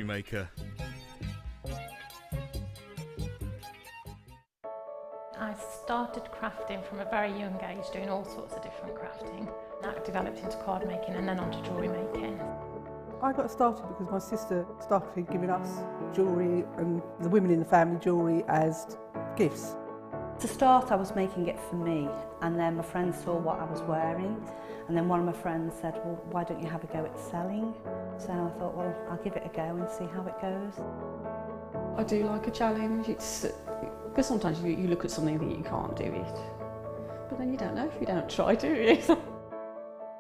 Maker. I started crafting from a very young age, doing all sorts of different crafting. That developed into card making and then onto jewellery making. I got started because my sister started giving us jewellery and the women in the family jewellery as gifts. To start, I was making it for me, and then my friends saw what I was wearing, and then one of my friends said, well, why don't you have a go at selling? So I thought, well, I'll give it a go and see how it goes. I do like a challenge. Because sometimes you look at something and think you can't do it, but then you don't know if you don't try, do you?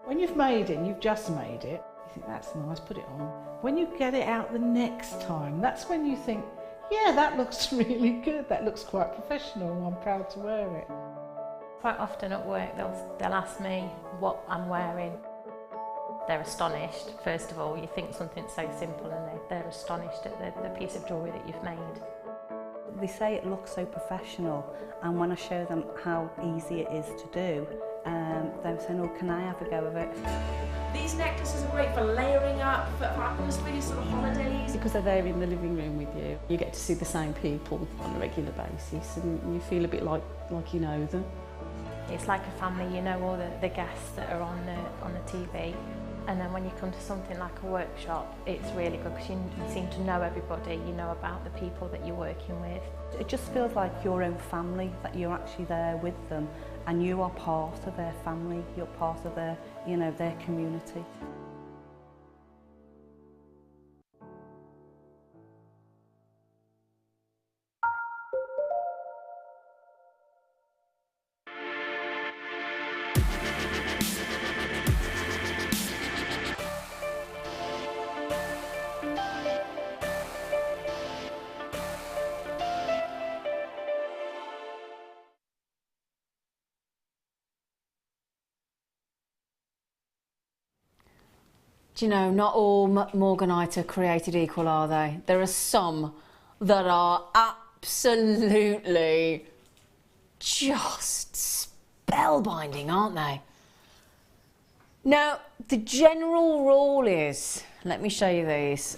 When you've made it and you've just made it, you think that's nice, put it on. When you get it out the next time, that's when you think, yeah, that looks really good, that looks quite professional, I'm proud to wear it. Quite often at work they'll ask me what I'm wearing. They're astonished. First of all, you think something so simple and they're astonished at the piece of jewellery that you've made. They say it looks so professional, and when I show them how easy it is to do, they're saying, oh, can I have a go of it? These necklaces are great for layering up, for atmosphere, sort of holidays. Because they're there in the living room with you, you get to see the same people on a regular basis, and you feel a bit like you know them. It's like a family, you know all the guests that are on the TV. And then when you come to something like a workshop, it's really good because you seem to know everybody, you know about the people that you're working with. It just feels like your own family, that you're actually there with them and you are part of their family, you're part of their, you know, their community. Do you know, not all Morganite are created equal, are they? There are some that are absolutely just spellbinding, aren't they? Now, the general rule is, let me show you these.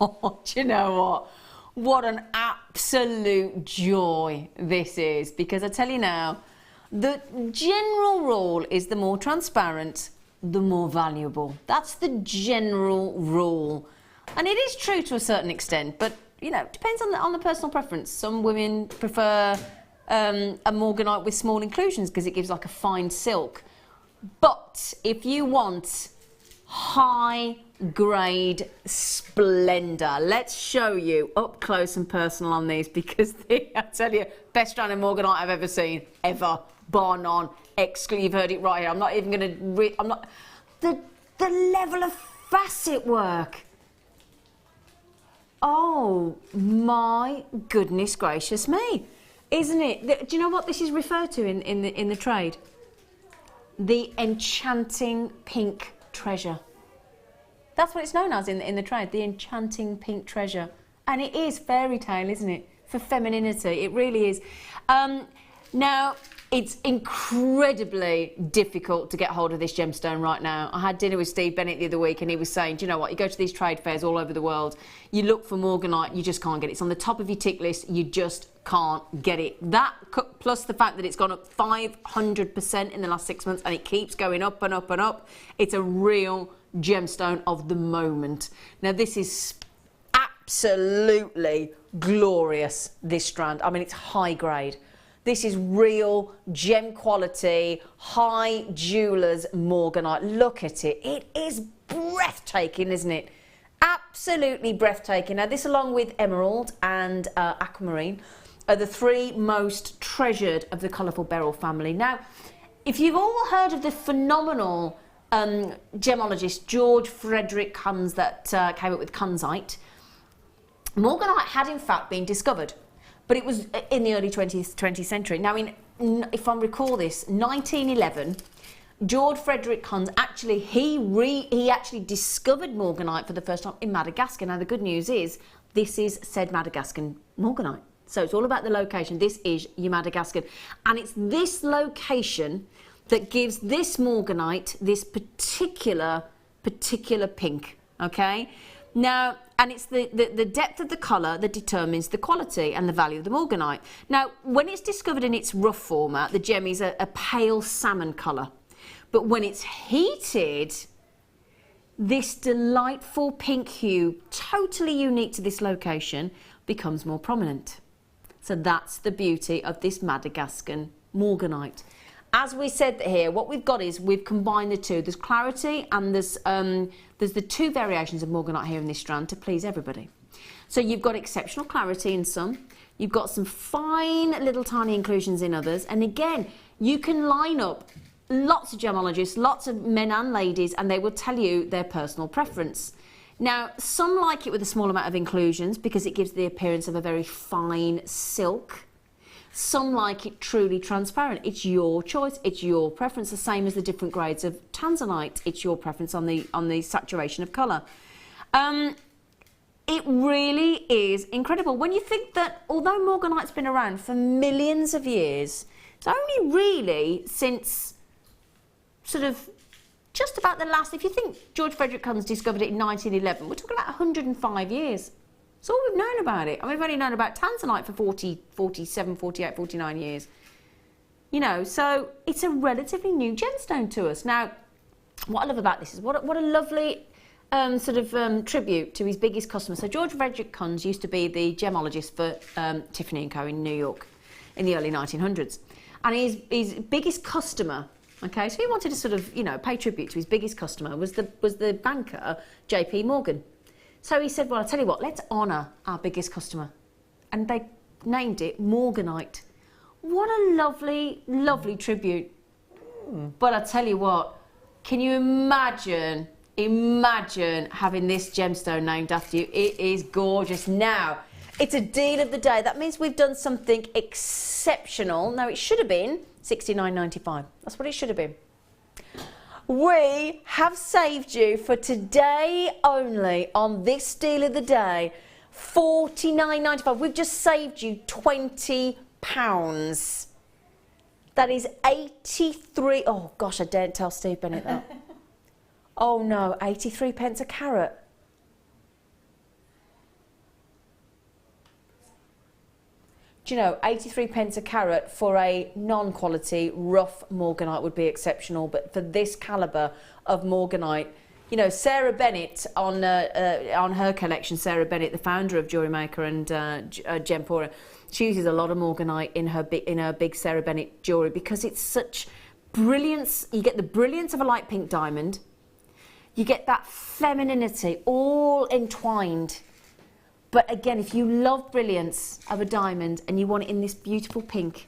Do you know what? What an absolute joy this is, because I tell you now, the general rule is the more transparent, the more valuable. That's the general rule. And it is true to a certain extent, but you know, it depends on the personal preference. Some women prefer a Morganite with small inclusions because it gives like a fine silk. But if you want high grade splendour, let's show you up close and personal on these, because I tell you, best strand of Morganite I've ever seen, ever, bar none. You've heard it right here. I'm not even going to I'm not. The level of facet work. Oh my goodness gracious me, isn't it? Do you know what this is referred to in the trade? The enchanting pink treasure. That's what it's known as in the trade. The enchanting pink treasure, and it is fairy tale, isn't it? For femininity, it really is. Now, it's incredibly difficult to get hold of this gemstone right now. I had dinner with Steve Bennett the other week and he was saying, do you know what, you go to these trade fairs all over the world, you look for Morganite, you just can't get it. It's on the top of your tick list, you just can't get it. That, plus the fact that it's gone up 500% in the last 6 months and it keeps going up and up and up, it's a real gemstone of the moment. Now, this is absolutely glorious, this strand. I mean, it's high grade. This is real gem quality, high jewellers Morganite. Look at it. It is breathtaking, isn't it? Absolutely breathtaking. Now, this along with emerald and aquamarine are the three most treasured of the colourful beryl family. Now, if you've all heard of the phenomenal gemologist George Frederick Kunz that came up with Kunzite, Morganite had in fact been discovered. But it was in the early 20th century. Now, if I recall this, 1911, George Frederick Kunz actually, he actually discovered Morganite for the first time in Madagascar. Now, the good news is, this is said Madagascan Morganite. So it's all about the location. This is your Madagascar. And it's this location that gives this Morganite this particular pink, okay? Now, and it's the depth of the colour that determines the quality and the value of the morganite. Now, when it's discovered in its rough format, the gem is a pale salmon colour. But when it's heated, this delightful pink hue, totally unique to this location, becomes more prominent. So that's the beauty of this Madagascan morganite. As we said here, what we've got is we've combined the two. There's clarity and there's the two variations of morganite here in this strand to please everybody. So you've got exceptional clarity in some, you've got some fine little tiny inclusions in others, and again, you can line up lots of gemologists, lots of men and ladies, and they will tell you their personal preference. Now, some like it with a small amount of inclusions because it gives the appearance of a very fine silk. Some like it truly transparent. It's your choice, it's your preference, the same as the different grades of tanzanite. It's your preference on the saturation of colour. It really is incredible. When you think that although morganite's been around for millions of years, it's only really since sort of just about the last, if you think George Frederick Cummins discovered it in 1911, we're talking about 105 years. It's all we've known about it. I mean, we've only known about tanzanite for 40, 47, 48, 49 years. You know, so it's a relatively new gemstone to us. Now, what I love about this is what a lovely tribute to his biggest customer. So George Frederick Cummins used to be the gemologist for Tiffany & Co. in New York in the early 1900s. And his biggest customer, okay, so he wanted to sort of, you know, pay tribute to his biggest customer was the banker, J.P. Morgan. So he said, well, I'll tell you what, let's honour our biggest customer. And they named it Morganite. What a lovely, lovely tribute. But I'll tell you what, can you imagine having this gemstone named after you? It is gorgeous. Now, it's a deal of the day. That means we've done something exceptional. Now, it should have been $69.95. That's what it should have been. We have saved you for today only on this deal of the day, $49.95. We've just saved you £20. That is 83. Oh gosh, I daren't tell Steve Bennett that. Oh no, 83 pence a carat. Do you know, 83 pence a carat for a non-quality rough morganite would be exceptional, but for this calibre of morganite, you know, Sarah Bennett on her collection, Sarah Bennett, the founder of Jewellery Maker and Gempora, she uses a lot of morganite in her big Sarah Bennett jewellery because it's such brilliance. You get the brilliance of a light pink diamond, you get that femininity all entwined. But again, if you love brilliance of a diamond and you want it in this beautiful pink,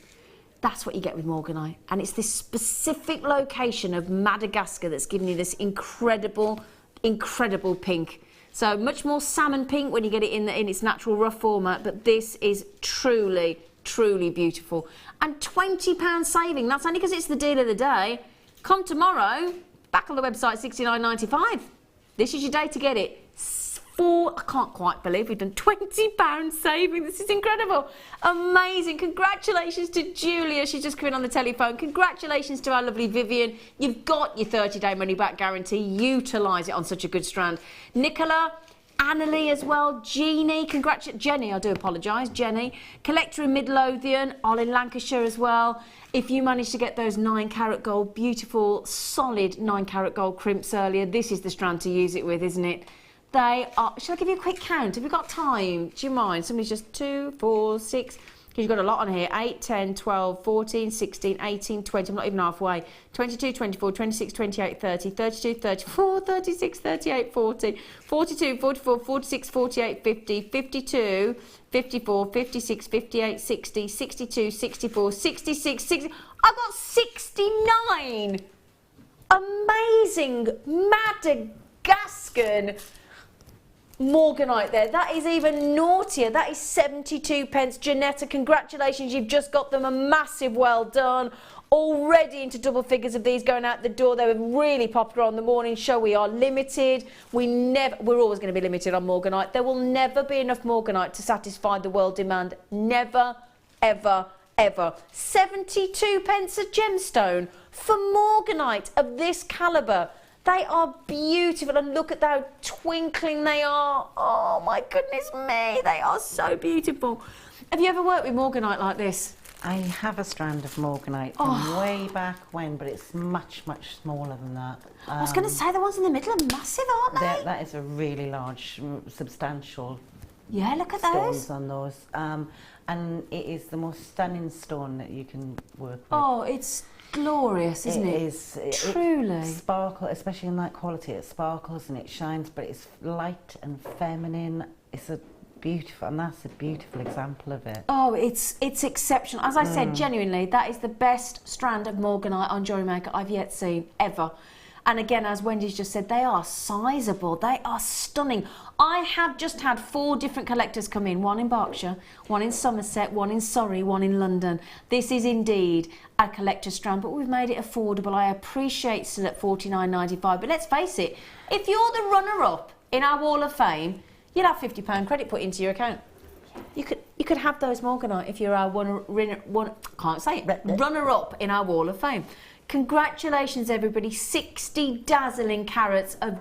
that's what you get with morganite. And it's this specific location of Madagascar that's giving you this incredible, incredible pink. So much more salmon pink when you get it in its natural rough format, but this is truly, truly beautiful. And £20 saving, that's only because it's the deal of the day. Come tomorrow, back on the website, $69.95. This is your day to get it. I can't quite believe we've done £20 saving. This is incredible. Amazing. Congratulations to Julia. She's just come in on the telephone. Congratulations to our lovely Vivian. You've got your 30-day money-back guarantee. Utilise it on such a good strand. Nicola, Annalie as well. Jeannie, Jenny, I do apologise. Jenny. Collector in Midlothian. All in Lancashire as well. If you managed to get those 9-carat gold, beautiful, solid 9-carat gold crimps earlier, this is the strand to use it with, isn't it? They are, shall I give you a quick count? Have we got time? Do you mind? Somebody's just 2, 4, 6, because you've got a lot on here. 8, 10, 12, 14, 16, 18, 20, I'm not even halfway. 22, 24, 26, 28, 30, 32, 34, 36, 38, 40, 42, 44, 46, 48, 50, 52, 54, 56, 58, 60, 62, 64, 66, 60. I've got 69. Amazing Madagascan morganite there. That is even naughtier. That is 72 pence. Janetta, congratulations. You've just got them. A massive well done. Already into double figures of these going out the door. They were really popular on the morning show. We are limited. We're always going to be limited on morganite. There will never be enough morganite to satisfy the world demand. Never, ever, ever. 72 pence a gemstone for morganite of this calibre. They are beautiful, and look at how twinkling they are. Oh my goodness me, they are so beautiful. Have you ever worked with morganite like this? I have a strand of morganite from way back when, but it's much, much smaller than that. I was going to say the ones in the middle are massive, aren't they? That is a really large, substantial yeah, look at those. stones on those. And it is the most stunning stone that you can work with. Oh, it's glorious, isn't it? It is. Truly. It sparkle, especially in that quality. It sparkles and it shines, but it's light and feminine. It's a beautiful, and that's a beautiful example of it. Oh, it's exceptional. As I said, genuinely, that is the best strand of morganite on Jewellery Maker I've yet seen, ever. And again, as Wendy's just said, they are sizable. They are stunning. I have just had 4 different collectors come in, one in Berkshire, one in Somerset, one in Surrey, one in London. This is indeed a collector's strand, but we've made it affordable. I appreciate still at $49.95. But let's face it, if you're the runner-up in our Wall of Fame, you'll have £50 credit put into your account. You could have those morganite if you're our runner-up in our Wall of Fame. Congratulations, everybody. 60 dazzling carats of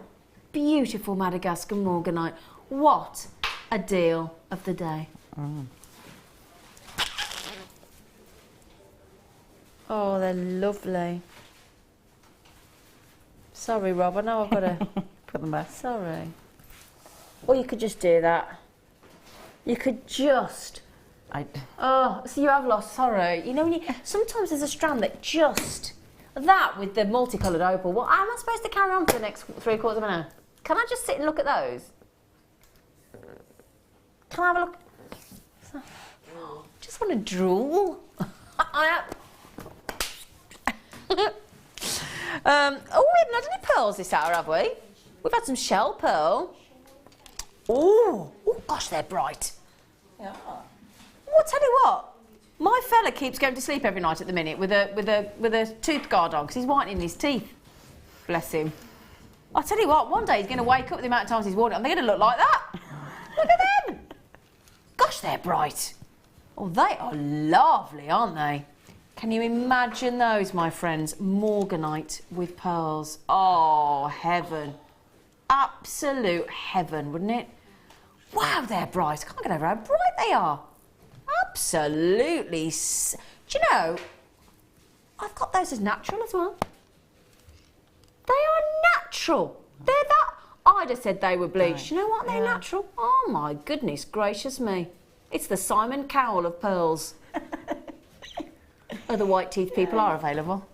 beautiful Madagascar morganite. What a deal of the day. Oh, they're lovely. Sorry, Rob, I know I've got to Put them back. Sorry. Or you could just do that. You could just... Oh, so you have lost, sorry. You know, when you, sometimes there's a strand that just... That with the multicoloured opal. What am I supposed to carry on for the next 3/4 of an hour? Can I just sit and look at those? Can I have a look? Just want to drool. Oh, we haven't had any pearls this hour, have we? We've had some shell pearl. Oh, gosh, they're bright. Yeah. Well, I'll tell you what. My fella keeps going to sleep every night at the minute with a tooth guard on because he's whitening his teeth. Bless him. I'll tell you what, one day he's going to wake up with the amount of times he's worn it and they're going to look like that. Look at them. Gosh, they're bright. Oh, they are lovely, aren't they? Can you imagine those, my friends? Morganite with pearls. Oh, heaven. Absolute heaven, wouldn't it? Wow, they're bright. I can't get over how bright they are. Absolutely. Do you know, I've got those as natural as well. They are natural. They're that. I'd have said they were bleached. You know what? They're natural. Oh, my goodness gracious me. It's the Simon Cowell of pearls. Other white teeth people are available.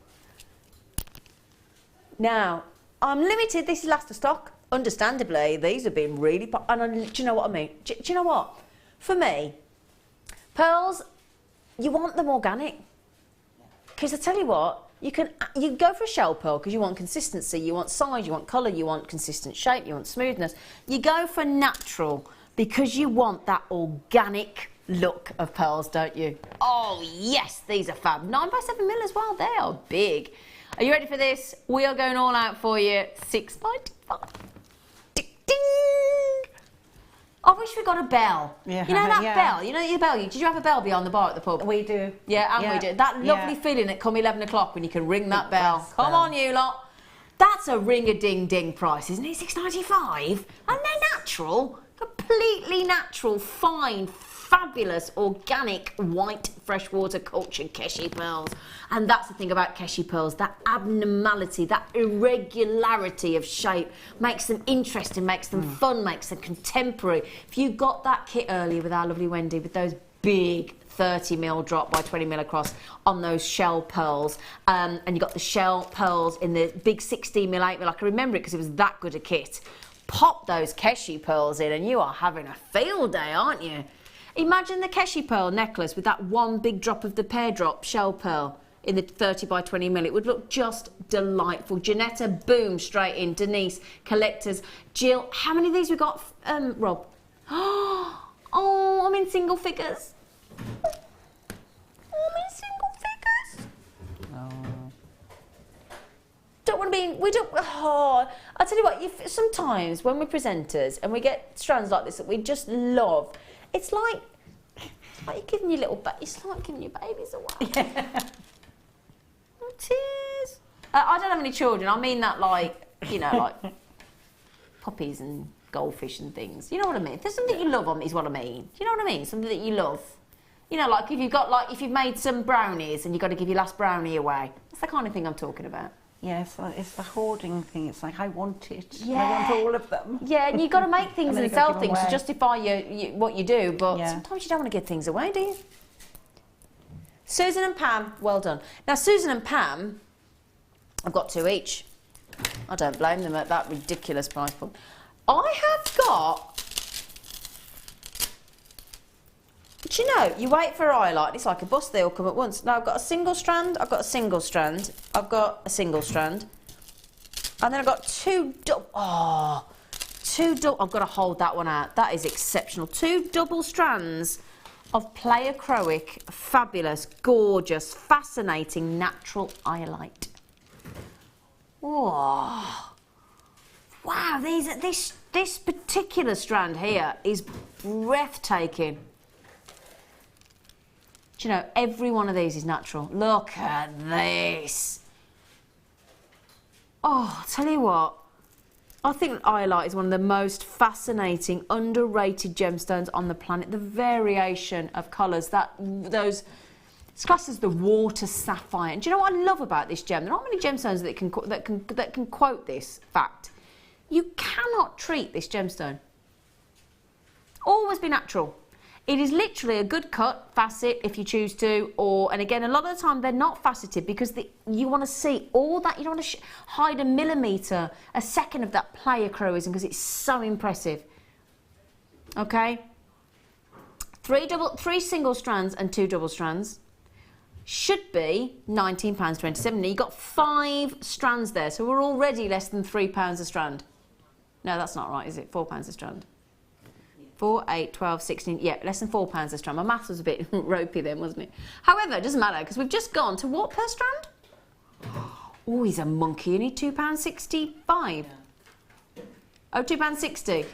Now, I'm limited. This is last of stock. Understandably, these have been really... And do you know what I mean? Do you know what? For me... Pearls, you want them organic. Because I tell you what, you go for a shell pearl because you want consistency, you want size, you want colour, you want consistent shape, you want smoothness. You go for natural because you want that organic look of pearls, don't you? Oh yes, these are fab. 9x7mm as well, they are big. Are you ready for this? We are going all out for you. $6.95. Ding, ding. I wish we got a bell. Yeah, you know that bell? You know your bell? Did you have a bell beyond the bar at the pub? We do. Yeah, and we do. That lovely feeling at come 11 o'clock when you can ring that bell. Come on, you lot. That's a ring-a-ding-ding price, isn't it? $6.95? And they're natural. Completely natural, fine, fabulous, organic, white, freshwater cultured Keshi pearls. And that's the thing about Keshi pearls, that abnormality, that irregularity of shape makes them interesting, makes them fun, makes them contemporary. If you got that kit earlier with our lovely Wendy, with those big 30mm drop by 20mm across on those shell pearls, and you got the shell pearls in the big 16mm, 8mm, I can remember it because it was that good a kit. Pop those Keshi pearls in and you are having a field day, aren't you? Imagine the Keshi pearl necklace with that one big drop of the pear drop shell pearl in the 30x20mm. It would look just delightful. Janetta, boom, straight in. Denise, collectors. Jill, how many of these we got, Rob? Oh, I'm in single figures. I'm in single figures. Oh. Don't want to be, we don't, I'll tell you what, sometimes when we're presenters and we get strands like this that we just love, it's like you're giving your it's like giving your babies away. Yeah. It is. I don't have any children. I mean that like you know, like puppies and goldfish and things. You know what I mean? If there's something you love on is what I mean. Do you know what I mean? Something that you love. You know, like if you've made some brownies and you've got to give your last brownie away. That's the kind of thing I'm talking about. Yeah, it's the hoarding thing. It's like, I want it. Yeah. I want all of them. Yeah, and you've got to make things and sell things to justify what you do, but Yeah. sometimes you don't want to give things away, do you? Susan and Pam, well done. Now, Susan and Pam, I've got 2 each. I don't blame them at that ridiculous price point. I have got... But you know, you wait for a highlight, it's like a bus, they all come at once. Now I've got a single strand, I've got a single strand, I've got a single strand, and then I've got 2 double, I've got to hold that one out, that is exceptional. 2 double strands of play acrylic, fabulous, gorgeous, fascinating natural highlight. Whoa. Wow, this particular strand here is breathtaking. Do you know, every one of these is natural. Look at this. Oh, I'll tell you what. I think highlight is one of the most fascinating, underrated gemstones on the planet. The variation of colours, it's classed as the water sapphire. And do you know what I love about this gem? There aren't many gemstones that can quote this fact. You cannot treat this gemstone. Always be natural. It is literally a good cut, facet if you choose to, and again, a lot of the time they're not faceted because you want to see all that, you don't want to hide a millimetre, a second of that play acrylism because it's so impressive. Okay? 3 single strands and 2 double strands. Should be £19.27. Now you've got 5 strands there, so we're already less than £3 a strand. No, that's not right, is it? £4 a strand. 4, 8, 12, 16, yeah, less than £4 a strand. My maths was a bit ropey then, wasn't it? However, it doesn't matter, because we've just gone to what per strand? Oh, he's a monkey, you need £2.65. Yeah. Oh, £2.60.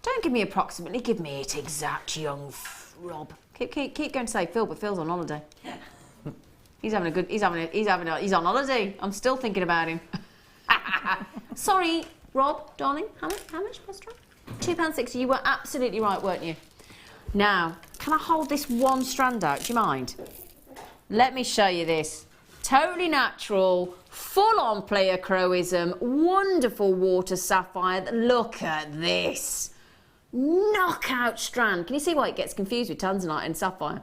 Don't give me approximately, give me it exact, young Rob. Keep going to say Phil, but Phil's on holiday. He's on holiday. I'm still thinking about him. Sorry, Rob, darling, how much per strand? £2.60. You were absolutely right, weren't you? Now, can I hold this one strand out? Do you mind? Let me show you this. Totally natural, full-on play acrylism, wonderful water sapphire. Look at this. Knockout strand. Can you see why it gets confused with tanzanite and sapphire?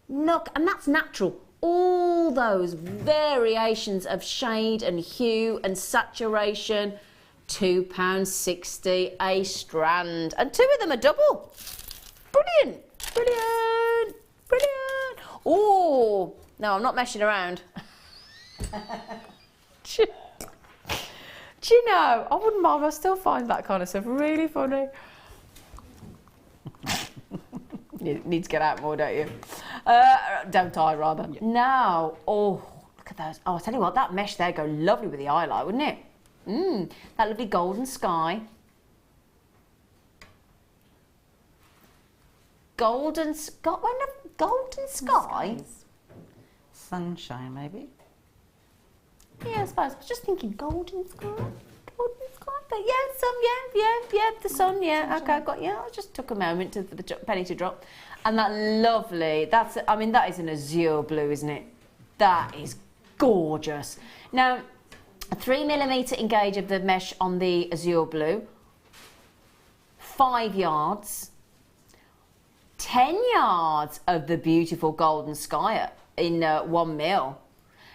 And that's natural. All those variations of shade and hue and saturation. £2.60 a strand, and 2 of them are double. Brilliant, brilliant, brilliant. Oh, no, I'm not messing around. Do you know, I wouldn't mind, I still find that kind of stuff really funny. You need to get out more, don't you? Don't I, rather. Yeah. Now, oh, look at those. Oh, I'll tell you what, that mesh there go lovely with the highlight, wouldn't it? That lovely golden sky. Golden sky? Golden sky? Sunshine, maybe? Yeah, I suppose. I was just thinking golden sky. Golden sky. But yeah, the sun, yeah. Okay, I just took a moment for the penny to drop. And that lovely, that is an azure blue, isn't it? That is gorgeous. Now, a 3mm engage of the mesh on the azure blue, 5 yards, 10 yards of the beautiful golden sky in 1 mil.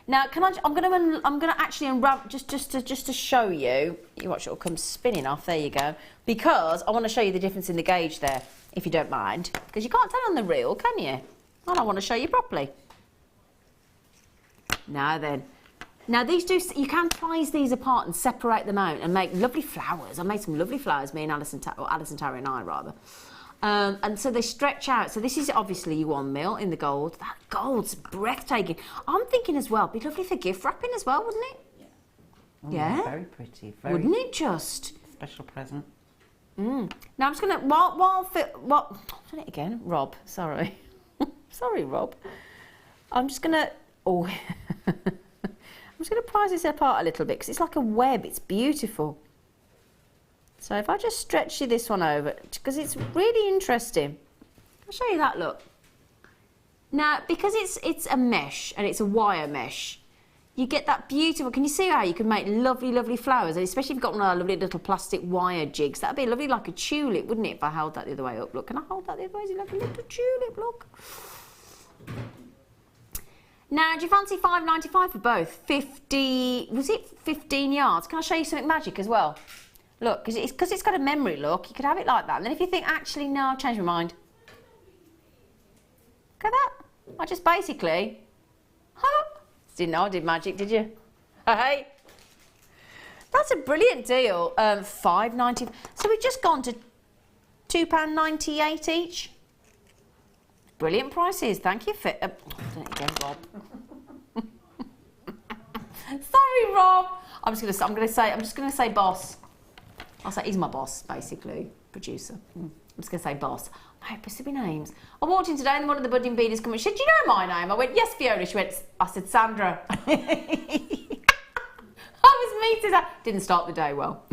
Now, I'm gonna actually unwrap just to show you. You watch it all come spinning off. There you go. Because I want to show you the difference in the gauge there, if you don't mind, because you can't tell on the reel, can you? And I want to show you properly. Now then. Now you can prize these apart and separate them out and make lovely flowers. I made some lovely flowers, me and Alison Tarry and I rather. And so they stretch out. So this is obviously 1 mil in the gold. That gold's breathtaking. I'm thinking as well, it'd be lovely for gift wrapping as well, wouldn't it? Yeah. Oh, yeah. Very pretty. Wouldn't it just? Special present. Now I'm just gonna I've done it again, Rob. Sorry, sorry, Rob. I'm just gonna. Oh. I'm just going to prise this apart a little bit because it's like a web. It's beautiful. So if I just stretch you this one over, because it's really interesting. I'll show you that, look. Now, because it's a mesh and it's a wire mesh, you get that beautiful, can you see how you can make lovely, lovely flowers? And especially if you've got one of our lovely little plastic wire jigs. That'd be lovely like a tulip, wouldn't it, if I held that the other way up? Look, can I hold that the other way? Is it like a little tulip, look? Now, do you fancy £5.95 for both? 50, was it 15 yards? Can I show you something magic as well? Look, because it's got a memory look, you could have it like that. And then if you think, actually, no, I've changed my mind. Look at that. I just basically, didn't know I did magic, did you? Hey, that's a brilliant deal. £5.90. So we've just gone to £2.98 each. Brilliant prices. Thank you for. There you go, Rob. Sorry, Rob. I'm just gonna say boss. I'll say he's my boss, basically, producer. I'm just gonna say boss. I hope it's names. I walked in today and one of the budding beaders come and she said, "Do you know my name?" I went, "Yes, Fiona." She went, I said, "Sandra." I was meeting her. Didn't start the day well.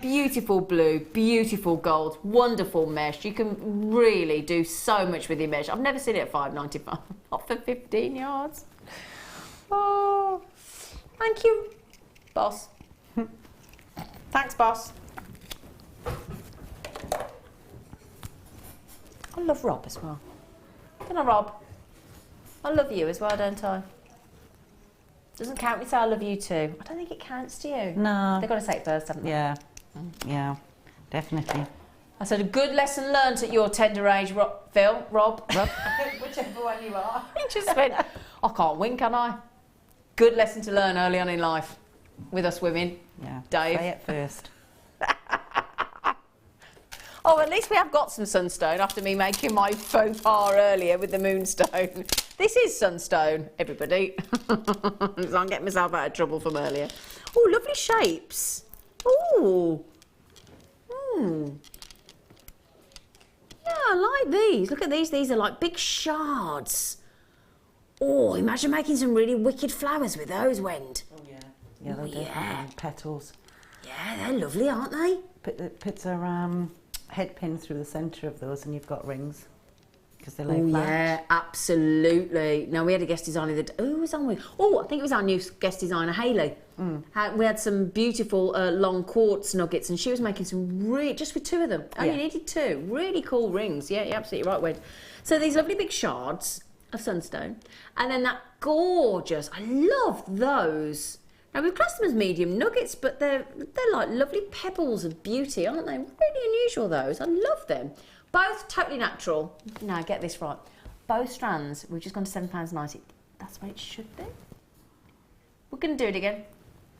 Beautiful blue, beautiful gold, wonderful mesh. You can really do so much with your mesh. I've never seen it at £5.95, not for 15 yards. Oh, thank you, boss. Thanks, boss. I love Rob as well. Don't I, Rob? I love you as well, don't I? Doesn't count me to say I love you too. I don't think it counts to you. No. They've got to say it first, haven't they? Yeah. Yeah, definitely. I said a good lesson learnt at your tender age, Rob. Whichever one you are. He just went, I can't win, can I? Good lesson to learn early on in life with us women. Yeah. Dave. Say it first. Oh, at least we have got some sunstone after me making my faux pas earlier with the moonstone. This is sunstone, everybody. So I'm getting myself out of trouble from earlier. Oh, lovely shapes. Oh. Yeah, I like these. Look at these. These are like big shards. Oh, imagine making some really wicked flowers with those, Wend. Oh, yeah. Yeah, they're definitely petals. Yeah, they're lovely, aren't they? Put a head pin through the centre of those and you've got rings. Because they lay flat. Yeah, absolutely. Now, we had a guest designer that... Who was on with? Oh, I think it was our new guest designer, Hayley. We had some beautiful long quartz nuggets and she was making some really... Just with two of them. Oh, you needed two. Really cool rings. Yeah, you're absolutely right, Wed. So these lovely big shards of sunstone. And then that gorgeous... I love those. Now, we've classed them as medium nuggets, but they're like lovely pebbles of beauty, aren't they? Really unusual, those. I love them. Both totally natural. Now, get this right. Both strands, we've just gone to £7.90. That's what it should be. We're going to do it again.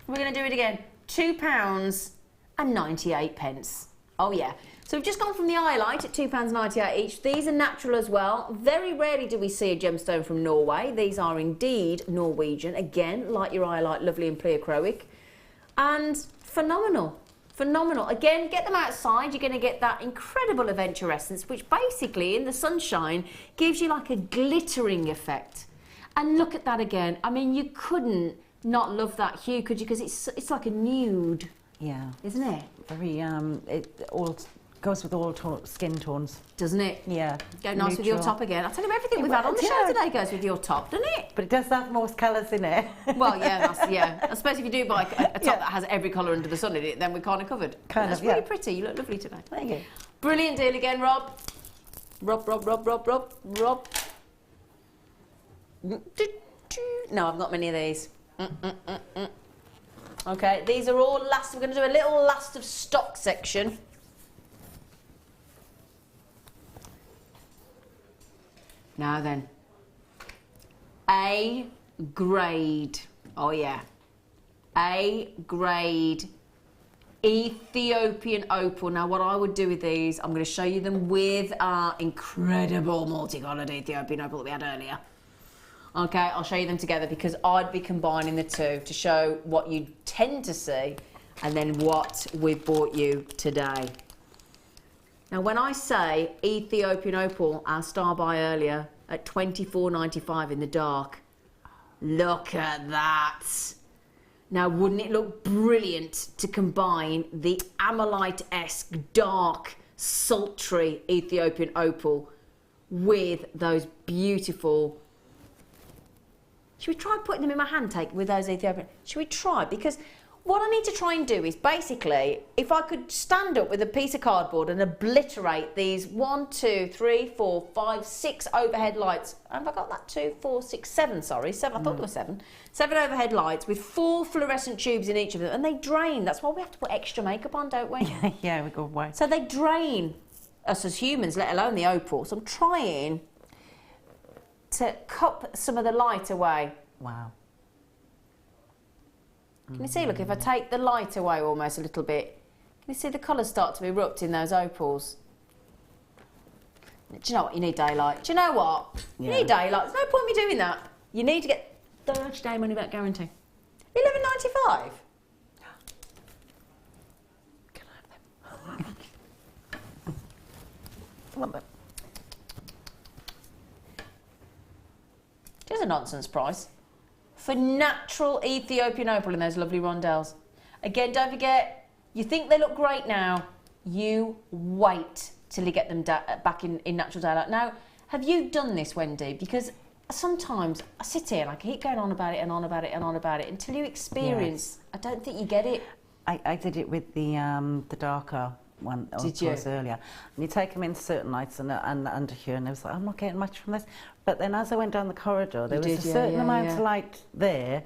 We're going to do it again. £2.98. Oh, yeah. So we've just gone from the highlight at £2.98 each. These are natural as well. Very rarely do we see a gemstone from Norway. These are indeed Norwegian. Again, like your highlight, lovely and pleochroic. And phenomenal. Phenomenal. Again, get them outside. You're going to get that incredible adventurescence, which basically, in the sunshine, gives you like a glittering effect. And look at that again. I mean, you couldn't not love that hue, could you? Because it's like a nude. Yeah. Isn't it? Very, it all goes with all skin tones. Doesn't it? Yeah. Go nice with your top again. I'll tell you, everything we've had on the show today goes with your top, doesn't it? But it does have most colours in it. Well, yeah, I suppose if you do buy a top that has every colour under the sun in it, then we're kind of covered. That's really pretty. You look lovely today. Thank you. Brilliant deal again, Rob. Rob. No, I've got many of these. Okay, these are all last. We're going to do a little last of stock section. Now then, A grade. Oh yeah, A grade Ethiopian opal. Now, what I would do with these, I'm going to show you them with our incredible multicoloured Ethiopian opal that we had earlier. Okay, I'll show you them together because I'd be combining the two to show what you tend to see and then what we've bought you today. Now, when I say Ethiopian opal, our star buy earlier at £24.95 in the dark, Look at that. Now, wouldn't it look brilliant to combine the Amethyst-esque, dark, sultry Ethiopian opal with those beautiful... Should we try putting them in my hand take with those Ethiopian? Should we try? Because what I need to try and do is basically, if I could stand up with a piece of cardboard and obliterate these 1, 2, 3, 4, 5, 6 overhead lights. Have I got that? 2, 4, 6, 7, sorry. 7, I thought there were 7. 7 overhead lights with 4 fluorescent tubes in each of them. And they drain. That's why we have to put extra makeup on, don't we? Yeah, we go white. So they drain us as humans, let alone the opal. So I'm trying to cup some of the light away. Wow. Can you see, look, if I take the light away almost a little bit, can you see the colours start to erupt in those opals? Do you know what? You need daylight. Do you know what? You need daylight. There's no point me doing that. You need to get 30-day money back guarantee. £11.95. Can I have them? I want them. It's a nonsense price for natural Ethiopian opal in those lovely rondelles. Again, don't forget, you think they look great now, you wait till you get them back in natural daylight. Now, have you done this, Wendy? Because sometimes I sit here and I keep going on about it and on about it and on about it until you experience. Yes. I don't think you get it. I did it with the darker one, did you? Earlier. And you take them in certain lights and under here, and I was like, I'm not getting much from this. But then as I went down the corridor, there was a certain amount of light there,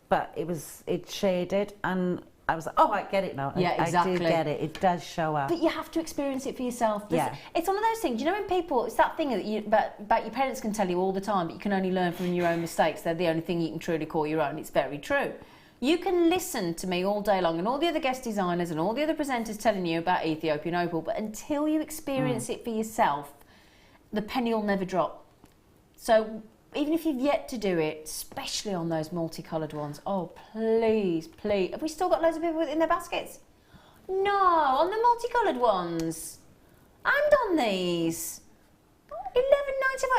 but it shaded, and I was like, oh, I get it now. Yeah, exactly. I do get it. It does show up. But you have to experience it for yourself. Yeah. It's one of those things, you know, when people, it's that thing that about your parents can tell you all the time, but you can only learn from your own mistakes. They're the only thing you can truly call your own. It's very true. You can listen to me all day long and all the other guest designers and all the other presenters telling you about Ethiopian opal, but until you experience it for yourself, the penny will never drop. So even if you've yet to do it, especially on those multicoloured ones, oh, please, please. Have we still got loads of people in their baskets? No, on the multicoloured ones. And on these. £11.95,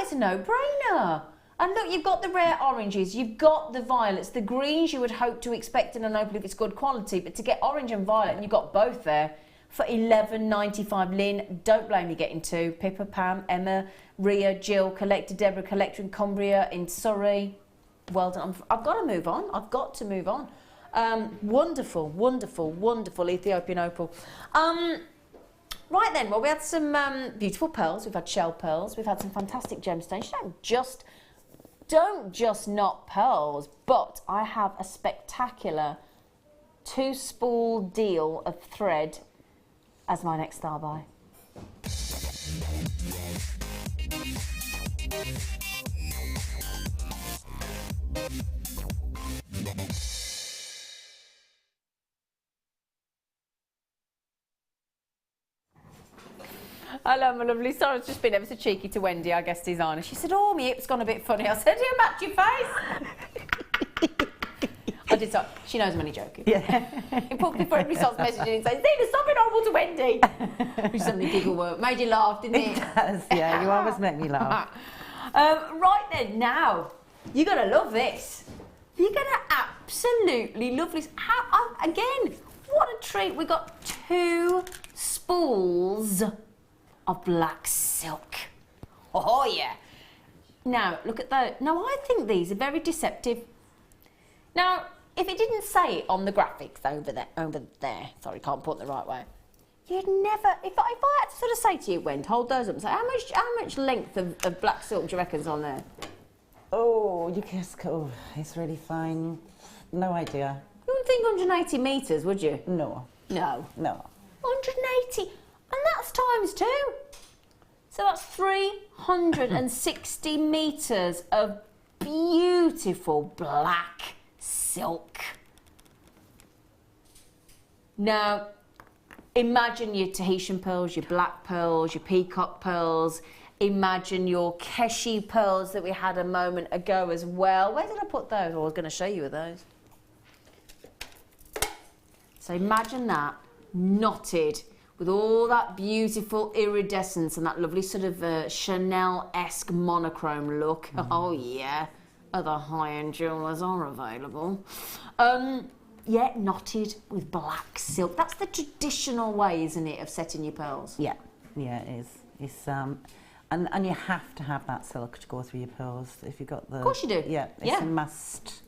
it's a no-brainer. And look, you've got the rare oranges, you've got the violets, the greens you would hope to expect in an opal if it's good quality, but to get orange and violet, and you've got both there, for £11.95. Lynn, don't blame me getting 2. Pippa, Pam, Emma, Ria, Jill, Collector, Deborah, Collector in Cumbria, in Surrey. Well done. I've got to move on. I've got to move on. Wonderful, wonderful, wonderful Ethiopian opal. Right then, well, we had some beautiful pearls. We've had shell pearls. We've had some fantastic gemstones. You don't just knot pearls, but I have a spectacular 2-spool deal of thread as my next star buy. Hello, my lovely. Sorry, it's just been ever so cheeky to Wendy, our guest designer. She said, oh, my hip's gone a bit funny. I said, you match your face. I did so. She knows I'm only joking. Yeah. It put before everybody starts messaging and saying, Zena, stop being horrible to Wendy. Which suddenly giggle work. Made you laugh, didn't it? It does, yeah. You always make me laugh. Right then, now, you're going to love this. You're going to absolutely love this. Again, what a treat. We've got 2 spools of black silk. Oh, yeah. Now, look at those. Now, I think these are very deceptive. Now, if it didn't say it on the graphics over there, sorry, can't put it the right way, you'd never, if I had to sort of say to you, Wendy, hold those up and say, how much length of black silk do you reckon's on there? Oh, you guess, oh, it's really fine. No idea. You wouldn't think 180 metres, would you? No. No. No. 180, and that's times 2. So that's 360 metres of beautiful black silk. Now, imagine your Tahitian pearls, your black pearls, your peacock pearls. Imagine your Keshi pearls that we had a moment ago as well. Where did I put those? Oh, I was going to show you those. So imagine that knotted with all that beautiful iridescence and that lovely sort of Chanel-esque monochrome look. Oh, yeah. other high-end jewellers are available. Yeah, knotted with black silk. That's the traditional way, isn't it, of setting your pearls? Yeah, yeah, it is. It's and you have to have that silk to go through your pearls. If you've got the... Of course you do. Yeah, it's a must.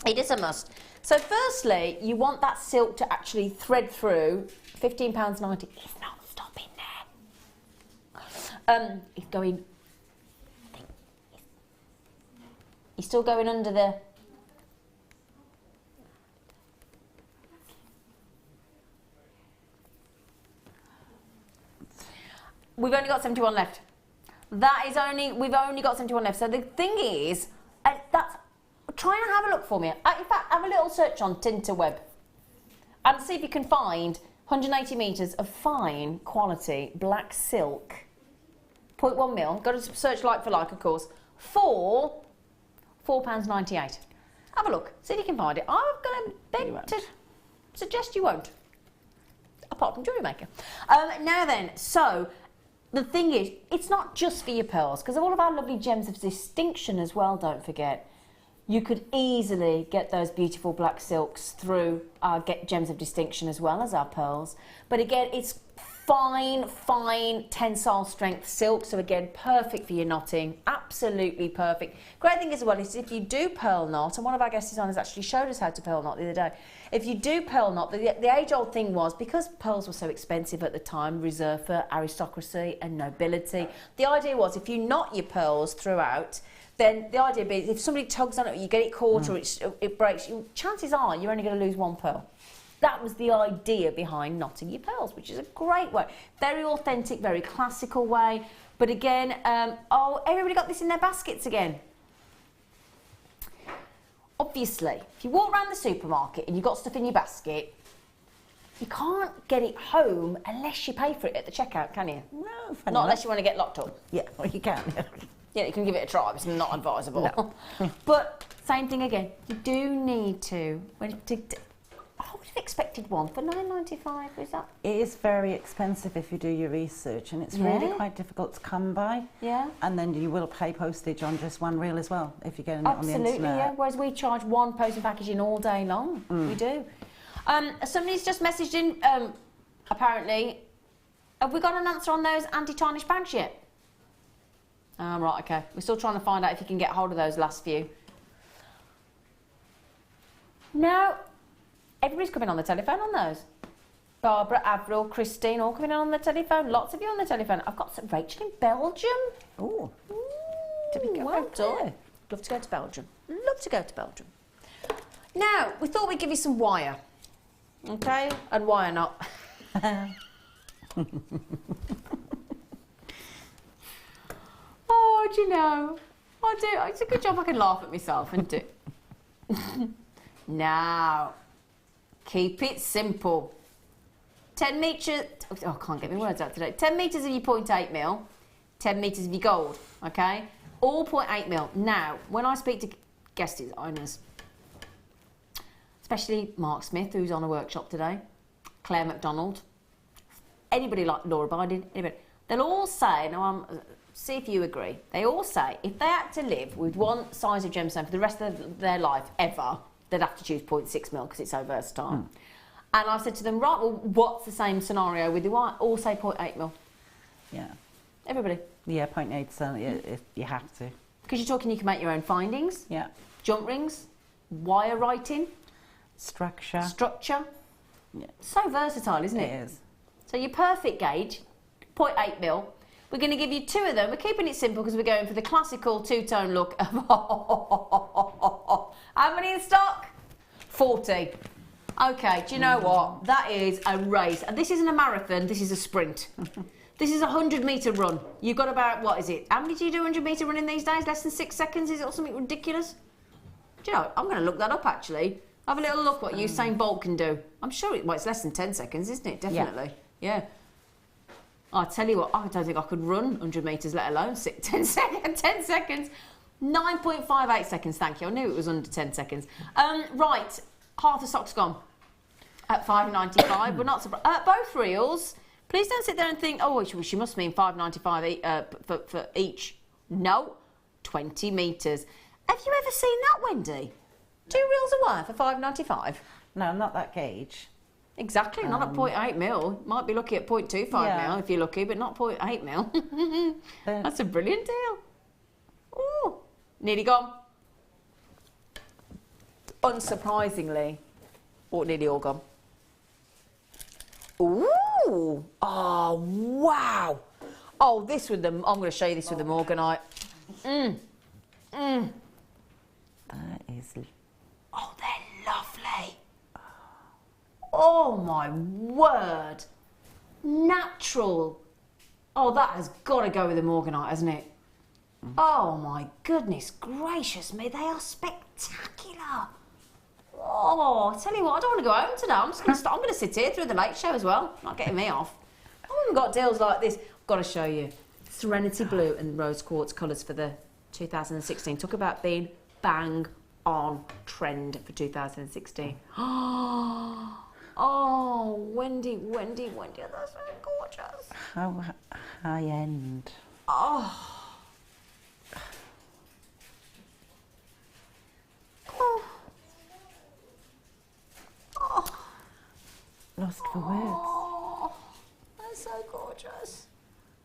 It is a must. So firstly, you want that silk to actually thread through. £15.90. It's not stopping there. It's going... You're still going under the... We've only got 71 left. We've only got 71 left. So the thing is, try and have a look for me. In fact, have a little search on Tinterweb and see if you can find 180 metres of fine quality black silk, 0.1 mil. Got to search like for like, of course, for £4.98. Have a look, see if you can find it. I'm going to beg to suggest you won't, apart from Jewellery Maker. Now then, so the thing is, it's not just for your pearls, because of all of our lovely gems of distinction as well, don't forget. You could easily get those beautiful black silks through our gems of distinction as well as our pearls. But again, it's fine tensile strength silk, so again, perfect for your knotting, absolutely perfect. Great thing as well is if you do pearl knot, and one of our guest designers actually showed us how to pearl knot the other day. If you do pearl knot, the age-old thing was, because pearls were so expensive at the time, reserved for aristocracy and nobility, the idea was if you knot your pearls throughout, then the idea being if somebody tugs on it, or you get it caught or it breaks, chances are you're only going to lose one pearl. That was the idea behind knotting your pearls, which is a great way. Very authentic, very classical way. But again, everybody got this in their baskets again. Obviously, if you walk around the supermarket and you've got stuff in your basket, you can't get it home unless you pay for it at the checkout, can you? No, not unless you want to get locked up. Yeah, well, you can. Yeah, you can give it a try, but it's not advisable. No. But same thing again. You do need to. I would have expected one for £9.95. Is that? It is very expensive if you do your research, and it's really quite difficult to come by. Yeah. And then you will pay postage on just one reel as well if you're getting it on the internet. Absolutely, yeah. Whereas we charge one postage packaging all day long. We do. Somebody's just messaged in. Apparently, have we got an answer on those anti-tarnish bags yet? Right, okay. We're still trying to find out if you can get hold of those last few. No. Everybody's coming on the telephone on those. Barbara, Avril, Christine, all coming on the telephone. Lots of you on the telephone. I've got some Rachel in Belgium. Oh. Well done. Love to go to Belgium. Love to go to Belgium. Now, we thought we'd give you some wire. Okay? And wire not. Oh, do you know? I do. It's a good job I can laugh at myself and do. Now, keep it simple. 10 metres... Oh, I can't get my words out today. 10 metres of your 0.8 mil, 10 metres of your gold, okay? All 0.8 mil. Now, when I speak to guest designers, especially Mark Smith, who's on a workshop today, Claire MacDonald, anybody like Laura Biden, anybody, they'll all say, now see if you agree, they all say if they had to live with one size of gemstone for the rest of their life ever, they'd have to choose 0.6 mil because it's so versatile. And I said to them, right, well, what's the same scenario with you? All say 0.8 mil. Yeah. Everybody. Yeah, 0.8, so you have to. Because you're talking you can make your own findings. Yeah. Jump rings, wire writing. Structure. Yeah. So versatile, isn't it? It is. So your perfect gauge, 0.8 mil. We're going to give you 2 of them. We're keeping it simple because we're going for the classical two-tone look. How many in stock? 40. Okay, do you know what? That is a race. And this isn't a marathon, this is a sprint. This is a 100-metre run. You've got about, what is it? How many do you do 100-metre running these days? Less than 6 seconds? Is it something ridiculous? Do you know, I'm going to look that up, actually. Have a little look what Usain Bolt can do. I'm sure it's less than 10 seconds, isn't it? Definitely. Yeah. I'll tell you what, I don't think I could run 100 metres, let alone 10 seconds. 9.58 seconds, thank you. I knew it was under 10 seconds. Right, half the stock's gone at $5.95. We're not surprised. Both reels, please don't sit there and think, oh, she must mean $5.95 for each. No, 20 metres. Have you ever seen that, Wendy? 2 reels a wire for £5.95. No, not that gauge. Exactly, not at 0.8 mil. Might be lucky at 0.25 mil if you're lucky, but not 0.8 mil. That's a brilliant deal. Ooh, nearly gone. Unsurprisingly, or nearly all gone. Ooh, oh wow. Oh, this with them. I'm going to show you this with the Morganite. That is. Oh, they're lovely. Oh my word. Natural. Oh, that has got to go with the Morganite, hasn't it? Oh my goodness gracious me, they are spectacular. Oh, I tell you what, I don't want to go home today. I'm just going to start. I'm going to sit here through the late show as well. Not getting me off. I haven't got deals like this. I've got to show you. Serenity Blue and Rose Quartz colours for the 2016. Talk about being bang on trend for 2016. Oh, Wendy, that's so gorgeous. How high end. Oh. Oh. Oh. Lost for words. Oh, they're so gorgeous.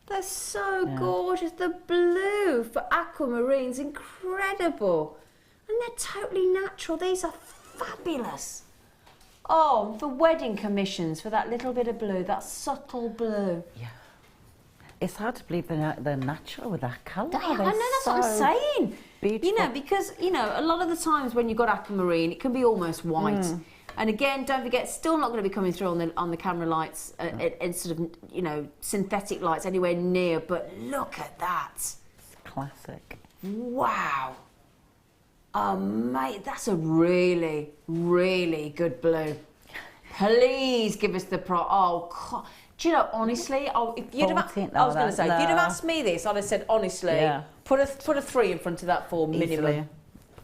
They're so gorgeous. The blue for Aquamarine's incredible. And they're totally natural. These are fabulous. Oh, for wedding commissions, for that little bit of blue, that subtle blue. Yeah. It's hard to believe they're natural with that colour. I know, that's what I'm saying. Beautiful. You know, because, you know, a lot of the times when you've got aquamarine, it can be almost white. And again, don't forget, still not going to be coming through on the camera lights and sort of, you know, synthetic lights anywhere near. But look at that. It's classic. Wow. Oh, mate, that's a really, really good blue. Please give us the Oh, God. Do you know, honestly, if you'd have, I was going to say, if you'd have asked me this, I'd have said, honestly, put a 3 in front of that for minimum. Easily.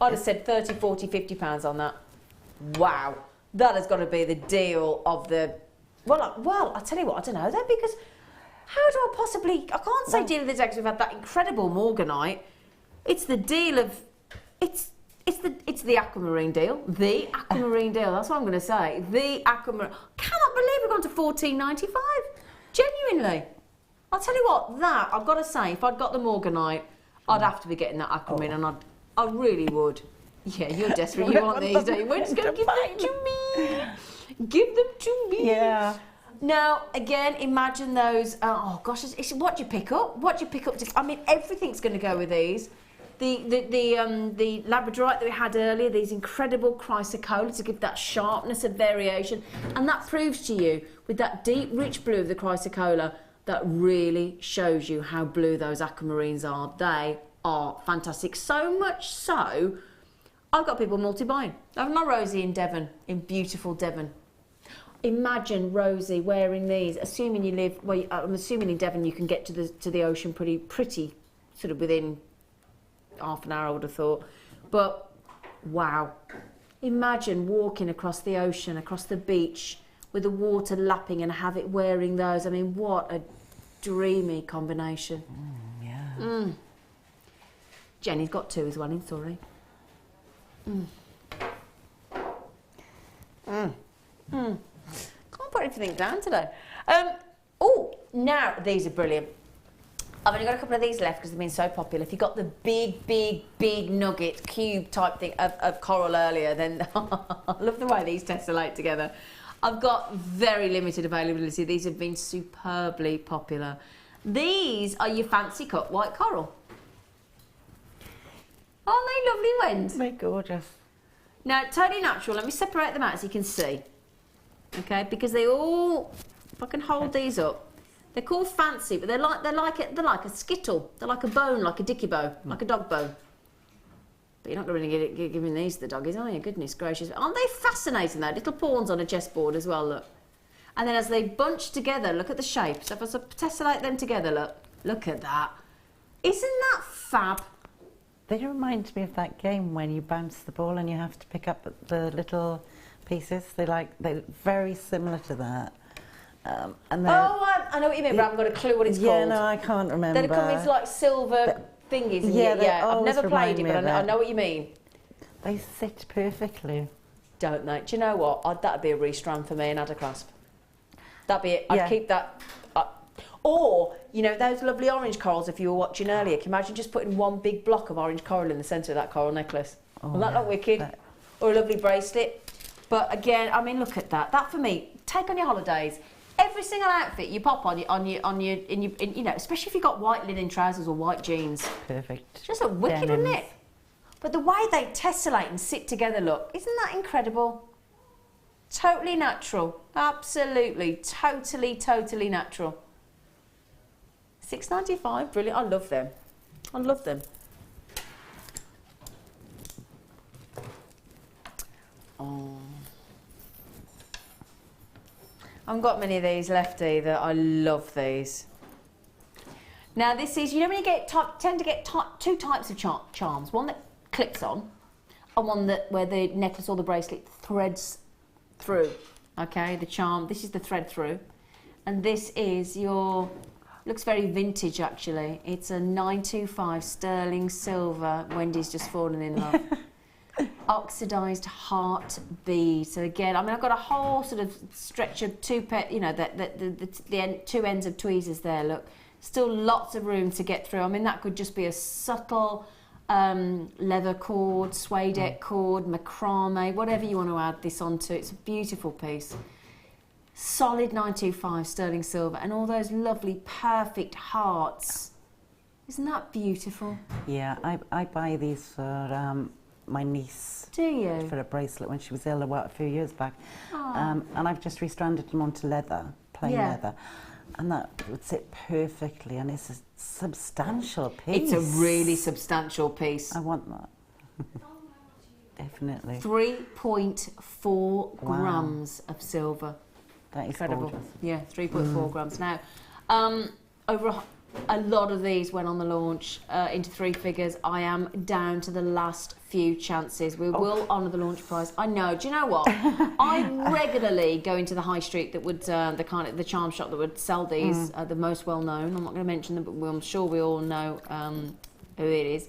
I'd have said 30, 40, 50 pounds on that. Wow. That has got to be the deal of the... Well, I tell you what, I don't know then, because how do I possibly... I can't say deal of the day because we've had that incredible Morganite. It's the deal of... It's the Aquamarine deal. The Aquamarine deal. That's what I'm going to say. The Aquamarine. Cannot believe we've gone to £14.95. Genuinely. I'll tell you what. That I've got to say. If I'd got the Morganite, I'd have to be getting that Aquamarine, and I really would. Yeah, you're desperate. You want these, don't you? We're just going to give them to me. Give them to me. Yeah. Now, again, imagine those. Oh gosh, what do you pick up? What do you pick up? I mean, everything's going to go with these. The labradorite that we had earlier, these incredible chrysocolla to give that sharpness of variation, and that proves to you with that deep, rich blue of the chrysocolla that really shows you how blue those aquamarines are. They are fantastic. So much so, I've got people multi-buying. I have my Rosie in Devon, in beautiful Devon. Imagine Rosie wearing these. Assuming you live, well, I'm assuming in Devon you can get to the ocean pretty, sort of within half an hour, I would have thought. But wow, imagine walking across the ocean, across the beach with the water lapping and have it wearing those. I mean, what a dreamy combination. Jenny's got 2 as well in Surrey. Can't put anything down today. Oh, now these are brilliant. I've only got a couple of these left because they've been so popular. If you got the big nugget cube type thing of coral earlier, then I love the way these tessellate together. I've got very limited availability. These have been superbly popular. These are your fancy cut white coral. Aren't they lovely, Wendy? They're gorgeous. Now, totally natural. Let me separate them out so you can see. Okay, because they all, if I can hold these up, they're called fancy, but they're like a skittle. They're like a bone, like a dicky bone, like a dog bone. But you're not going to really get giving these to the doggies, are you? Goodness gracious. Aren't they fascinating, though? Little pawns on a chessboard as well, look. And then as they bunch together, look at the shape. So if I tessellate them together, look at that. Isn't that fab? They remind me of that game when you bounce the ball and you have to pick up the little pieces. They're very similar to that. And I know what you mean, but I haven't got a clue what it's called. Yeah, no, I can't remember. Then it comes like silver thingies. And Yeah, I've never played it, remind me but of I it. know what you mean. They sit perfectly. Don't they? Do you know what? That'd be a restrand for me, an adder clasp. That'd be it. I'd Yeah. keep that. Or, you know, those lovely orange corals, if you were watching earlier, can you imagine just putting one big block of orange coral in the centre of that coral necklace? Well, that look wicked. Or a lovely bracelet. But again, I mean, look at that. That for me, take on your holidays. Every single outfit you pop on you know, especially if you've got white linen trousers or white jeans. Perfect. Just look wicked, Denims. doesn't it? But the way they tessellate and sit together, look, isn't that incredible? Totally natural. Absolutely, totally natural. $6.95, brilliant. I love them. I love them. Oh. I haven't got many of these left either. I love these. Now this is, you know when you tend to get two types of charms. One that clips on and one that where the necklace or the bracelet threads through. Okay, the charm, this is the thread through. And this is your, looks very vintage actually. It's a 925 sterling silver. Wendy's just fallen in love. Oxidized heart bead. So again, I mean, I've got a whole sort of stretch of two two ends of tweezers there. Look, still lots of room to get through. I mean, that could just be a subtle leather cord, suede cord, macrame, whatever you want to add this onto. It's a beautiful piece. Solid 925 sterling silver, and all those lovely, perfect hearts. Isn't that beautiful? Yeah, I buy these for my niece. Do you? For a bracelet when she was ill a few years back. And I've just restranded them onto leather, plain leather. And that would sit perfectly, and it's a substantial piece. It's a really substantial piece. I want that. Definitely. 3.4 grams of silver. That is incredible. gorgeous. Yeah, 3.4 grams. Now, over a lot of these went on the launch into three figures. I am down to the last few chances. We will honour the launch price. I know. Do you know what? I regularly go into the high street that would the charm shop that would sell these. The most well known. I'm not going to mention them, but I'm sure we all know who it is.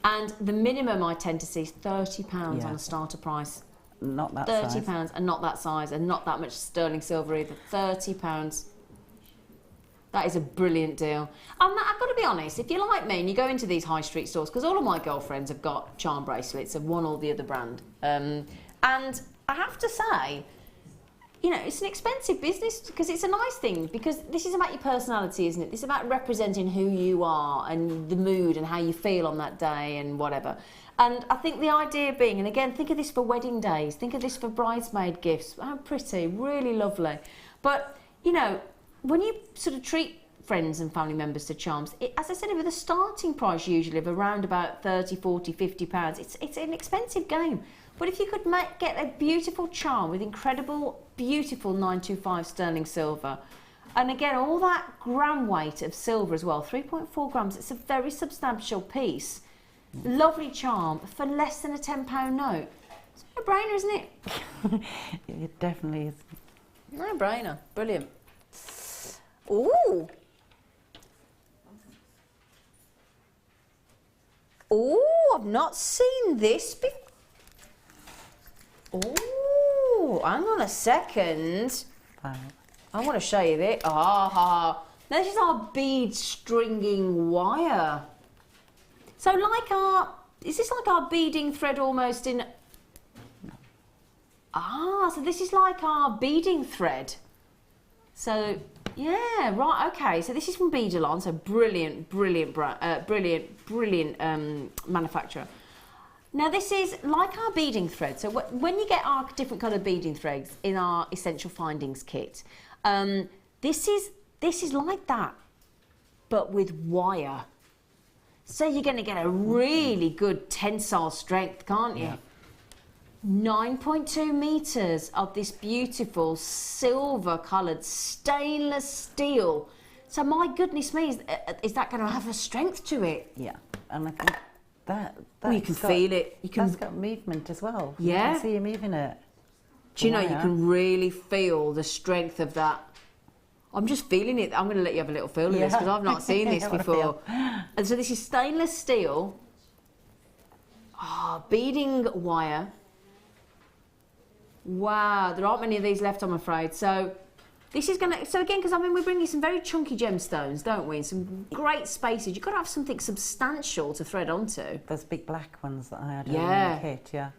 And the minimum I tend to see is £30 on a starter price. Not that size. £30 and not that size and not that much sterling silver either. £30. That is a brilliant deal. I've got to be honest, if you're like me and you go into these high street stores, because all of my girlfriends have got charm bracelets of one or the other brand, and I have to say, you know, it's an expensive business because it's a nice thing, because this is about your personality, isn't it? This is about representing who you are and the mood and how you feel on that day and whatever. And I think the idea being, and again, think of this for wedding days, think of this for bridesmaid gifts. How pretty, really lovely. But, you know, when you sort of treat friends and family members to charms, as I said, with a starting price usually of around about 30, 40, 50 pounds, it's an expensive game. But if you could get a beautiful charm with incredible, beautiful 925 sterling silver, and again, all that gram weight of silver as well, 3.4 grams, it's a very substantial piece. Lovely charm for less than a £10 note. It's a no-brainer, isn't it? It definitely is. No-brainer. Brilliant. Ooh. Ooh, I've not seen this before. Ooh, hang on a second. Wow. I want to show you this. Now this is our bead stringing wire. So is this like our beading thread almost in... so this is like our beading thread. So, yeah, right, okay. So this is from Beadalon, so brilliant manufacturer. Now this is like our beading thread. So when you get our different colour beading threads in our Essential Findings kit, this is like that, but with wire. So you're going to get a really good tensile strength, can't you? Yeah. 9.2 metres of this beautiful silver coloured stainless steel. So my goodness me, is that going to have a strength to it? Yeah, and I think that you can feel it. That's got movement as well. Yeah. You can see you moving it. Do you know, you can really feel the strength of that. I'm just feeling it. I'm going to let you have a little feel of this because I've not seen this before. And so this is stainless steel, beading wire. Wow, there aren't many of these left, I'm afraid. So this is going to, so again, because I mean, we bring you some very chunky gemstones, don't we? And some great spaces. You've got to have something substantial to thread onto. Those big black ones that I had in the kit, yeah.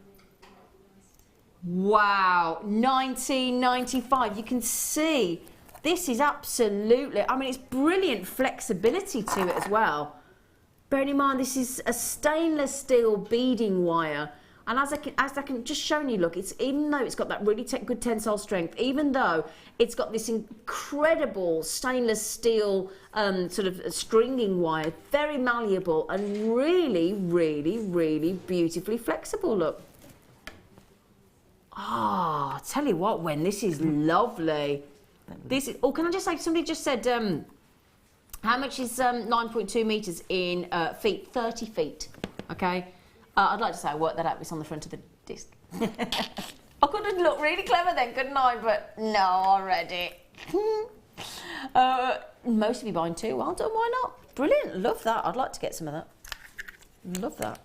Wow, 1995. You can see this is absolutely, I mean, it's brilliant flexibility to it as well. Bearing in mind, this is a stainless steel beading wire. And as I can just showing you, look, it's, even though it's got that really good tensile strength, even though it's got this incredible stainless steel sort of stringing wire, very malleable and really, really, really beautifully flexible, look. Ah, tell you what, Wen, this is lovely. This is, oh, can I just say, somebody just said, how much is 9.2 metres in feet? 30 feet, okay? I'd like to say I worked that out, it's on the front of the disc. I could have looked really clever then, couldn't I? But no, I read it. Most of you buying two, well done, why not? Brilliant, love that. I'd like to get some of that. Love that.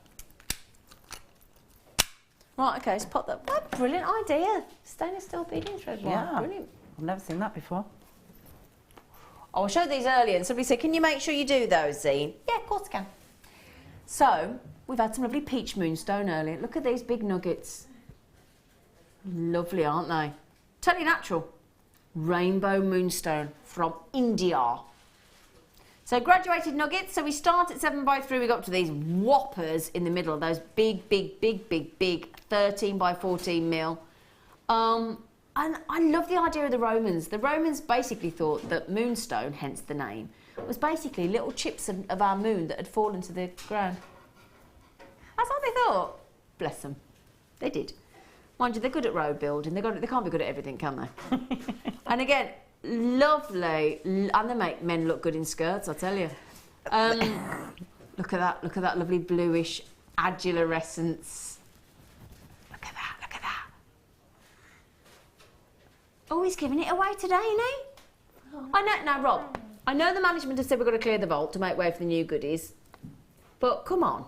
Right, okay, let's pop that. What a brilliant idea. Stainless steel beading thread. Yeah, brilliant. I've never seen that before. Oh, I showed these earlier and somebody said, can you make sure you do those, Zine? Yeah, of course I can. So, we've had some lovely peach moonstone earlier. Look at these big nuggets. Lovely, aren't they? Totally natural. Rainbow moonstone from India. So graduated nuggets. So we start at 7x3. We got up to these whoppers in the middle. Those big 13 by 14 mil. And I love the idea of the Romans. The Romans basically thought that moonstone, hence the name, was basically little chips of our moon that had fallen to the ground. That's what they thought. Bless them. They did. Mind you, they're good at road building. They can't be good at everything, can they? And again, lovely. And they make men look good in skirts, I tell you. Look at that lovely bluish adularescence. Look at that, look at that. Oh, he's giving it away today, isn't he? I know, now Rob, I know the management have said we've got to clear the vault to make way for the new goodies, but come on.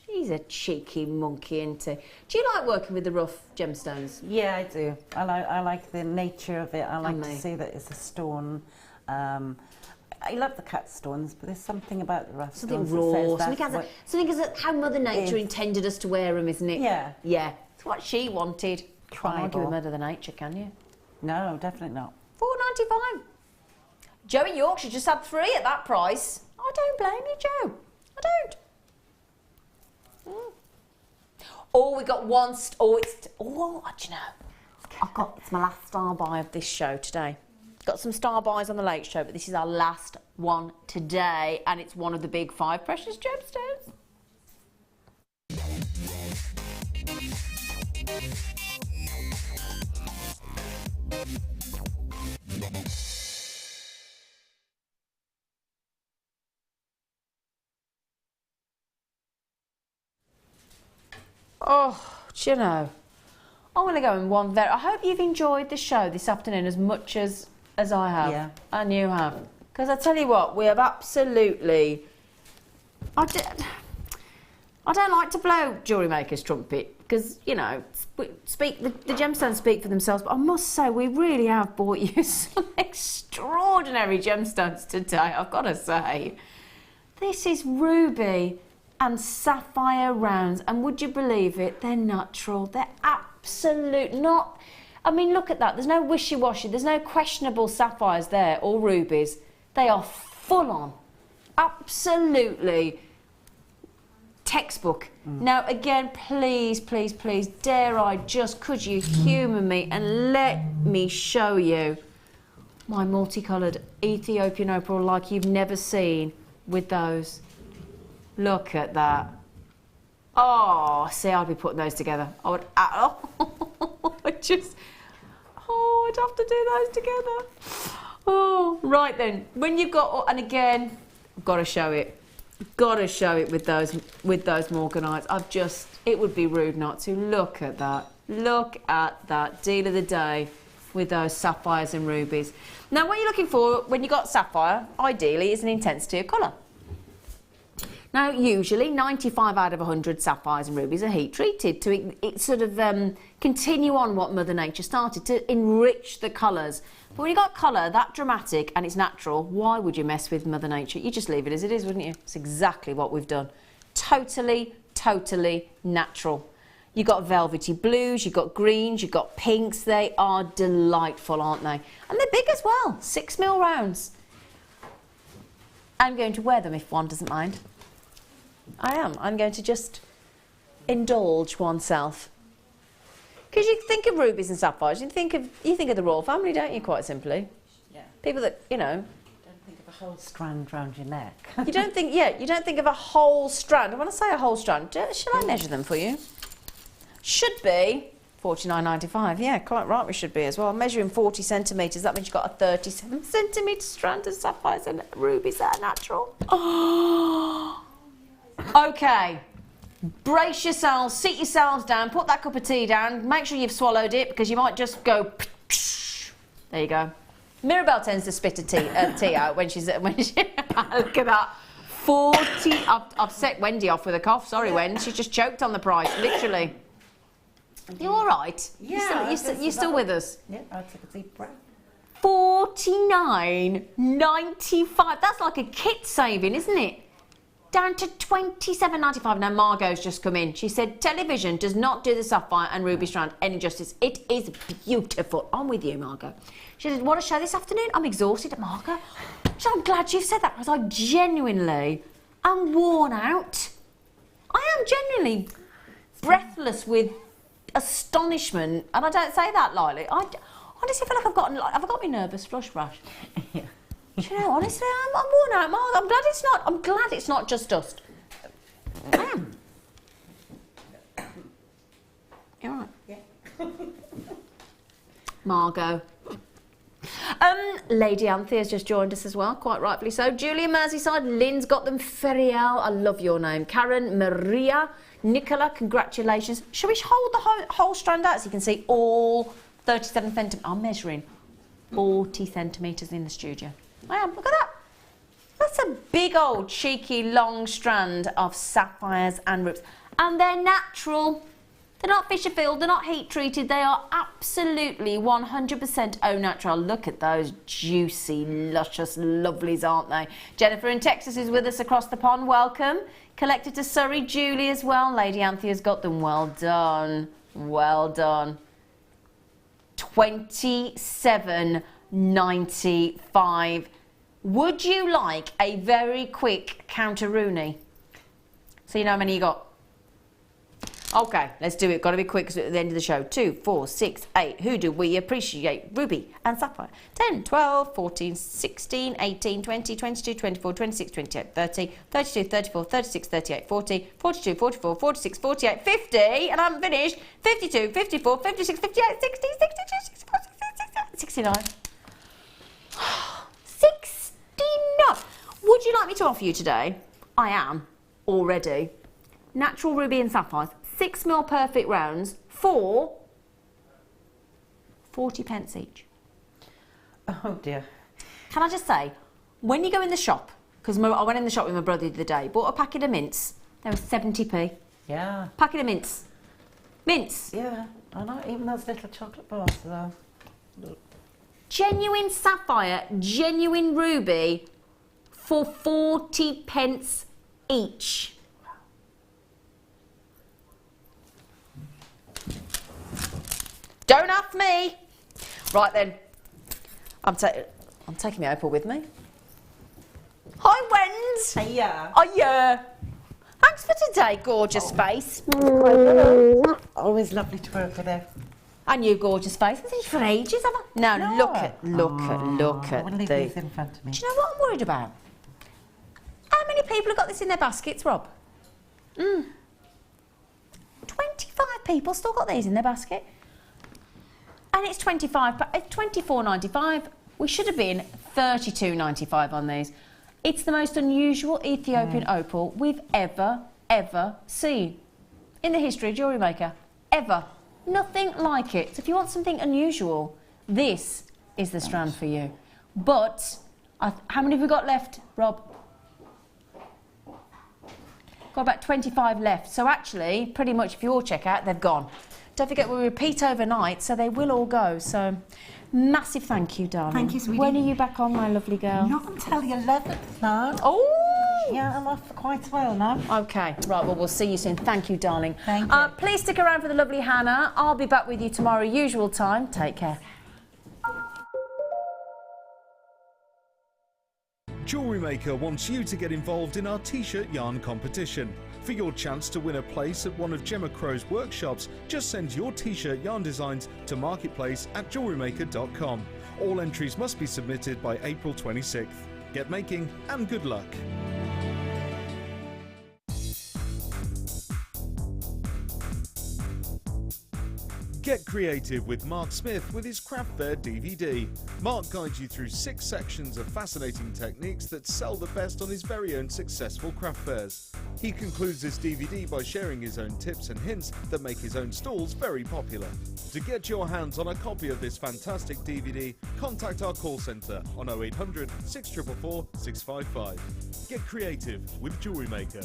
He's a cheeky monkey, isn't he? Do you like working with the rough gemstones? Yeah, I do. I like the nature of it. I like to see that it's a stone. I love the cut stones, but there's something about the rough something stones. Raw, something is how Mother Nature intended us to wear them, isn't it? Yeah. Yeah. It's what she wanted. Tribal. Can't argue with Mother Nature, can you? No, definitely not. £4.95. Joe in Yorkshire just had 3 at that price. I don't blame you, Joe. I don't. Oh, we got one. Do you know? It's my last star buy of this show today. Got some star buys on the Late Show, but this is our last one today, and it's one of the big 5 precious gemstones. Oh, do you know, I'm going to go in one very... I hope you've enjoyed the show this afternoon as much as I have. Yeah. And you have. Because I tell you what, we have absolutely... I don't like to blow Jewellery Maker's trumpet because, you know, the gemstones speak for themselves, but I must say we really have bought you some extraordinary gemstones today, I've got to say. This is ruby and sapphire rounds, and would you believe it, they're natural. They're absolute, not... I mean, look at that. There's no wishy-washy. There's no questionable sapphires there or rubies. They are full on. Absolutely textbook. Now, again, please, please, please, dare I just, could you humour me and let me show you my multicoloured Ethiopian opal like you've never seen with those. Look at that. Oh, see, I'd be putting those together. I would, I'd have to do those together. Oh, right then. When you've got, and again, I've got to show it. Got to show it with those morganites. It would be rude not to. Look at that. Look at that. Deal of the day. with those sapphires and rubies. Now, what you're looking for when you got sapphire, ideally, is an intensity of colour. Now, usually 95 out of 100 sapphires and rubies are heat treated to sort of continue on what Mother Nature started, to enrich the colours. But when you got colour that dramatic and it's natural, why would you mess with Mother Nature? You just leave it as it is, wouldn't you? It's exactly what we've done. Totally, totally natural. You've got velvety blues, you've got greens, you've got pinks. They are delightful, aren't they? And they're big as well, 6mm rounds. I'm going to wear them if one doesn't mind. I am. I'm going to just indulge oneself. Because you think of rubies and sapphires, you think of the royal family, don't you, quite simply? Yeah. People that, you know... Don't think of a whole strand round your neck. You don't think of a whole strand. When I say a whole strand, shall I measure them for you? Should be $49.95. Yeah, quite right, we should be as well. I'm measuring 40 centimetres. That means you've got a 37 centimetre strand of sapphires and rubies that are natural. Oh! Okay, brace yourselves, sit yourselves down, put that cup of tea down, make sure you've swallowed it because you might just go. There you go. Mirabelle tends to spit a tea out when she look at that. 40. I've set Wendy off with a cough. Sorry, Wendy. She's just choked on the price, literally. You all right? Yeah. You're still with us? Yeah, I took a deep breath. $49.95. That's like a kit saving, isn't it? Down to $27.95. Now, Margot's just come in. She said, television does not do the sapphire and ruby strand any justice. It is beautiful. I'm with you, Margot. She said, want a show this afternoon? I'm exhausted, Margot. So I'm glad you've said that, because I genuinely am worn out. I am genuinely breathless with astonishment, and I don't say that lightly. I honestly feel like I've got my nervous flush brush. Yeah. Do you know, honestly, I'm worn out, Mark. I'm glad it's not just dust. I am. You all right? Yeah. Margot. Lady Anthea's just joined us as well, quite rightfully so. Julia Merseyside, Lynn's got them. Ferial, I love your name. Karen, Maria, Nicola, congratulations. Shall we hold the whole strand out so you can see all 37 centimetres? I'm measuring 40 centimetres in the studio. I am, look at that. That's a big old cheeky long strand of sapphires and rubies. And they're natural. They're not Fisherfield, they're not heat treated. They are absolutely 100% au natural. Look at those juicy, luscious lovelies, aren't they? Jennifer in Texas is with us across the pond. Welcome. Collector to Surrey, Julie as well. Lady Anthea's got them. Well done. Well done. $27.95. Would you like a very quick counter Rooney? So you know how many you got? Okay, let's do it. Got to be quick because at the end of the show. 2, 4, 6, 8. Who do we appreciate? Ruby and sapphire. 10, 12, 14, 16, 18, 20, 22, 24, 26, 28, 30, 32, 34, 36, 38, 40, 42, 44, 46, 48, 50. And I haven't finished. 52, 54, 56, 58, 60, 62, 64, 69. 69. Would you like me to offer you today? I am already. Natural ruby and sapphires. 6mm perfect rounds for 40 pence each. Oh dear. Can I just say, when you go in the shop, because I went in the shop with my brother the other day, bought a packet of mints, they were 70p. Yeah. Packet of mints. Mints. Yeah, I know, even those little chocolate bars though. Genuine sapphire, genuine ruby for 40 pence each. Don't ask me. Right then, I'm taking my opal with me. Hi, Wens. Hiya. Hiya. Thanks for today, gorgeous face. Always lovely to work with her. And you, gorgeous face. I've seen you for ages, haven't I? Now No. look at I want to leave these in front of me. Do you know what I'm worried about? How many people have got this in their baskets, Rob? 25 people still got these in their basket. And it's $24.95. We should have been $32.95 on these. It's the most unusual Ethiopian opal we've ever seen in the history of Jewellery Maker. Ever. Nothing like it. So if you want something unusual this is the strand for you. But, how many have we got left, Rob? Got about 25 left. So actually, pretty much if you all check out, they've gone. Don't forget, we repeat overnight, so they will all go. So, massive thank you, darling. Thank you, sweetie. When are you back on, my lovely girl? Not until the 11th, love. Oh! Yeah, I'm off for quite a while now. Okay, right, well, we'll see you soon. Thank you, darling. Thank you. Please stick around for the lovely Hannah. I'll be back with you tomorrow, usual time. Take care. Jewellery Maker wants you to get involved in our t-shirt yarn competition. For your chance to win a place at one of Gemma Crow's workshops, just send your t-shirt yarn designs to marketplace@jewellerymaker.com. All entries must be submitted by April 26th. Get making and good luck. Get creative with Mark Smith with his Craft Fair DVD. Mark guides you through 6 sections of fascinating techniques that sell the best on his very own successful craft fairs. He concludes this DVD by sharing his own tips and hints that make his own stalls very popular. To get your hands on a copy of this fantastic DVD, contact our call centre on 0800 644 655. Get creative with Jewellery Maker.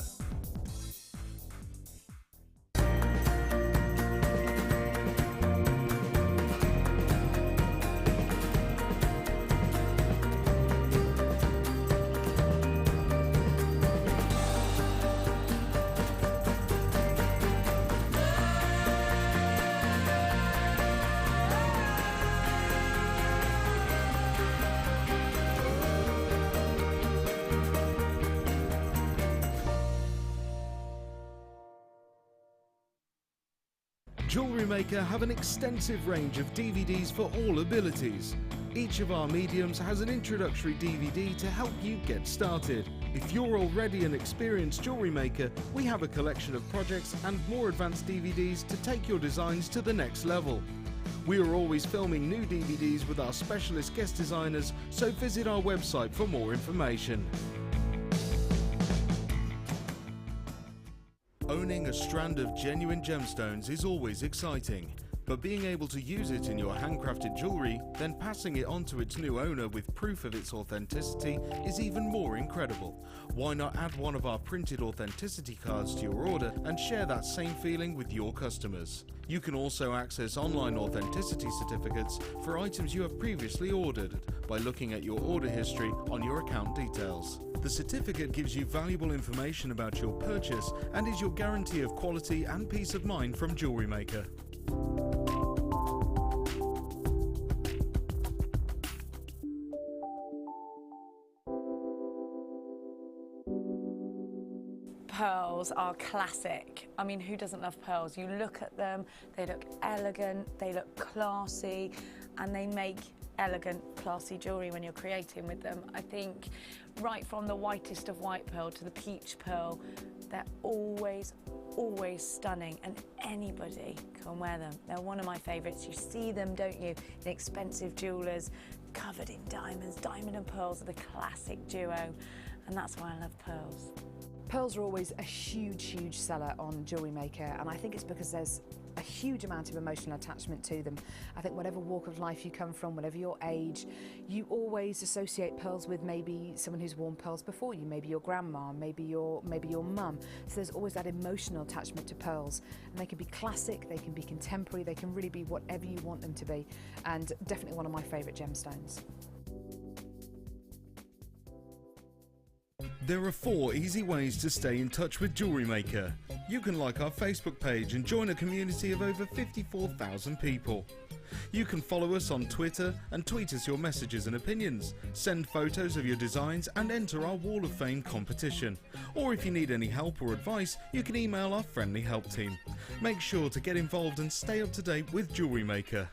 Jewellery Maker have an extensive range of DVDs for all abilities. Each of our mediums has an introductory DVD to help you get started. If you're already an experienced jewellery maker, we have a collection of projects and more advanced DVDs to take your designs to the next level. We are always filming new DVDs with our specialist guest designers, so visit our website for more information. Owning a strand of genuine gemstones is always exciting, but being able to use it in your handcrafted jewellery, then passing it on to its new owner with proof of its authenticity is even more incredible. Why not add one of our printed authenticity cards to your order and share that same feeling with your customers? You can also access online authenticity certificates for items you have previously ordered by looking at your order history on your account details. The certificate gives you valuable information about your purchase and is your guarantee of quality and peace of mind from Jewellery Maker. Pearls are classic. I mean, who doesn't love pearls? You look at them, they look elegant, they look classy, and they make elegant, classy jewellery when you're creating with them. I think right from the whitest of white pearl to the peach pearl, they're always stunning, and anybody can wear them. They're one of my favourites. You see them, don't you, in expensive jewellers, covered in diamonds. Diamond and pearls are the classic duo, and that's why I love pearls. Pearls are always a huge seller on Jewellery Maker, and I think it's because there's a huge amount of emotional attachment to them. I think whatever walk of life you come from, whatever your age, you always associate pearls with maybe someone who's worn pearls before you, maybe your grandma, maybe your mum. So there's always that emotional attachment to pearls, and they can be classic, they can be contemporary, they can really be whatever you want them to be, and definitely one of my favourite gemstones. There are 4 easy ways to stay in touch with Jewellery Maker. You can like our Facebook page and join a community of over 54,000 people. You can follow us on Twitter and tweet us your messages and opinions, send photos of your designs and enter our Wall of Fame competition. Or if you need any help or advice, you can email our friendly help team. Make sure to get involved and stay up to date with Jewellery Maker.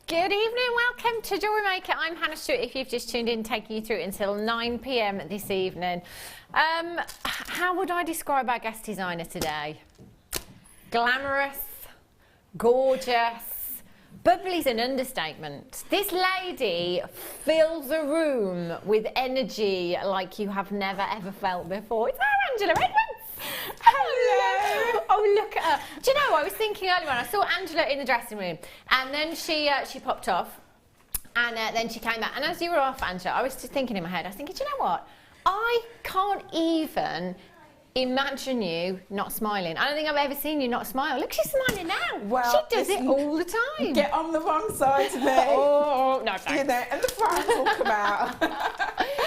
Good evening, welcome to Jewellery Maker. I'm Hannah Stuart, if you've just tuned in, taking you through until 9 p.m. this evening. How would I describe our guest designer today? Glamorous, gorgeous, Bubbly's an understatement. This lady fills a room with energy like you have never ever felt before. It's our Angela Edwards. Hello. Oh, look at her. Do you know, I was thinking earlier on, I saw Angela in the dressing room, and then she popped off, and then she came back. And as you were off, Angela, I was just thinking in my head, I was thinking, do you know what? I can't even imagine you not smiling. I don't think I've ever seen you not smile. Look, she's smiling now. Well, she does it all the time. Get on the wrong side of me. Oh, no, thanks. You know, and the frown will come out.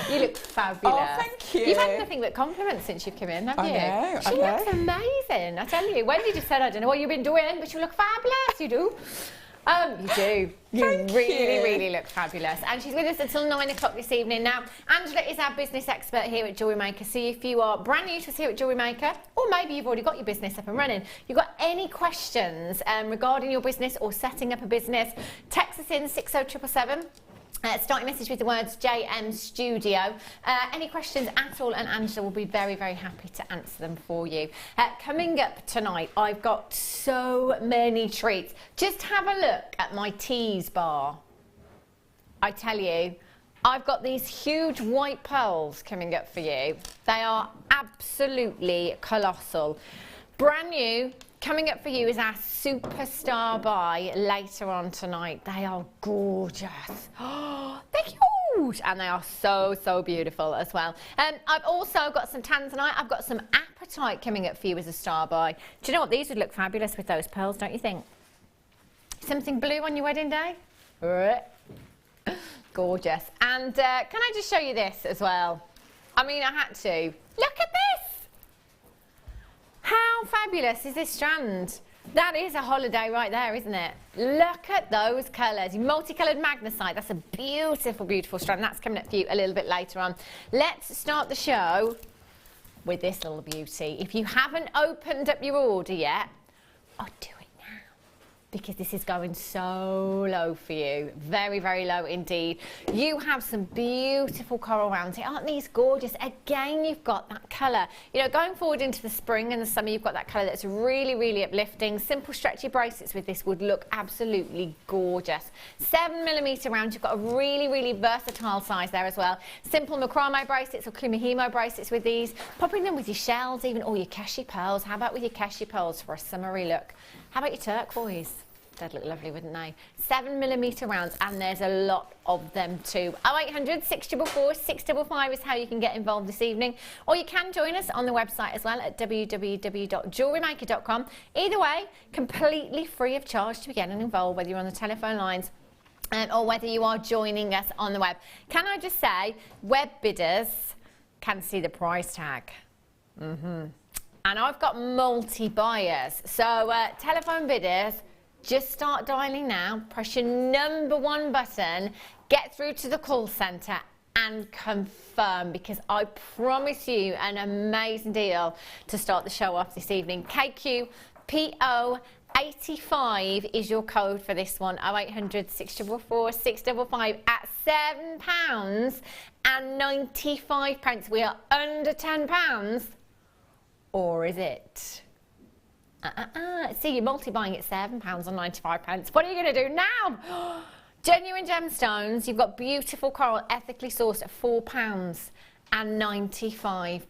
You look fabulous. Oh, thank you. You've had nothing but compliments since you've come in, haven't you? I know. She looks amazing. I tell you, Wendy just said, I don't know what you've been doing, but you look fabulous. You do. You do. You really look fabulous. And she's with us until 9 o'clock this evening. Now, Angela is our business expert here at Jewellery Maker. So if you are brand new to us here at Jewellery Maker, or maybe you've already got your business up and running, you've got any questions regarding your business or setting up a business, text us in 60777. Start your message with the words JM Studio. Any questions at all, and Angela will be very happy to answer them for you. Coming up tonight, I've got so many treats. Just have a look at my tease bar. I tell you, I've got these huge white pearls coming up for you. They are absolutely colossal. Brand new. Coming up for you is our superstar buy later on tonight. They are gorgeous. Oh, they're huge. And they are so beautiful as well. I've also got some tanzanite. I've got some apatite coming up for you as a star buy. Do you know what? These would look fabulous with those pearls, don't you think? Something blue on your wedding day? Gorgeous. And can I just show you this as well? I mean, I had to. Look at this. How fabulous is this strand? That is a holiday right there, isn't it? Look at those colours. Multicoloured magnesite. That's a beautiful strand. That's coming up for you a little bit later on. Let's start the show with this little beauty. If you haven't opened up your order yet, I'll do it now, because this is going so low for you. Very low indeed. You have some beautiful coral rounds here. Aren't these gorgeous? Again, you've got that colour. You know, going forward into the spring and the summer, you've got that colour that's really uplifting. Simple stretchy bracelets with this would look absolutely gorgeous. 7mm round. You've got a really versatile size there as well. Simple macrame bracelets or kumihimo bracelets with these. Popping them with your shells even, or your keshi pearls. How about with your keshi pearls for a summery look? How about your turquoise? They'd look lovely, wouldn't they? 7mm rounds, and there's a lot of them too. 0800 644 655 is how you can get involved this evening. Or you can join us on the website as well at www.jewellerymaker.com. Either way, completely free of charge to be getting involved, whether you're on the telephone lines or whether you are joining us on the web. Can I just say, web bidders can see the price tag. And I've got multi-buyers. So telephone bidders, just start dialing now, press your #1 button, get through to the call centre and confirm, because I promise you an amazing deal to start the show off this evening. KQPO85 is your code for this one. 0800 644 655 at £7.95. We are under £10. Or is it? See, you're multi-buying at £7.95. What are you going to do now? Genuine gemstones. You've got beautiful coral, ethically sourced at £4.95.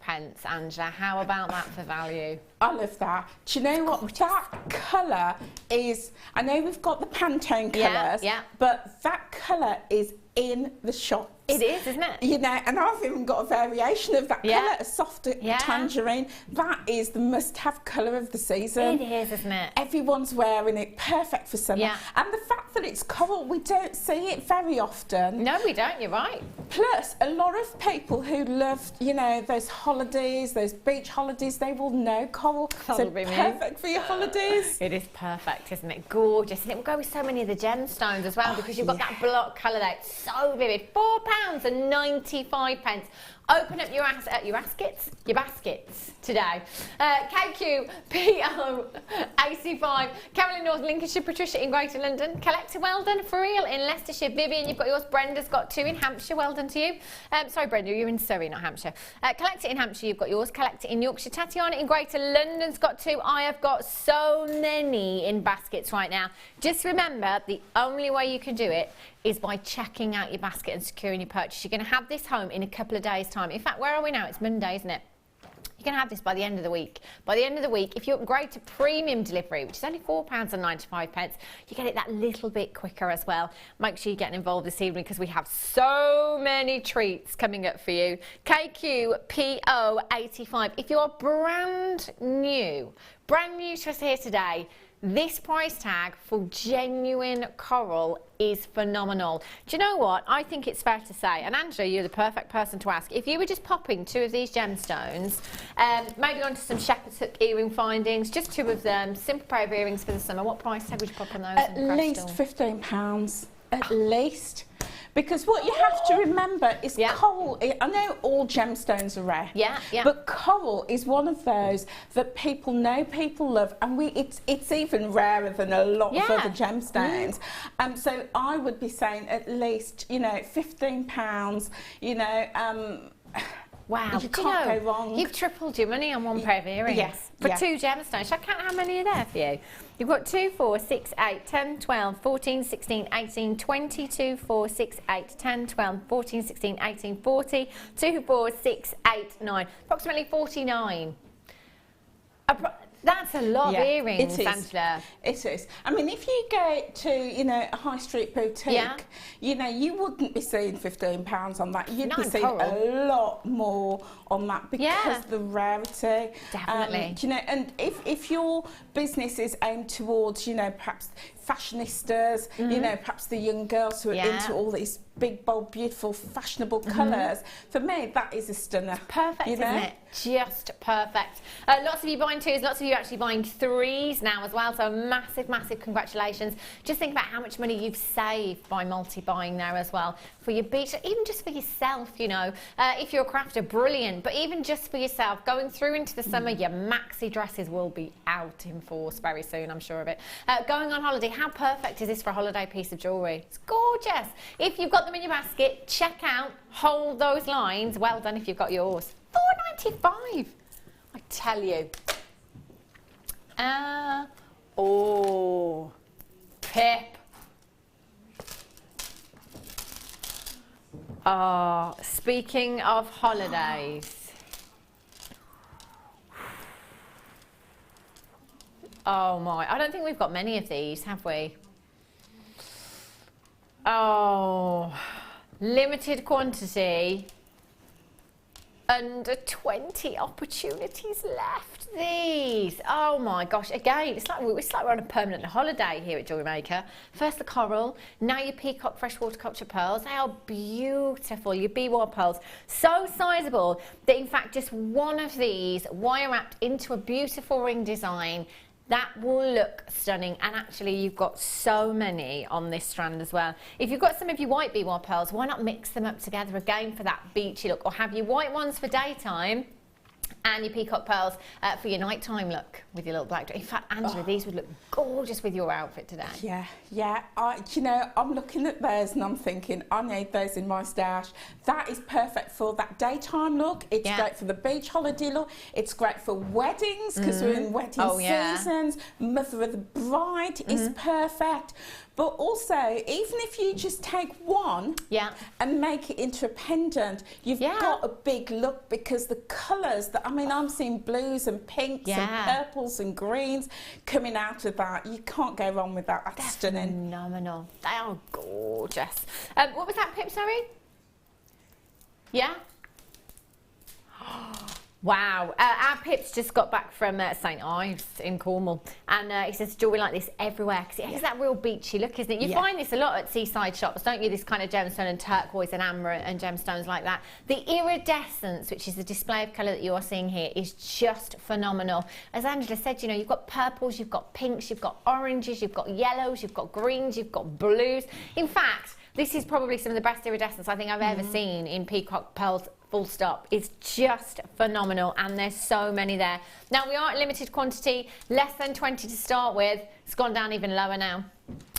Angela, how about that for value? I love that. Do you know what? That colour is, I know we've got the Pantone colours, but that colour is in the shop. It is, isn't it? You know, and I've even got a variation of that colour, a softer tangerine. That is the must-have colour of the season. It is, isn't it? Everyone's wearing it, perfect for summer. Yeah. And the fact that it's coral, we don't see it very often. No, we don't, you're right. Plus, a lot of people who love, you know, those holidays, those beach holidays, they will know coral. So perfect for your holidays. It is perfect, isn't it? Gorgeous. And it will go with so many of the gemstones as well, because you've got that block colour there. It's so vivid. £4.95. Open up your baskets today. KQPO85, Carolyn North Lincolnshire, Patricia in Greater London, Collector, well done. For real in Leicestershire, Vivian, you've got yours. Brenda's got 2 in Hampshire, well done to you. Sorry Brenda, you're in Surrey, not Hampshire. Collector in Hampshire, you've got yours. Collector in Yorkshire, Tatiana in Greater London's got 2. I have got so many in baskets right now. Just remember, the only way you can do it is by checking out your basket and securing your purchase. You're going to have this home in a couple of days' time. In fact, where are we now? It's Monday, isn't it? You're going to have this by the end of the week. By the end of the week, if you upgrade to premium delivery, which is only £4.95, you get it that little bit quicker as well. Make sure you're getting involved this evening because we have so many treats coming up for you. KQPO85. If you're brand new to us here today, this price tag for genuine coral is phenomenal. Do you know what? I think it's fair to say, and Angela, you're the perfect person to ask, if you were just popping 2 of these gemstones, maybe onto some shepherd's hook earring findings, just 2 of them, simple pair of earrings for the summer, what price tag would you pop on those? At least £15, at least. Because what you have to remember is coral, I know all gemstones are rare, but coral is one of those that people know, people love, and it's even rarer than a lot of other gemstones. So I would be saying at least, you know, £15, you know, wow, you can't go wrong. You've tripled your money on 1 pair of earrings for 2 gemstones. Shall I count how many are there for you? You've got 2, 4, 6, 8, 10, 12, 14, 16, 18, 20, 2, 4, 6, 8, 10, 12, 14, 16, 18, 40, 2, 4, 6, 8, 9, approximately 49. That's a lot of earrings, Angela. It is. I mean, if you go to, you know, a high street boutique, you know, you wouldn't be seeing £15 on that. You'd be seeing a lot more on that because of the rarity. Definitely. You know, and if your business is aimed towards, you know, perhaps fashionistas, you know, perhaps the young girls who are into all these big, bold, beautiful, fashionable colours, for me, that is a stunner. Perfect, you know? Isn't it? Just perfect. Lots of you buying 2s, lots of you actually buying 3s now as well, so massive, massive congratulations. Just think about how much money you've saved by multi-buying now as well for your beach, even just for yourself, you know. If you're a crafter, brilliant, but even just for yourself, going through into the summer, your maxi dresses will be out in force very soon, I'm sure of it. Going on holiday, how perfect is this for a holiday piece of jewellery? It's gorgeous. If you've got them in your basket, check out, hold those lines. Well done if you've got yours. £4.95, I tell you. Oh, Pip. Oh, speaking of holidays. Oh my, I don't think we've got many of these, have we? Oh, limited quantity. Under 20 opportunities left. These, oh my gosh, again, it's like we're on a permanent holiday here at Jewellery Maker. First the coral, now your peacock freshwater culture pearls. They are beautiful, your bee-wire pearls. So sizable that in fact just one of these wire wrapped into a beautiful ring design, that will look stunning, and actually you've got so many on this strand as well. If you've got some of your white bee-wire pearls, why not mix them up together again for that beachy look, or have your white ones for daytime and your peacock pearls for your nighttime look with your little black dress. In fact, Angela, these would look gorgeous with your outfit today. Yeah. You know, I'm looking at those and I'm thinking, I need those in my stash. That is perfect for that daytime look. It's great for the beach holiday look. It's great for weddings because we're in wedding seasons. Mother of the bride is perfect. But also, even if you just take one and make it into a pendant, you've got a big look because the colours that, I mean, I'm seeing blues and pinks and purples and greens coming out of that. You can't go wrong with that. That's stunning. Phenomenal. They are gorgeous. What was that, Pip, sorry? Yeah? Wow, our Pip's just got back from St Ives in Cornwall, and he says jewellery like this everywhere because it has that real beachy look, isn't it? You find this a lot at seaside shops, don't you? This kind of gemstone and turquoise and amber and gemstones like that. The iridescence, which is the display of colour that you are seeing here, is just phenomenal. As Angela said, you know, you've got purples, you've got pinks, you've got oranges, you've got yellows, you've got greens, you've got blues. In fact, this is probably some of the best iridescence I think I've ever seen in peacock pearls full stop. It's just phenomenal, and there's so many there. Now, we are at limited quantity, less than 20 to start with. It's gone down even lower now.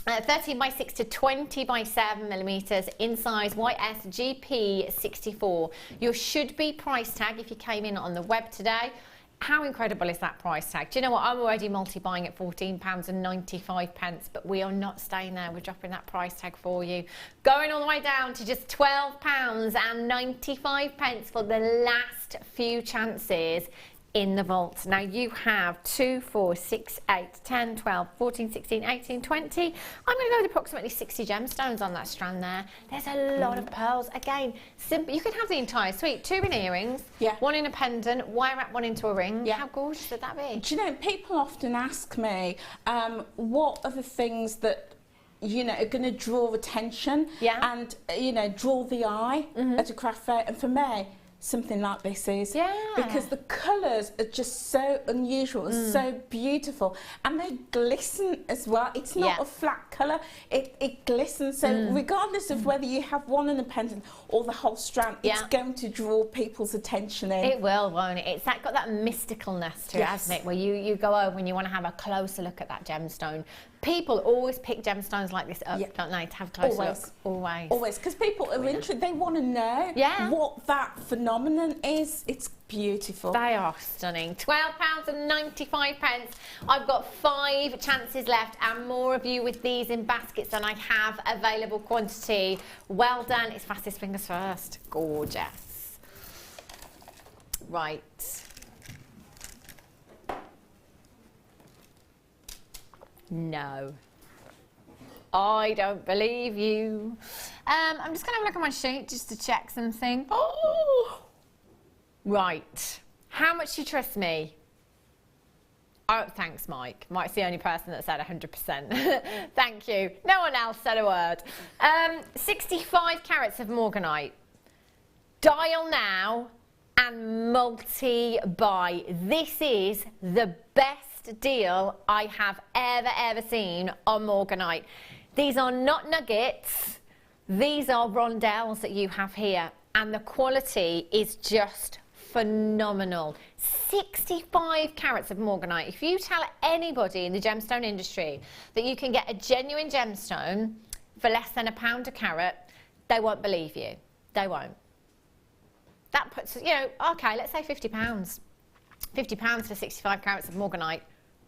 13 by 6 to 20 by 7 millimeters in size YS GP64. Your should be price tag if you came in on the web today. How incredible is that price tag? Do you know what? I'm already multi-buying at £14.95, but we are not staying there. We're dropping that price tag for you. Going all the way down to just £12.95 for the last few chances in the vault. Now you have 2, 4, 6, 8, 10, 12, 14, 16, 18, 20. I'm going to go with approximately 60 gemstones on that strand there. There's a lot of pearls. Again, simple. You could have the entire suite. 2 in earrings, 1 in a pendant, wire wrap 1 into a ring. How gorgeous would that be? Do you know, people often ask me, what are the things that are going to draw attention and, draw the eye at a craft fair? And for me, something like this is, because the colours are just so unusual and so beautiful, and they glisten as well. It's not a flat colour, it glistens, so regardless of whether you have one in a pendant or the whole strand, it's going to draw people's attention in. It will, won't it? It's got that mysticalness to it, hasn't it, where you go over and you want to have a closer look at that gemstone. People always pick gemstones like this up, don't they, to have a close look? Always. Always, because people are interested. They want to know what that phenomenon is. It's beautiful. They are stunning. £12.95. I've got 5 chances left, and more of you with these in baskets than I have available quantity. Well done. It's fastest fingers first. Gorgeous. Right. No, I don't believe you. I'm just going to have a look at my sheet just to check something. Oh, right. How much do you trust me? Oh, thanks, Mike. Mike's the only person that said 100%. Thank you. No one else said a word. 65 carats of morganite. Dial now and multi-buy. This is the best deal I have ever seen on morganite. These are not nuggets, these are rondelles that you have here, and the quality is just phenomenal. 65 carats of morganite. If you tell anybody in the gemstone industry that you can get a genuine gemstone for less than £1 a carat, they won't believe you. They won't. That puts, okay, let's say £50. £50 for 65 carats of morganite.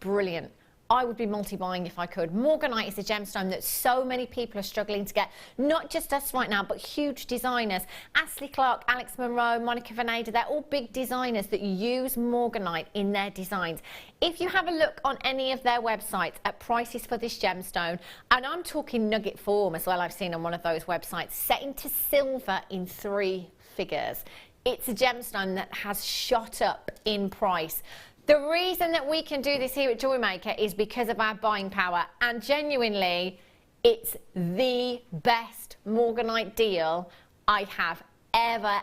Brilliant. I would be multi-buying if I could. Morganite is a gemstone that so many people are struggling to get. Not just us right now, but huge designers. Ashley Clark, Alex Monroe, Monica Veneda, they're all big designers that use morganite in their designs. If you have a look on any of their websites at prices for this gemstone, and I'm talking nugget form as well, I've seen on one of those websites, set into silver in 3 figures. It's a gemstone that has shot up in price. The reason that we can do this here at Jewellery Maker is because of our buying power, and genuinely, it's the best morganite deal I have ever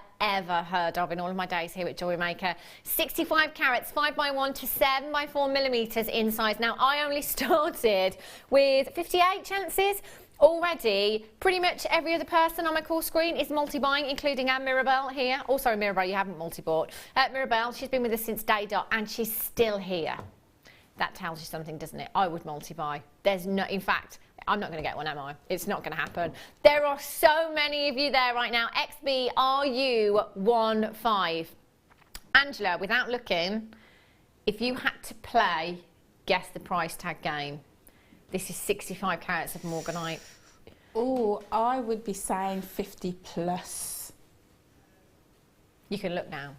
heard of in all of my days here at Jewellery Maker. 65 carats, 5 by 1 to 7 by 4 millimeters in size. Now, I only started with 58 chances. Already, pretty much every other person on my call screen is multi-buying, including our Mirabelle here. Also, Mirabelle, you haven't multi-bought. Mirabelle, she's been with us since day dot, and she's still here. That tells you something, doesn't it? I would multi-buy. There's no, in fact, I'm not going to get one, am I? It's not going to happen. There are so many of you there right now. XBRU15. Angela, without looking, if you had to play guess the price tag game, this is 65 carats of morganite. Oh, I would be saying 50 plus. You can look now.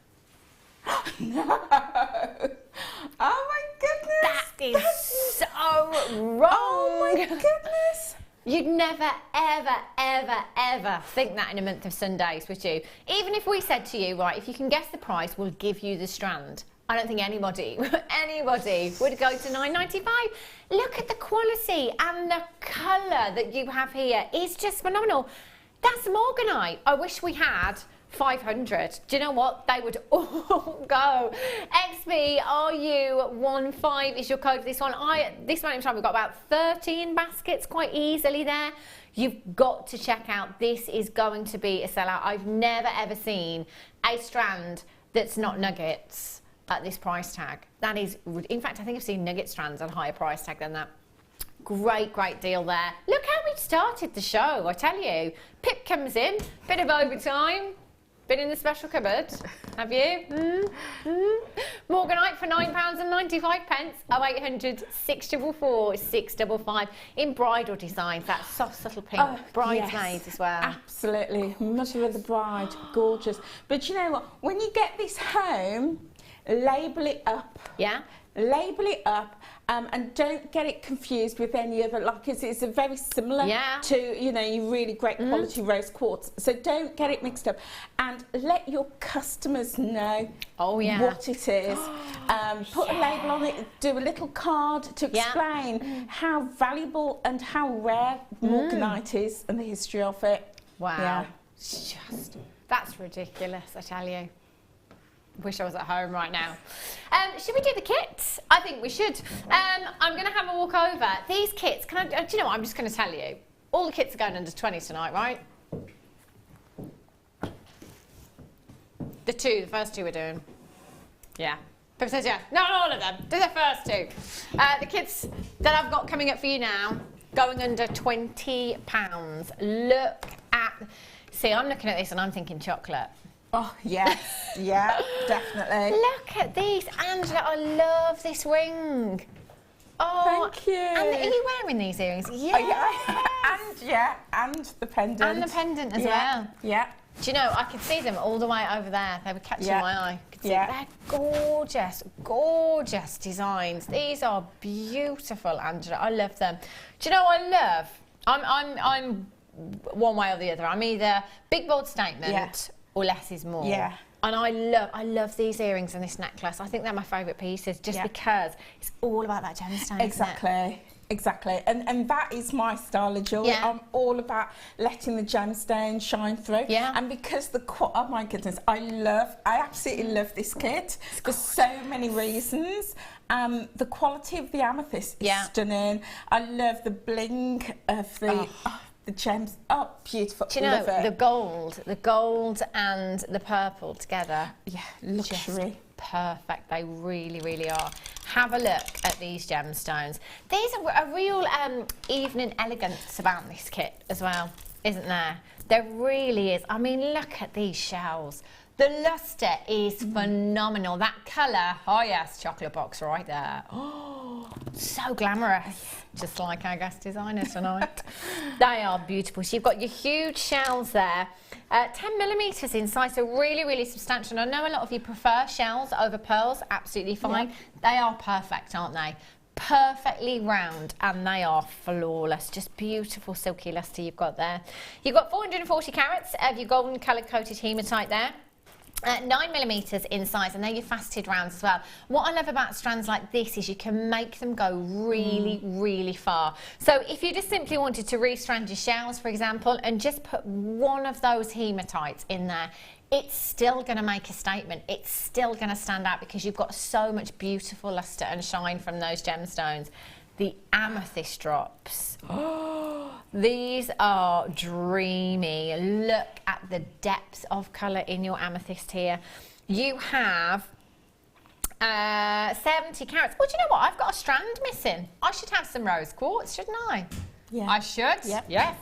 No. Oh my goodness. That is so wrong. Oh my goodness. You'd never, ever think that in a month of Sundays, would you? Even if we said to you, right, if you can guess the price, we'll give you the strand. I don't think anybody would go to £9.95. Look at the quality and the colour that you have here. It's just phenomenal. That's morganite. I wish we had 500. Do you know what? They would all go. XBRU15 is your code for this one. This moment in time, we've got about 13 baskets quite easily there. You've got to check out. This is going to be a sellout. I've never ever seen a strand that's not nuggets at this price tag. That is, in fact, I think I've seen nugget strands at a higher price tag than that. Great deal there. Look how we started the show, I tell you. Pip comes in, bit of overtime. Been in the special cupboard, have you? Morganite for £9.95. 0800 644 655 in bridal designs. That soft, subtle pink. Bridesmaids as well. Absolutely. Mother of the bride. Gorgeous. But you know what? When you get this home, label it up. Yeah. Label it up. And don't get it confused with any other, like it's a very similar to, you know, your really great quality rose quartz. So don't get it mixed up, and let your customers know what it is. Put a label on it, do a little card to explain how valuable and how rare Morganite is and the history of it. Wow. Yeah. That's ridiculous, I tell you. Wish I was at home right now. Should we do the kits? I think we should. I'm going to have a walk over. These kits, do you know what? I'm just going to tell you. All the kits are going under 20 tonight, right? The first two we're doing. Yeah. Pip says yeah. Not all of them. Do the first two. The kits that I've got coming up for you now, going under £20. Look at... See, I'm looking at this and I'm thinking chocolate. Oh, yes. Yeah, definitely. Look at these. Angela, I love this ring. Oh, thank you. And are you wearing these earrings? Yeah. And the pendant. And the pendant as well. Yeah. Do you know, I could see them all the way over there. They were catching my eye. They're gorgeous, gorgeous designs. These are beautiful, Angela. I love them. Do you know what I love? I'm one way or the other. I'm either big, bold statement or less is more. Yeah. And I love these earrings and this necklace. I think they're my favourite pieces just because it's all about that gemstone. Exactly. And that is my style of jewellery. I'm all about letting the gemstone shine through. Yeah. And because oh my goodness, I absolutely love this kit for so many reasons. The quality of the amethyst is stunning. I love the bling of the gems. Oh, beautiful. Do you know, the gold and the purple together? Yeah, luxury. Just perfect. They really, really are. Have a look at these gemstones. There's a real evening elegance about this kit as well, isn't there? There really is. I mean, look at these shells. The lustre is phenomenal. That colour, oh yes, chocolate box right there. Oh, so glamorous. Just like our guest designer tonight. They are beautiful. So you've got your huge shells there. 10mm in size, so really, really substantial. And I know a lot of you prefer shells over pearls, absolutely fine. Yeah. They are perfect, aren't they? Perfectly round, and they are flawless. Just beautiful silky lustre you've got there. You've got 440 carats of your golden colour coated hematite there. 9mm in size, and they're your faceted rounds as well. What I love about strands like this is you can make them go really, really far. So if you just simply wanted to restrand your shells, for example, and just put one of those hematites in there, it's still going to make a statement. It's still going to stand out because you've got so much beautiful lustre and shine from those gemstones. The amethyst drops. These are dreamy. Look at the depth of colour in your amethyst here. You have 70 carats. Oh, do you know what? I've got a strand missing. I should have some rose quartz, shouldn't I? Yeah. I should? Yep. Yes.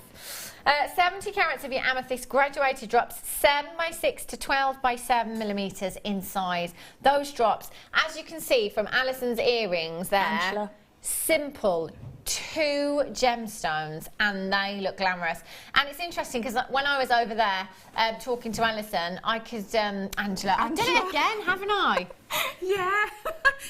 70 carats of your amethyst graduated drops, 7x6 to 12x7mm in size. Those drops, as you can see from Alison's earrings there, Angela. Simple, 2 gemstones, and they look glamorous. And it's interesting because when I was over there talking to Alison, I could, Angela, I've done it again, haven't I? Yeah,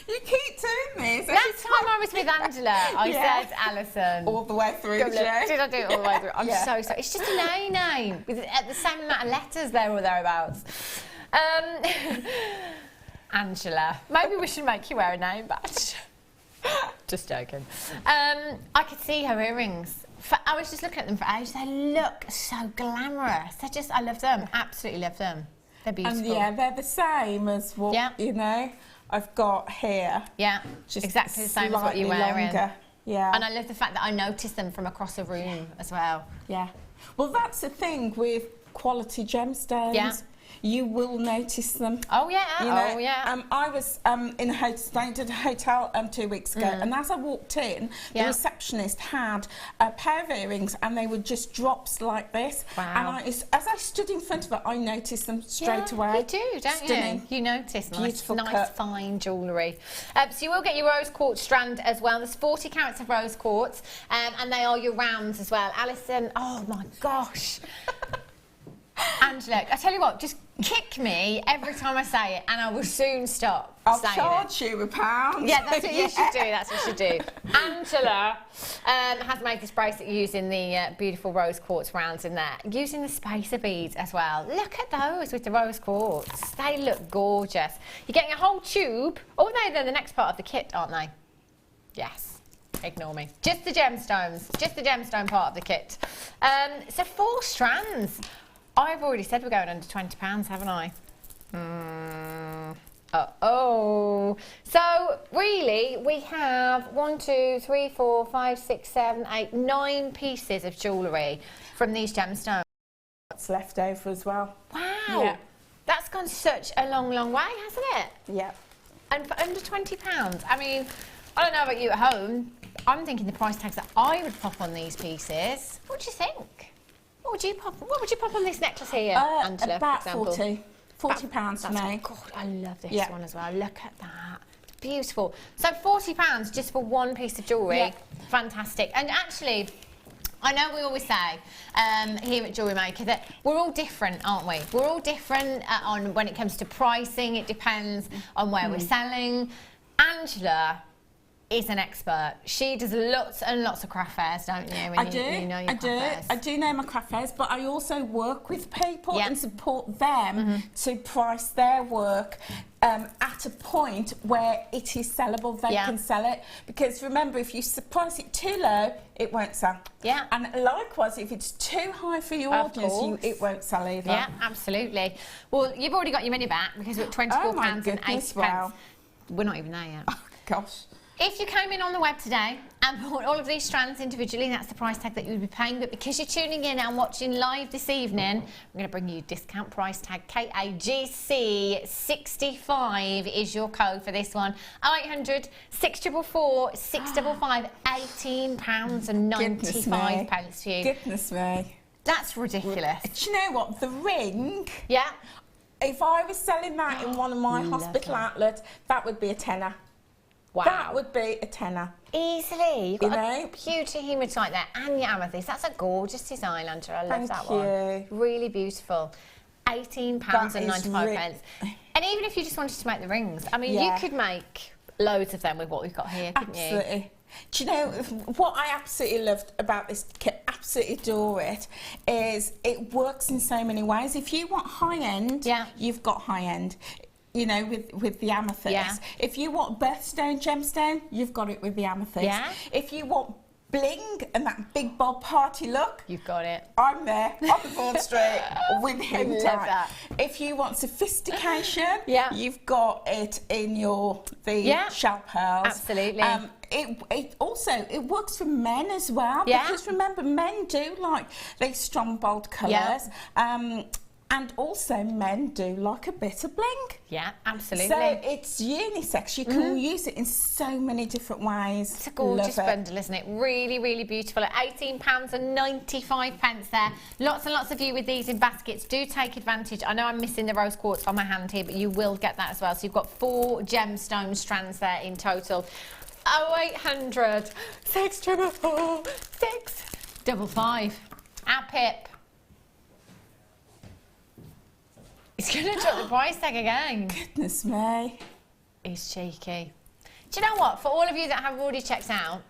you keep doing this. Last time I was with Angela, I said Alison. All the way through, Did I do it all the way through? I'm so sorry. It's just an A name with the same amount of letters there or thereabouts. Angela, maybe we should make you wear a name badge. Just joking. I could see her earrings. I was just looking at them for ages. They look so glamorous. I love them. Absolutely love them. They're beautiful. And yeah, they're the same as what, you know, I've got here. Yeah, just exactly the same as what you're wearing. Longer. Yeah. And I love the fact that I noticed them from across the room as well. Yeah. Well, that's the thing with quality gemstones. Yeah. You will notice them. Oh yeah, you know, oh yeah. I was staying at a hotel 2 weeks ago, and as I walked in, the receptionist had a pair of earrings, and they were just drops like this. Wow. And as I stood in front of it, I noticed them straight away. You do, don't Stunning. you? You notice Beautiful nice cut. fine jewellery. So you will get your rose quartz strand as well. There's 40 carats of rose quartz, and they are your rounds as well. Alison, oh my gosh. Angela, I tell you what, just kick me every time I say it, and I will soon stop I'll saying charge you £1. Yeah, that's what you should do. That's what you should do. Angela has made this bracelet using the beautiful rose quartz rounds in there, using the spacer beads as well. Look at those with the rose quartz. They look gorgeous. You're getting a whole tube. Oh, they're the next part of the kit, aren't they? Yes. Ignore me. Just the gemstones. Just the gemstone part of the kit. So 4 strands. I've already said we're going under £20, haven't I? Uh-oh. So, really, we have 1, 2, 3, 4, 5, 6, 7, 8, 9 pieces of jewellery from these gemstones. What's left over as well. Wow. Yeah. That's gone such a long, long way, hasn't it? Yeah. And for under £20, I mean, I don't know about you at home. I'm thinking the price tags that I would pop on these pieces. What do you think? What would you pop on this necklace here, Angela, about for example? £40 for me. God, I love this one as well. Look at that. Beautiful. So £40 just for one piece of jewellery. Yeah. Fantastic. And actually, I know we always say here at Jewellery Maker that we're all different, aren't we? We're all different on when it comes to pricing. It depends on where we're selling. Angela is an expert. She does lots and lots of craft fairs, don't you? I do know my craft fairs, but I also work with people and support them to price their work at a point where it is sellable, they can sell it. Because remember, if you price it too low, it won't sell. Yeah. And likewise, if it's too high for your audience, it won't sell either. Yeah, absolutely. Well, you've already got your money back because we're at £24 and 80 pence. We're not even there yet. Oh, gosh. If you came in on the web today and bought all of these strands individually, that's the price tag that you would be paying. But because you're tuning in and watching live this evening, we're going to bring you discount price tag KAGC 65 is your code for this one. 0800 644 655 £18.95 for you. Goodness me. That's ridiculous. Do you know what? The ring. Yeah. If I was selling that in one of my hospital outlets, that would be a tenner. Wow. That would be a tenner. Easily. You've got a beauty hematite there and your amethyst. That's a gorgeous design, Angela. I love that one. Really beautiful. £18.95. And even if you just wanted to make the rings, I mean, you could make loads of them with what we've got here, couldn't you? Absolutely. Do you know what I absolutely loved about this kit, absolutely adore it, is it works in so many ways. If you want high end, you've got high end. You know, with the amethyst. Yeah. If you want birthstone gemstone, you've got it with the amethyst. Yeah. If you want bling and that big bob party look, you've got it. I'm there on the board straight with Haematite. I love that. If you want sophistication, you've got it in the shell pearls. Absolutely. It also works for men as well, because remember, men do like these strong bold colours. And also men do like a bit of bling. Yeah, absolutely. So it's unisex. You can use it in so many different ways. It's a gorgeous bundle, isn't it? Really, really beautiful. At £18.95 there. Lots and lots of you with these in baskets. Do take advantage. I know I'm missing the rose quartz on my hand here, but you will get that as well. So you've got 4 gemstone strands there in total. 0800 644 655. Our Pip. He's going to drop the price tag again. Goodness me. He's cheeky. Do you know what? For all of you that have already checked out,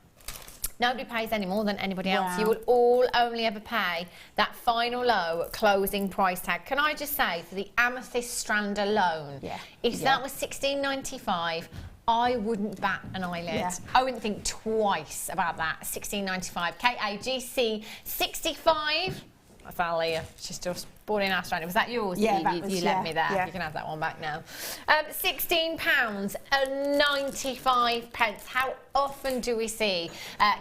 nobody pays any more than anybody else. You will all only ever pay that final low closing price tag. Can I just say, for the amethyst strand alone, if that was $16.95, I wouldn't bat an eyelid. Yeah. I wouldn't think twice about that. $16.95. KAGC 65. That's Alia. She's just bought in our strand. Was that yours? Yeah, you lent me there. Yeah. You can have that one back now. £16.95. How often do we see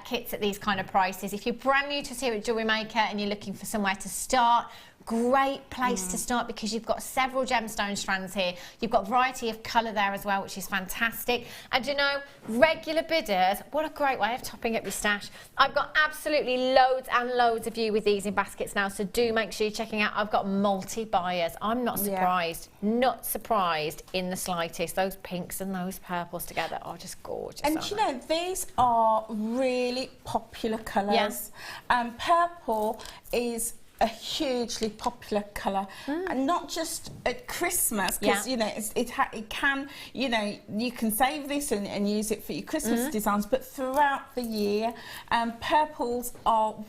kits at these kind of prices? If you're brand new to us here at Jewellery Maker and you're looking for somewhere to start, great place to start because you've got several gemstone strands here. You've got variety of colour there as well, which is fantastic. And you know, regular bidders, what a great way of topping up your stash. I've got absolutely loads and loads of you with these in baskets now, so do make sure you're checking out. I've got multi-buyers. I'm not surprised, not surprised in the slightest. Those pinks and those purples together are just gorgeous. And you know, these are really popular colours. Purple is a hugely popular colour, and not just at Christmas, because you know it can, you know, you can save this and use it for your Christmas designs, but throughout the year. Purples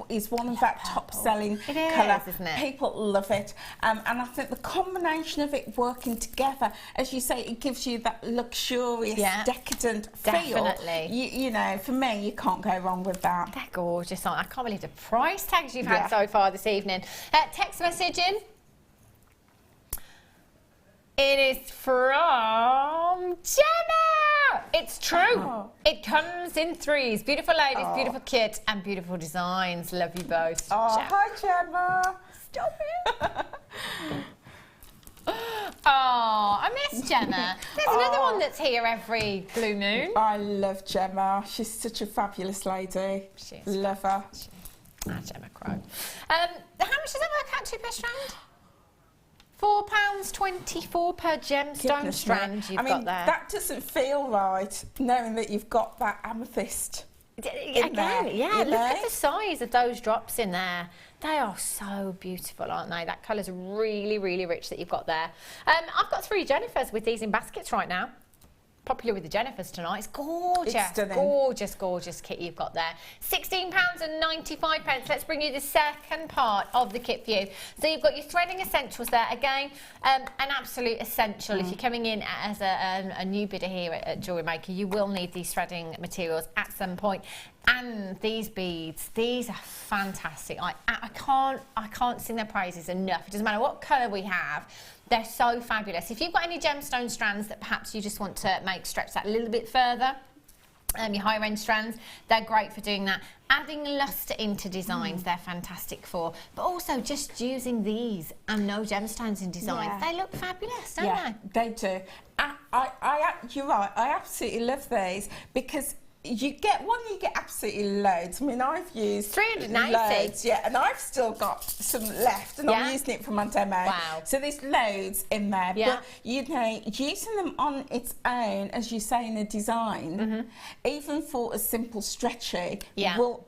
is one of our top selling colours, isn't it? People love it, and I think the combination of it working together, as you say, it gives you that luxurious, decadent feel. You know, for me, you can't go wrong with that. They're gorgeous, aren't they? I can't believe the price tags you've had so far this evening. Text message in. It is from Gemma. It's true. It comes in threes. Beautiful ladies, beautiful kit, and beautiful designs. Love you both. Gemma. Hi, Gemma. Stop it. I miss Gemma. There's another one that's here every blue moon. I love Gemma. She's such a fabulous lady. She is. Love her. Gemma Crow. How much does that work out to per strand? £4.24 per gemstone strand you've got there. That doesn't feel right, knowing that you've got that amethyst. Again, look at the size of those drops in there. They are so beautiful, aren't they? That colour's really, really rich that you've got there. I've got 3 Jennifers with these in baskets right now. Popular with the Jennifers tonight. It's gorgeous. It's stunning. Gorgeous, gorgeous kit you've got there. £16.95. Let's bring you the second part of the kit for you. So you've got your threading essentials there. Again, an absolute essential. If you're coming in as a new bidder here at Jewellery Maker, you will need these threading materials at some point. And these beads, these are fantastic. I can't sing their praises enough. It doesn't matter what colour we have. They're so fabulous. If you've got any gemstone strands that perhaps you just want to stretch that a little bit further, your higher end strands, they're great for doing that. Adding luster into designs, they're fantastic for. But also just using these and no gemstones in designs, they look fabulous, don't they? They do. You're right, I absolutely love these because you get absolutely loads. I mean, I've used 390 loads, and I've still got some left, and I'm using it for my demo. Wow. So there's loads in there, but you know, using them on its own, as you say in a design, even for a simple stretchy, will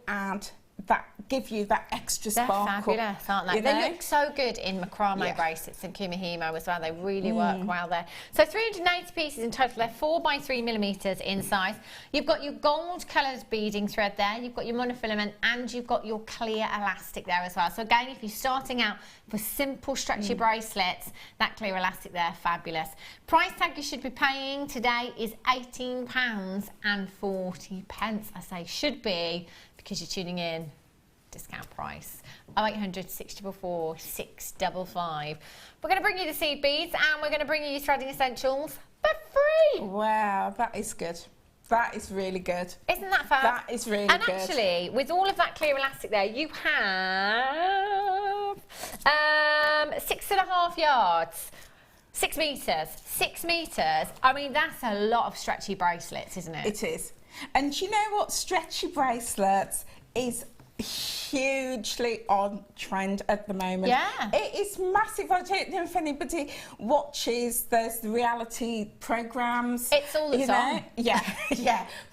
give you that extra sparkle. They're fabulous, aren't they? They look so good in macrame bracelets and kumihimo as well. They really work well there. So 380 pieces in total. They're 4 by 3 millimetres in size. You've got your gold coloured beading thread there. You've got your monofilament and you've got your clear elastic there as well. So again, if you're starting out for simple stretchy bracelets, that clear elastic there, fabulous. Price tag you should be paying today is £18.40. I say should be because you're tuning in. Discount price 0800 644 655. We're going to bring you the seed beads and we're going to bring you your threading essentials for free. Wow, that is good. That is really good. Isn't that fab? That is really good. And actually, with all of that clear elastic there, you have 6.5 yards. 6 metres. 6 metres. I mean, that's a lot of stretchy bracelets, isn't it? It is. And you know what? Stretchy bracelets is hugely on trend at the moment. Yeah. It is massive. I don't know if anybody watches the reality programmes. It's all the time. Yeah.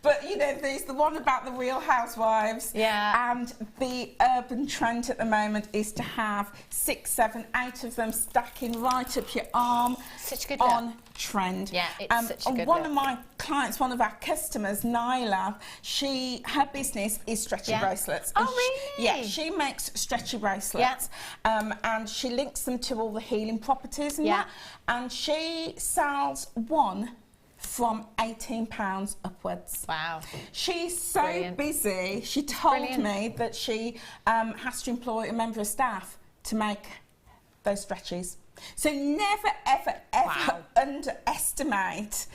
But you know, there's the one about the Real Housewives. Yeah. And the urban trend at the moment is to have 6, 7, 8 of them stacking right up your arm. Such good on trend. Yeah, it's such a good one of my clients, one of our customers, Nyla, her business is stretchy bracelets. Oh, really? Yeah, she makes stretchy bracelets, and she links them to all the healing properties and that. And she sells one from £18 upwards. Wow. She's so Brilliant. busy, she told Brilliant. me that she has to employ a member of staff to make those stretchies. So never, ever, ever underestimate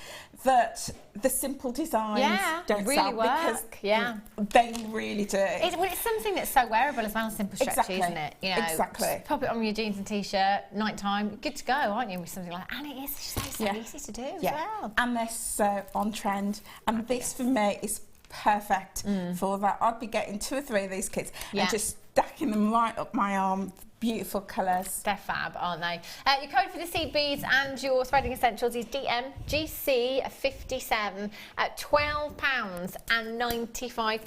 that the simple designs don't really sell, work. because they really do. It's something that's so wearable as well, simple stretchy, isn't it? You know, exactly. Just pop it on your jeans and t-shirt, night time, good to go, aren't you, with something like that? And it is so easy to do as well. And they're so on trend. And this for me is perfect for that. I'd be getting 2 or 3 of these kits and just stacking them right up my arm. Beautiful colours. They're fab, aren't they? Your code for the seed beads and your threading essentials is DMGC57 at £12.95.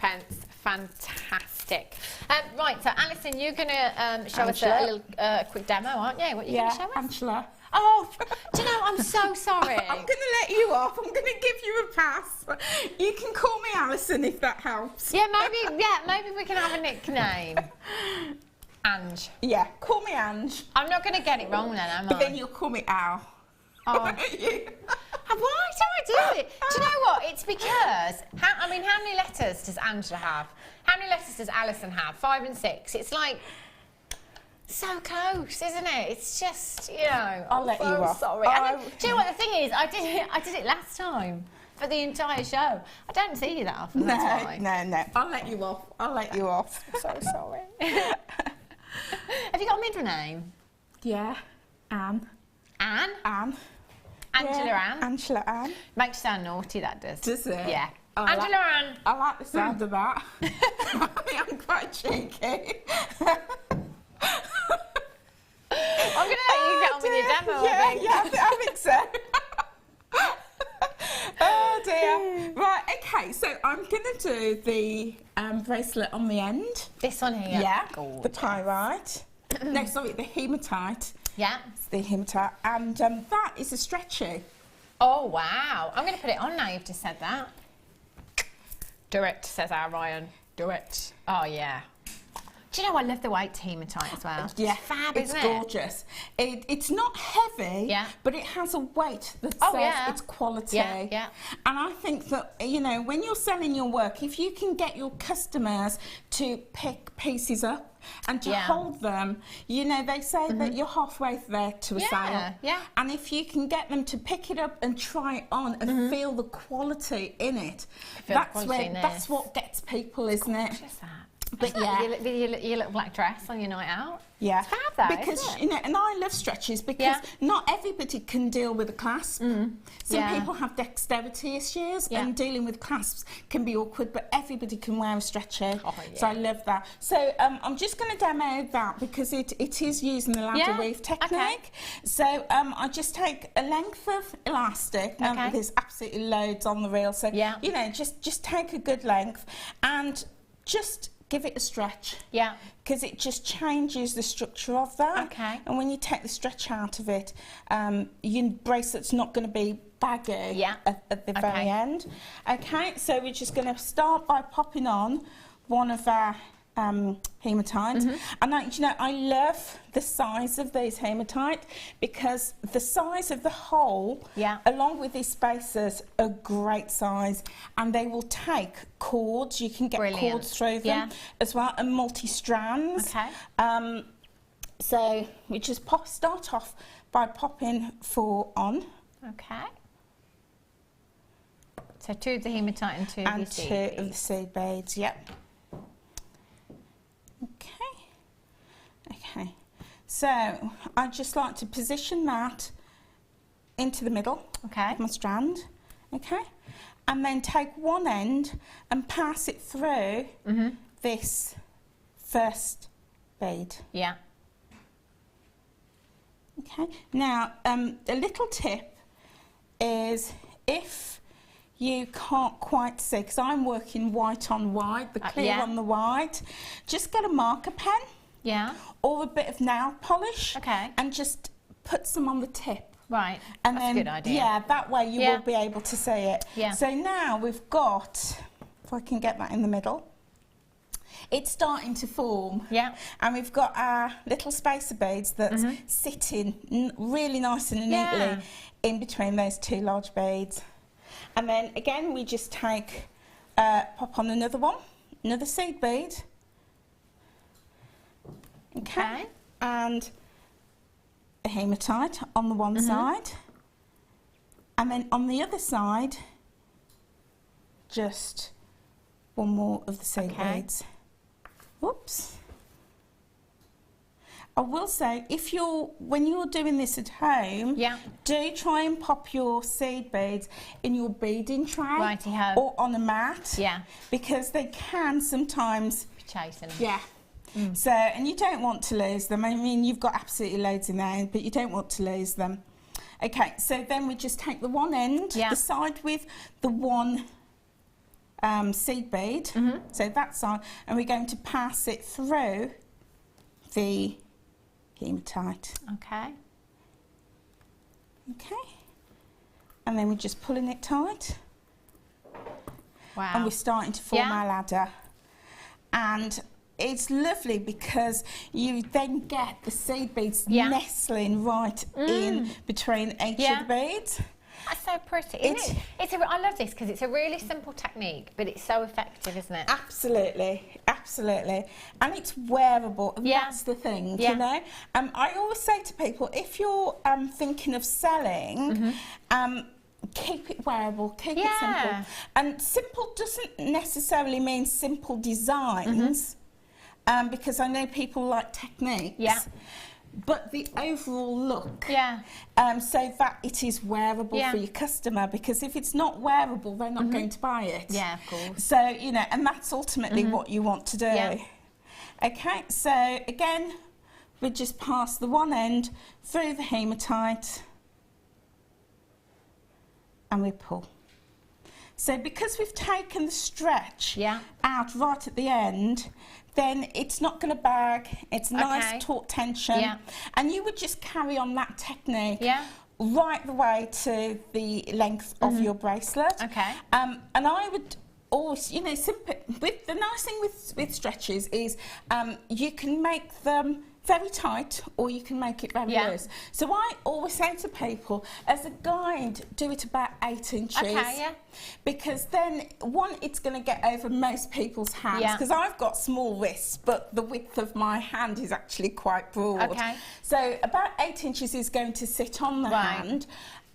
Fantastic. Right, so Alison, you're going to show us a little quick demo, aren't you? What are you going to show us? Angela. Oh, do you know, I'm so sorry. I'm going to let you off. I'm going to give you a pass. You can call me Alison if that helps. Yeah, maybe we can have a nickname. Ange. Yeah, call me Ange. I'm not going to get it wrong then, am I? But then you'll call me Al. Oh. Why do I do it? Do you know what? It's because, how many letters does Angela have? How many letters does Alison have? 5 and 6. It's like, so close, isn't it? It's just, you know. I'll let you off. Sorry. Do you know what the thing is? I did it last time. For the entire show. I don't see you that often, that's why. No. I'll let you off. I'm so sorry. Have you got a middle name? Yeah. Anne. Anne? Anne. Angela Anne? Angela Anne. Makes you sound naughty, that does. Does it? Yeah. Angela Anne. I like the sound of that. I'm quite cheeky. I'm going to let you get on with your demo, I think so. Oh dear. Right, okay, so I'm going to do the bracelet on the end. This one here? Yeah, gorgeous. the pyrite. No, sorry, the hematite. Yeah. It's the hematite. And that is a stretchy. Oh, wow. I'm going to put it on now, you've just said that. Do it, says our Ryan. Do it. Oh, yeah. Do you know, I love the white hematite as well. Yeah, it's fab, it's isn't gorgeous. It's not heavy, but it has a weight that says it's quality. Yeah. And I think that, you know, when you're selling your work, if you can get your customers to pick pieces up and to hold them, you know, they say that you're halfway there to a sale. Yeah. And if you can get them to pick it up and try it on and feel the quality in it, that's what gets people, isn't it? But your little black dress on your night out. Yeah, it's fab though, because isn't it? you know, and I love stretches because not everybody can deal with a clasp. Some people have dexterity issues, and dealing with clasps can be awkward. But everybody can wear a stretcher, so I love that. So I'm just going to demo that because it is using the ladder weave technique. Okay. So I just take a length of elastic. Now there's absolutely loads on the reel, so you know, just take a good length and just give it a stretch. Yeah. Because it just changes the structure of that. Okay. And when you take the stretch out of it, your bracelet's not going to be baggy at the very end. Okay, so we're just going to start by popping on one of our hematite. And you know, I love the size of these hematite because the size of the hole, along with these spacers, are great size, and they will take cords. You can get cords through them as well, and multi-strands. Okay. So we just start off by popping 4 on. Okay. So 2 of the hematite and 2 of the seed beads. 2 of the seed beads. Yep. Okay, so I'd just like to position that into the middle of my strand, and then take one end and pass it through this first bead. Yeah. Okay, now a little tip is if you can't quite see, because I'm working white on white, the clear on the white, just get a marker pen. Yeah. Or a bit of nail polish. Okay. And just put some on the tip. Right. And that's a good idea. Yeah, that way you will be able to see it. Yeah. So now we've got, if I can get that in the middle, it's starting to form. Yeah. And we've got our little spacer beads that's sitting really nice and neatly in between those 2 large beads. And then again, we just take, pop on another one, another seed bead. Okay. And a hematite on the one side. And then on the other side, just one more of the seed beads. Whoops. I will say, when you're doing this at home, do try and pop your seed beads in your beading tray or on a mat, because they can sometimes be chasing them. Yeah. So, and you don't want to lose them. I mean, you've got absolutely loads in there, but you don't want to lose them. Okay, so then we just take the one end, the side with the one seed bead, so that side, and we're going to pass it through the hematite. Okay. Okay. And then we're just pulling it tight. Wow. And we're starting to form our ladder. And it's lovely because you then get the seed beads nestling right in between each of the beads. That's so pretty, isn't it? I love this because it's a really simple technique, but it's so effective, isn't it? Absolutely, absolutely. And it's wearable, and that's the thing, you know. I always say to people, if you're thinking of selling, keep it wearable, keep it simple. And simple doesn't necessarily mean simple designs, because I know people like techniques. But the overall look, so that it is wearable for your customer, because if it's not wearable, they're not going to buy it. Yeah, of course. So, you know, and that's ultimately what you want to do. Okay, so again, we just pass the one end through the hematite and we pull. So because we've taken the stretch out right at the end, then it's not going to bag, it's nice taut tension, and you would just carry on that technique right the way to the length of your bracelet. And I would always, you know, with the nice thing with stretches is you can make them very tight or you can make it very loose. So I always say to people, as a guide, do it about 8 inches. Because then, one, it's going to get over most people's hands, because I've got small wrists, but the width of my hand is actually quite broad. So about 8 inches is going to sit on the hand,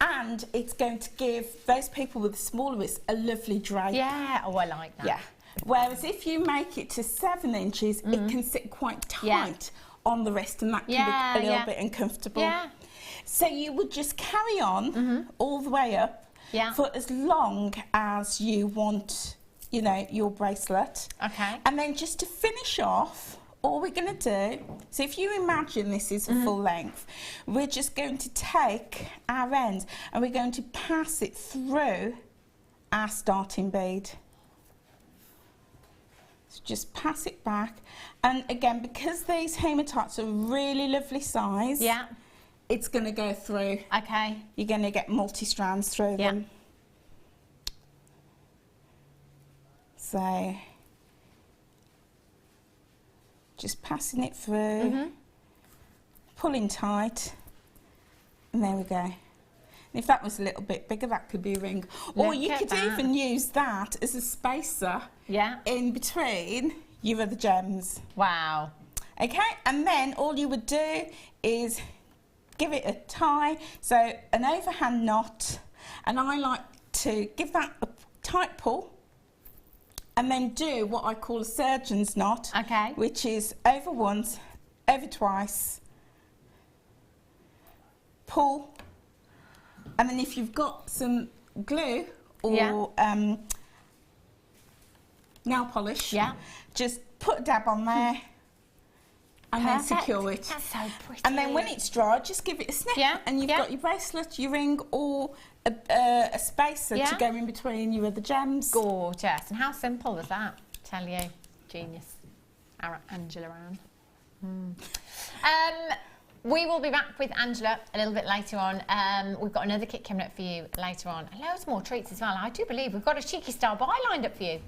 and it's going to give those people with smaller wrists a lovely drape. Oh, I like that. Whereas if you make it to 7 inches, it can sit quite tight on the wrist, and that can be a little bit uncomfortable. So you would just carry on all the way up for as long as you want, you know, your bracelet. And then just to finish off, all we're going to do, so if you imagine this is full length, we're just going to take our ends and we're going to pass it through our starting bead. So just pass it back, and again, because these hematites are really lovely size, it's going to go through. You're going to get multi-strands through them. So just passing it through, pulling tight, and there we go. And if that was a little bit bigger, that could be a ring. Or you could even use that as a spacer in between your other gems. Wow. Okay, and then all you would do is give it a tie, so an overhand knot, and I like to give that a tight pull, and then do what I call a surgeon's knot, which is over once, over twice, pull, and then if you've got some glue or nail polish, just put a dab on there and then secure it. That's so pretty. And then when it's dry, just give it a snip, and you've got your bracelet, your ring, or a spacer to go in between your other gems. Gorgeous. And how simple was that? Tell you, genius. Angela Ann. We will be back with Angela a little bit later on. We've got another kit coming up for you later on. And loads more treats as well. I do believe we've got a cheeky star buy lined up for you.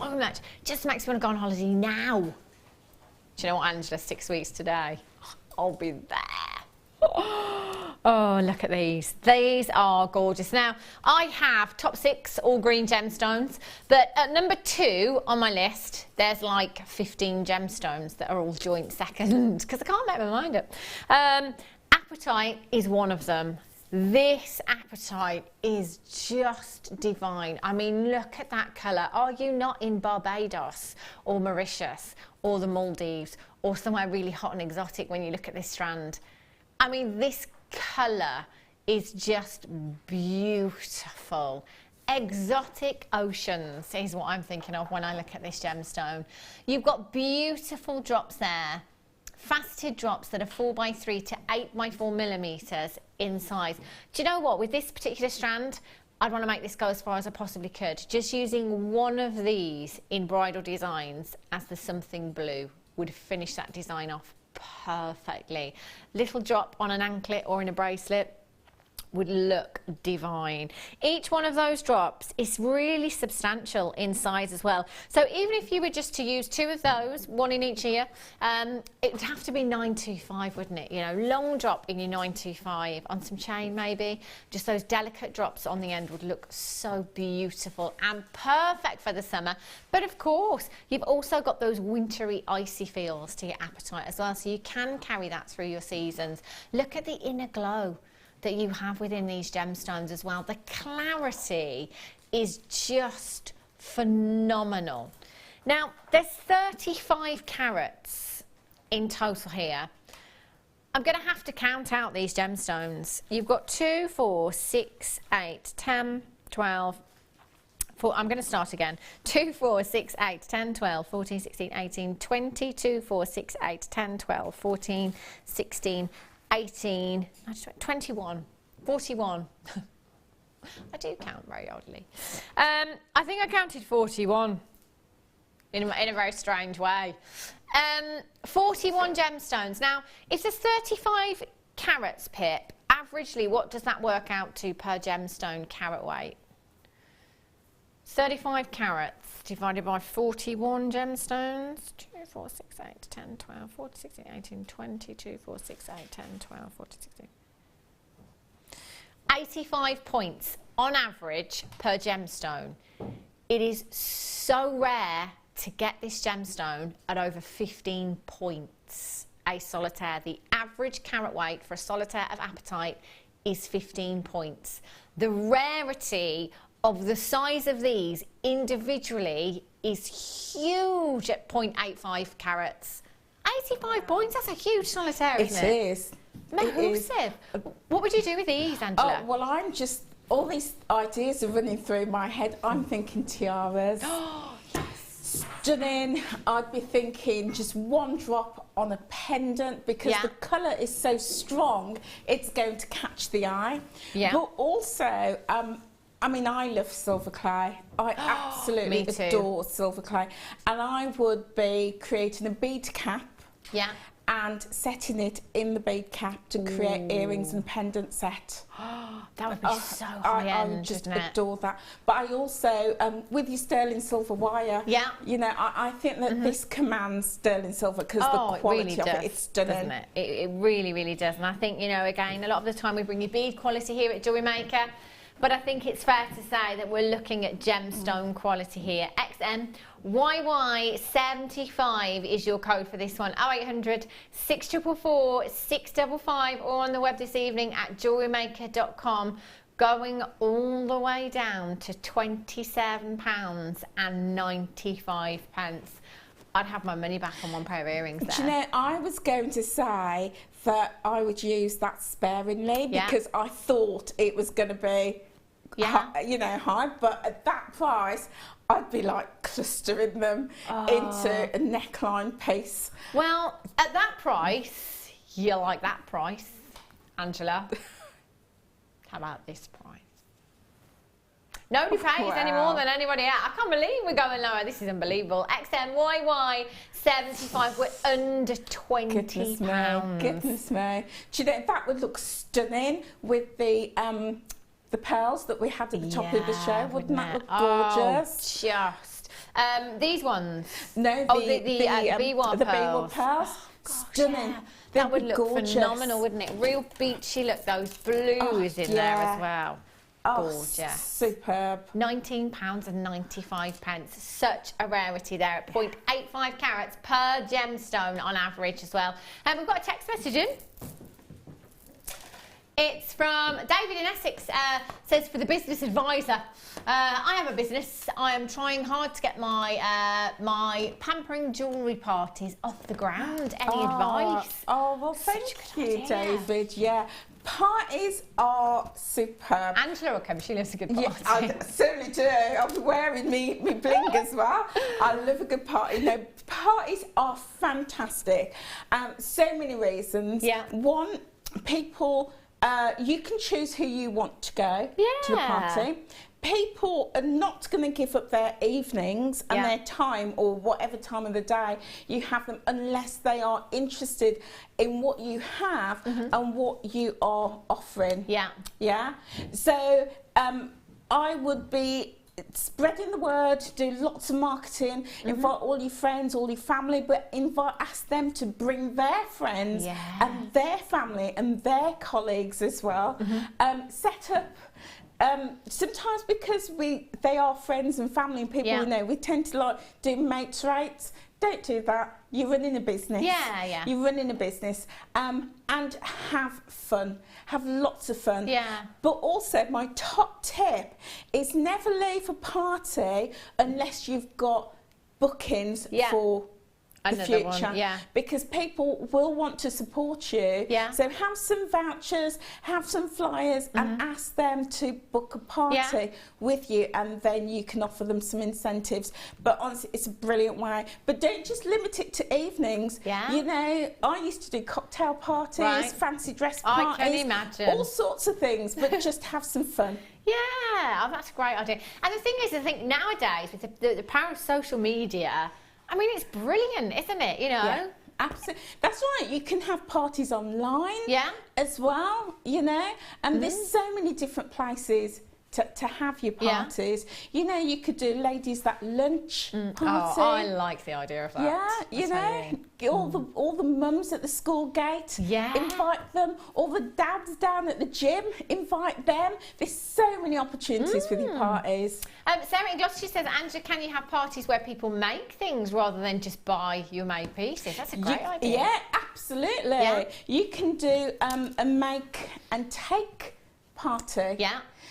so much. Just makes me want to go on holiday now. Do you know what, Angela? 6 weeks today. I'll be there. Oh, look at these. These are gorgeous. Now, I have top 6 all green gemstones, but at number 2 on my list, there's like 15 gemstones that are all joint second, because I can't make my mind up. Apatite is one of them. This apatite is just divine. I mean, look at that colour. Are you not in Barbados or Mauritius or the Maldives or somewhere really hot and exotic when you look at this strand? I mean, this colour is just beautiful. Exotic oceans is what I'm thinking of when I look at this gemstone. You've got beautiful drops there, faceted drops that are 4x3 to 8x4 millimeters in size. Do you know what, with this particular strand, I'd want to make this go as far as I possibly could. Just using one of these in bridal designs as the something blue would finish that design off perfectly. Little drop on an anklet or in a bracelet would look divine. Each one of those drops is really substantial in size as well. So even if you were just to use 2 of those, 1 in each ear, it would have to be 925, wouldn't it? You know, long drop in your 925 on some chain maybe. Just those delicate drops on the end would look so beautiful and perfect for the summer. But of course, you've also got those wintry, icy feels to your apatite as well, so you can carry that through your seasons. Look at the inner glow that you have within these gemstones as well. The clarity is just phenomenal. Now, there's 35 carats in total here. I'm going to have to count out these gemstones. You've got 2, 4, 6, 8, 10, 12, 4, I'm going to start again. 2, 4, 6, 8, 10, 12, 14, 16, 18, 20, 2, 4, 6, 8, 10, 12, 14, 16, 18, 21, 41. I do count very oddly. I think I counted 41 in a very strange way. 41 gemstones. Now, if there's 35 carats, Pip, averagely, what does that work out to per gemstone carat weight? 35 carats divided by 41 gemstones. 2, 4, 6, 8, 10, 12, 14, 16, 18, 20, 2, 4, 6, 8, 10, 12, 14, 16. 85 points on average per gemstone. It is so rare to get this gemstone at over 15 points a solitaire. The average carat weight for a solitaire of apatite is 15 points. The rarity of the size of these individually is huge at 0.85 carats. 85 points, that's a huge solitaire, isn't it? It is. Massive. What would you do with these, Angela? Oh, well, I'm just, all these ideas are running through my head. I'm thinking tiaras. Stunning. I'd be thinking just 1 drop on a pendant, because the colour is so strong, it's going to catch the eye. Yeah. But also, I mean, I love silver clay. I absolutely adore silver clay. And I would be creating a bead cap. Yeah. And setting it in the bead cap to create earrings and pendant set. That would be so high-end, I just adore that. But I also, with your sterling silver wire, you know, I think that this commands sterling silver, because the quality of it, it's stunning. Doesn't it? It really, really does. And I think, you know, again, a lot of the time we bring you bead quality here at Jewellery Maker, but I think it's fair to say that we're looking at gemstone quality here. XMYY75 is your code for this one. 0800 644 655, or on the web this evening at jewellerymaker.com, going all the way down to £27.95. I'd have my money back on 1 pair of earrings there. Do you know, I was going to say that I would use that sparingly, because I thought it was going to be, high, you know, high, but at that price, I'd be like clustering them into a neckline piece. Well, at that price, you like that price, Angela. How about this price? Nobody pays any more than anybody else. I can't believe we're going lower. This is unbelievable. XMYY75, we're under £20. Goodness me. Do you know, that would look stunning with the pearls that we had at the top of the show. Wouldn't that look gorgeous? Just These ones. No, the B1 the pearls. B1 pearls. Stunning. Yeah. That would look gorgeous. phenomenal, wouldn't it? Real beachy. Look, those blues in there as well. Gorgeous. Superb. £19.95. Such a rarity there at 0.85 carats per gemstone on average as well. And we've got a text message in. It's from David in Essex, says for the business advisor. I have a business. I am trying hard to get my my pampering jewellery parties off the ground. Any advice? Oh, well, thank you, David. Yeah. Parties are superb. Angela will come, she loves a good party. Yeah, I certainly do. I'll be wearing me bling as well. I love a good party. No, parties are fantastic. So many reasons. Yeah. One, people, you can choose who you want to go to the party. People are not going to give up their evenings and their time or whatever time of the day you have them unless they are interested in what you have and what you are offering. Yeah. So I would be spreading the word, do lots of marketing, invite all your friends, all your family, but ask them to bring their friends and their family and their colleagues as well. Set up. Sometimes because they are friends and family and people we know, we tend to like do mates rates. Don't do that. You're running a business. You're running a business. And have fun. Have lots of fun. But also my top tip is never leave a party unless you've got bookings for the future, because people will want to support you. So have some vouchers, have some flyers, and ask them to book a party with you, and then you can offer them some incentives. But honestly, it's a brilliant way. But don't just limit it to evenings. You know, I used to do cocktail parties, fancy dress parties, I can imagine all sorts of things. But just have some fun. Yeah, that's a great idea. And the thing is, I think nowadays with the power of social media, I mean, it's brilliant, isn't it? You know? Yeah, absolutely. That's right. You can have parties online as well, you know, and there's so many different places to have your parties. You know, you could do ladies that lunch party. Oh, I like the idea of that. Yeah, you know, all the mums at the school gate, invite them. All the dads down at the gym, invite them. There's so many opportunities with your parties. Sarah in Gloucester says, Angela, can you have parties where people make things rather than just buy your made pieces? That's a great idea. Yeah, absolutely. You can do a make and take party.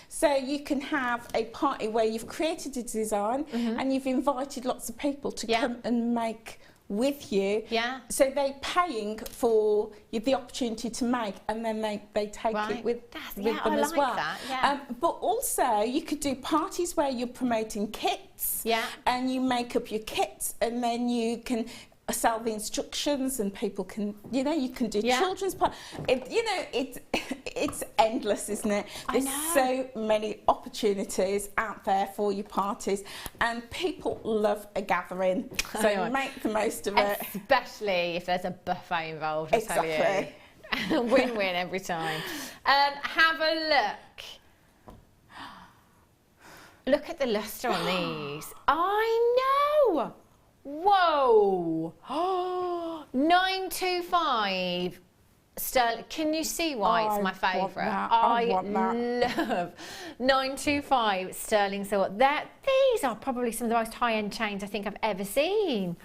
So you can have a party where you've created a design and you've invited lots of people to come and make with you. So they're paying for the opportunity to make, and then they take it with them as well. But also you could do parties where you're promoting kits and you make up your kits, and then you can sell the instructions, and people can, you know, you can do children's parties. You know, it's endless, isn't it? There's so many opportunities out there for your parties, and people love a gathering. So make the most of it. Especially if there's a buffet involved, I tell you. Win-win every time. Have a look. Look at the lustre on these. I know! Whoa! 925 sterling. Can you see why it's my favourite? I love 925 sterling silver. These are probably some of the most high-end chains I think I've ever seen.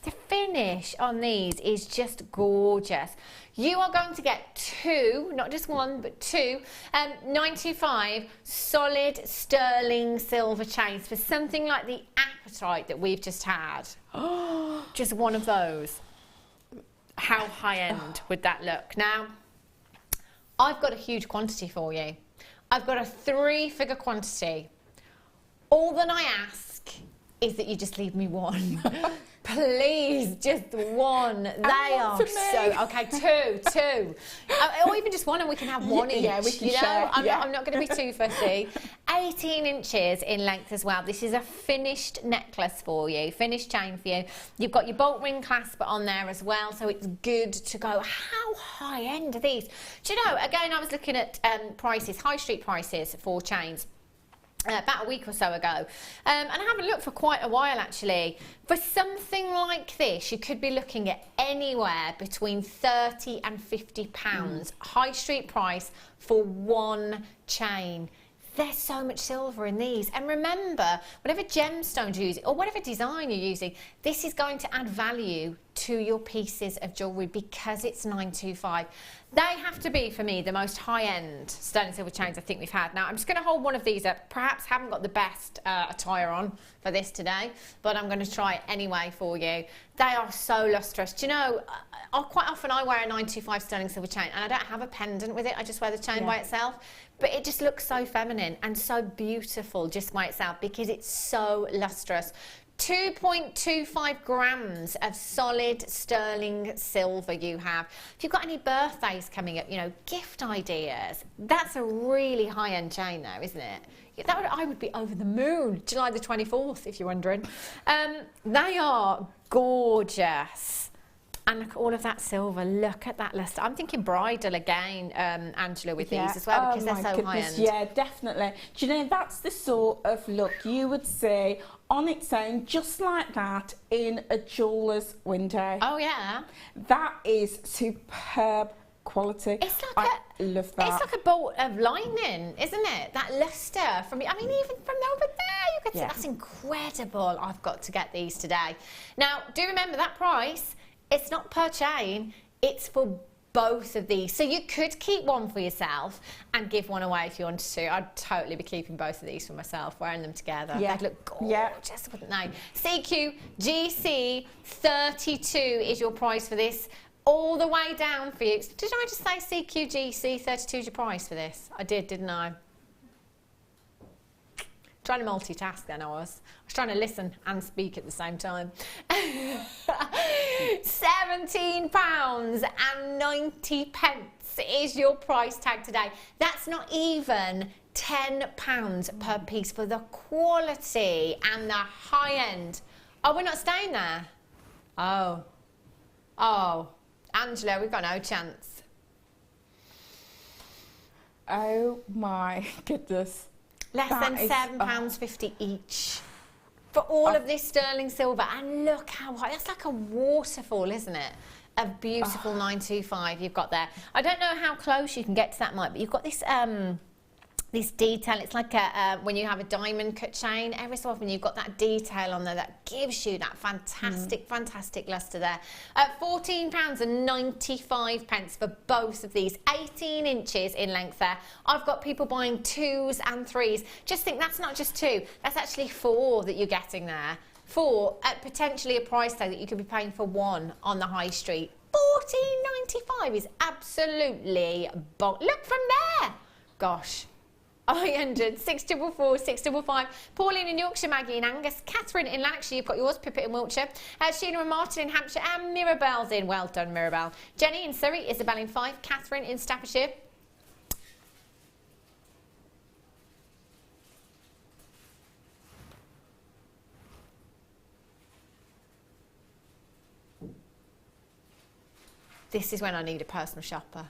The finish on these is just gorgeous. You are going to get two, not just one, but two 925 solid sterling silver chains for something like the Amethyst that we've just had. Just one of those. How high-end would that look? Now, I've got a huge quantity for you. I've got a 3-figure quantity. All that I ask is that you just leave me one. Please, just one. They are so... Okay, two. Or even just one, and we can have one each. Yeah, we can share. I'm not going to be too fussy. 18 inches in length as well. This is a finished necklace for you, finished chain for you. You've got your bolt ring clasp on there as well, so it's good to go. How high-end are these? Do you know, again, I was looking at prices, high street prices for chains. about a week or so ago, and I haven't looked for quite a while actually. For something like this, you could be looking at anywhere between £30 and £50 high street price for one chain. There's so much silver in these, and remember, whatever gemstones you're using or whatever design you're using, this is going to add value to your pieces of jewellery because it's 925. They have to be, for me, the most high-end sterling silver chains I think we've had. Now, I'm just going to hold one of these up. Perhaps haven't got the best attire on for this today, but I'm going to try it anyway for you. They are so lustrous. Do you know, quite often I wear a 925 sterling silver chain and I don't have a pendant with it. I just wear the chain by itself. But it just looks so feminine and so beautiful just by itself because it's so lustrous. 2.25 grams of solid sterling silver you have. If you've got any birthdays coming up, you know, gift ideas, that's a really high-end chain though, isn't it? I would be over the moon. July the 24th, if you're wondering. They are gorgeous. And look at all of that silver. Look at that luster. I'm thinking bridal again, Angela, with these as well, because they're so high-end. Yeah, definitely. Do you know, that's the sort of look you would see on its own, just like that, in a jeweller's window. Oh, yeah. That is superb quality. It's like I love that. It's like a bolt of lightning, isn't it? That luster from, I mean, even from over there, you could see that's incredible. I've got to get these today. Now, do remember that price. It's not per chain, it's for both of these. So you could keep one for yourself and give one away if you wanted to. I'd totally be keeping both of these for myself, wearing them together. They'd look gorgeous, wouldn't they? CQGC 32 is your price for this. All the way down for you. Did I just say CQGC 32 is your price for this? I did, didn't I? Trying to multitask then I was trying to listen and speak at the same time. £17.90 is your price tag today. That's not even £10 per piece for the quality and the high end. Oh, we're not staying there? Oh, Angela, we've got no chance. Oh my goodness. Less than £7.50 each for all of this sterling silver. And look how high, that's like a waterfall, isn't it? A beautiful 925 you've got there. I don't know how close you can get to that, Mike, but you've got this this detail. It's like when you have a diamond cut chain, every so often you've got that detail on there that gives you that fantastic, fantastic luster there. £14.95 for both of these, 18 inches in length there. I've got people buying 2s and 3s. Just think that's not just 2, that's actually 4 that you're getting there. 4 at potentially a price tag that you could be paying for 1 on the high street. £14.95 is absolutely look from there. Gosh. 100, 644, 655. Pauline in Yorkshire, Maggie in Angus, Catherine in Lanarkshire, you've got yours, Pippa in Wiltshire, Sheena and Martin in Hampshire, and Mirabelle's in. Well done, Mirabelle. Jenny in Surrey, Isabel in Fife, Catherine in Staffordshire. This is when I need a personal shopper.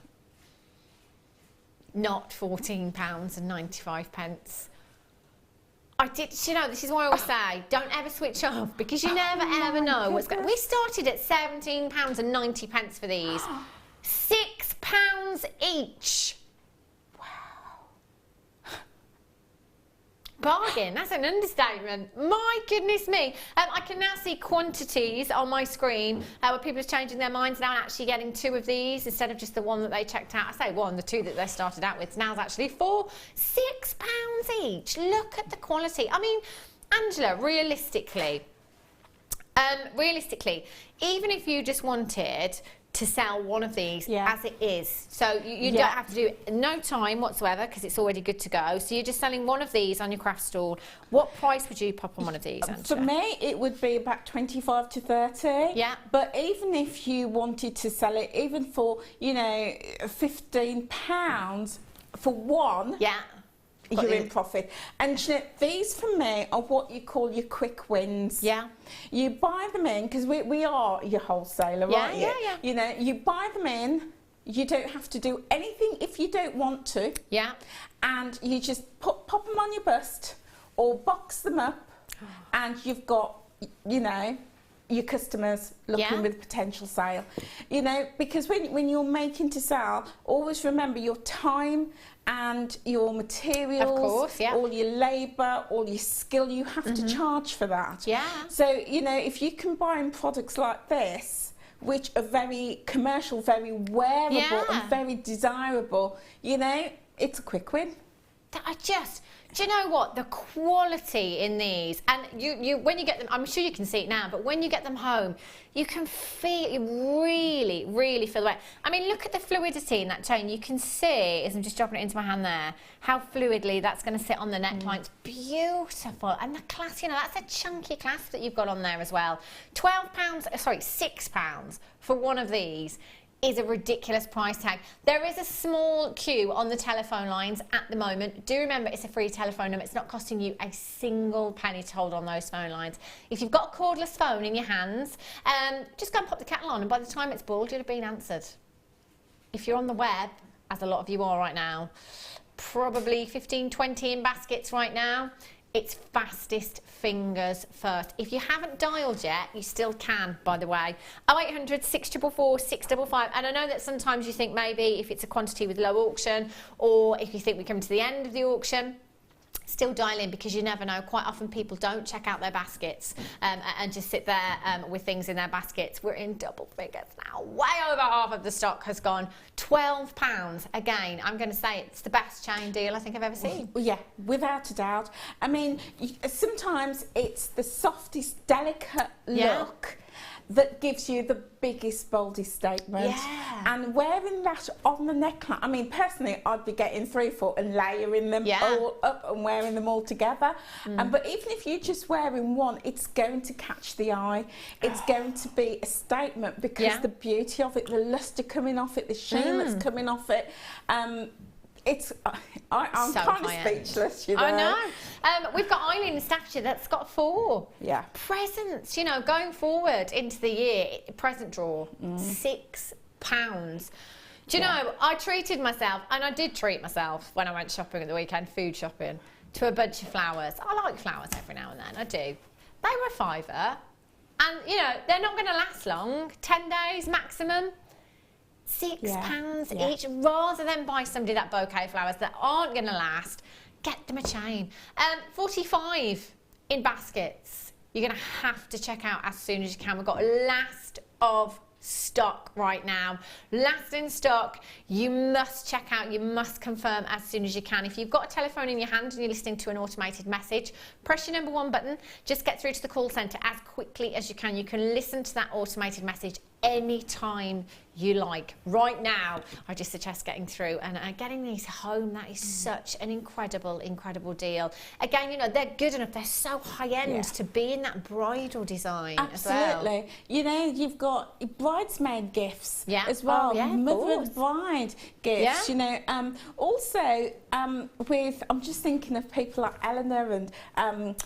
Not £14.95. I did, you know, this is why I always say, don't ever switch off because you never ever know what's going on. We started at £17.90 for these. £6 each. Bargain, that's an understatement. My goodness me. I can now see quantities on my screen where people are changing their minds now and actually getting 2 of these instead of just the 1 that they checked out. I say 1, the 2 that they started out with. Now it's actually 4. £6 each. Look at the quality. I mean, Angela, realistically, even if you just wanted to sell one of these as it is. So you don't have to do no time whatsoever because it's already good to go. So you're just selling one of these on your craft stall. What price would you pop on one of these, Angela? For me, it would be about 25 to 30. Yeah. But even if you wanted to sell it, even for, you know, £15 for one. Yeah. You're in profit. And you know, these for me are what you call your quick wins. Yeah. You buy them in, because we are your wholesaler, aren't you? Yeah. You know, you buy them in, you don't have to do anything if you don't want to. Yeah. And you just pop them on your bust or box them up and you've got, you know, your customers looking with potential sale. You know, because when you're making to sell, always remember your time and your materials, of course, all your labour, all your skill, you have to charge for that. So, you know, if you combine products like this, which are very commercial, very wearable and very desirable, you know, it's a quick win. Do you know what? The quality in these, and you when you get them, I'm sure you can see it now, but when you get them home, you can feel, you really feel the weight. I mean, look at the fluidity in that chain. You can see, as I'm just dropping it into my hand there, how fluidly that's going to sit on the neckline. It's beautiful. And the clasp, you know, that's a chunky clasp that you've got on there as well. £6 for one of these is a ridiculous price tag. There is a small queue on the telephone lines at the moment. Do remember, it's a free telephone number. It's not costing you a single penny to hold on those phone lines. If you've got a cordless phone in your hands, just go and pop the kettle on, and by the time it's boiled, you'll have been answered. If you're on the web, as a lot of you are right now, probably 15, 20 in baskets right now. It's fastest fingers first. If you haven't dialed yet, you still can, by the way. 0800 644 655. And I know that sometimes you think maybe if it's a quantity with low auction, or if you think we come to the end of the auction, still dial in, because you never know. Quite often people don't check out their baskets and just sit there with things in their baskets. We're in double figures now. Way over half of the stock has gone. £12. Again, I'm going to say it's the best chain deal I think I've ever seen. Well, yeah, without a doubt. I mean, sometimes it's the softest, delicate look that gives you the biggest, boldest statement. And wearing that on the neckline, I mean, personally, I'd be getting 3 4 and layering them all up and wearing them all together. But even if you're just wearing one, it's going to catch the eye. It's going to be a statement, because the beauty of it, the lustre coming off it, the sheen that's coming off it, I'm so kind of speechless, you know. I know. We've got Eileen Staffordshire that's got 4 presents, you know, going forward into the year. Present drawer, £6. Do you know, I treated myself, and I did treat myself when I went shopping at the weekend, food shopping, to a bunch of flowers. I like flowers every now and then, I do. They were a £5, and, you know, they're not going to last long, 10 days maximum. £6 each, rather than buy somebody that bouquet of flowers that aren't going to last. Get them a chain. 45 in baskets. You're going to have to check out as soon as you can. We've got last of stock right now. Last in stock. You must check out, you must confirm as soon as you can. If you've got a telephone in your hand and you're listening to an automated message, press your number 1 button. Just get through to the call centre as quickly as you can. You can listen to that automated message anytime you like. Right now, I just suggest getting through and getting these home. That is such an incredible deal. Again, you know, they're good enough. They're so high-end to be in that bridal design as well. Absolutely. You know, you've got bridesmaid gifts as well. Mother of the bride gifts, you know. Also, I'm just thinking of people like Eleanor and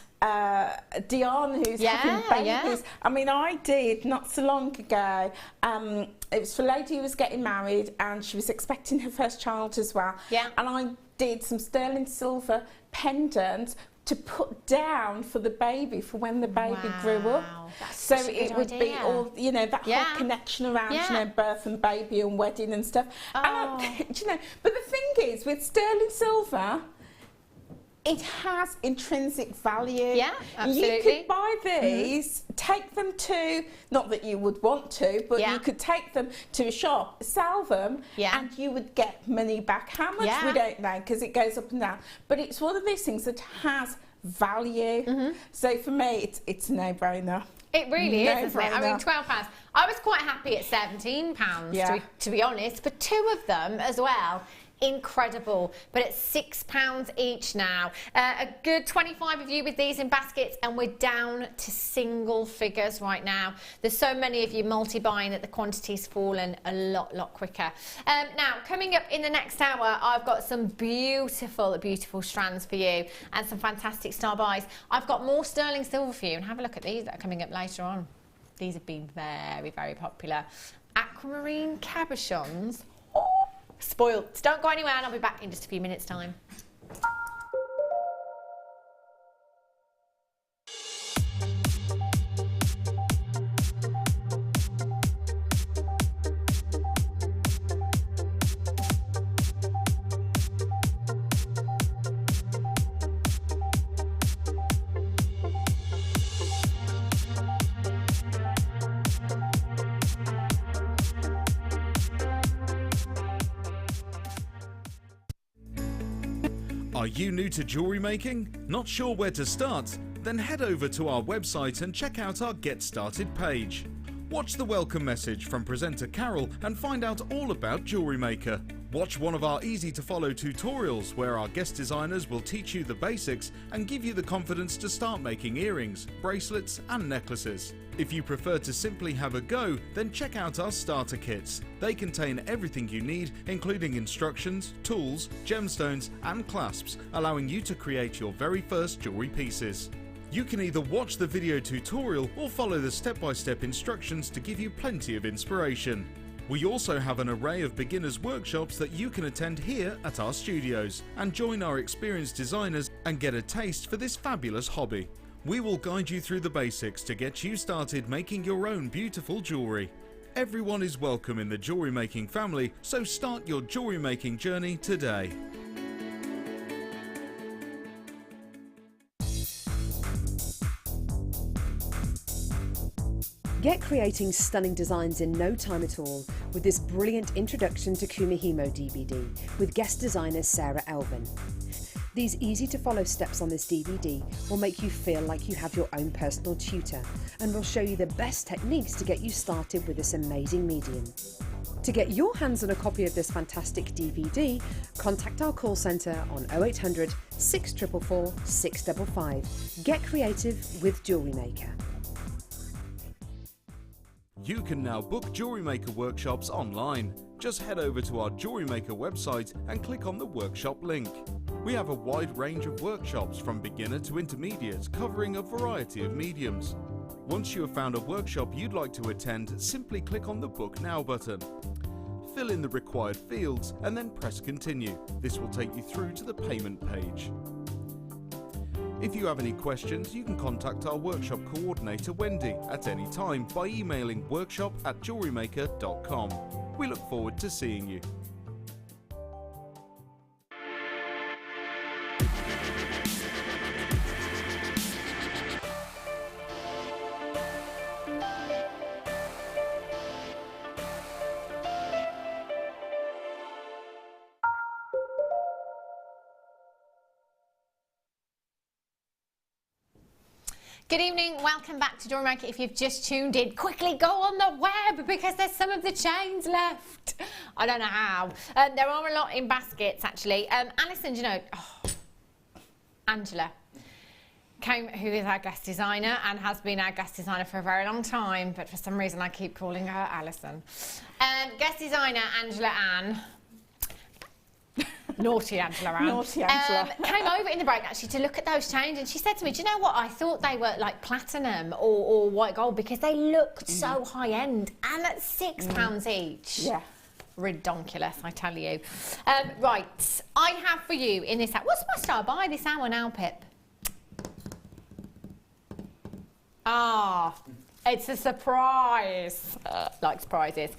Dion, who's having babies. I mean, I did not so long ago. It was for a lady who was getting married, and she was expecting her first child as well. And I did some sterling silver pendants to put down for the baby, for when the baby grew up. So it would be all, you know, that whole connection around, you know, birth and baby and wedding and stuff. And you know, but the thing is, with sterling silver, it has intrinsic value. Yeah, absolutely. You could buy these, take them to, not that you would want to, but you could take them to a shop, sell them, and you would get money back. How much, we don't know, because it goes up and down. But it's one of these things that has value. So for me, it's a no-brainer. It really is, isn't it? I mean, £12. I was quite happy at £17, to be honest, for 2 of them as well. Incredible, but it's £6 each now. A good 25 of you with these in baskets, and we're down to single figures right now. There's so many of you multi-buying that the quantity's fallen a lot quicker. Now, coming up in the next hour, I've got some beautiful strands for you and some fantastic star buys. I've got more sterling silver for you, and have a look at these that are coming up later on. These have been very popular. Aquamarine cabochons. Spoiled. So don't go anywhere, and I'll be back in just a few minutes' time. Are you new to jewellery making? Not sure where to start? Then head over to our website and check out our Get Started page. Watch the welcome message from presenter Carol and find out all about Jewellery Maker. Watch one of our easy-to-follow tutorials where our guest designers will teach you the basics and give you the confidence to start making earrings, bracelets and necklaces. If you prefer to simply have a go, then check out our starter kits. They contain everything you need, including instructions, tools, gemstones and clasps, allowing you to create your very first jewellery pieces. You can either watch the video tutorial or follow the step-by-step instructions to give you plenty of inspiration. We also have an array of beginners workshops that you can attend here at our studios and join our experienced designers and get a taste for this fabulous hobby. We will guide you through the basics to get you started making your own beautiful jewellery. Everyone is welcome in the jewellery making family, so start your jewellery making journey today. Get creating stunning designs in no time at all with this brilliant Introduction to Kumihimo DVD with guest designer Sarah Elvin. These easy to follow steps on this DVD will make you feel like you have your own personal tutor and will show you the best techniques to get you started with this amazing medium. To get your hands on a copy of this fantastic DVD, contact our call centre on 0800 644 655. Get creative with Jewellery Maker. You can now book Jewellery Maker workshops online. Just head over to our Jewellery Maker website and click on the workshop link. We have a wide range of workshops from beginner to intermediate, covering a variety of mediums. Once you have found a workshop you'd like to attend, simply click on the Book Now button. Fill in the required fields and then press Continue. This will take you through to the payment page. If you have any questions, you can contact our workshop coordinator Wendy at any time by emailing workshop@jewellerymaker.com. We look forward to seeing you. Good evening, welcome back to Jewellery Maker. If you've just tuned in, quickly go on the web because there's some of the chains left. I don't know how. There are a lot in baskets actually. Alison, do you know, Angela came, who is our guest designer and has been our guest designer for a very long time, but for some reason I keep calling her Alison. Guest designer Angela Ann. Naughty Angela Ann. Naughty Angela. Came over in the break actually to look at those chains and she said to me, do you know what, I thought they were like platinum or white gold because they looked so high end and at £6 each. Yeah. Redonkulous, I tell you. Right, I have for you in this hour, what's my start by this hour now, Pip? It's a surprise. Like surprises.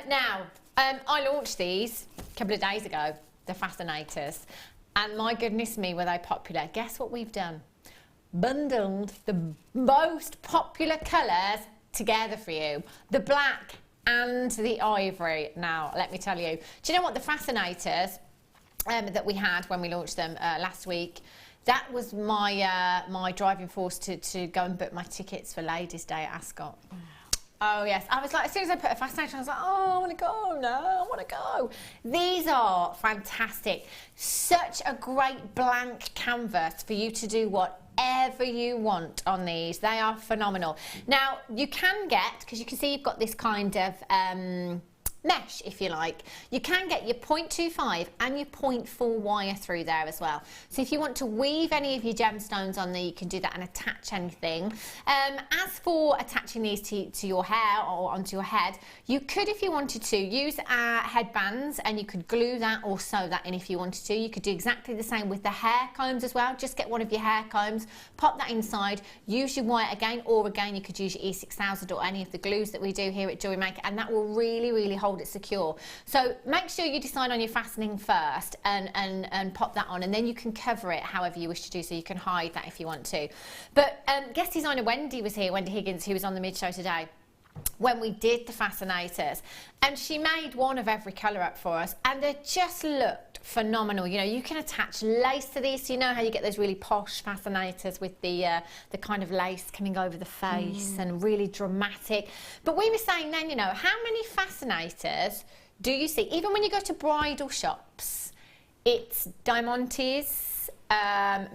Now, I launched these a couple of days ago. The Fascinators, and my goodness me were they popular. Guess what we've done? Bundled the most popular colours together for you, the black and the ivory. Now let me tell you, do you know what, the Fascinators that we had when we launched them last week, that was my my driving force to go and book my tickets for Ladies' Day at Ascot. Oh yes, I was like, as soon as I put a Fascinator, I was like, oh, I want to go now, I want to go. These are fantastic. Such a great blank canvas for you to do whatever you want on these. They are phenomenal. Now, you can get, because you can see you've got this kind of mesh, if you like, you can get your 0.25 and your 0.4 wire through there as well. So if you want to weave any of your gemstones on there, you can do that and attach anything. As for attaching these to your hair or onto your head, you could, if you wanted to, use headbands and you could glue that or sew that in if you wanted to. You could do exactly the same with the hair combs as well. Just get one of your hair combs, pop that inside, use your wire again, or again you could use your E6000 or any of the glues that we do here at Jewellery Maker, and that will really, really hold it secure. So make sure you decide on your fastening first and pop that on, and then you can cover it however you wish to do, so you can hide that if you want to. But guest designer Wendy was here, Wendy Higgins, who was on the mid-show today. when we did the fascinators, and she made one of every colour up for us, and they just looked phenomenal. You know, you can attach lace to these, so you know how you get those really posh fascinators with the kind of lace coming over the face and really dramatic. But we were saying then, you know, how many fascinators do you see, even when you go to bridal shops? It's diamantes,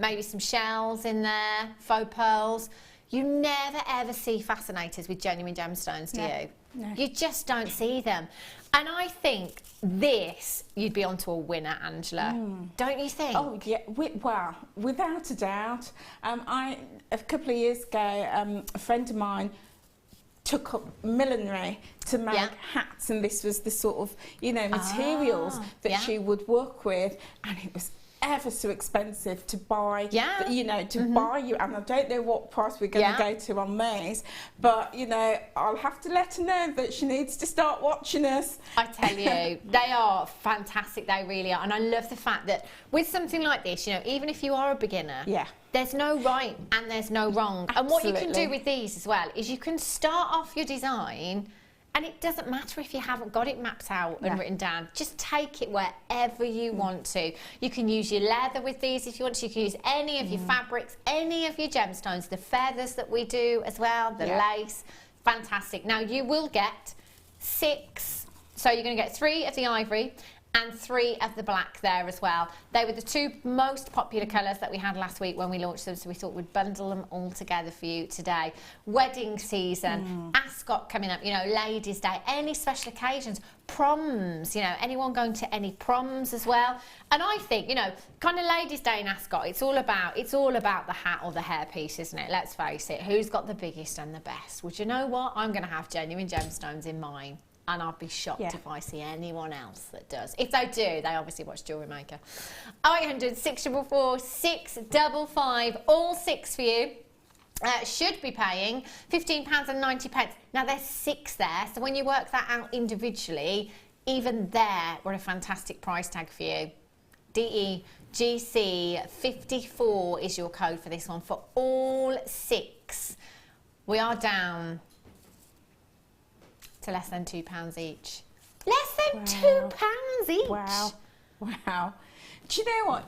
maybe some shells in there, faux pearls. You never ever see fascinators with genuine gemstones, do you? No. You just don't see them. And I think this, you'd be onto a winner, Angela. Don't you think? Oh, yeah. Well, without a doubt. A couple of years ago, a friend of mine took up millinery to make hats, and this was the sort of, you know, materials that she would work with, and it was ever so expensive to buy, you know, to buy you, and I don't know what price we're going to go to on these, but, you know, I'll have to let her know that she needs to start watching us. I tell you, they are fantastic, they really are, and I love the fact that with something like this, you know, even if you are a beginner, there's no right and there's no wrong. Absolutely. And what you can do with these as well is you can start off your design, and it doesn't matter if you haven't got it mapped out and written down. Just take it wherever you want to. You can use your leather with these if you want to. You can use any of your fabrics, any of your gemstones, the feathers that we do as well, the lace. Fantastic. Now, you will get 6. So you're going to get 3 of the ivory and 3 of the black there as well. They were the 2 most popular colours that we had last week when we launched them, so we thought we'd bundle them all together for you today. Wedding season, Ascot coming up, you know, Ladies' Day, any special occasions, proms, you know, anyone going to any proms as well. And I think, you know, kind of Ladies' Day in Ascot, it's all about the hat or the hairpiece, isn't it? Let's face it, who's got the biggest and the best? Well, you know what? I'm going to have genuine gemstones in mine. And I'll be shocked if I see anyone else that does. If they do, they obviously watch Jewellery Maker. 0800 644 655, all 6 for you. Should be paying £15.90. Now, there's 6 there, so when you work that out individually, even there, we're a fantastic price tag for you. DEGC54 is your code for this one. For all 6, we are down to less than £2 each. Less than £2 each. Wow. Do you know what?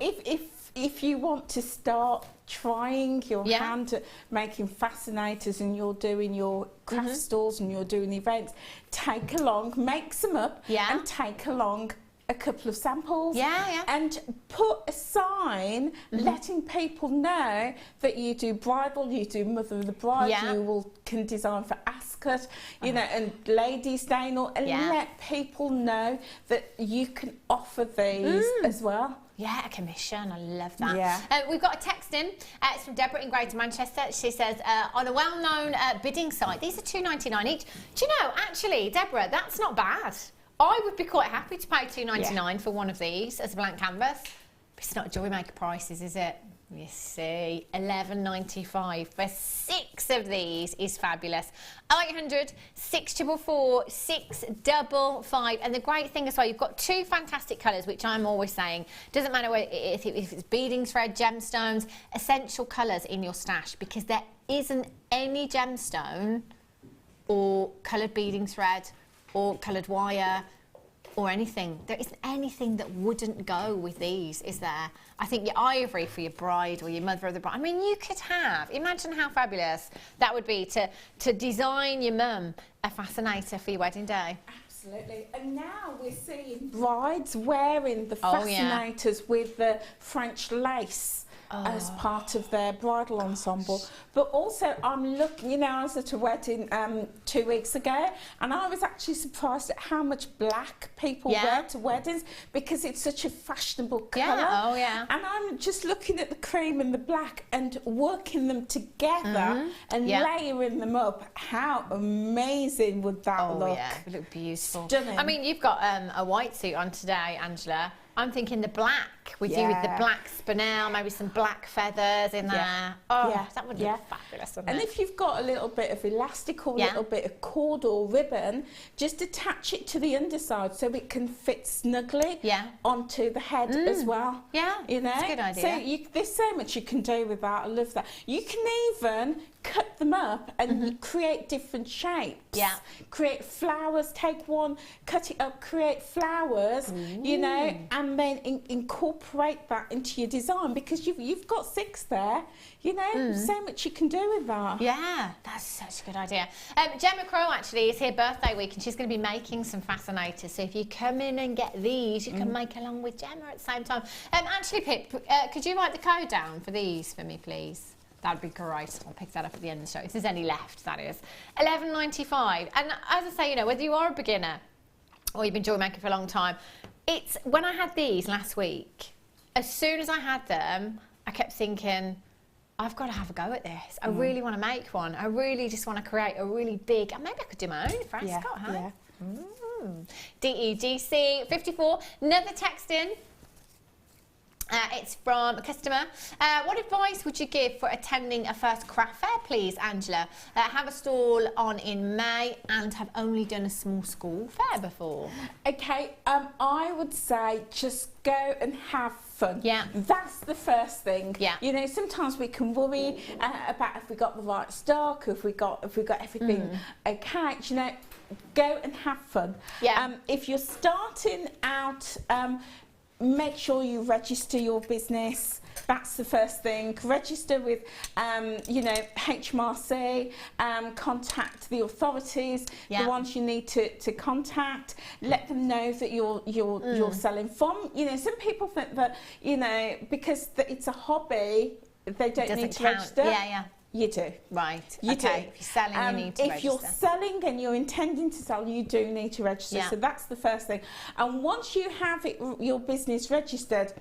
If you want to start trying your hand at making fascinators, and you're doing your craft stalls and you're doing events, take along, make some up, and take along a couple of samples, and put a sign letting people know that you do bridal, you do mother of the bride, you can design for Ascot, you know, and Ladies' Day, and let people know that you can offer these as well. Yeah, a commission. I love that. We've got a text in. It's from Deborah in Greater Manchester. She says, on a well-known bidding site, these are $2.99 each. Do you know, actually, Deborah, that's not bad. I would be quite happy to pay $2.99 for one of these as a blank canvas. But it's not Jewellery Maker prices, is it? You see, $11.95 for 6 of these is fabulous. 0800 644 655. And the great thing as well, you've got 2 fantastic colours, which I'm always saying, doesn't matter if it's beading thread, gemstones, essential colours in your stash, because there isn't any gemstone or coloured beading thread or coloured wire or anything. There isn't anything that wouldn't go with these, is there? I think your ivory for your bride or your mother of the bride. I mean, you could have, imagine how fabulous that would be to design your mum a fascinator for your wedding day. Absolutely. And now we're seeing brides wearing the fascinators with the French lace as part of their bridal ensemble. But also, I'm looking, you know, I was at a wedding 2 weeks ago, and I was actually surprised at how much black people wear to weddings, because it's such a fashionable colour. And I'm just looking at the cream and the black and working them together and layering them up. How amazing would that look? It would look beautiful. Stunning. I mean, you've got a white suit on today, Angela. I'm thinking the black with you with the black spinel, maybe some black feathers in there. Oh, that would look fabulous, wouldn't and it? if you've got a little bit of elastic or a little bit of cord or ribbon, just attach it to the underside so it can fit snugly onto the head as well. Yeah, you know, that's a good idea. So there's so much you can do with that. I love that. You can even cut them up and create different shapes. Yeah. Create flowers, take one, cut it up, create flowers, you know, and then incorporate that into your design, because you've got 6 there, you know, so much you can do with that. Yeah, that's such a good idea. Gemma Crow actually is here birthday week, and she's going to be making some fascinators. So if you come in and get these, you can make along with Gemma at the same time. Actually, Pip, could you write the code down for these for me, please? That'd be great. I'll pick that up at the end of the show. If there's any left, that is. $11.95. And as I say, you know, whether you are a beginner or you've been jewellery making for a long time, it's when I had these last week, as soon as I had them, I kept thinking, I've got to have a go at this. I really want to make one. I really just want to create a really big, and maybe I could do my own for Ascot, huh? DEGC 54. Another text in. It's from a customer. What advice would you give for attending a first craft fair, please, Angela? Have a stall on in May and have only done a small school fair before. Okay, I would say just go and have fun. Yeah. That's the first thing. Yeah. You know, sometimes we can worry about if we got the right stock, if we got everything okay. You know, go and have fun. Yeah. If you're starting out, make sure you register your business. That's the first thing. Register with, you know, HMRC. Contact the authorities, the ones you need to contact. Let them know that you're selling from. You know, some people think that, you know, because it's a hobby, they don't need to register. Yeah. You do. Right. You do. If you're selling, you need to register. If you're selling and you're intending to sell, you do need to register. Yeah. So that's the first thing. And once you have your business registered,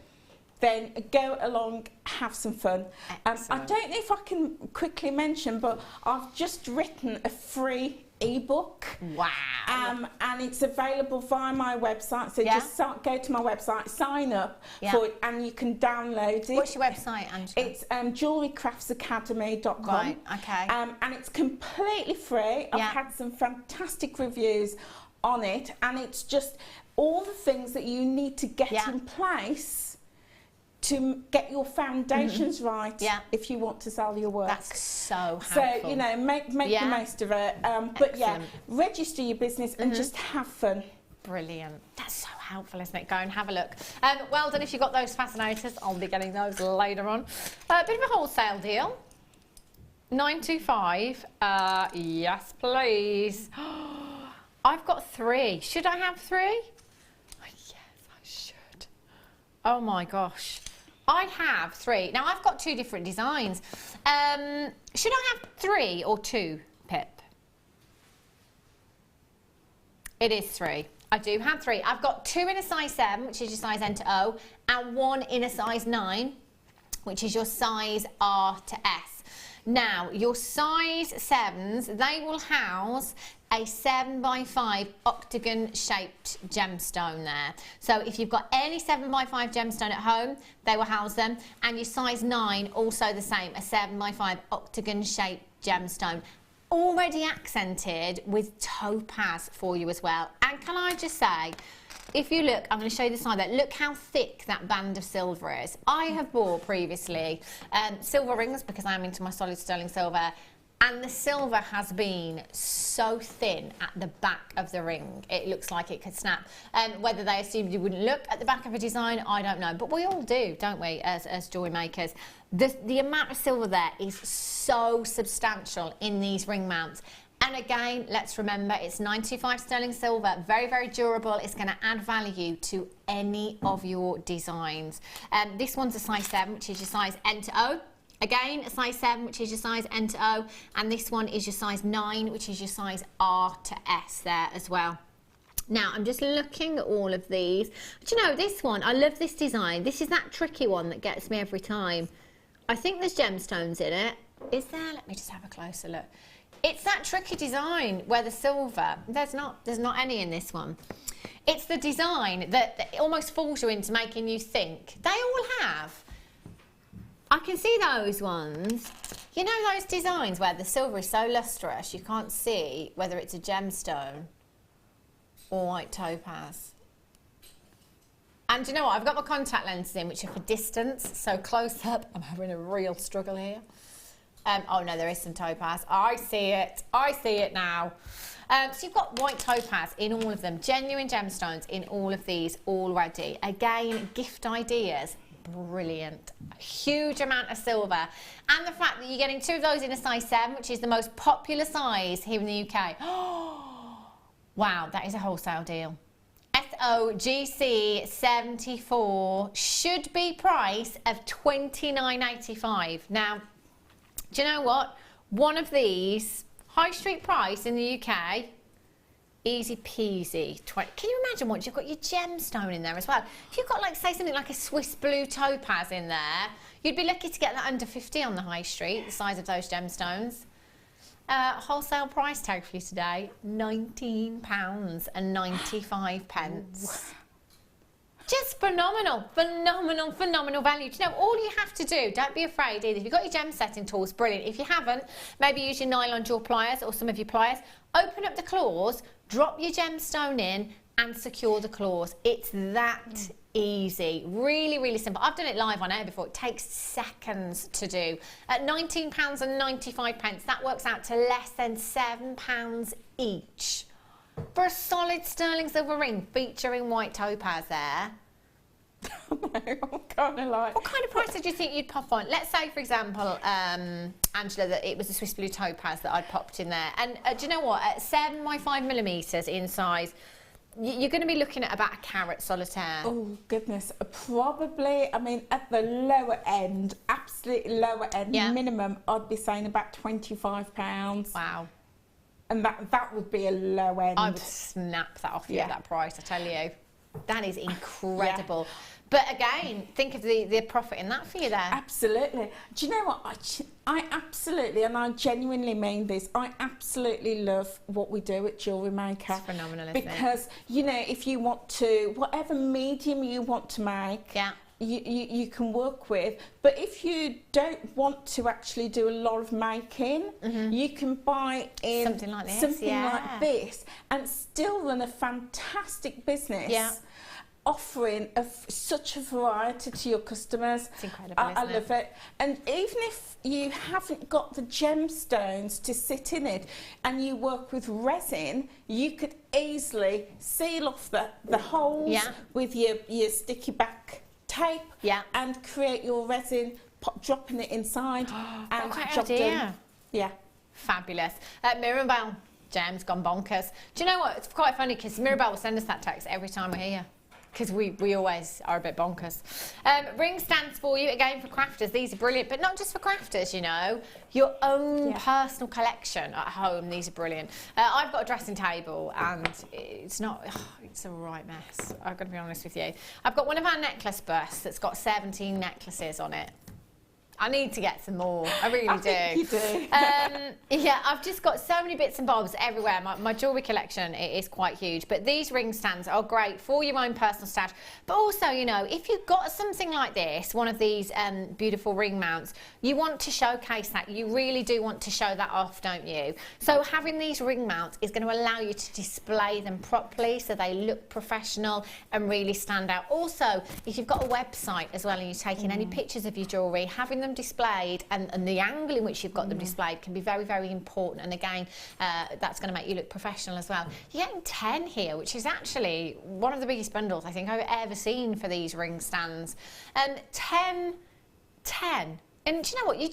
then go along, have some fun. I don't know if I can quickly mention, but I've just written a free ebook. Wow. And it's available via my website. So just go to my website, sign up for it, and you can download it. What's your website, Angela? It's jewellerycraftsacademy.com. Right, okay. And it's completely free. I've had some fantastic reviews on it, and it's just all the things that you need to get in place to get your foundations right if you want to sell your work. That's so helpful. So, you know, make the most of it. But yeah, register your business and just have fun. Brilliant. That's so helpful, isn't it? Go and have a look. Well done if you got those fascinators. I'll be getting those later on. A bit of a wholesale deal. $9.25. Yes, please. I've got 3. Should I have 3? Yes, I should. Oh my gosh. I have 3. Now, I've got 2 different designs. Should I have 3 or 2, Pip? It is 3. I do have 3. I've got 2 in a size 7, which is your size N to O, and 1 in a size 9, which is your size R to S. Now, your size 7s, they will house a 7x5 octagon shaped gemstone there. So if you've got any 7x5 gemstone at home, they will house them. And your size 9, also the same, a 7x5 octagon shaped gemstone. Already accented with topaz for you as well. And can I just say, if you look, I'm going to show you the side there, look how thick that band of silver is. I have bought previously silver rings because I am into my solid sterling silver, and the silver has been so thin at the back of the ring, it looks like it could snap. Whether they assumed you wouldn't look at the back of a design, I don't know. But we all do, don't we, as jewellery makers? The amount of silver there is so substantial in these ring mounts. And again, let's remember, it's 925 sterling silver, very, very durable. It's going to add value to any of your designs. This one's a size 7, which is your size N to O. Again, a size 7, which is your size N to O, and this one is your size 9, which is your size R to S there as well. Now, I'm just looking at all of these. Do you know, this one, I love this design. This is that tricky one that gets me every time. I think there's gemstones in it. Is there? Let me just have a closer look. It's that tricky design where the silver, there's not any in this one. It's the design that almost fools you into making you think. They all have. I can see those ones. You know those designs where the silver is so lustrous you can't see whether it's a gemstone or white topaz. And do you know what? I've got my contact lenses in, which are for distance, so close up, I'm having a real struggle here. Oh no, there is some topaz. I see it. I see it now. So you've got white topaz in all of them, genuine gemstones in all of these already. Again, gift ideas, brilliant. A huge amount of silver. And the fact that you're getting 2 of those in a size 7, which is the most popular size here in the UK. Wow, that is a wholesale deal. SOGC 74 should be price of £29.85. Now, do you know what? One of these, high street price in the UK, easy peasy. Can you imagine once you've got your gemstone in there as well? If you've got, like, say, something like a Swiss blue topaz in there, you'd be lucky to get that under 50 on the high street, the size of those gemstones. Wholesale price tag for you today, £19.95. Just phenomenal, phenomenal, phenomenal value. Do you know, all you have to do, don't be afraid either. If you've got your gem setting tools, brilliant. If you haven't, maybe use your nylon jewel pliers or some of your pliers. Open up the claws, drop your gemstone in and secure the claws. It's that easy. Really, really simple. I've done it live on air before. It takes seconds to do. At £19.95, that works out to less than £7 each. For a solid sterling silver ring featuring white topaz there. I'm kind of like... What kind of price did you think you'd pop on? Let's say, for example, Angela, that it was a Swiss blue topaz that I'd popped in there. And do you know what? At 7 by 5 millimetres in size, you're going to be looking at about a carat solitaire. Oh, goodness. Probably, I mean, at the lower end, absolutely lower end, minimum, I'd be saying about £25. Wow. And that would be a low end. I would snap that off you at that price, I tell you. That is incredible. But again, think of the profit in that for you there. Absolutely. Do you know what? I absolutely, and I genuinely mean this, I absolutely love what we do at Jewellery Maker. It's phenomenal, isn't it? Because, you know, if you want to, whatever medium you want to make, you can work with, but if you don't want to actually do a lot of making, you can buy in something like this, and still run a fantastic business, offering such a variety to your customers. It's incredible, I love it. And even if you haven't got the gemstones to sit in it and you work with resin, you could easily seal off the holes with your sticky back tape and create your resin, dropping it inside and job done. Yeah. Fabulous. Mirabelle, Gem's gone bonkers. Do you know what? It's quite funny because Mirabelle will send us that text every time we're here. Because we always are a bit bonkers. Ring stands for you, again for crafters. These are brilliant, but not just for crafters, you know. Your own personal collection at home, these are brilliant. I've got a dressing table and it's not, it's a right mess. I've got to be honest with you. I've got one of our necklace busts that's got 17 necklaces on it. I need to get some more. I really do. I think you do. Yeah, I've just got so many bits and bobs everywhere. My jewellery collection is quite huge. But these ring stands are great for your own personal stash. But also, you know, if you've got something like this, one of these beautiful ring mounts, you want to showcase that. You really do want to show that off, don't you? So having these ring mounts is going to allow you to display them properly so they look professional and really stand out. Also, if you've got a website as well and you're taking any pictures of your jewellery, having them displayed and the angle in which you've got them displayed can be very, very important. And again, that's going to make you look professional as well. You're getting 10 here, which is actually one of the biggest bundles I think I've ever seen for these ring stands. 10. And do you know what? You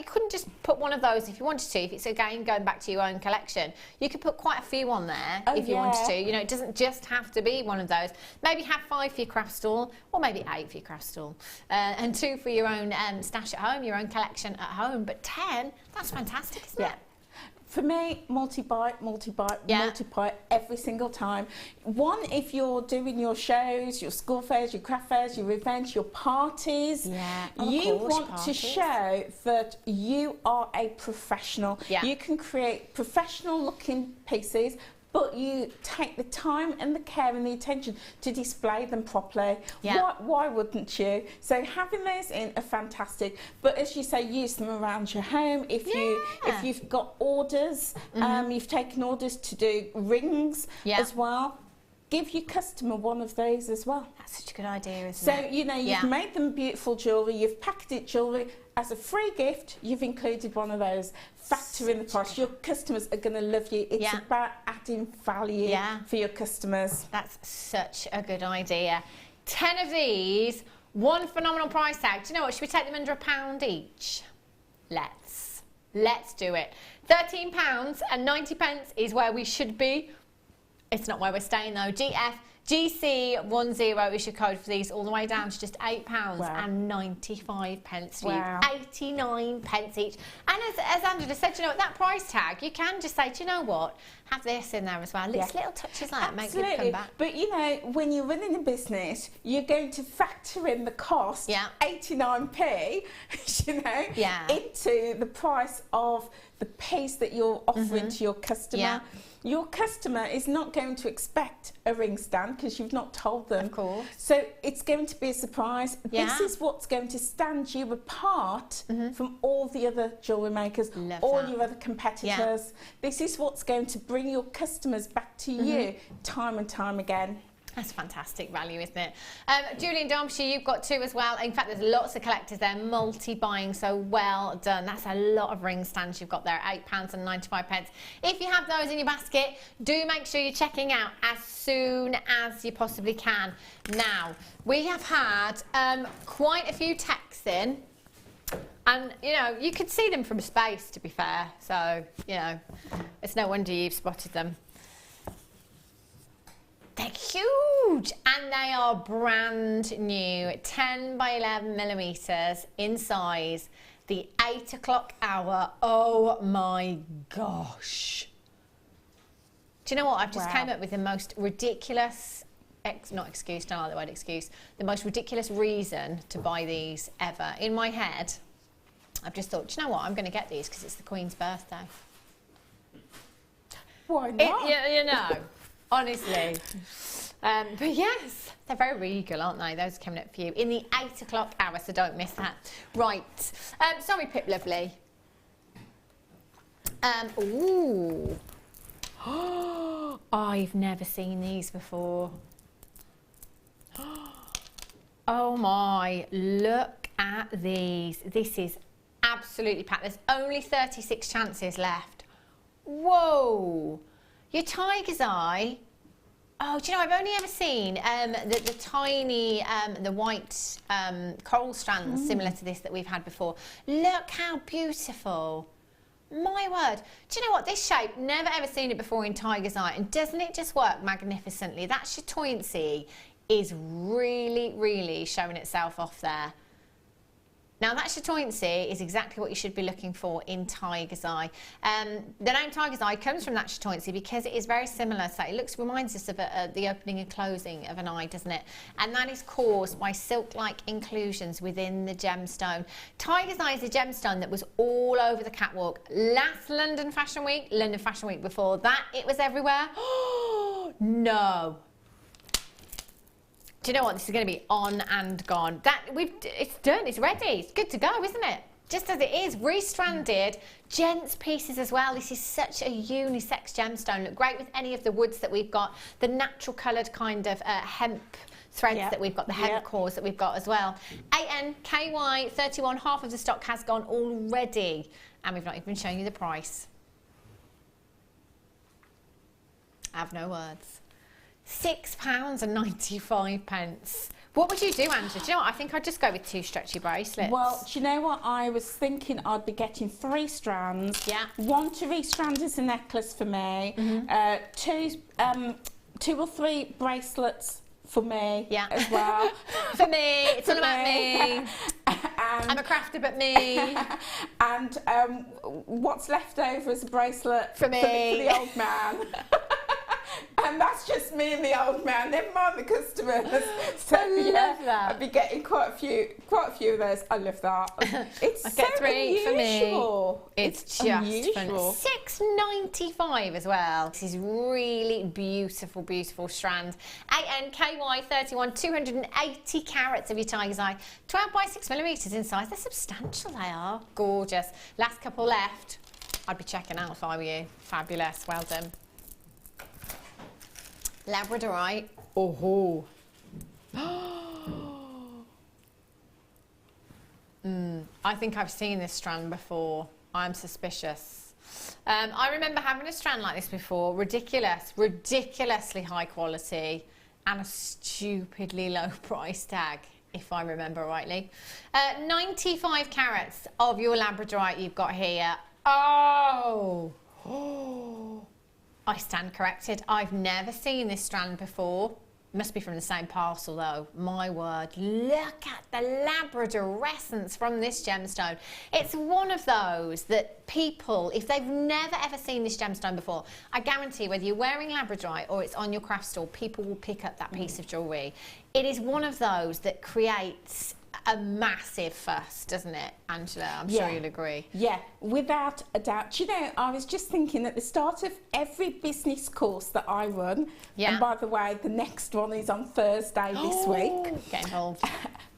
couldn't just put one of those if you wanted to. If it's again going back to your own collection, you could put quite a few on there if you wanted to. You know, it doesn't just have to be one of those. Maybe have 5 for your craft stall, or maybe 8 for your craft stall, and 2 for your own stash at home, your own collection at home. But 10, that's fantastic, isn't it? For me, multi-buy every single time. One, if you're doing your shows, your school fairs, your craft fairs, your events, your parties, you want to show that you are a professional. You can create professional looking pieces, but you take the time and the care and the attention to display them properly. Yeah. Why wouldn't you? So having those in are fantastic. But as you say, use them around your home. If you've got orders, you've taken orders to do rings as well. Give your customer one of those as well. That's such a good idea, isn't so, it? you know, you've made them beautiful jewellery, you've packaged jewellery. As a free gift, you've included one of those. Factor in the price. Your customers are going to love you. It's about adding value for your customers. That's such a good idea. 10 of these, one phenomenal price tag. Do you know what? Should we take them under £1 each? Let's do it. £13.90 is where we should be. It's not where we're staying though. GC10 is your code for these, all the way down to just £8.95 for you. 89 pence each. And as Andrew just said, you know, at that price tag, you can just say, do you know what? Have this in there as well. It's little touches like that make people come back. But you know, when you're running a business, you're going to factor in the cost, 89p, you know, into the price of the piece that you're offering to your customer. Your customer is not going to expect a ring stand because you've not told them. Of course. So it's going to be a surprise. This is what's going to stand you apart from all the other jewellery makers, all your other competitors. This is what's going to bring your customers back to you time and time again. That's fantastic value, isn't it? Julie in Derbyshire, you've got 2 as well. In fact, there's lots of collectors there, multi-buying, so well done. That's a lot of ring stands you've got there, £8.95. If you have those in your basket, do make sure you're checking out as soon as you possibly can. Now, we have had quite a few texts in, and, you know, you could see them from space, to be fair, so, you know, it's no wonder you've spotted them. They're huge and they are brand new, 10 by 11 millimeters in size, the 8 o'clock hour. Oh my gosh. Do you know what? I've just came up with the most ridiculous, not excuse, don't like the word excuse, the most ridiculous reason to buy these ever. In my head, I've just thought, do you know what? I'm going to get these because it's the Queen's birthday. Why not? You know. Honestly. But yes, they're very regal, aren't they? Those are coming up for you in the 8 o'clock hour, so don't miss that. Right. Sorry, Pip Lovely. Ooh. I've never seen these before. Oh my, look at these. This is absolutely packed. There's only 36 chances left. Whoa. Your tiger's eye. Oh, do you know, I've only ever seen the tiny, the white coral strands similar to this that we've had before. Look how beautiful. My word. Do you know what? This shape, never ever seen it before in tiger's eye. And doesn't it just work magnificently? That chatoyancy is really, really showing itself off there. Now that chatoyancy is exactly what you should be looking for in tiger's eye. The name tiger's eye comes from that chatoyancy because it is very similar. So it reminds us of the opening and closing of an eye, doesn't it? And that is caused by silk-like inclusions within the gemstone. Tiger's eye is a gemstone that was all over the catwalk. Last London Fashion Week, London Fashion Week before that, it was everywhere. No. Do you know what? This is going to be on and gone. It's done, it's ready. It's good to go, isn't it? Just as it is, restranded, gents pieces as well. This is such a unisex gemstone. Look great with any of the woods that we've got, the natural coloured kind of hemp threads that we've got, the hemp cores that we've got as well. ANKY31, half of the stock has gone already, and we've not even shown you the price. I have no words. £6.95. What would you do, Andrew? Do you know what? I think I'd just go with 2 stretchy bracelets. Well, do you know what? I was thinking I'd be getting 3 strands. Yeah. 1 to restrand as a necklace for me. 2 or 3 bracelets for me as well. For me, it's all about me. I'm a crafter, but me. And what's left over is a bracelet for me. For the old man. And that's just me and the old man, never mind the customers. So I love that. I'd be getting quite a few of those. I love that. It's I so get 3 for me. unusual. It's just unusual. fun. £6.95 as well. This is really beautiful, beautiful strands. ANKY31, 280 carats of your tiger's eye, 12 by 6mm in size. They're substantial, they are. Gorgeous. Last couple left. I'd be checking out if I were you. Fabulous. Well done. Labradorite. Oh. I think I've seen this strand before. I'm suspicious. I remember having a strand like this before. Ridiculously high quality and a stupidly low price tag, if I remember rightly. 95 carats of your labradorite you've got here. Oh. I stand corrected. I've never seen this strand before. Must be from the same parcel though. My word, look at the labradorescence from this gemstone. It's one of those that people, if they've never ever seen this gemstone before, I guarantee whether you're wearing labradorite or it's on your craft store, people will pick up that piece of jewellery. It is one of those that creates a massive fuss, doesn't it, Angela? I'm sure you'll agree. Yeah, without a doubt. Do you know, I was just thinking at the start of every business course that I run, and by the way, the next one is on Thursday this week. Get involved.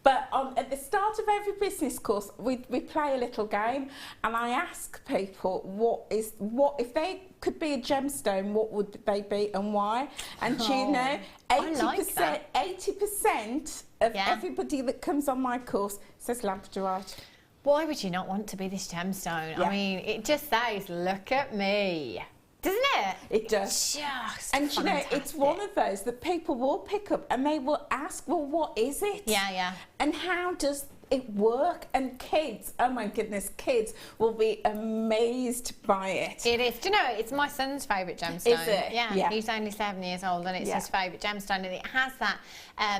But at the start of every business course, we play a little game, and I ask people what if they could be a gemstone, what would they be and why? And you know, 80% of everybody that comes on my course says labradorite. Why would you not want to be this gemstone? I mean, it just says, look at me. Doesn't it? It does. Just and you know, it's one of those that people will pick up and they will ask, well, what is it? Yeah. And how does it work? And kids, oh my goodness, kids will be amazed by it. It is. Do you know, it's my son's favourite gemstone. Is it? Yeah. He's only 7 years old and it's his favourite gemstone, and it has that,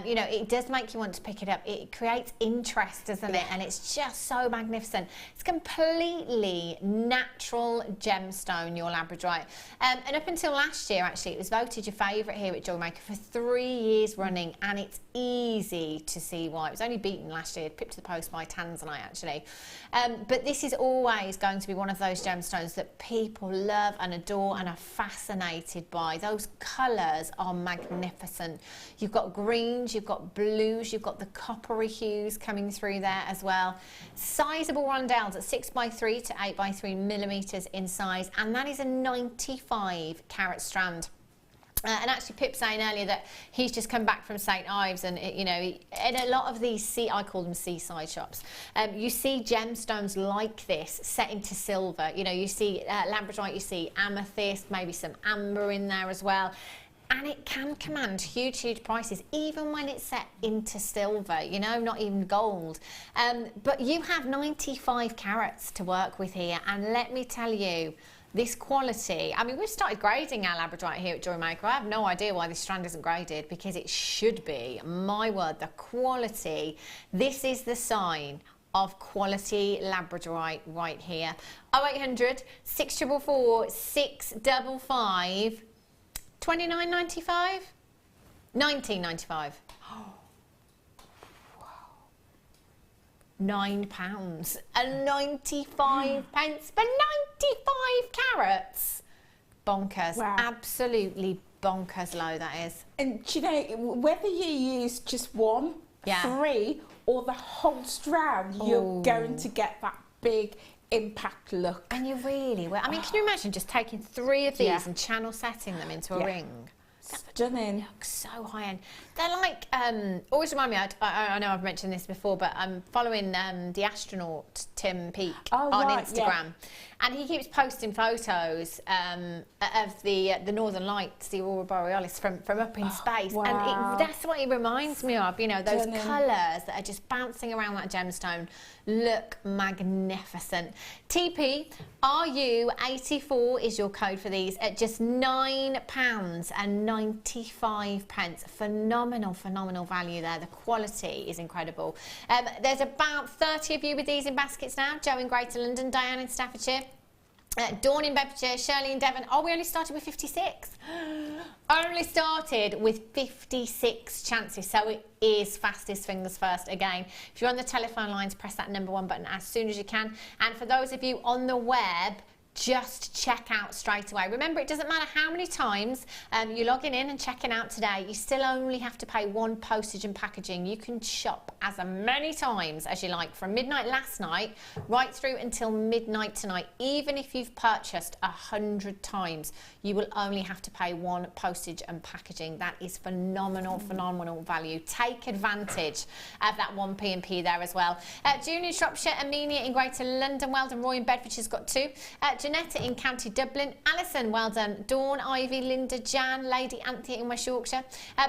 you know, it does make you want to pick it up. It creates interest, doesn't it? And it's just so magnificent. It's completely natural gemstone, your labradorite. And up until last year, actually, it was voted your favourite here at Jewellery Maker for 3 years running, and it's easy to see why. It was only beaten last year, pipped to the post by Tanzanite, actually. But this is always going to be one of those gemstones that people love and adore and are fascinated by. Those colours are magnificent. You've got greens, you've got blues, you've got the coppery hues coming through there as well. Sizable rondelles at 6x3 to 8x3mm in size, and that is a 95 carat strand. And actually Pip saying earlier that he's just come back from St Ives, and you know, in a lot of these I call them seaside shops, you see gemstones like this set into silver. You know, you see labradorite, you see amethyst, maybe some amber in there as well. And it can command huge prices, even when it's set into silver, you know, not even gold. But you have 95 carats to work with here, and let me tell you, this quality, I mean, we've started grading our labradorite here at Jewellery Maker. I have no idea why this strand isn't graded, because it should be. My word, the quality, this is the sign of quality labradorite right here. 0800 644 655 $29.95? $19.95. Oh. £9 and 95 pence for 95 carats. Bonkers. Wow. Absolutely bonkers low, that is. And do you know, whether you use just one, 3, or the whole strand, you're going to get that big impact look. And you really will. I mean, can you imagine just taking 3 of these and channel setting them into a ring? Stunning. They look so high end. They're like, always remind me, I know I've mentioned this before, but I'm following the astronaut Tim Peake on Instagram. And he keeps posting photos of the Northern Lights, the Aurora Borealis from up in space. Wow. And that's what it reminds me of, you know, those colours that are just bouncing around that gemstone look magnificent. TP, RU84 is your code for these at just £9 and 95 pence. Phenomenal value there. The quality is incredible. There's about 30 of you with these in baskets now. Joe in Greater London, Diane in Staffordshire. Dawn in Bedfordshire, Shirley in Devon. Oh, we only started with 56. Only started with 56 chances, so it is fastest fingers first again. If you're on the telephone lines, press that number 1 button as soon as you can. And for those of you on the web, just check out straight away. Remember, it doesn't matter how many times you're logging in and checking out today, you still only have to pay 1 postage and packaging. You can shop as many times as you like from midnight last night right through until midnight tonight. Even if you've purchased 100 times, you will only have to pay 1 postage and packaging. That is phenomenal, phenomenal value. Take advantage of that 1p&p there as well. June in Shropshire, Amelia in Greater London, well done. Roy in Bedfordshire's got 2. Janetta in County Dublin, Alison, well done. Dawn, Ivy, Linda, Jan, Lady Anthea in West Yorkshire,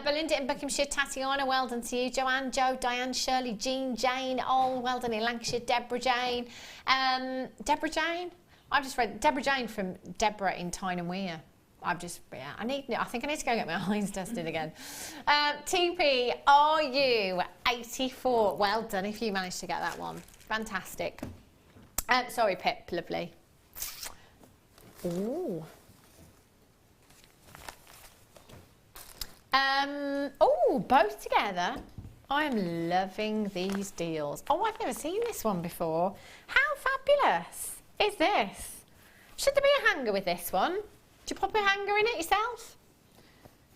Belinda in Buckinghamshire, Tatiana, well done to you. Joanne, Joe, Diane, Shirley, Jean, Jane, oh, well done in Lancashire. Deborah Jane, Deborah Jane. I've just read Deborah Jane from Deborah in Tyne and Weir. I've just, yeah, I think I need to go get my eyes tested again. TP, are you 84? Well done if you managed to get that one. Fantastic. Sorry, Pip, lovely. Ooh. Oh, both together. I am loving these deals. Oh, I've never seen this one before. How fabulous is this? Should there be a hanger with this one? Do you pop a hanger in it yourself?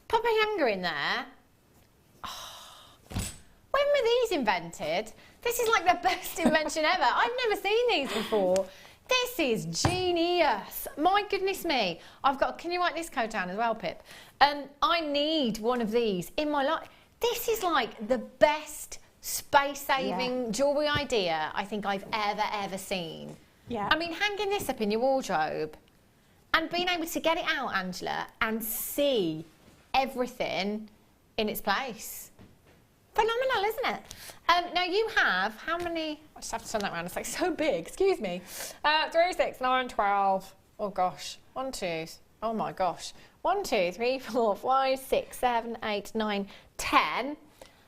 Pop a hanger in there. Oh, when were these invented? This is like the best invention ever. I've never seen these before. This is genius. My goodness me. I've got, can you write this code down as well, Pip? I need one of these in my life. This is like the best space-saving jewellery idea I think I've ever seen. Yeah. I mean, hanging this up in your wardrobe and being able to get it out, Angela, and see everything in its place. Phenomenal, isn't it? Now you have, how many, I just have to turn that around, it's like so big, excuse me. 3, 6, 9, 12, oh gosh, 1, 2, oh my gosh. 1, 2, 3, 4, 5, 6, 7, 8, 9, 10.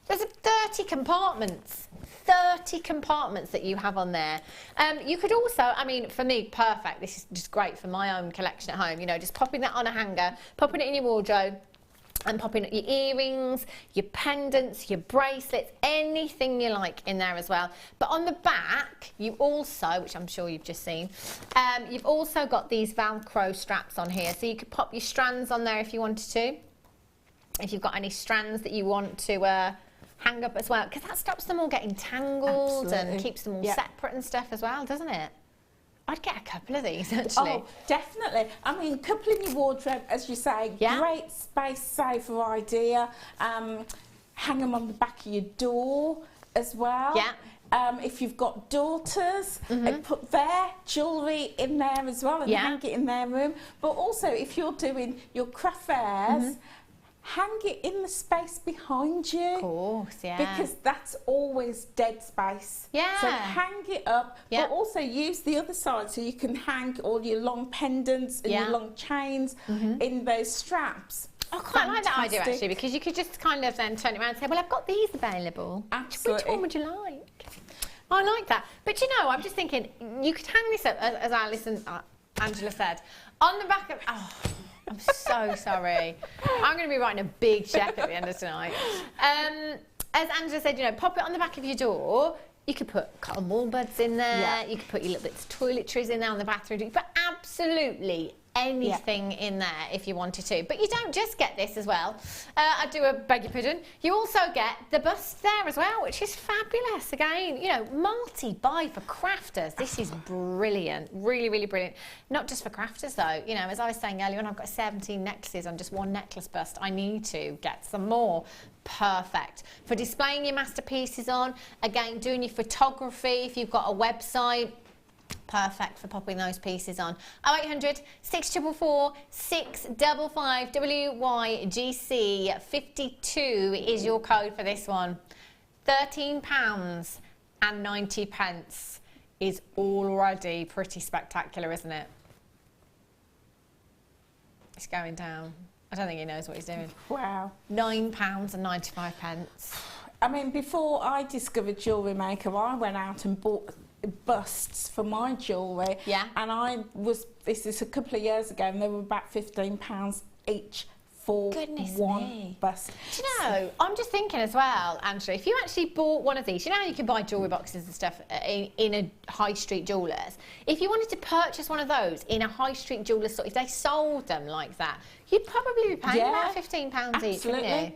There's 30 compartments. 30 compartments that you have on there. You could also, I mean, for me, perfect. This is just great for my own collection at home. You know, just popping that on a hanger, popping it in your wardrobe, and popping your earrings, your pendants, your bracelets, anything you like in there as well. But on the back, you also, which I'm sure you've just seen, you've also got these Velcro straps on here. So you could pop your strands on there if you wanted to. If you've got any strands that you want to hang up as well, because that stops them all getting tangled and keeps them all separate and stuff as well, doesn't it? I'd get a couple of these, actually. Oh, definitely. I mean, a couple in your wardrobe, as you say, great space saver idea. Hang them on the back of your door as well. Yeah. If you've got daughters, put their jewellery in there as well and hang it in their room. But also, if you're doing your craft fairs, hang it in the space behind you. Of course, yeah. Because that's always dead space. Yeah. So hang it up, but also use the other side so you can hang all your long pendants and your long chains in those straps. I quite like that idea, actually, because you could just kind of then turn it around and say, well, I've got these available. Absolutely. Which one would you like? I like that. But, you know, I'm just thinking, you could hang this up, as Angela said, on the back of... Oh, I'm so sorry. I'm going to be writing a big check at the end of tonight. As Angela said, you know, pop it on the back of your door. You could put cotton wool buds in there. Yeah. You could put your little bits of toiletries in there on the bathroom. You could put absolutely anything in there if you wanted to. But you don't just get this as well. I do a beg your pardon. You also get the bust there as well, which is fabulous. Again, you know, multi-buy for crafters. This is brilliant. Really, really brilliant. Not just for crafters though. You know, as I was saying earlier on, I've got 17 necklaces on just one necklace bust. I need to get some more. Perfect. For displaying your masterpieces on, again, doing your photography, if you've got a website, perfect for popping those pieces on. 0800 644 655 WYGC 52 is your code for this one. £13.90 is already pretty spectacular, isn't it? It's going down. I don't think he knows what he's doing. Wow. £9.95. I mean, before I discovered Jewellery Maker, I went out and bought busts for my jewellery. Yeah. And this is a couple of years ago, and they were about £15 each for one bust. Do you know, I'm just thinking as well, Angela, if you actually bought one of these, you know how you can buy jewellery boxes and stuff in a high street jewellers? If you wanted to purchase one of those in a high street jeweller store, if they sold them like that, you'd probably be paying about £15 each, wouldn't you?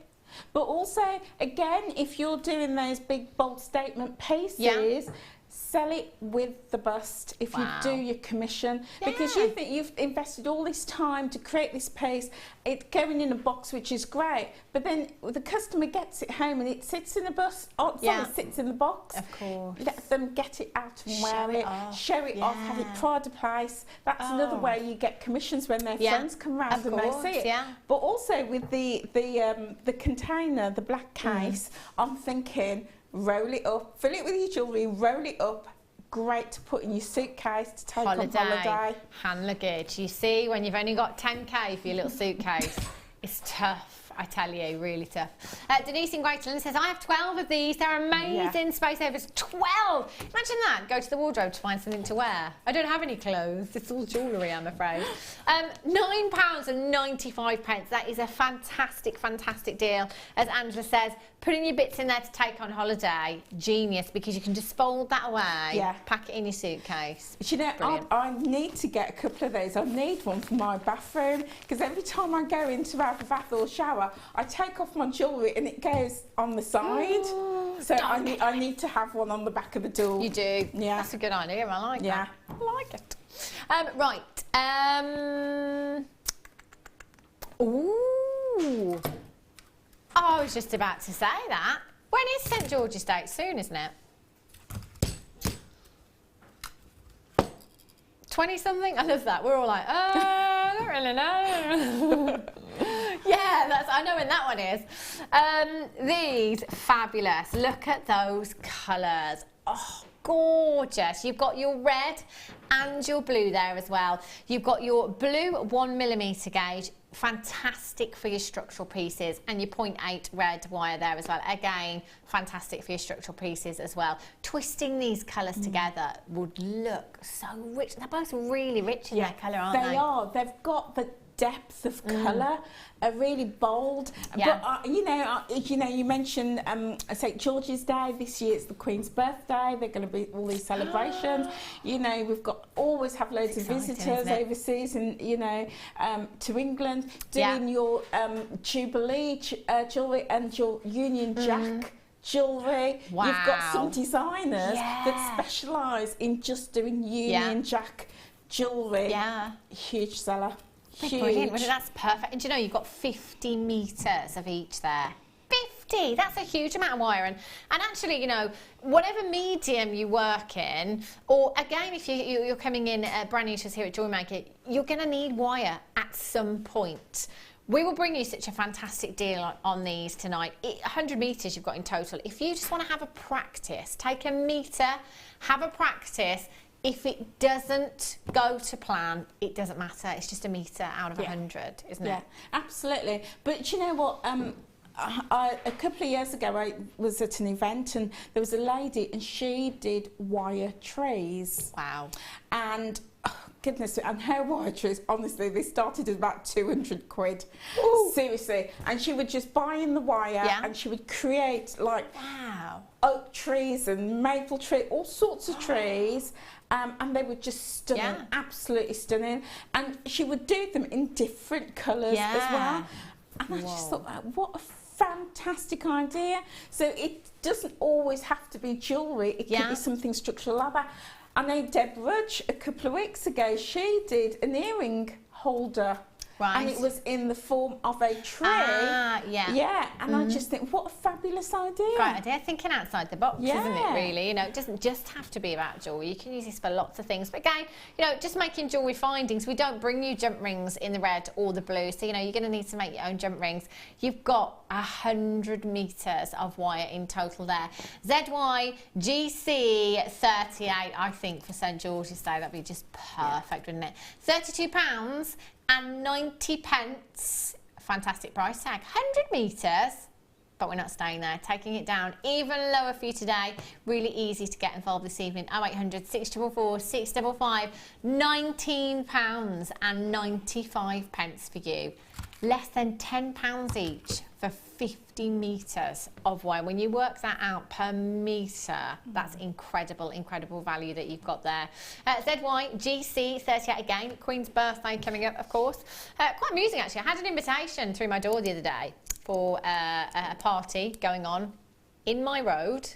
But also, again, if you're doing those big bold statement pieces, sell it with the bust if you do your commission, because you think you've invested all this time to create this piece, it's going in a box, which is great, but then the customer gets it home and it sits in a bus, it sits in the box. Of course. Let them get it out and wear it, show it off, have it pride of place. That's another way you get commissions when their friends come round and they see it. But also with the container, the black case, I'm thinking, roll it up, fill it with your jewellery, roll it up. Great to put in your suitcase to take on holiday. Hand luggage. You see, when you've only got 10k for your little suitcase, it's tough. I tell you, really tough. Denise in Greatland says, I have 12 of these. They're amazing. Space savers. 12! Imagine that. Go to the wardrobe to find something to wear. I don't have any clothes. It's all jewellery, I'm afraid. £9.95. That is a fantastic, fantastic deal. As Angela says, putting your bits in there to take on holiday, genius, because you can just fold that away, pack it in your suitcase. But you know, I need to get a couple of those. I need one for my bathroom, because every time I go in to have a bath or shower, I take off my jewellery and it goes on the side. So I need to have one on the back of the door. You do? Yeah. That's a good idea. I like that. I like it. Right. Ooh. I was just about to say that. When is St George's Day? Soon, isn't it? 20-something? I love that. We're all like, I don't really know. I know when that one is. These, fabulous. Look at those colours. Oh, gorgeous. You've got your red and your blue there as well. You've got your blue 1mm gauge. Fantastic for your structural pieces, and your 0.8 red wire there as well. Again, fantastic for your structural pieces as well. Twisting these colours together would look so rich. They're both really rich in their colour, aren't they? They are. They've got the depth of colour, are really bold. But you know, you mentioned St George's Day. This year it's the Queen's birthday. They're going to be all these celebrations. You know, we've got always have loads of visitors overseas, and you know, to England doing your Jubilee jewellery and your Union Jack jewellery. You've got some designers that specialise in just doing Union Jack jewellery. Huge seller. Huge. Brilliant. Well, that's perfect. And you know, you've got 50 metres of each there. 50! That's a huge amount of wire. And actually, you know, whatever medium you work in, or again, if you're coming in brand new to us here at Jewellery Maker, you're going to need wire at some point. We will bring you such a fantastic deal on these tonight. 100 metres you've got in total. If you just want to have a practice, take a metre, have a practice. If it doesn't go to plan, it doesn't matter. It's just a metre out of 100, isn't it? Yeah, absolutely. But you know what? A couple of years ago, I was at an event and there was a lady and she did wire trees. Wow. And goodness, and her wire trees, honestly, they started at about 200 quid. Ooh. Seriously. And she would just buy in the wire and she would create like oak trees and maple trees, all sorts of trees. And they were just stunning, absolutely stunning. And she would do them in different colours as well. And I just thought, what a fantastic idea. So it doesn't always have to be jewellery, it could be something structural like that. I know Deb Rudge, a couple of weeks ago, she did an earring holder. Right. And it was in the form of a tree. Yeah, and I just think, what a fabulous idea. Great idea, thinking outside the box, isn't it, really? You know, it doesn't just have to be about jewellery. You can use this for lots of things. But again, you know, just making jewellery findings. We don't bring you jump rings in the red or the blue. So, you know, you're going to need to make your own jump rings. You've got 100 metres of wire in total there. ZY GC 38, I think, for St George's Day. That'd be just perfect, wouldn't it? £32.90. Fantastic price tag. 100 metres. but we're not staying there. Taking it down even lower for you today. Really easy to get involved this evening. 0800 644 655, £19.95 for you. Less than £10 each for 50 metres of wire. When you work that out per metre, that's incredible, incredible value that you've got there. ZY GC38 again, Queen's birthday coming up, of course. Quite amusing, actually. I had an invitation through my door the other day for a party going on in my road,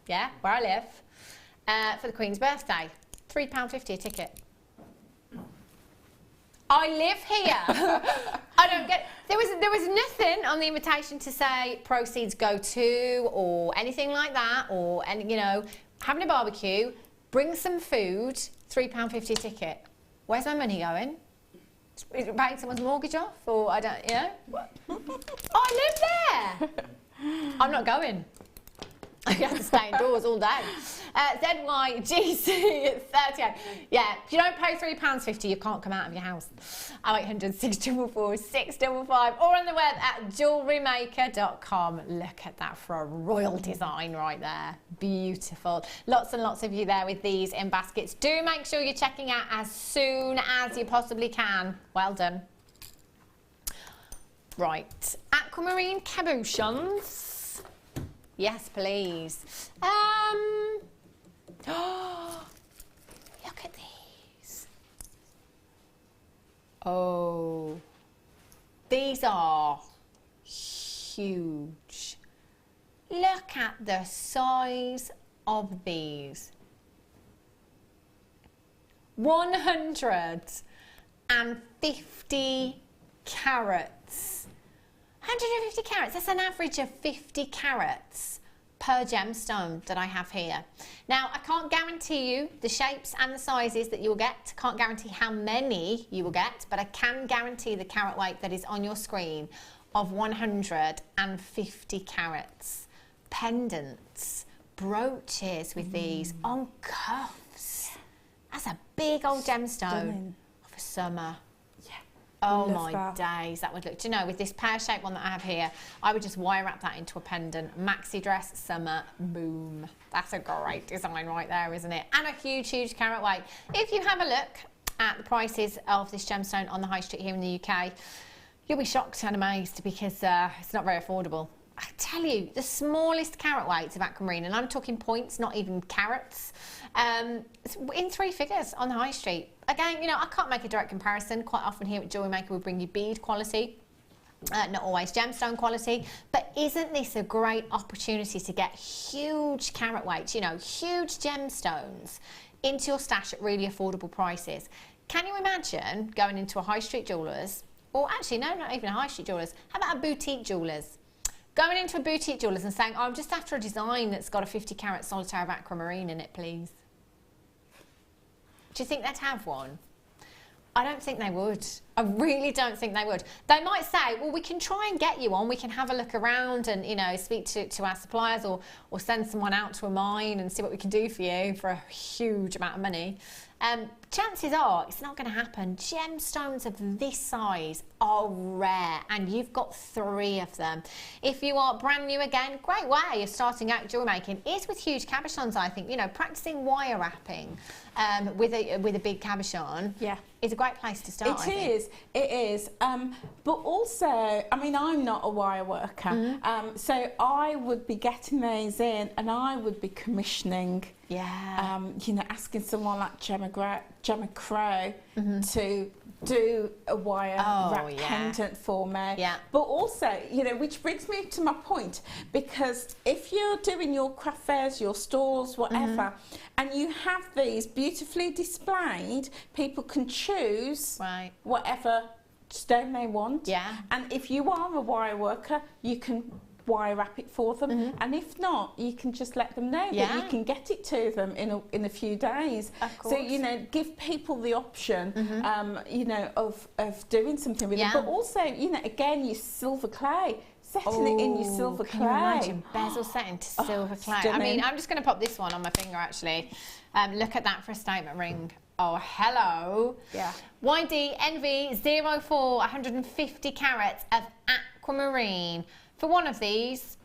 yeah, where I live, for the Queen's birthday. £3.50 a ticket. I live here. I don't get. There was nothing on the invitation to say proceeds go to or anything like that, or you know, having a barbecue, bring some food, £3.50 a ticket. Where's my money going? Is it paying someone's mortgage off, or I don't, you know? I live there. I'm not going. I have to stay indoors all day. ZYGC38. Yeah, if you don't pay £3.50, you can't come out of your house. 0800 644 655, or on the web at JewelleryMaker.com. Look at that for a royal design right there. Beautiful. Lots and lots of you there with these in baskets. Do make sure you're checking out as soon as you possibly can. Well done. Right, Aquamarine cabochons. Yes, please. Oh, look at these. Oh, these are huge. Look at the size of these. 150 carats. 150 carats, that's an average of 50 carats per gemstone that I have here. Now, I can't guarantee you the shapes and the sizes that you will get. Can't guarantee how many you will get, but I can guarantee the carat weight that is on your screen of 150 carats. Pendants, brooches with these, on cuffs. That's a big old gemstone for summer. Oh my days, that would look, do you know, with this pear-shaped one that I have here, I would just wire wrap that into a pendant. Maxi dress, summer, boom. That's a great design right there, isn't it? And a huge, huge carat weight. If you have a look at the prices of this gemstone on the high street here in the UK, you'll be shocked and amazed because it's not very affordable. I tell you, the smallest carat weights of aquamarine, and I'm talking points, not even carats, it's in 3 figures on the high street. Again, you know, I can't make a direct comparison. Quite often here at Jewellery Maker we bring you bead quality, not always gemstone quality, but isn't this a great opportunity to get huge carat weights, you know, huge gemstones into your stash at really affordable prices? Can you imagine going into a high street jewellers, or actually, no, not even a high street jewellers, how about a boutique jewellers? Going into a boutique jewellers and saying, oh, I'm just after a design that's got a 50 carat solitaire of aquamarine in it, please. Do you think they'd have one? I don't think they would. I really don't think they would. They might say, well, we can try and get you on. We can have a look around and, you know, speak to our suppliers or send someone out to a mine and see what we can do for you for a huge amount of money. Chances are it's not going to happen. Gemstones of this size are rare, and you've got 3 of them. If you are brand new again, great way of starting out jewellery making is with huge cabochons. I think, you know, practicing wire wrapping with a big cabochon is a great place to start. It is. But also, I mean, I'm not a wire worker, so I would be getting these in, and I would be commissioning. Yeah. You know, asking someone like Gemma Crow to do a wire wrap pendant for me. Yeah. But also, you know, which brings me to my point, because if you're doing your craft fairs, your stalls, whatever, and you have these beautifully displayed, people can choose whatever stone they want. Yeah. And if you are a wire worker, you can wire wrap it for them, and if not, you can just let them know that you can get it to them in a few days. Of course. So, you know, give people the option, you know, of doing something with it. But also, you know, again, your silver clay, setting it in your silver clay. Can you imagine bezel setting to silver clay? Stunning. I mean, I'm just going to pop this one on my finger actually. Look at that for a statement ring. Oh, hello. Yeah. YDNV04, 150 carats of aquamarine. For one of these,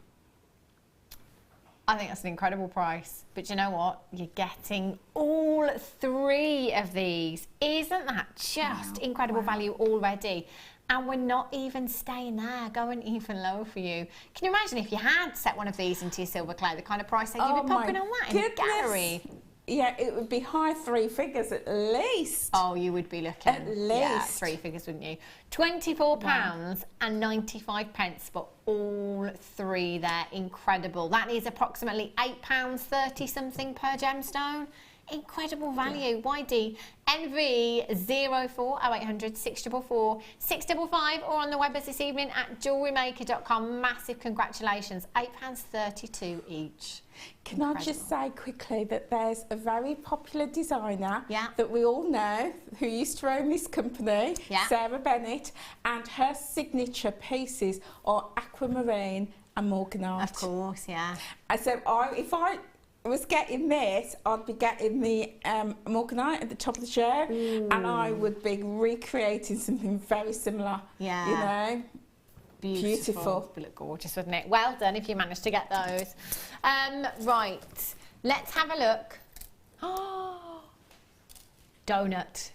I think that's an incredible price. But you know what? You're getting all 3 of these. Isn't that just incredible value already? And we're not even staying there, going even lower for you. Can you imagine if you had set one of these into your silver clay, the kind of price that you'd be popping on that in a gallery? Yeah, it would be high 3 figures at least. Oh, you would be looking. At least. Yeah, 3 figures, wouldn't you? £24.95 for all 3 there. Incredible. That is approximately £8.30 something per gemstone. Incredible value. YD NV04 0800 644 655 or on the web this evening at JewelleryMaker.com. Massive congratulations. £8.32 each. Can I just say quickly that there's a very popular designer that we all know who used to own this company, Sarah Bennett, and her signature pieces are Aquamarine and Morganite. Of course, yeah. So if I was getting this, I'd be getting the Morganite at the top of the show, and I would be recreating something very similar. Yeah. You know? Beautiful. Would look gorgeous, wouldn't it? Well done if you managed to get those. Right, let's have a look. Oh, donut.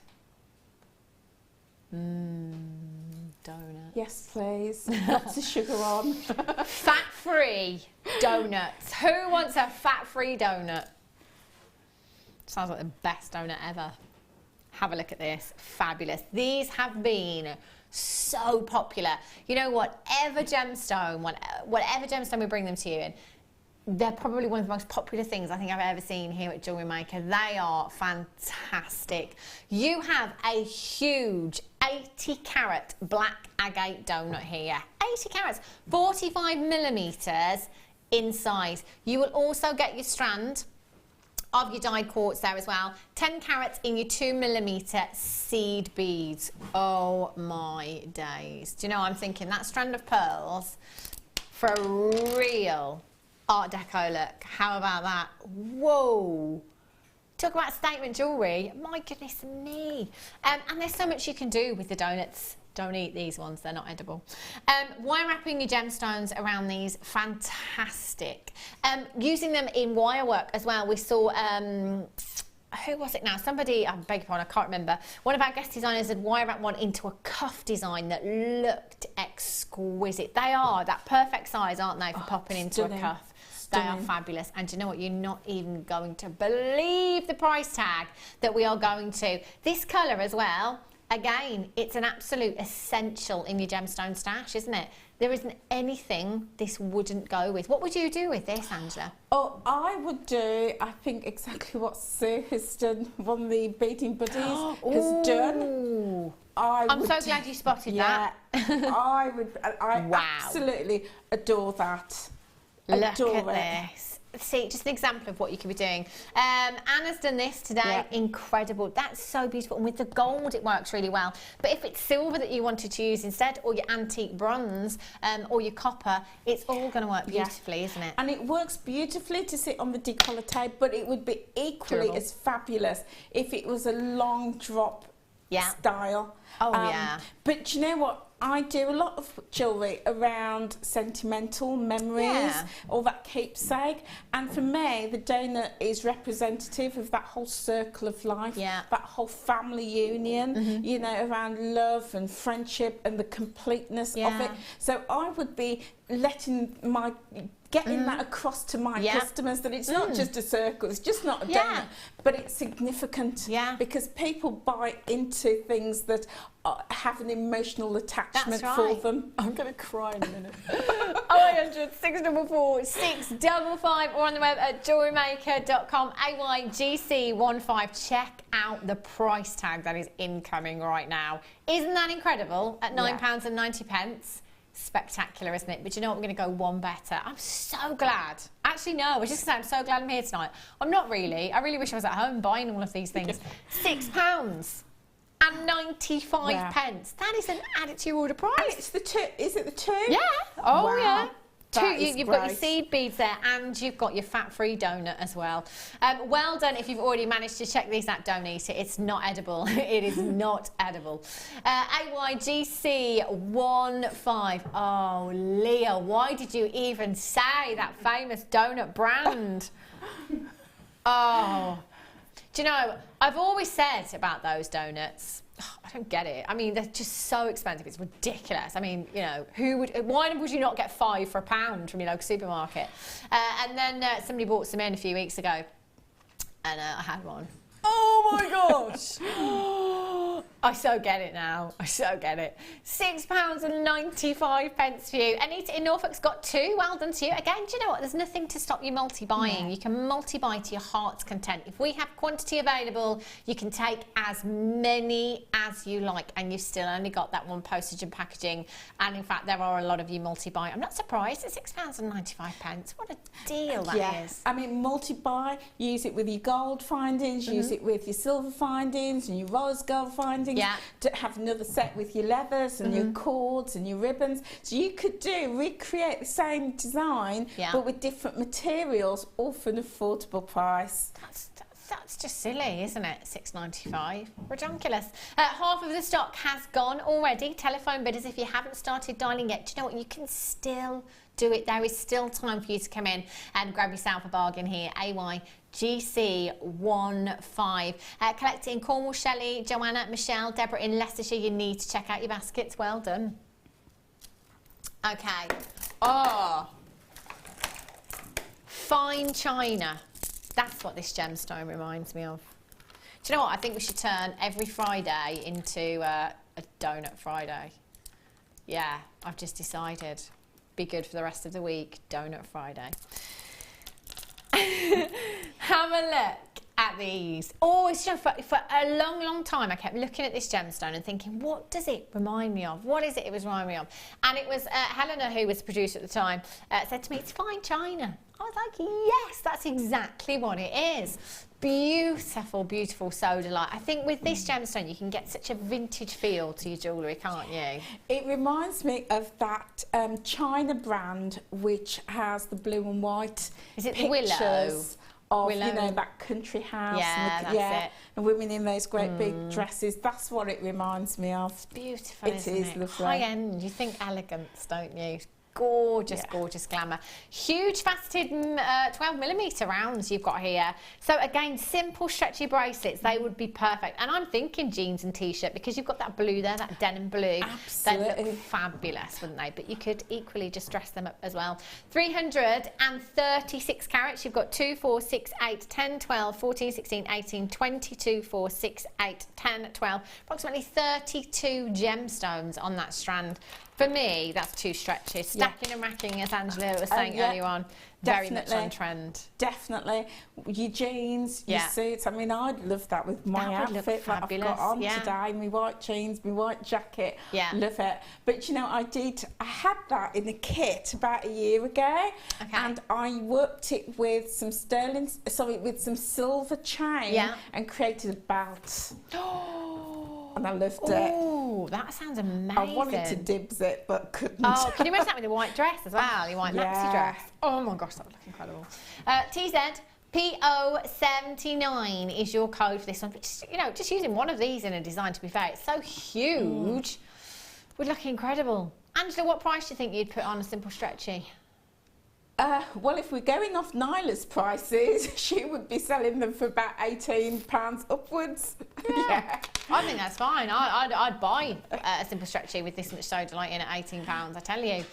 Donut. Yes, please. Lots of sugar on. Fat-free donuts. Who wants a fat-free donut? Sounds like the best donut ever. Have a look at this. Fabulous. These have been so popular. You know, whatever gemstone we bring them to you in, they're probably one of the most popular things I think I've ever seen here at Jewellery Maker. They are fantastic. You have a huge 80 carat black agate donut here. 80 carats, 45 millimeters in size. You will also get your strand of your dyed quartz there as well. 10 carats in your 2 millimeter seed beads. Oh my days. Do you know, I'm thinking that strand of pearls for a real Art Deco look. How about that? Whoa. Talk about statement jewellery. My goodness me. And there's so much you can do with the donuts. Don't eat these ones, they're not edible. Wire wrapping your gemstones around these, fantastic. Using them in wire work as well. We saw, who was it now? Somebody, I beg your pardon, I can't remember. One of our guest designers had wire wrapped one into a cuff design that looked exquisite. They are that perfect size, aren't they, for popping into a cuff? They are fabulous. And do you know what? You're not even going to believe the price tag that we are going to. This colour as well, again, it's an absolute essential in your gemstone stash, isn't it? There isn't anything this wouldn't go with. What would you do with this, Angela? Oh, I would do, I think, exactly what Sue has done, one of the Beading Buddies has done. I'm so glad you spotted that. I absolutely adore that. Look at this. See, just an example of what you could be doing. Anna's done this today. Incredible. That's so beautiful. And with the gold, it works really well. But if it's silver that you wanted to use instead, or your antique bronze, or your copper, it's all going to work beautifully, isn't it? And it works beautifully to sit on the décolleté, but it would be equally as fabulous if it was a long drop style. But you know what? I do a lot of jewellery around sentimental memories, all that keepsake, and for me the donut is representative of that whole circle of life, that whole family union, you know, around love and friendship and the completeness of it. So I would be getting that across to my customers, that it's not just a circle, it's just not a donut, but it's significant, because people buy into things that have an emotional attachment for them. I'm going to cry in a minute. 0800 644 655 or on the web at JewelleryMaker.com. AYGC15. Check out the price tag that is incoming right now. Isn't that incredible? At £9.90. Spectacular, isn't it? But you know what? We're going to go one better. I'm so glad. Actually, no, I was just going to say I'm so glad I'm here tonight. I'm not really. I really wish I was at home buying all of these things. £6.95. That is an added to your order price. And it's the two. Is it the two? Yeah. Oh, yeah. You've got your seed beads there, and you've got your fat-free donut as well. Well done if you've already managed to check these out. Don't eat it. It's not edible. It is not edible. AYGC15. Oh, Leah, why did you even say that famous donut brand? Oh. Do you know, I've always said about those donuts, I don't get it. I mean, they're just so expensive. It's ridiculous. I mean, you know, why would you not get 5 for £1 from your local supermarket? And then somebody bought some in a few weeks ago, and I had one. Oh my gosh! I so get it now. I so get it. £6.95 for you. Anita in Norfolk's got 2. Well done to you. Again, do you know what? There's nothing to stop you multi-buying. You can multi-buy to your heart's content. If we have quantity available, you can take as many as you like, and you've still only got that one postage and packaging. And in fact, there are a lot of you multi-buy. I'm not surprised. It's £6.95. What a deal that is. I mean, multi-buy. Use it with your gold findings. Use it with your silver findings and your rose gold findings. To have another set with your leathers and your cords and your ribbons. So you could recreate the same design but with different materials, all for an affordable price. That's just silly, isn't it? £6.95. Ridiculous. Half of the stock has gone already. Telephone bidders, if you haven't started dialing yet, do you know what? You can still do it. There is still time for you to come in and grab yourself a bargain here. AYGC15. Collect it in Cornwall. Shelley, Joanna, Michelle, Deborah in Leicestershire. You need to check out your baskets. Well done. Okay. Oh. Fine china. That's what this gemstone reminds me of. Do you know what? I think we should turn every Friday into a donut Friday. Yeah, I've just decided. Be good for the rest of the week. Donut Friday. Have a look at these. Oh, it's just for a long time I kept looking at this gemstone and thinking, what does it remind me of? What is it reminding me of? And it was Helena, who was the producer at the time, said to me, it's fine china. I was like, yes, that's exactly what it is. Beautiful, beautiful sodalite. I think with this gemstone you can get such a vintage feel to your jewellery, can't you? It reminds me of that China brand which has the blue and white pictures of you know, that country house and and women in those great big dresses. That's what it reminds me of. It's beautiful, isn't it? Lovely. High end. You think elegance, don't you? Gorgeous, gorgeous glamour. Huge faceted 12mm rounds you've got here. So again, simple stretchy bracelets, they would be perfect. And I'm thinking jeans and t-shirt because you've got that blue there, that denim blue. Absolutely. They'd look fabulous, wouldn't they? But you could equally just dress them up as well. 336 carats. You've got 2, 4, 6, 8, 10, 12, 14, 16, 18, 22, 4, 6, 8, 10, 12. Approximately 32 gemstones on that strand. For me, that's too stretchy. Stacking and racking, as Angela was saying earlier on, very much on trend. Definitely. Your jeans, your suits. I mean, I'd love that with my outfit that I've got on today. My white jeans, my white jacket. Love it. But, you know, I had that in the kit about a year ago. And I worked it with some with some silver chain and created a belt. And I loved it. Oh, that sounds amazing. I wanted to dibs it, but couldn't. Oh, can you imagine that with a white dress as well? Your white maxi dress. Oh my gosh, that would look incredible. TZPO79 is your code for this one. Just, you know, just using one of these in a design, to be fair, it's so huge, would look incredible. Angela, what price do you think you'd put on a simple stretchy? Well, if we're going off Nyla's prices, she would be selling them for about £18 upwards. I think that's fine. I'd buy a simple stretchy with this much sodalite in at £18, I tell you.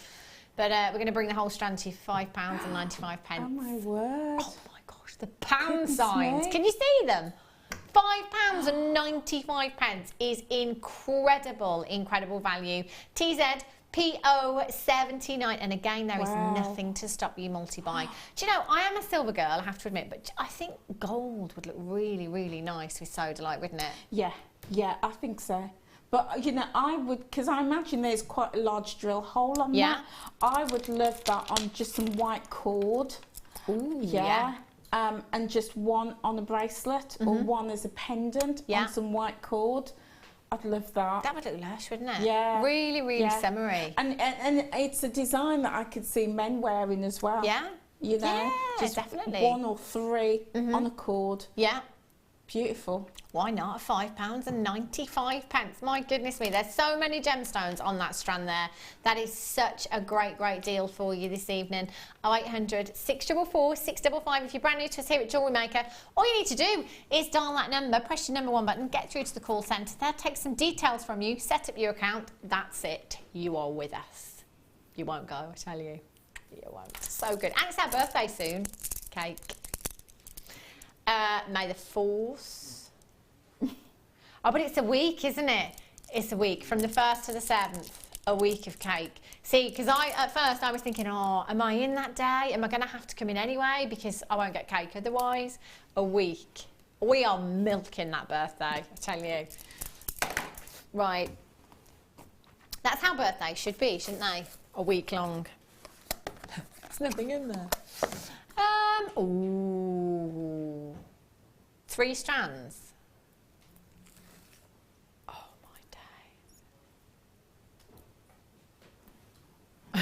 But we're going to bring the whole strand to £5.95. Oh my word. Oh my gosh, the pound signs. Can you see them? £5.95 is incredible, incredible value. TZPO79, and again, there is nothing to stop you multi-buying. Do you know, I am a silver girl, I have to admit, but I think gold would look really, really nice with sodalite, wouldn't it? Yeah, I think so. But, you know, I would, because I imagine there's quite a large drill hole on that. I would love that on just some white cord. Ooh, and just one on a bracelet or one as a pendant on some white cord. I'd love that. That would look lush, wouldn't it? Yeah. Really, really summery. And it's a design that I could see men wearing as well. Yeah. You know? Yeah, just definitely. 1 or 3 on a cord. Yeah. Beautiful. Why not? £5.95. My goodness me, there's so many gemstones on that strand there. That is such a great, great deal for you this evening. 0800 644 655 if you're brand new to us here at Jewellery Maker. All you need to do is dial that number, press your number 1 button, get through to the call centre. They'll take some details from you, set up your account. That's it. You are with us. You won't go, I tell you. You won't. So good. And it's our birthday soon. Cake. May the 4th. Oh, but it's a week, isn't it? It's a week, from the 1st to the 7th, a week of cake. See, because at first I was thinking, oh, am I in that day? Am I going to have to come in anyway? Because I won't get cake otherwise. A week. We are milking that birthday, I tell you. Right. That's how birthdays should be, shouldn't they? A week long. There's nothing in there. Ooh. 3 strands. Oh my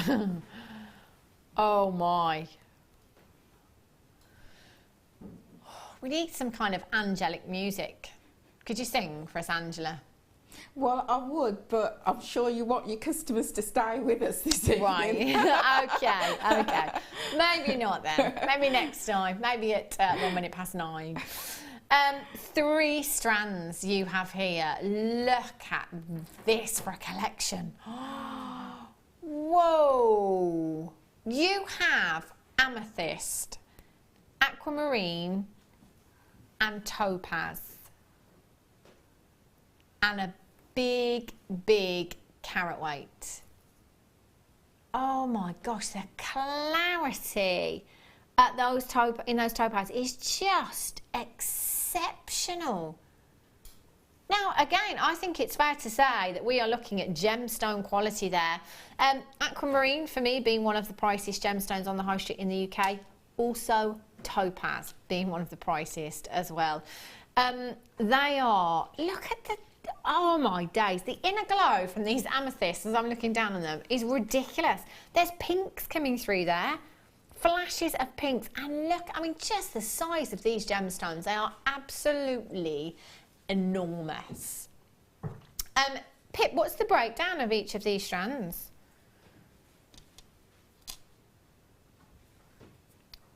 days. Oh my. We need some kind of angelic music. Could you sing for us, Angela? Well, I would, but I'm sure you want your customers to stay with us this evening. Right, okay. Maybe not then. Maybe next time. Maybe at 9:01. 3 strands you have here. Look at this for a collection. Whoa! You have amethyst, aquamarine, and topaz. And a big, big carat weight. Oh my gosh, the clarity at in those topaz is just exceptional. Now, again, I think it's fair to say that we are looking at gemstone quality there. Aquamarine, for me, being one of the priciest gemstones on the high street in the UK. Also, topaz being one of the priciest as well. They are, look at the, oh my days, the inner glow from these amethysts as I'm looking down on them is ridiculous. There's pinks coming through there, flashes of pinks, and look, I mean, just the size of these gemstones, they are absolutely enormous. Pip, what's the breakdown of each of these strands?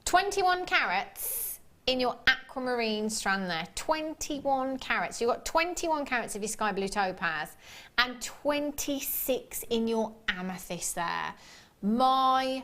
21 carats in your aquamarine strand there. 21 carats. You've got 21 carats of your sky blue topaz and 26 in your amethyst there. My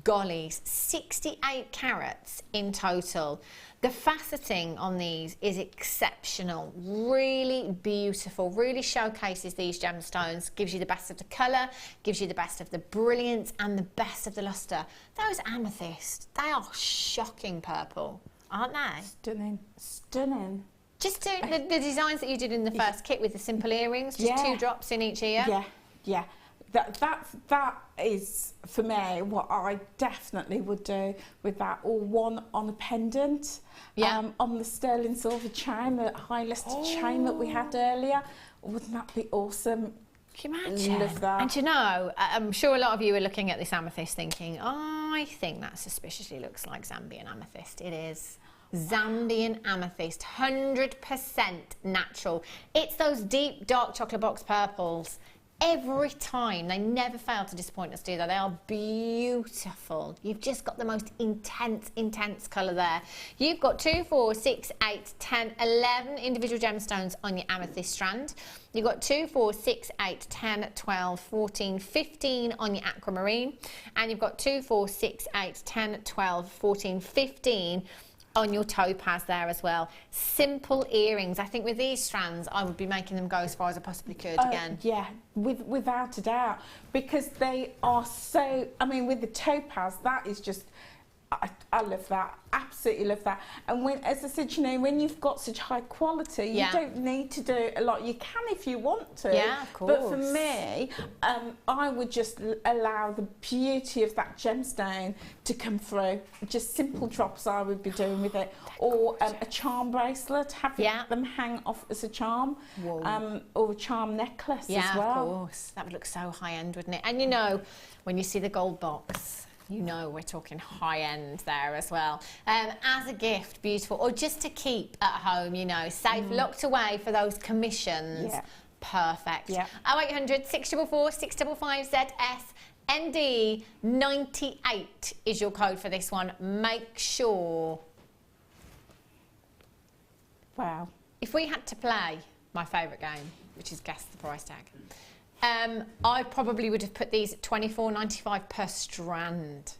gollies, 68 carats in total. The faceting on these is exceptional, really beautiful, really showcases these gemstones, gives you the best of the colour, gives you the best of the brilliance and the best of the lustre. Those amethysts, they are shocking purple, aren't they? Stunning, stunning. Just the designs that you did in the first kit with the simple earrings, just 2 drops in each ear. Yeah. That is, for me, what I definitely would do with that, or one on a pendant, on the sterling silver chain, the high luster chain that we had earlier. Wouldn't that be awesome? Can you imagine? Love that. And you know, I'm sure a lot of you are looking at this amethyst thinking, I think that suspiciously looks like Zambian amethyst. It is. Zambian amethyst, 100% natural. It's those deep, dark chocolate box purples. Every time, they never fail to disappoint us, do they? They are beautiful. You've just got the most intense colour there. You've got 2, 4, 6, 8, 10, 11 individual gemstones on your amethyst strand. You've got 2, 4, 6, 8, 10, 12, 14, 15 on your aquamarine. And you've got 2, 4, 6, 8, 10, 12, 14, 15 on your topaz there as well. Simple earrings. I think with these strands, I would be making them go as far as I possibly could again. Yeah, without a doubt. Because they are so, I mean, with the topaz, that is just I love that, absolutely love that. And when, as I said, you know, when you've got such high quality, you don't need to do a lot. You can if you want to. Yeah, of course. But for me, I would just allow the beauty of that gemstone to come through. Just simple drops I would be doing with it. Or a charm bracelet, have them hang off as a charm. Or a charm necklace as well. Yeah, of course. That would look so high-end, wouldn't it? And you know, when you see the gold box, you know we're talking high-end there as well. As a gift, beautiful. Or just to keep at home, you know, safe, locked away for those commissions. Yeah. Perfect. Yeah. 0800 644 655 ZS ND 98 is your code for this one. Make sure. Wow. If we had to play my favourite game, which is guess the price tag, I probably would have put these at $24.95 per strand.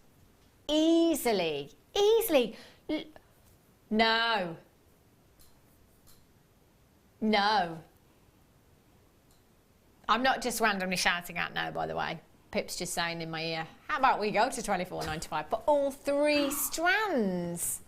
Easily. Easily. No. No. I'm not just randomly shouting out no, by the way. Pip's just saying in my ear, how about we go to $24.95 for all 3 strands?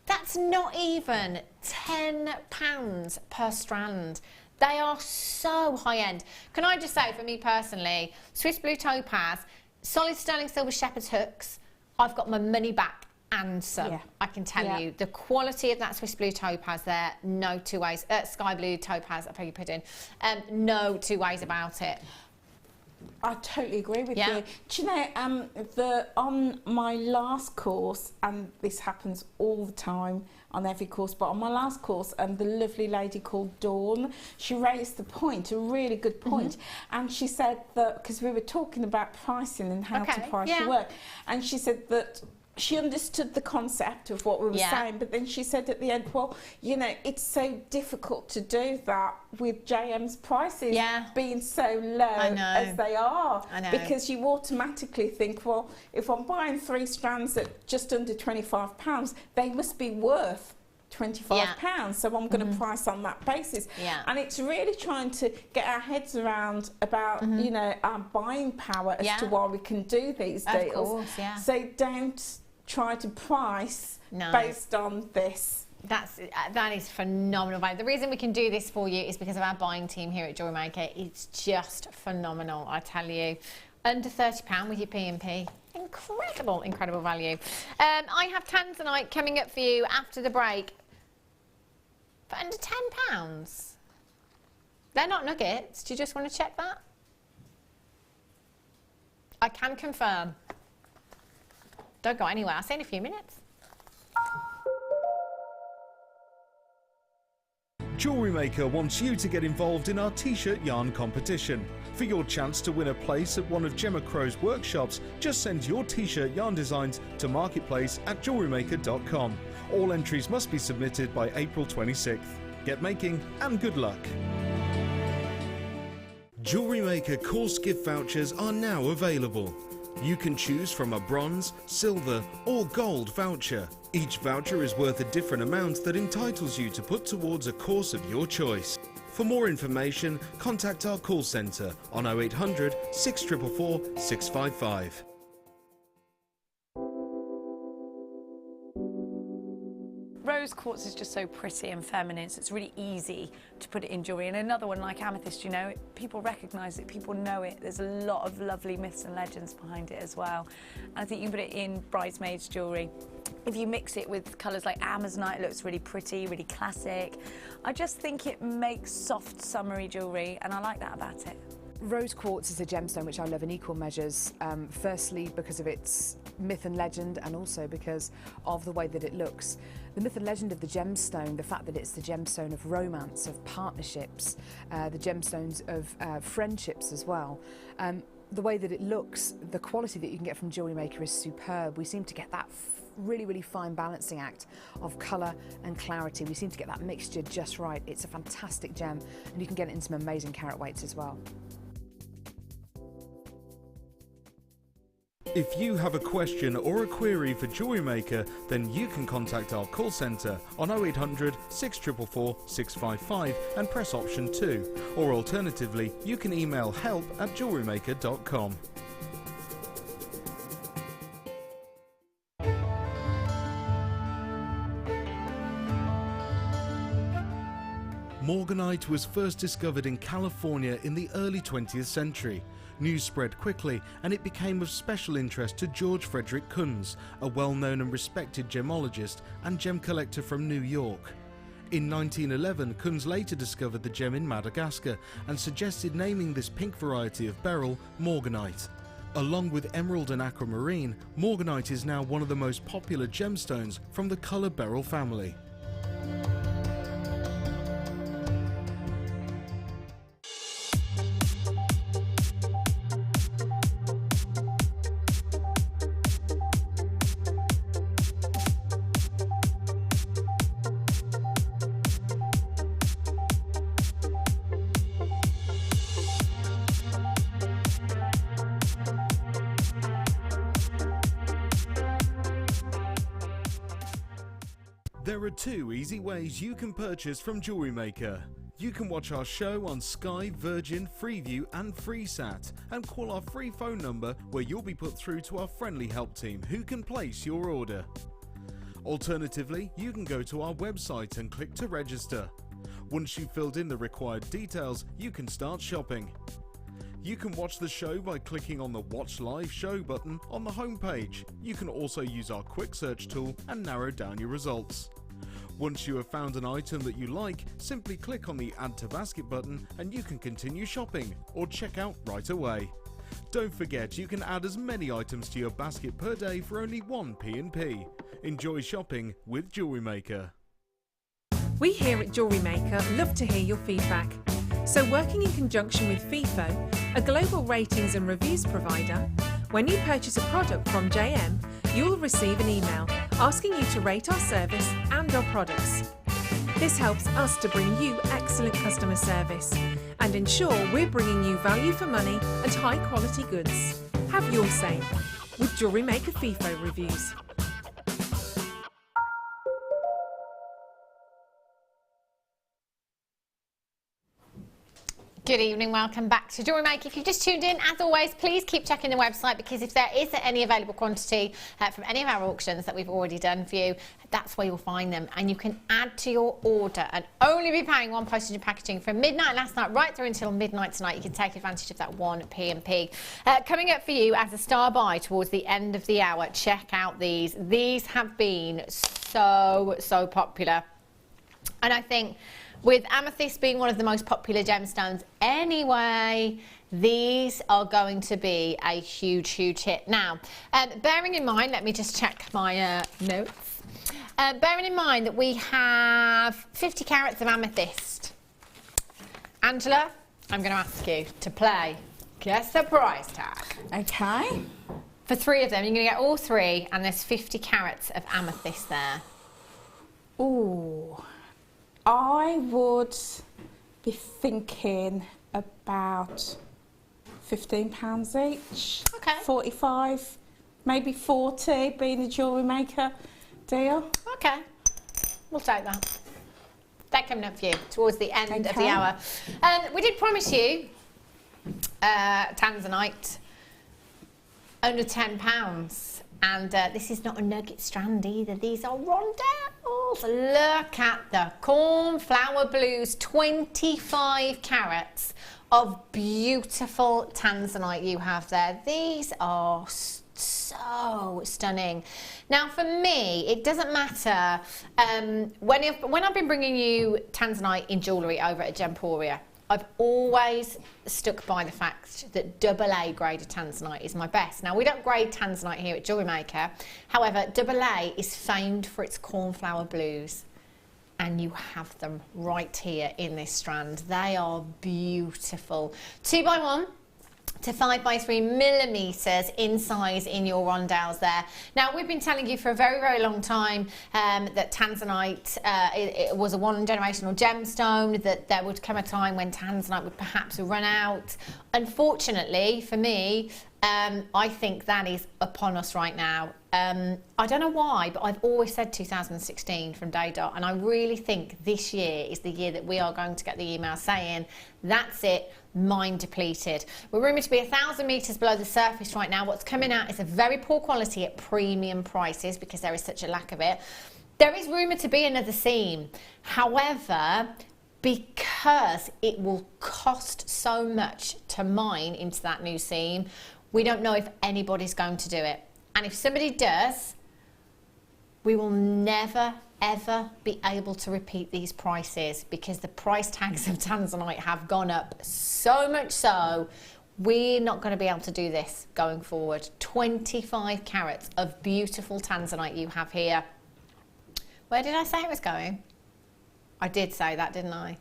That's not even £10 per strand. They are so high-end. Can I just say, for me personally, Swiss Blue Topaz, solid sterling silver shepherd's hooks, I've got my money back and some. Yeah. I can tell you. The quality of that Swiss Blue Topaz there, no two ways. Sky Blue Topaz, I beg your pardon. No two ways about it. I totally agree with you. Do you know, on my last course, and this happens all the time on every course, but on my last course, the lovely lady called Dawn, she raised the point, a really good point, and she said that, because we were talking about pricing and how to price your work, and she said that she understood the concept of what we were saying, but then she said at the end, well, you know, it's so difficult to do that with JM's prices being so low as they are. I know. Because you automatically think, well, if I'm buying 3 strands at just under £25, they must be worth £25, so I'm going to price on that basis. And it's really trying to get our heads around about, you know, our buying power as to why we can do these deals. Of course, So don't try to price based on this. That is phenomenal value. The reason we can do this for you is because of our buying team here at Jewellery Maker. It's just phenomenal, I tell you. Under £30 with your P&P. Incredible, incredible value. I have Tanzanite coming up for you after the break for under £10. They're not nuggets. Do you just want to check that? I can confirm. Don't go anywhere. I'll see you in a few minutes. Jewellery Maker wants you to get involved in our t-shirt yarn competition. For your chance to win a place at one of Gemma Crow's workshops, just send your t-shirt yarn designs to marketplace@jewellerymaker.com. All entries must be submitted by April 26th. Get making and good luck. Jewellery Maker course gift vouchers are now available. You can choose from a bronze, silver or gold voucher. Each voucher is worth a different amount that entitles you to put towards a course of your choice. For more information, contact our call centre on 0800 644 655. Rose quartz is just so pretty and feminine, so it's really easy to put it in jewellery. And another one like Amethyst, you know, people recognise it, people know it. There's a lot of lovely myths and legends behind it as well. And I think you can put it in bridesmaids' jewellery. If you mix it with colours like Amazonite, it looks really pretty, really classic. I just think it makes soft, summery jewellery, and I like that about it. Rose quartz is a gemstone which I love in equal measures, firstly because of its myth and legend, and also because of the way that it looks. The myth and legend of the gemstone, the fact that it's the gemstone of romance, of partnerships, the gemstones of friendships as well. The way that it looks, the quality that you can get from Jewellery Maker is superb. We seem to get that really, really fine balancing act of colour and clarity. We seem to get that mixture just right. It's a fantastic gem, and you can get it in some amazing carat weights as well. If you have a question or a query for Jewellery Maker, then you can contact our call centre on 0800 644 655 and press option 2. Or alternatively, you can email help@jewellerymaker.com. Morganite was first discovered in California in the early 20th century. News spread quickly and it became of special interest to George Frederick Kunz, a well-known and respected gemologist and gem collector from New York. In 1911, Kunz later discovered the gem in Madagascar and suggested naming this pink variety of beryl Morganite. Along with emerald and aquamarine, Morganite is now one of the most popular gemstones from the colour beryl family. There are two easy ways you can purchase from Jewellery Maker. You can watch our show on Sky, Virgin, Freeview and FreeSat and call our free phone number where you'll be put through to our friendly help team who can place your order. Alternatively, you can go to our website and click to register. Once you've filled in the required details, you can start shopping. You can watch the show by clicking on the Watch Live Show button on the homepage. You can also use our quick search tool and narrow down your results. Once you have found an item that you like, simply click on the Add to Basket button and you can continue shopping or check out right away. Don't forget you can add as many items to your basket per day for only 1 P&P. Enjoy shopping with Jewellery Maker. We here at Jewellery Maker love to hear your feedback. So working in conjunction with FIFO, a global ratings and reviews provider, when you purchase a product from JM, you'll receive an email asking you to rate our service and our products. This helps us to bring you excellent customer service and ensure we're bringing you value for money and high quality goods. Have your say with Jewellery Maker FIFO reviews. Good evening, welcome back to Jewellery Maker. If you've just tuned in, as always, please keep checking the website because if there is any available quantity from any of our auctions that we've already done for you, that's where you'll find them. And you can add to your order and only be paying one postage and packaging from midnight last night right through until midnight tonight. You can take advantage of that 1 P&P. Coming up for you as a star buy towards the end of the hour, check out these. These have been so popular. And I think with Amethyst being one of the most popular gemstones anyway, these are going to be a huge hit. Now, bearing in mind, let me just check my notes. Bearing in mind that we have 50 carats of Amethyst. Angela, I'm going to ask you to play Guess the Price Tag. Okay. For 3 of them, you're going to get all 3, and there's 50 carats of Amethyst there. Ooh. I would be thinking about £15 each. Okay. 45, maybe 40, being a Jewellery Maker deal. Okay, we'll take that. That coming up for you towards the end of the hour. We did promise you Tanzanite under £10. And this is not a nugget strand either. These are rondelles. Look at the cornflower blues, 25 carats of beautiful Tanzanite you have there. These are so stunning. Now for me, it doesn't matter when I've been bringing you Tanzanite in jewellery over at Gemporia, I've always stuck by the fact that AA graded Tanzanite is my best. Now, we don't grade Tanzanite here at Jewellery Maker. However, AA is famed for its cornflower blues. And you have them right here in this strand. They are beautiful. 2x1 to 5x3 millimetres in size in your rondelles there. Now, we've been telling you for a very long time that Tanzanite it was a one-generational gemstone, that there would come a time when Tanzanite would perhaps run out. Unfortunately, for me, I think that is upon us right now. I don't know why, but I've always said 2016 from day dot, and I really think this year is the year that we are going to get the email saying, that's it, mine depleted. We're rumoured to be 1,000 metres below the surface right now. What's coming out is a very poor quality at premium prices because there is such a lack of it. There is rumoured to be another seam. However, because it will cost so much to mine into that new seam, we don't know if anybody's going to do it. And if somebody does, we will never ever be able to repeat these prices, because the price tags of tanzanite have gone up so much so we're not going to be able to do this going forward. 25 carats of beautiful tanzanite you have here. Where did I say it was going? I did say that, didn't I?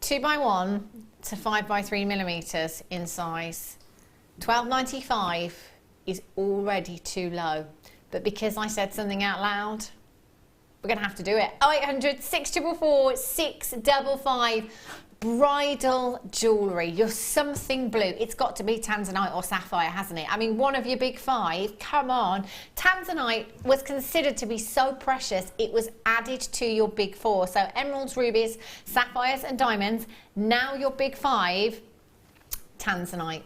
2x1 to 5x3 millimeters in size. £12.95 is already too low, but because I said something out loud, we're going to have to do it. 0800 644 655. Bridal jewellery, your something blue. It's got to be tanzanite or sapphire, hasn't it? I mean, one of your big five, come on. Tanzanite was considered to be so precious, it was added to your big four. So emeralds, rubies, sapphires and diamonds. Now your big five, tanzanite.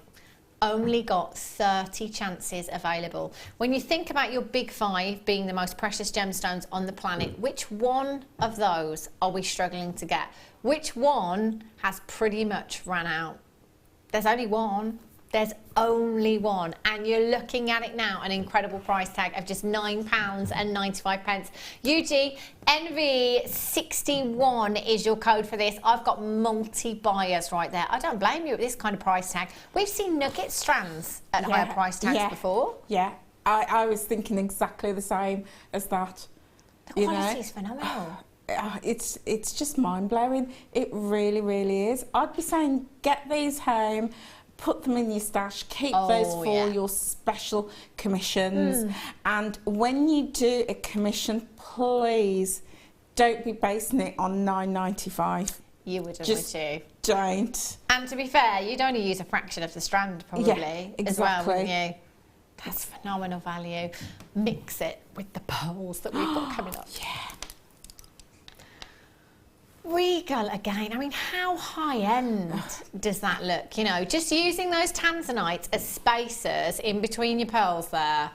Only got 30 chances available. When you think about your big five being the most precious gemstones on the planet, which one of those are we struggling to get? Which one has pretty much run out? There's only one. There's only one, and you're looking at it now, an incredible price tag of just £9.95. UGNV61 is your code for this. I've got multi-buyers right there. I don't blame you at this kind of price tag. We've seen nugget strands at higher price tags before. Yeah, I was thinking exactly the same as that. The quality is phenomenal. It's just mind-blowing. It really, really is. I'd be saying get these home, put them in your stash, keep those for your special commissions. And when you do a commission, please don't be basing it on £9.95. You wouldn't, just would you? Don't. And to be fair, you'd only use a fraction of the strand probably as well, wouldn't you? That's phenomenal value. Mix it with the pearls that we've got coming up. Yeah. Regal again. I mean, how high-end does that look? You know, just using those tanzanites as spacers in between your pearls there.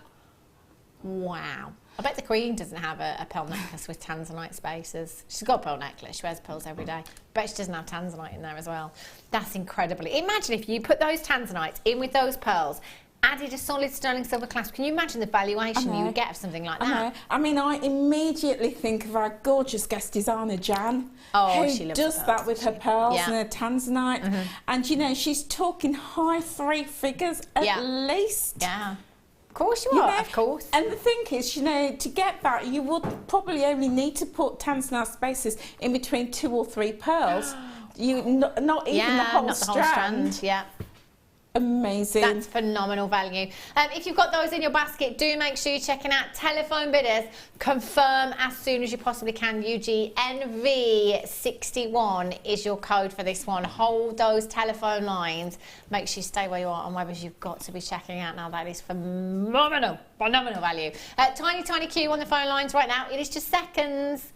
Wow. I bet the Queen doesn't have a pearl necklace with tanzanite spacers. She's got a pearl necklace. She wears pearls every day. Bet she doesn't have tanzanite in there as well. That's incredible. Imagine if you put those tanzanites in with those pearls, added a solid sterling silver clasp. Can you imagine the valuation you would get of something like that? I mean, I immediately think of our gorgeous guest designer, Jan, who does that with her pearls and her tanzanite. And, you know, she's talking high three figures at least. Yeah. Of course you are, of course. And the thing is, you know, to get that, you would probably only need to put tanzanite spacers in between 2 or 3 pearls. Not even the whole strand. Yeah. Amazing. That's phenomenal value. If you've got those in your basket, do make sure you're checking out telephone bidders. Confirm as soon as you possibly can. UGNV61 is your code for this one. Hold those telephone lines. Make sure you stay where you are on Webbers. You've got to be checking out now. That is phenomenal. Phenomenal value. Tiny queue on the phone lines right now. It is just seconds.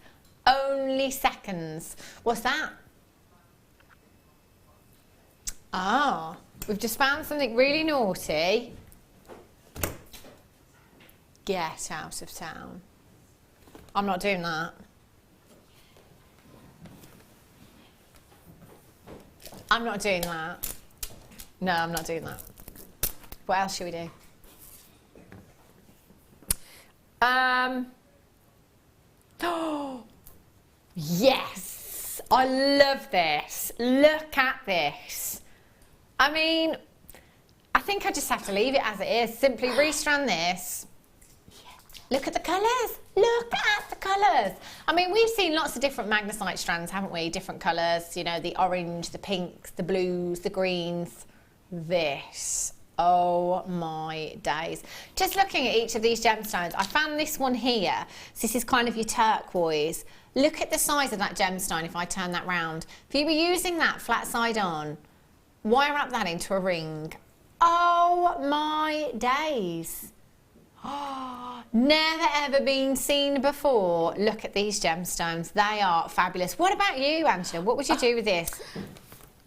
Only seconds. What's that? Ah. We've just found something really naughty. Get out of town. I'm not doing that. I'm not doing that. No, I'm not doing that. What else should we do? Oh, yes! I love this. Look at this. I mean, I think I just have to leave it as it is. Simply restrand this. Look at the colours. Look at the colours. I mean, we've seen lots of different magnesite strands, haven't we? Different colours, you know, the orange, the pinks, the blues, the greens. This. Oh my days. Just looking at each of these gemstones, I found this one here. So this is kind of your turquoise. Look at the size of that gemstone if I turn that round. If you were using that flat side on, wire wrap that into a ring. Oh my days. Oh, never ever been seen before. Look at these gemstones. They are fabulous. What about you, Angela? What would you do with this?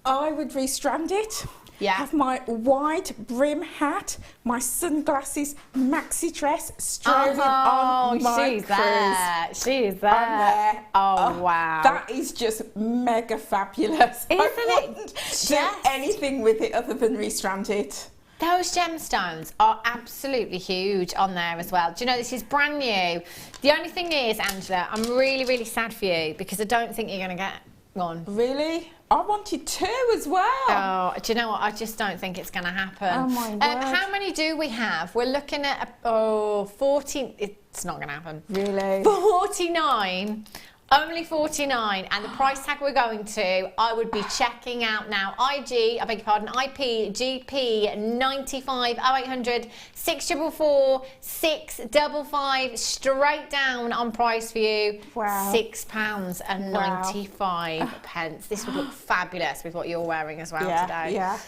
I would restrand it Yeah. Have my wide brim hat, my sunglasses, maxi dress, strolling on my she's there. She's there. I'm there. Oh, wow. That is just mega fabulous. Isn't I wouldn't do anything with it other than restrand it. Those gemstones are absolutely huge on there as well. Do you know, this is brand new. The only thing is, Angela, I'm really, really sad for you because I don't think you're going to get one. Really? I wanted 2 as well. Oh, do you know what? I just don't think it's going to happen. Oh, my word. How many do we have? We're looking at, 14. It's not going to happen. Really? 49. Only 49, and the price tag we're going to, I would be checking out now. I beg your pardon, IP, GP, 95, 0800, 644, 655, straight down on price for you. Wow. £6.95. This would look fabulous with what you're wearing as well today. Yeah.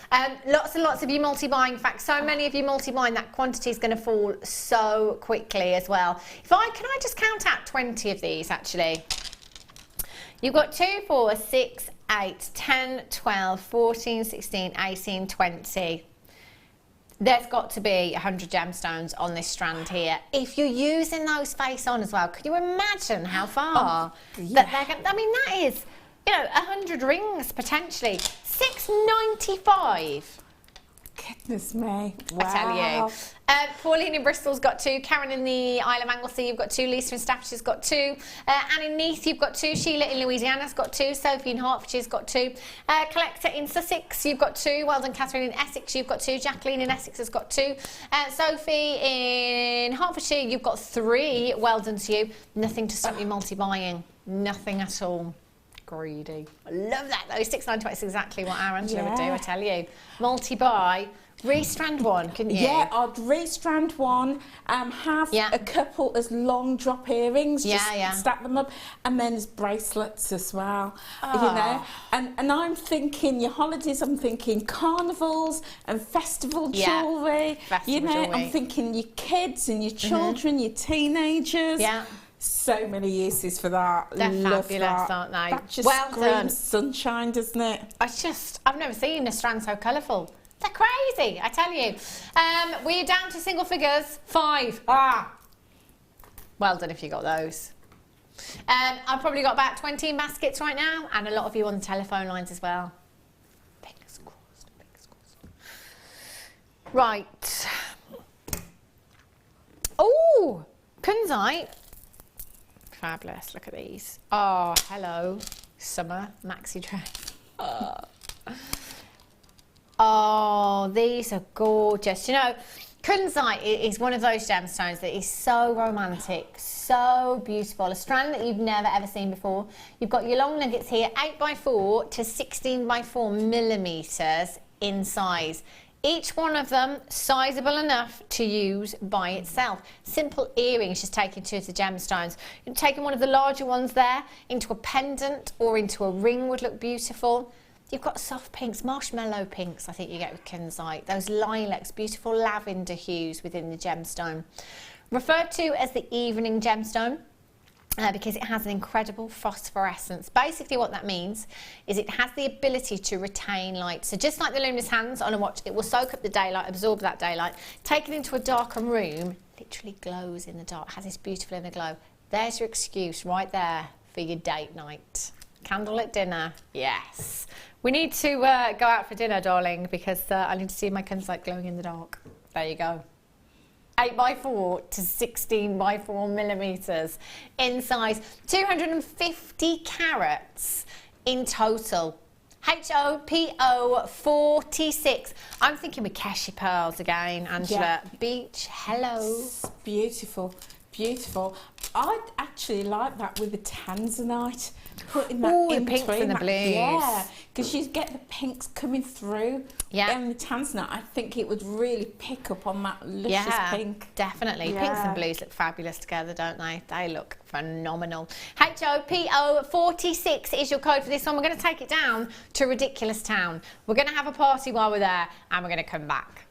Lots and lots of you multi-buying. In fact, so many of you multi-buying, that quantity is going to fall so quickly as well. Can I just count out 20 of these actually? You've got 2, 4, 6, 8, 10, 12, 14, 16, 18, 20. There's got to be 100 gemstones on this strand here. If you're using those face on as well, can you imagine how far that they're going to... I mean, that is, 100 rings potentially. $6.95. Goodness me. Wow. I tell you. Pauline in Bristol's got 2. Karen in the Isle of Anglesey, you've got 2. Lisa in Staffordshire's got 2. Anne in Neath, you've got 2. Sheila in Louisiana's got 2. Sophie in Hertfordshire's got 2. Collector in Sussex, you've got 2. Well done, Catherine in Essex, you've got 2. Jacqueline in Essex has got 2. Sophie in Hertfordshire, you've got 3. Well done to you. Nothing to stop you multi-buying. Nothing at all. Greedy. I love that though. $6.95 is exactly what our Angela would do, I tell you. Multi-buy, restrand one, couldn't you? Yeah, I'd restrand one, have a couple as long drop earrings, just stack them up, and then as bracelets as well, And I'm thinking your holidays, I'm thinking carnivals and festival jewellery, I'm thinking your kids and your children, your teenagers. Yeah. So many uses for that. They're fabulous, aren't they? That just screams sunshine, doesn't it? I've never seen a strand so colourful. They're crazy, I tell you. We're down to single figures. 5. Well done if you got those. I've probably got about 20 in baskets right now, and a lot of you on the telephone lines as well. Fingers crossed, fingers crossed. Right. Oh, kunzite. Fabulous, look at these. Oh, hello, summer maxi dress. Oh, these are gorgeous. Kunzite is one of those gemstones that is so romantic, so beautiful. A strand that you've never ever seen before. You've got your long nuggets here, 8x4 to 16x4 millimeters in size. Each one of them sizable enough to use by itself. Simple earrings, just taking 2 of the gemstones. Taking one of the larger ones there into a pendant or into a ring would look beautiful. You've got soft pinks, marshmallow pinks, I think you get with kunzite. Those lilacs, beautiful lavender hues within the gemstone. Referred to as the evening gemstone. Because it has an incredible phosphorescence. Basically what that means is it has the ability to retain light. So just like the luminous hands on a watch, it will soak up the daylight, absorb that daylight, take it into a darker room, literally glows in the dark, has this beautiful inner glow. There's your excuse right there for your date night. Candlelit dinner, yes. We need to go out for dinner, darling, because I need to see my kunzite glowing in the dark. There you go. 8x4 to 16x4 millimeters in size, 250 carats in total. HOPO 46. I'm thinking with Keshi pearls again, Angela. Yeah. Beach, hello. It's beautiful, beautiful. I'd actually like that with the tanzanite. Putting that in the pinks and the blues. Yeah, because you get the pinks coming through. Yeah. And the tanzanite, I think it would really pick up on that luscious pink. Definitely. Yeah. Pinks and blues look fabulous together, don't they? They look phenomenal. HOPO 46 is your code for this one. We're going to take it down to Ridiculous Town. We're going to have a party while we're there, and we're going to come back.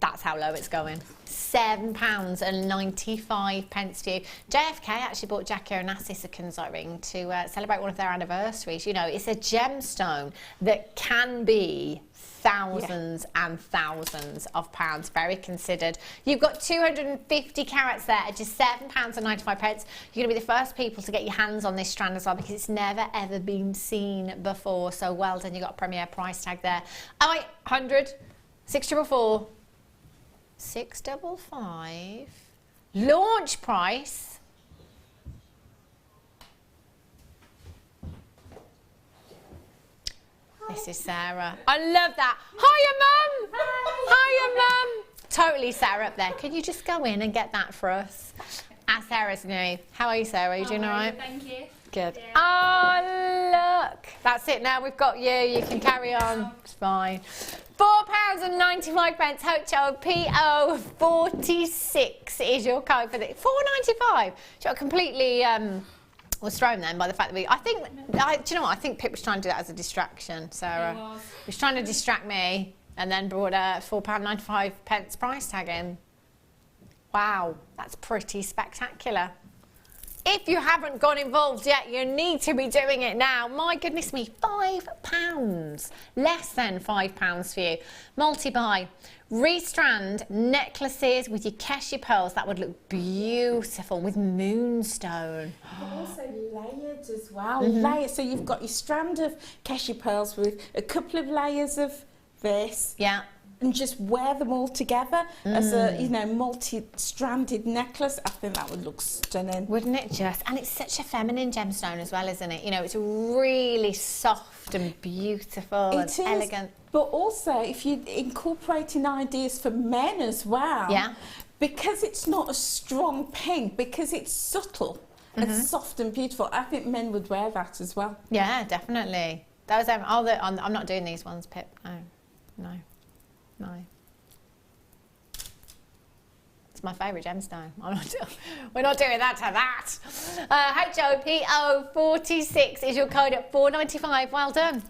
That's how low it's going. £7.95 for you. JFK actually bought Jackie Onassis a kunzite ring to celebrate one of their anniversaries. You know, it's a gemstone that can be thousands and thousands of pounds, very considered. You've got 250 carats there at just £7.95. You're going to be the first people to get your hands on this strand as well, because it's never ever been seen before. So well done, you've got a premier price tag there. 0800 644 655. Launch price. This is Sarah. I love that. Hiya, Mum. Hiya, Mum. Totally Sarah up there. Can you just go in and get that for us? Sarah's new. How are you, Sarah? Are you doing all right? Thank you. Good. Yeah. Oh, look. That's it now. We've got you. You can carry on. It's fine. £4.95. HOPO 46 is your code for the £4.95. So completely was thrown then by the fact that do you know what? I think Pip was trying to do that as a distraction, Sarah. He was trying to distract me and then brought a £4.95 price tag in. Wow, that's pretty spectacular. If you haven't got involved yet, you need to be doing it now. My goodness me, £5. Less than £5 for you. Multi-buy. Restrand necklaces with your cashew pearls. That would look beautiful with moonstone. But also layered as well. Layered. So you've got your strand of cashew pearls with a couple of layers of this. Yeah. And just wear them all together as a, you know, multi-stranded necklace. I think that would look stunning. Wouldn't it just? And it's such a feminine gemstone as well, isn't it? You know, it's really soft and beautiful and elegant. But also, if you're incorporating ideas for men as well, because it's not a strong pink, because it's subtle and soft and beautiful, I think men would wear that as well. Yeah, definitely. Those I'm not doing these ones, Pip. No. It's my favourite gemstone. We're not doing that to that. HOPO 46 is your code at £4.95. Well done.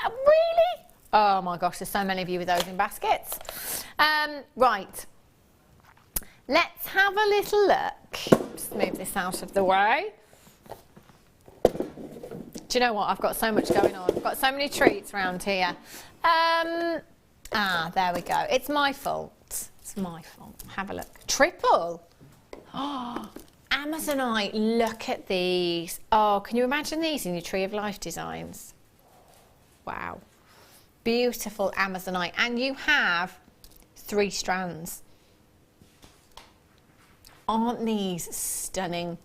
Really? Oh my gosh, there's so many of you with those in baskets. Right. Let's have a little look. Just move this out of the way. Do you know what? I've got so much going on. I've got so many treats around here. There we go. It's my fault. It's my fault. Have a look. Triple. Oh, Amazonite. Look at these. Oh, can you imagine these in your Tree of Life designs? Wow. Beautiful Amazonite. And you have 3 strands. Aren't these stunning?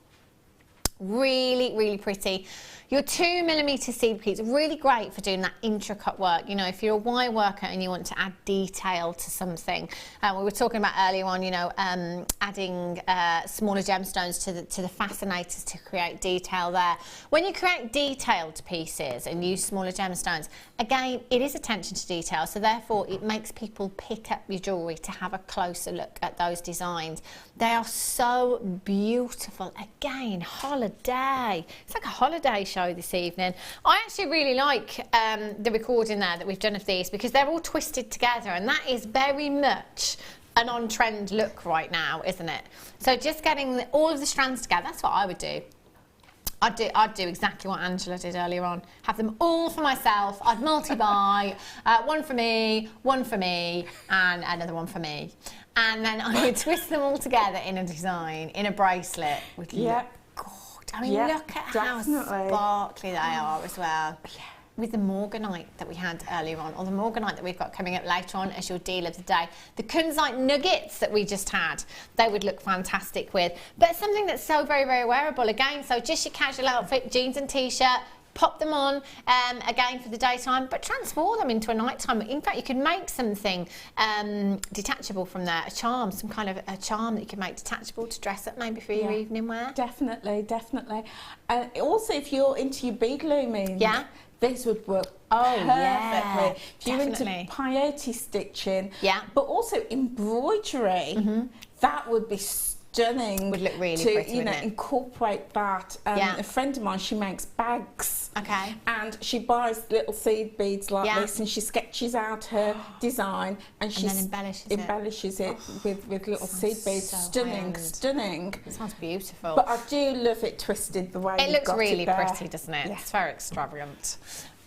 Really, really pretty. Your 2mm seed peats, really great for doing that intricate work. You know, if you're a wire worker and you want to add detail to something. We were talking about earlier on, you know, adding smaller gemstones to the fascinators to create detail there. When you create detailed pieces and use smaller gemstones, again, it is attention to detail. So therefore, it makes people pick up your jewellery to have a closer look at those designs. They are so beautiful. Again, holiday. It's like a holiday show this evening. I actually really like the recording there that we've done of these, because they're all twisted together, and that is very much an on-trend look right now, isn't it? So just getting all of the strands together, that's what I would do. I'd do exactly what Angela did earlier on. Have them all for myself. I'd multi-buy, one for me, and another one for me. And then I would twist them all together in a design, in a bracelet. Would look gorgeous. I mean, look at how sparkly they are as well. Yeah. With the morganite that we had earlier on, or the morganite that we've got coming up later on as your deal of the day. The kunzite nuggets that we just had, they would look fantastic with. But something that's so very, very wearable again, so just your casual outfit, jeans and t-shirt, pop them on again for the daytime, but transform them into a nighttime. In fact, you could make something detachable from there, a charm, some kind of a charm that you can make detachable to dress up maybe for your evening wear. Definitely. And also, if you're into your bead looming, this would work perfectly. If you're into peyote stitching, but also embroidery, that would be stunning. stunning. Would look really to, pretty, you know, wouldn't it? incorporate that. A friend of mine, she makes bags. Okay. And she buys little seed beads like this, and she sketches out her design, and she then embellishes it with little seed beads. so Stunning, high-end. stunning. It sounds beautiful. But I do love it twisted the way It you've looks got really it there. pretty, doesn't it? Yeah. It's very extravagant.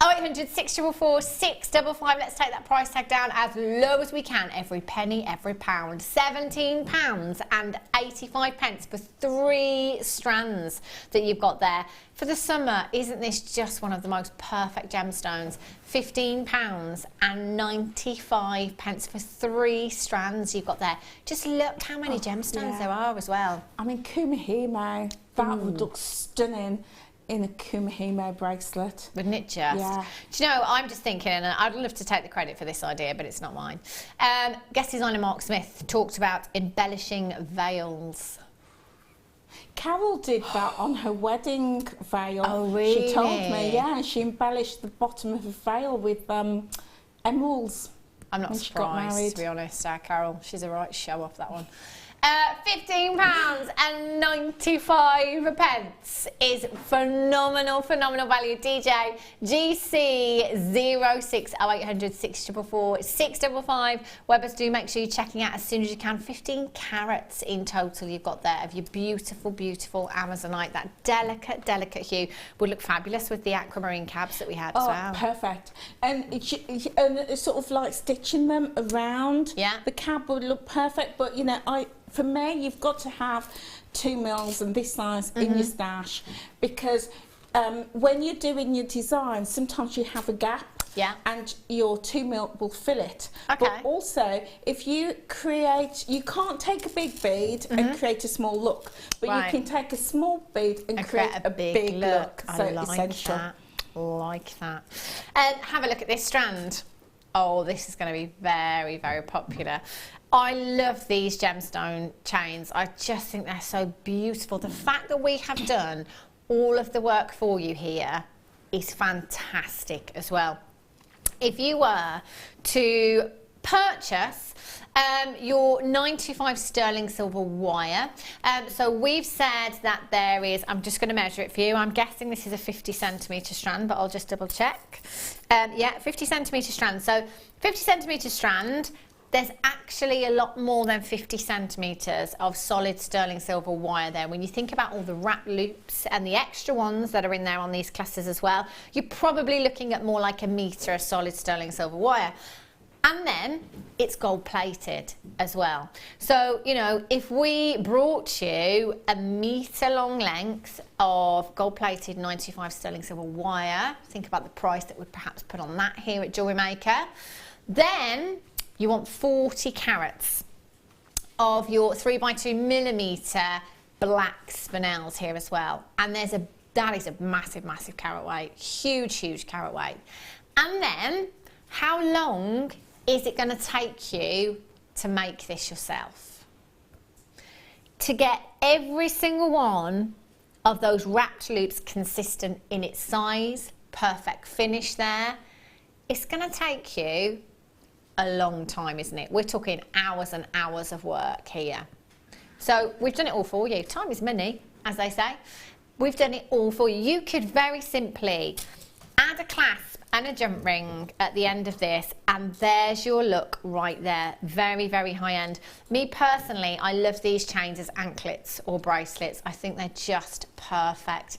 0800 644 655. Let's take that price tag down as low as we can. Every penny, every pound. £17 and 85 pence for 3 strands that you've got there. For the summer, isn't this just one of the most perfect gemstones? £15 and 95 pence for 3 strands you've got there. Just look how many gemstones there are as well. I mean, Kumihimo, that would look stunning in a Kumihimo bracelet. Wouldn't it just? Yeah. Do you know, I'm just thinking, and I'd love to take the credit for this idea, but it's not mine. Guest designer Mark Smith talked about embellishing veils. Carol did that on her wedding veil. Oh, really? She told me, yeah, she embellished the bottom of a veil with emeralds. I'm not when she got surprised, married. to be honest, Carol. She's a right show off, that one. £15 and 95 pence is phenomenal, phenomenal value. DJ GC06 0800 644 655. Webbers, do make sure you're checking out as soon as you can. 15 carats in total you've got there of your beautiful, beautiful Amazonite. That delicate, delicate hue would look fabulous with the aquamarine cabs that we had as well. Perfect. And it's sort of like stitching them around. Yeah. The cab would look perfect, but you know, for me, you've got to have 2 mils and this size in your stash, because when you're doing your design, sometimes you have a gap. Yeah. And your 2 mil will fill it. Okay. But also, if you can't take a big bead and create a small look, but you can take a small bead and create a big look. I So like essential. that. Like that. And have a look at this strand. Oh, this is going to be very, very popular. I love these gemstone chains. I just think they're so beautiful. The fact that we have done all of the work for you here is fantastic as well. If you were to purchase your 95 sterling silver wire, so we've said that there is, I'm just going to measure it for you, I'm guessing this is a 50 centimetre strand, but I'll just double check. Yeah, 50 centimetre strand. So 50 centimetre strand, there's actually a lot more than 50 centimetres of solid sterling silver wire there. When you think about all the wrap loops and the extra ones that are in there on these clusters as well, you're probably looking at more like a metre of solid sterling silver wire. And then it's gold plated as well. So, you know, if we brought you a metre long length of gold plated 95 sterling silver wire, think about the price that we'd perhaps put on that here at Jewellery Maker, then you want 40 carats of your 3x2mm black spinels here as well. And that is a massive, massive carat weight, huge, huge carat weight. And then how long is it going to take you to make this yourself? To get every single one of those wrapped loops consistent in its size, perfect finish there, it's going to take you a long time, isn't it? We're talking hours and hours of work here. So we've done it all for you. Time is money, as they say. We've done it all for you. You could very simply add a clasp and a jump ring at the end of this, and there's your look right there. Very, very high end. Me personally, I love these chains as anklets or bracelets. I think they're just perfect.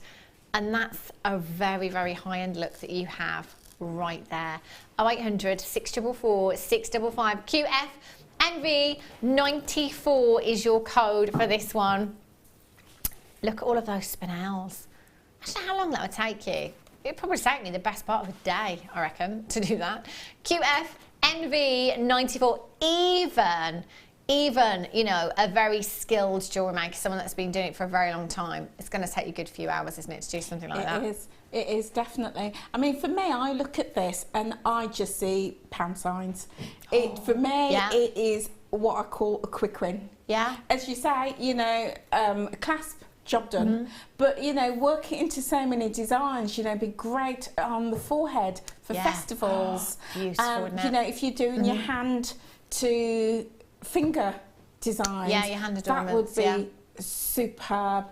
And that's a very, very high end look that you have right there. 0800 644 655 QF NV 94 is your code for this one. Look at all of those spinels. Actually, how long that would take you? It'd probably take me the best part of a day, I reckon, to do that. QF NV 94. Even, you know, a very skilled jewellery maker, someone that's been doing it for a very long time, it's going to take you a good few hours, isn't it, to do something like that? It is definitely. I mean, for me, I look at this and I just see pound signs. For me, it is what I call a quick win. Yeah. As you say, you know, a clasp, job done. But, you know, work it into so many designs, you know, be great on the forehead for festivals. Beautiful, isn't it? You know, if you're doing your hand to finger designs, yeah, your hand that would be superb.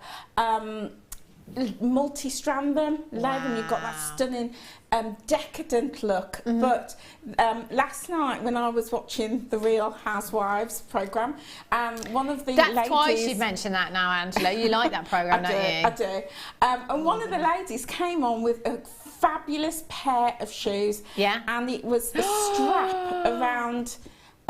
Multi-strand them, lay them, you've got that stunning decadent look. But last night when I was watching the Real Housewives programme, one of the ladies... That's twice you've mentioned that now, Angela. You like that programme, don't you? I do. And one of the ladies came on with a fabulous pair of shoes, and it was a strap around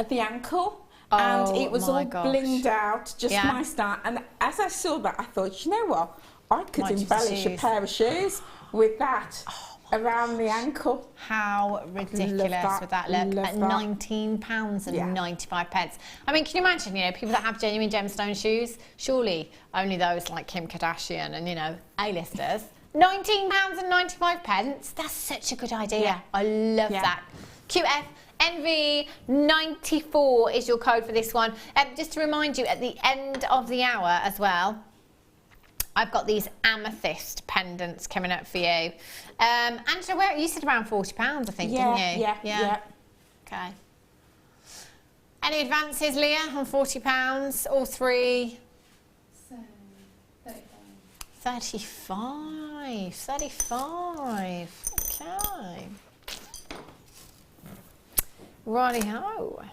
the ankle. And it was all blinged out, just my style. And as I saw that, I thought, you know what? I could embellish a pair of shoes with that around the ankle. How ridiculous would that look at £19.95. I mean, can you imagine, you know, people that have genuine gemstone shoes, surely only those like Kim Kardashian and, you know, A-listers. £19.95, that's such a good idea. I love that. QF NV94 is your code for this one. Just to remind you, at the end of the hour as well, I've got these amethyst pendants coming up for you. Angela, where you said around £40, I think, didn't you? Yeah. Okay. Any advances, Leah, on £40? All three? So, 35. 35. Okay. Righty-ho.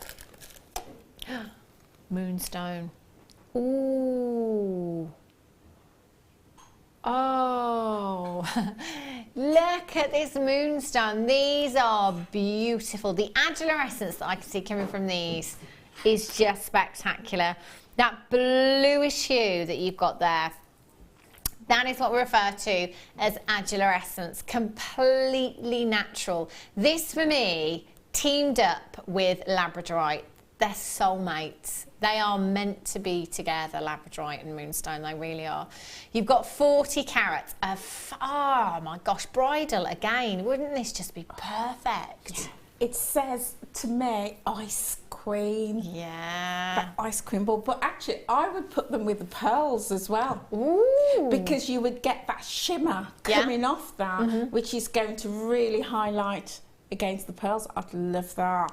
Moonstone. Ooh. Oh, look at this moonstone. These are beautiful. The adulorescence that I can see coming from these is just spectacular. That bluish hue that you've got there, that is what we refer to as adulorescence, completely natural. This, for me, teamed up with labradorite. They're soulmates. They are meant to be together, labradorite and moonstone, they really are. You've got 40 carats of, oh my gosh, bridal again. Wouldn't this just be perfect? Yeah. It says to me, ice queen. Yeah. That ice queen ball. But actually, I would put them with the pearls as well. Ooh. Because you would get that shimmer coming off that, which is going to really highlight against the pearls. I'd love that.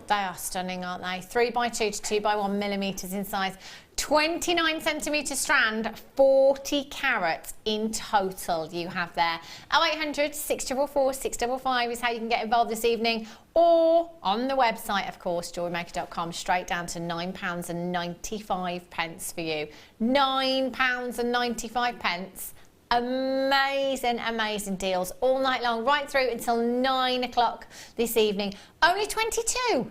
They are stunning, aren't they? 3x2 to 2x1 millimetres in size, 29 centimetre strand, 40 carats in total you have there. 0800 644 655 is how you can get involved this evening, or on the website, of course, jewellerymaker.com, straight down to £9.95 for you. £9.95. Amazing, amazing deals all night long, right through until 9 o'clock this evening. Only 22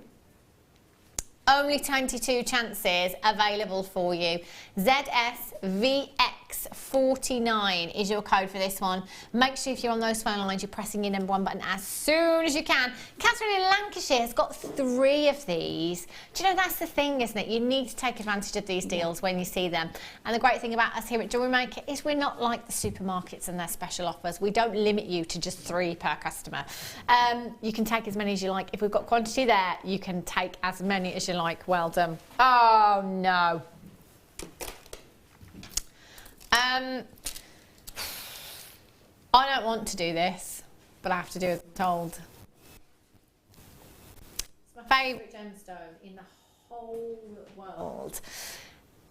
chances available for you. ZSVX49 is your code for this one. Make sure if you're on those phone lines, you're pressing your number 1 button as soon as you can. Catherine in Lancashire has got 3 of these. Do you know, that's the thing, isn't it? You need to take advantage of these deals when you see them. And the great thing about us here at Jewellery Maker is we're not like the supermarkets and their special offers. We don't limit you to just 3 per customer. You can take as many as you like. If we've got quantity there, you can take as many as you like. Well done. Oh no. I don't want to do this, but I have to do as I'm told. It's my favourite gemstone in the whole world.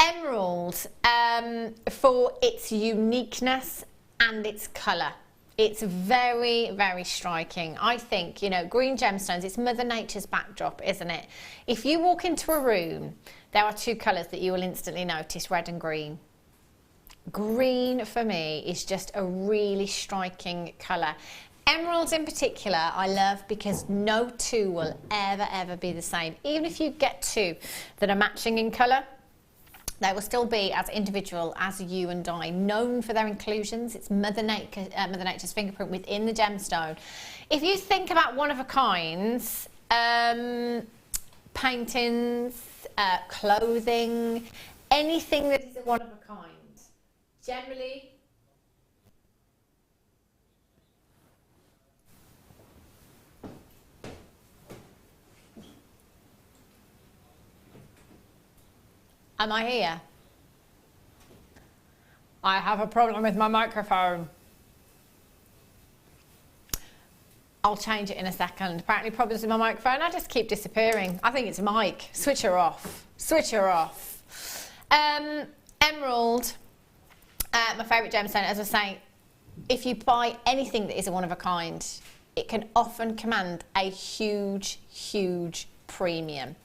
Emerald, for its uniqueness and its colour. It's very, very striking. I think, you know, green gemstones, it's Mother Nature's backdrop, isn't it? If you walk into a room, there are 2 colours that you will instantly notice, red and green. Green, for me, is just a really striking colour. Emeralds in particular, I love because no 2 will ever be the same. Even if you get 2 that are matching in colour, they will still be as individual as you and I, known for their inclusions. It's Mother Nature's fingerprint within the gemstone. If you think about one-of-a-kinds, paintings, clothing, anything that is a one-of-a-kind, generally, am I here? I have a problem with my microphone. I'll change it in a second. Apparently problems with my microphone. I just keep disappearing. I think it's a mic. Switch her off. Switch her off. Emerald, my favourite gemstone, as I say, if you buy anything that is a one of a kind, it can often command a huge, huge premium.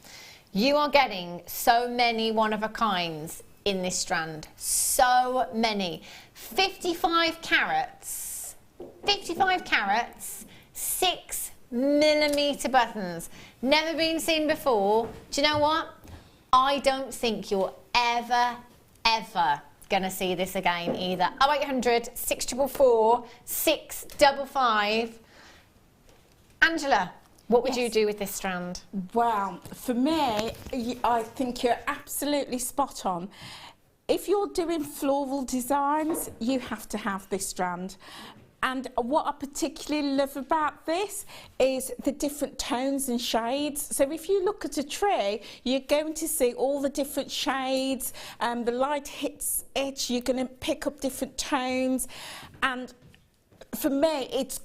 You are getting so many one of a kinds in this strand, so many. 55 carats, 6mm buttons, never been seen before. Do you know what? I don't think you're ever gonna see this again either. 0800 644 655. Angela, what would you do with this strand? Well, for me, I think you're absolutely spot on. If you're doing floral designs, you have to have this strand. And what I particularly love about this is the different tones and shades. So if you look at a tree, you're going to see all the different shades. The light hits it, you're going to pick up different tones. And for me, it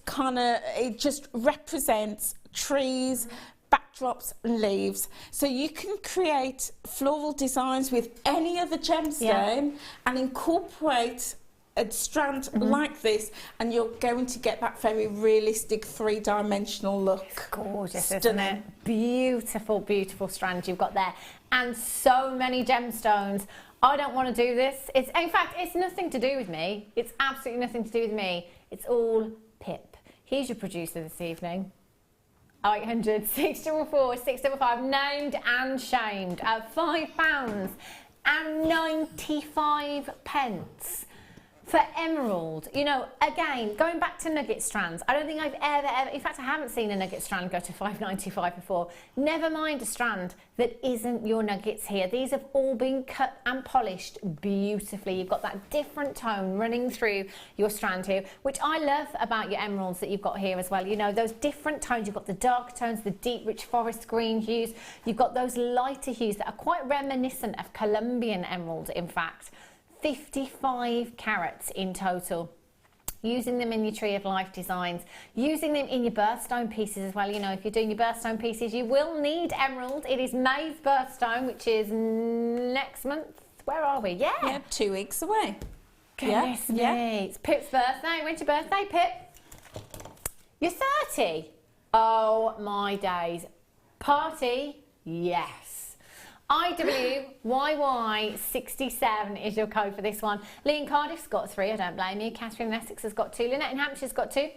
just represents trees, backdrops and leaves. So you can create floral designs with any other gemstone and incorporate a strand like this, and you're going to get that very realistic three-dimensional look. It's gorgeous, isn't it? Beautiful, beautiful strand you've got there, and so many gemstones. I don't want to do this. In fact, it's nothing to do with me. It's absolutely nothing to do with me. It's all Pip. He's your producer this evening. 0800 644 655, named and shamed at £5.95 for emerald. You know, again, going back to nugget strands, I don't think I've ever, in fact, I haven't seen a nugget strand go to £5.95 before. Never mind a strand that isn't your nuggets here. These have all been cut and polished beautifully. You've got that different tone running through your strand here, which I love about your emeralds that you've got here as well. You know, those different tones. You've got the dark tones, the deep, rich forest green hues. You've got those lighter hues that are quite reminiscent of Colombian emerald, in fact. 55 carats in total. Using them in your Tree of Life designs, using them in your birthstone pieces as well. You know, if you're doing your birthstone pieces, you will need emerald. It is May's birthstone, which is next month. Where are we? Yeah, 2 weeks away. Goodness me. It's Pip's birthday. When's your birthday, Pip? You're 30. Oh my days. Party? Yes. IWYY67 is your code for this one. Lee in Cardiff's got 3, I don't blame you. Catherine in Essex has got 2. Lynette in Hampshire's got 2.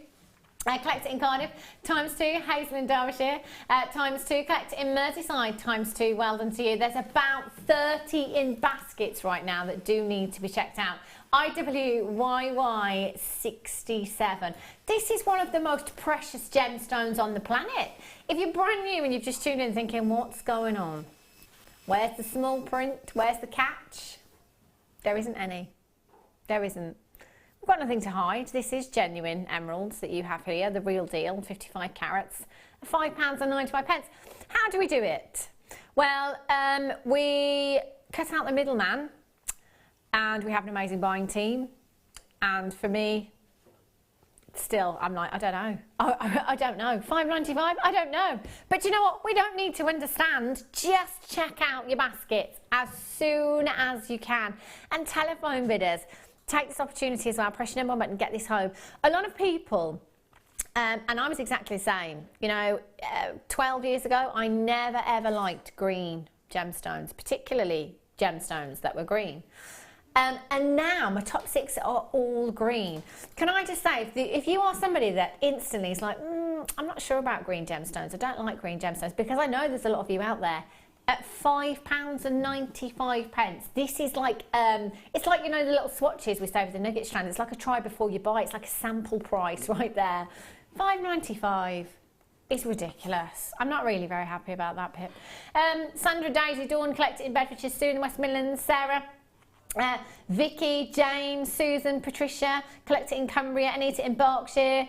Collect it in Cardiff, ×2. Hazel in Derbyshire, ×2. Collect it in Merseyside, ×2. Well done to you. There's about 30 in baskets right now that do need to be checked out. IWYY67. This is one of the most precious gemstones on the planet. If you're brand new and you've just tuned in thinking, what's going on? Where's the small print? Where's the catch? There isn't any. There isn't. We've got nothing to hide. This is genuine emeralds that you have here, the real deal, 55 carats, £5.95. How do we do it? Well, we cut out the middleman, and we have an amazing buying team. And for me, still, I'm like, I don't know. I don't know. £5.95? I don't know. But you know what? We don't need to understand. Just check out your baskets as soon as you can. And telephone bidders, take this opportunity as well. Press your number button, get this home. A lot of people, and I was exactly the same. You know, 12 years ago, I never ever liked green gemstones, particularly gemstones that were green. And now my top 6 are all green. Can I just say, if you are somebody that instantly is like, I'm not sure about green gemstones, I don't like green gemstones, because I know there's a lot of you out there, at £5.95, this is like, it's like, you know, the little swatches we say with the nugget strand, it's like a try before you buy, it's like a sample price right there. £5.95. It's ridiculous. I'm not really very happy about that, Pip. Sandra, Daisy, Dawn, collect it in Bedfordshire, Sue in the West Midlands, Sarah, Vicky, Jane, Susan, Patricia, collect it in Cumbria, Anita in Berkshire.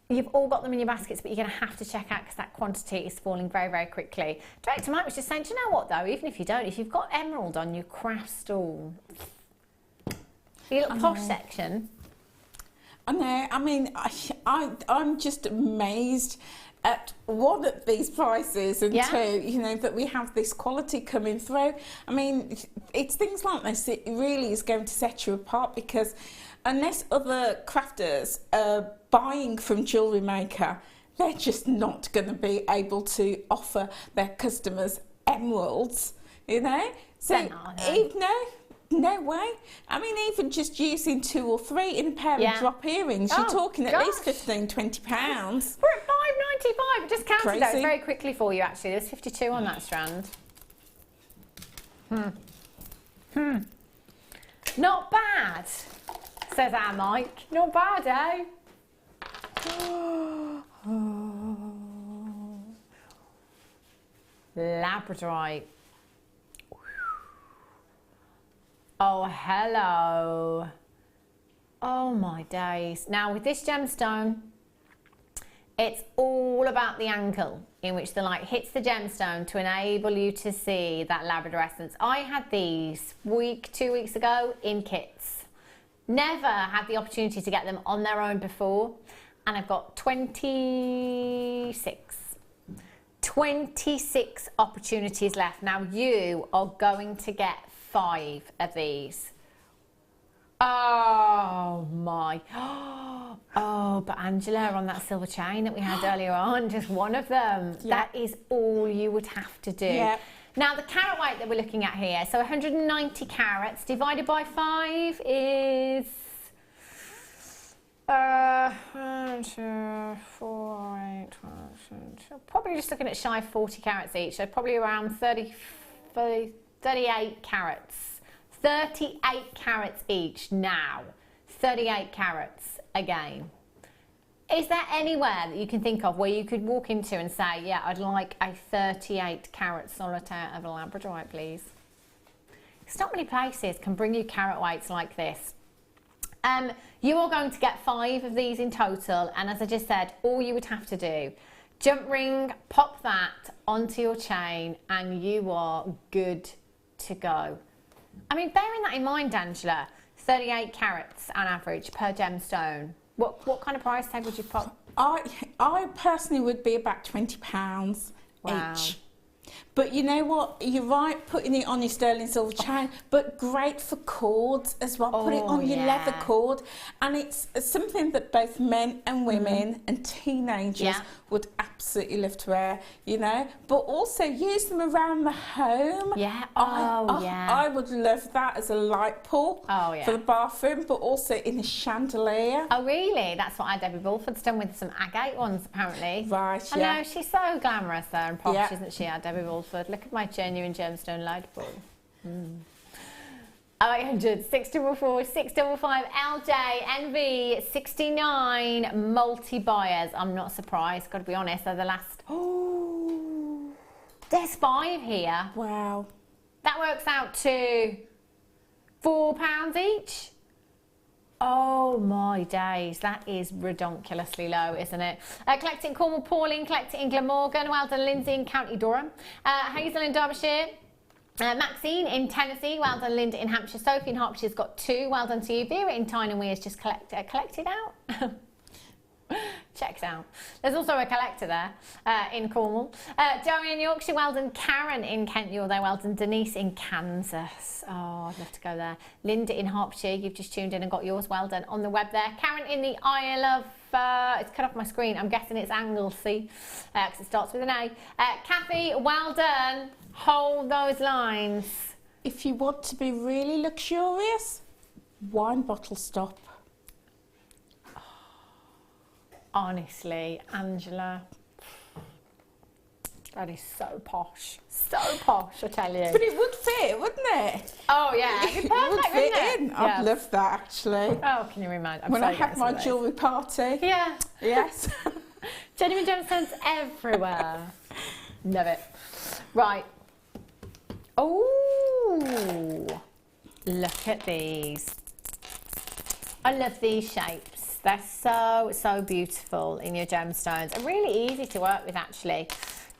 You've all got them in your baskets, but you're going to have to check out because that quantity is falling very, very quickly. Director Mike was just saying, do you know what though, even if you don't, if you've got emerald on your craft stall, your little posh section. I know, I mean, I'm just amazed at one, at these prices, and two, you know, that we have this quality coming through. I mean, it's things like this, it really is going to set you apart, because unless other crafters are buying from Jewellery Maker, they're just not going to be able to offer their customers emeralds, you know? So, no way. I mean, even just using 2 or 3 in a pair of drop earrings, you're talking at least £15, £20. We're at £5.95. Just counted those very quickly for you, actually. There's 52 on that strand. Not bad, says our Mike. Not bad, eh? Labradorite. Oh, hello. Oh my days. Now with this gemstone, it's all about the angle in which the light hits the gemstone to enable you to see that Labrador essence. I had these 2 weeks ago in kits. Never had the opportunity to get them on their own before, and I've got 26 opportunities left. Now you are going to get 5 of these. Oh my. Oh, but Angela, on that silver chain that we had earlier on, just one of them. That is all you would have to do. Now the carat weight that we're looking at here, so 190 carats divided by 5 is 1, 2, 4, 8, 12, probably just looking at shy of 40 carats each, so probably around 38 carats. 38 carats each now. 38 carats again. Is there anywhere that you can think of where you could walk into and say, yeah, I'd like a 38 carat solitaire of a Labradorite, please? It's not many places can bring you carat weights like this. You are going to get 5 of these in total, and as I just said, all you would have to do, jump ring, pop that onto your chain, and you are good to go. I mean, bearing that in mind, Angela, 38 carats on average per gemstone. What kind of price tag would you pop? I personally would be about £20 each. But you know what? You're right, putting it on your sterling silver chain, but great for cords as well. Put it on your leather cord, and it's something that both men and women and teenagers would absolutely love to wear, you know. But also use them around the home. I would love that as a light pull for the bathroom, but also in a chandelier. Oh really? That's what Debbie Bulford's done with some agate ones, apparently. Right, I know, she's so glamorous there and posh, isn't she, Debbie Bulford? Look at my genuine gemstone light bulb. 0800 644 655 LJ NV 69 multi buyers. I'm not surprised, got to be honest. They're the last. Oh, there's 5 here. Wow, that works out to £4 each. Oh my days, that is redonkulously low, isn't it? Collect it in Cornwall, Pauline, collect it in Glamorgan, well done Lindsay in County Durham, Hazel in Derbyshire, Maxine in Tennessee, well done Linda in Hampshire, Sophie in Hertfordshire's got 2, well done to you, Vera in Tyne and Weir's just collected out. Checked out. There's also a collector there in Cornwall. Joey in Yorkshire, well done. Karen in Kent, you're there, well done. Denise in Kansas. Oh, I'd love to go there. Linda in Hertfordshire, you've just tuned in and got yours, well done. On the web there. Karen in the Isle of, it's cut off my screen, I'm guessing it's Anglesey, because it starts with an A. Kathy, well done. Hold those lines. If you want to be really luxurious, wine bottle stop. Honestly, Angela, that is so posh. So posh, I tell you. But it would fit, wouldn't it? Oh, yeah. It'd be perfect, it would fit wouldn't in. I'd love that, actually. Oh, can you imagine? When I have my jewellery party. Yeah. Yes. Genuine gemstones everywhere. Love it. Right. Oh, look at these. I love these shapes. They're so beautiful in your gemstones. And really easy to work with, actually.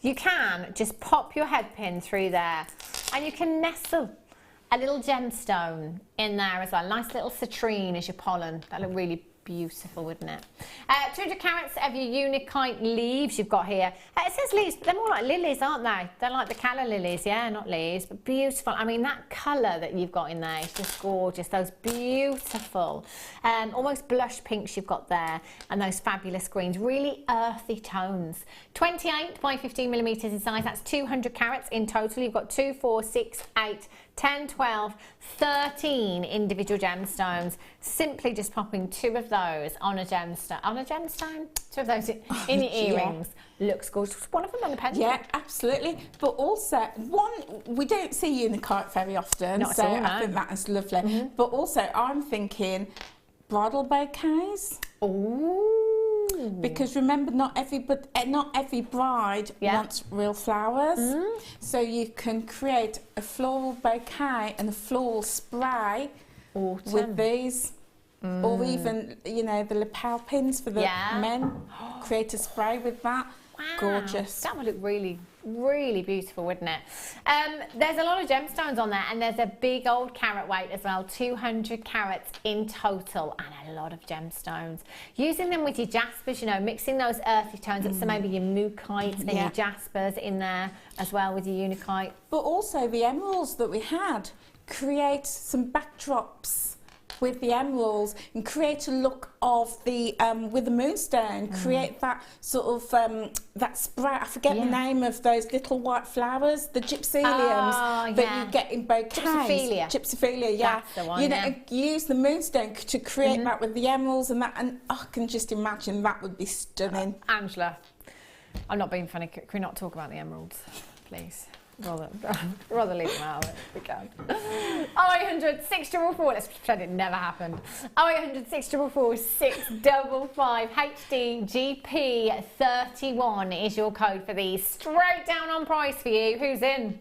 You can just pop your head pin through there and you can nestle a little gemstone in there as well. Nice little citrine as your pollen. That look really beautiful, wouldn't it? 200 carats of your Unakite leaves you've got here. It says leaves, but they're more like lilies, aren't they? They're like the calla lilies, yeah, not leaves, but beautiful. I mean, that colour that you've got in there is just gorgeous. Those beautiful, almost blush pinks you've got there, and those fabulous greens, really earthy tones. 28 by 15 millimetres in size, that's 200 carats in total. You've got 2, 4, 6, 8, 10, 12, 13 individual gemstones. Simply just popping 2 of those on a gemstone, 2 of those in your earrings. Looks gorgeous. One of them on the pendant. Yeah, absolutely. But also, we don't see Unakite very often, Not so at all, no. I think that is lovely. But also, I'm thinking bridal bouquets. Ooh. Because remember, not every bride wants real flowers. So you can create a floral bouquet and a floral spray with these. Or even, you know, the lapel pins for the men. Create a spray with that. Wow. Gorgeous. That would look really, really beautiful, wouldn't it? There's a lot of gemstones on there, and there's a big old carat weight as well, 200 carats in total, and a lot of gemstones. Using them with your jaspers, you know, mixing those earthy tones up, so maybe your mookites and your jaspers in there as well with your Unakite. But also the emeralds that we had, create some backdrops with the emeralds and create a look of the with the moonstone, create that sort of that spray. I forget the name of those little white flowers, the gypsiliums that you get in bouquets. Gypsophilia, yeah. That's the one, you know, use the moonstone to create that with the emeralds and that, and I can just imagine that would be stunning. Angela, I'm not being funny. Can we not talk about the emeralds, please? Rather leave them out of it if we can. 0800 644, let's pretend it never happened. 0800 644 655 HDGP 31 is your code for these. Straight down on price for you. Who's in?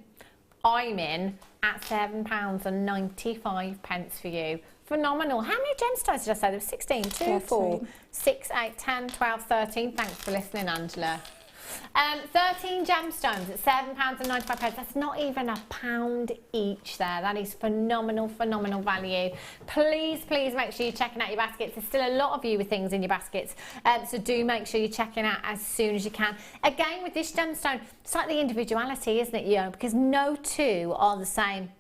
I'm in at £7.95 for you. Phenomenal. How many gemstones did I say? There were 16, 2, 4, 6, 8, 10, 12, 13. Thanks for listening, Angela. 13 gemstones at £7.95. That's not even £1 each there. That is phenomenal, phenomenal value. Please, please make sure you're checking out your baskets. There's still a lot of you with things in your baskets, so do make sure you're checking out as soon as you can. Again, with this gemstone, it's like the individuality, isn't it, you? Because no two are the same.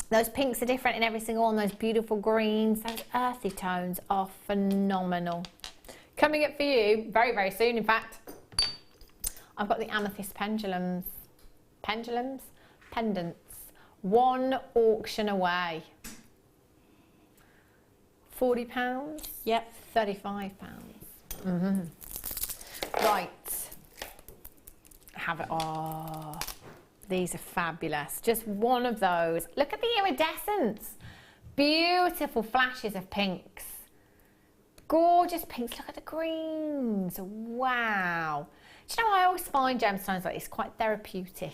Those pinks are different in every single one. Those beautiful greens, those earthy tones are phenomenal. Coming up for you very, very soon, in fact, I've got the Amethyst pendants. One auction away. £40? Yep. £35. Right. Have it. Oh, these are fabulous. Just one of those. Look at the iridescence. Beautiful flashes of pinks. Gorgeous pinks. Look at the greens. Wow. Do you know, I always find gemstones like this quite therapeutic.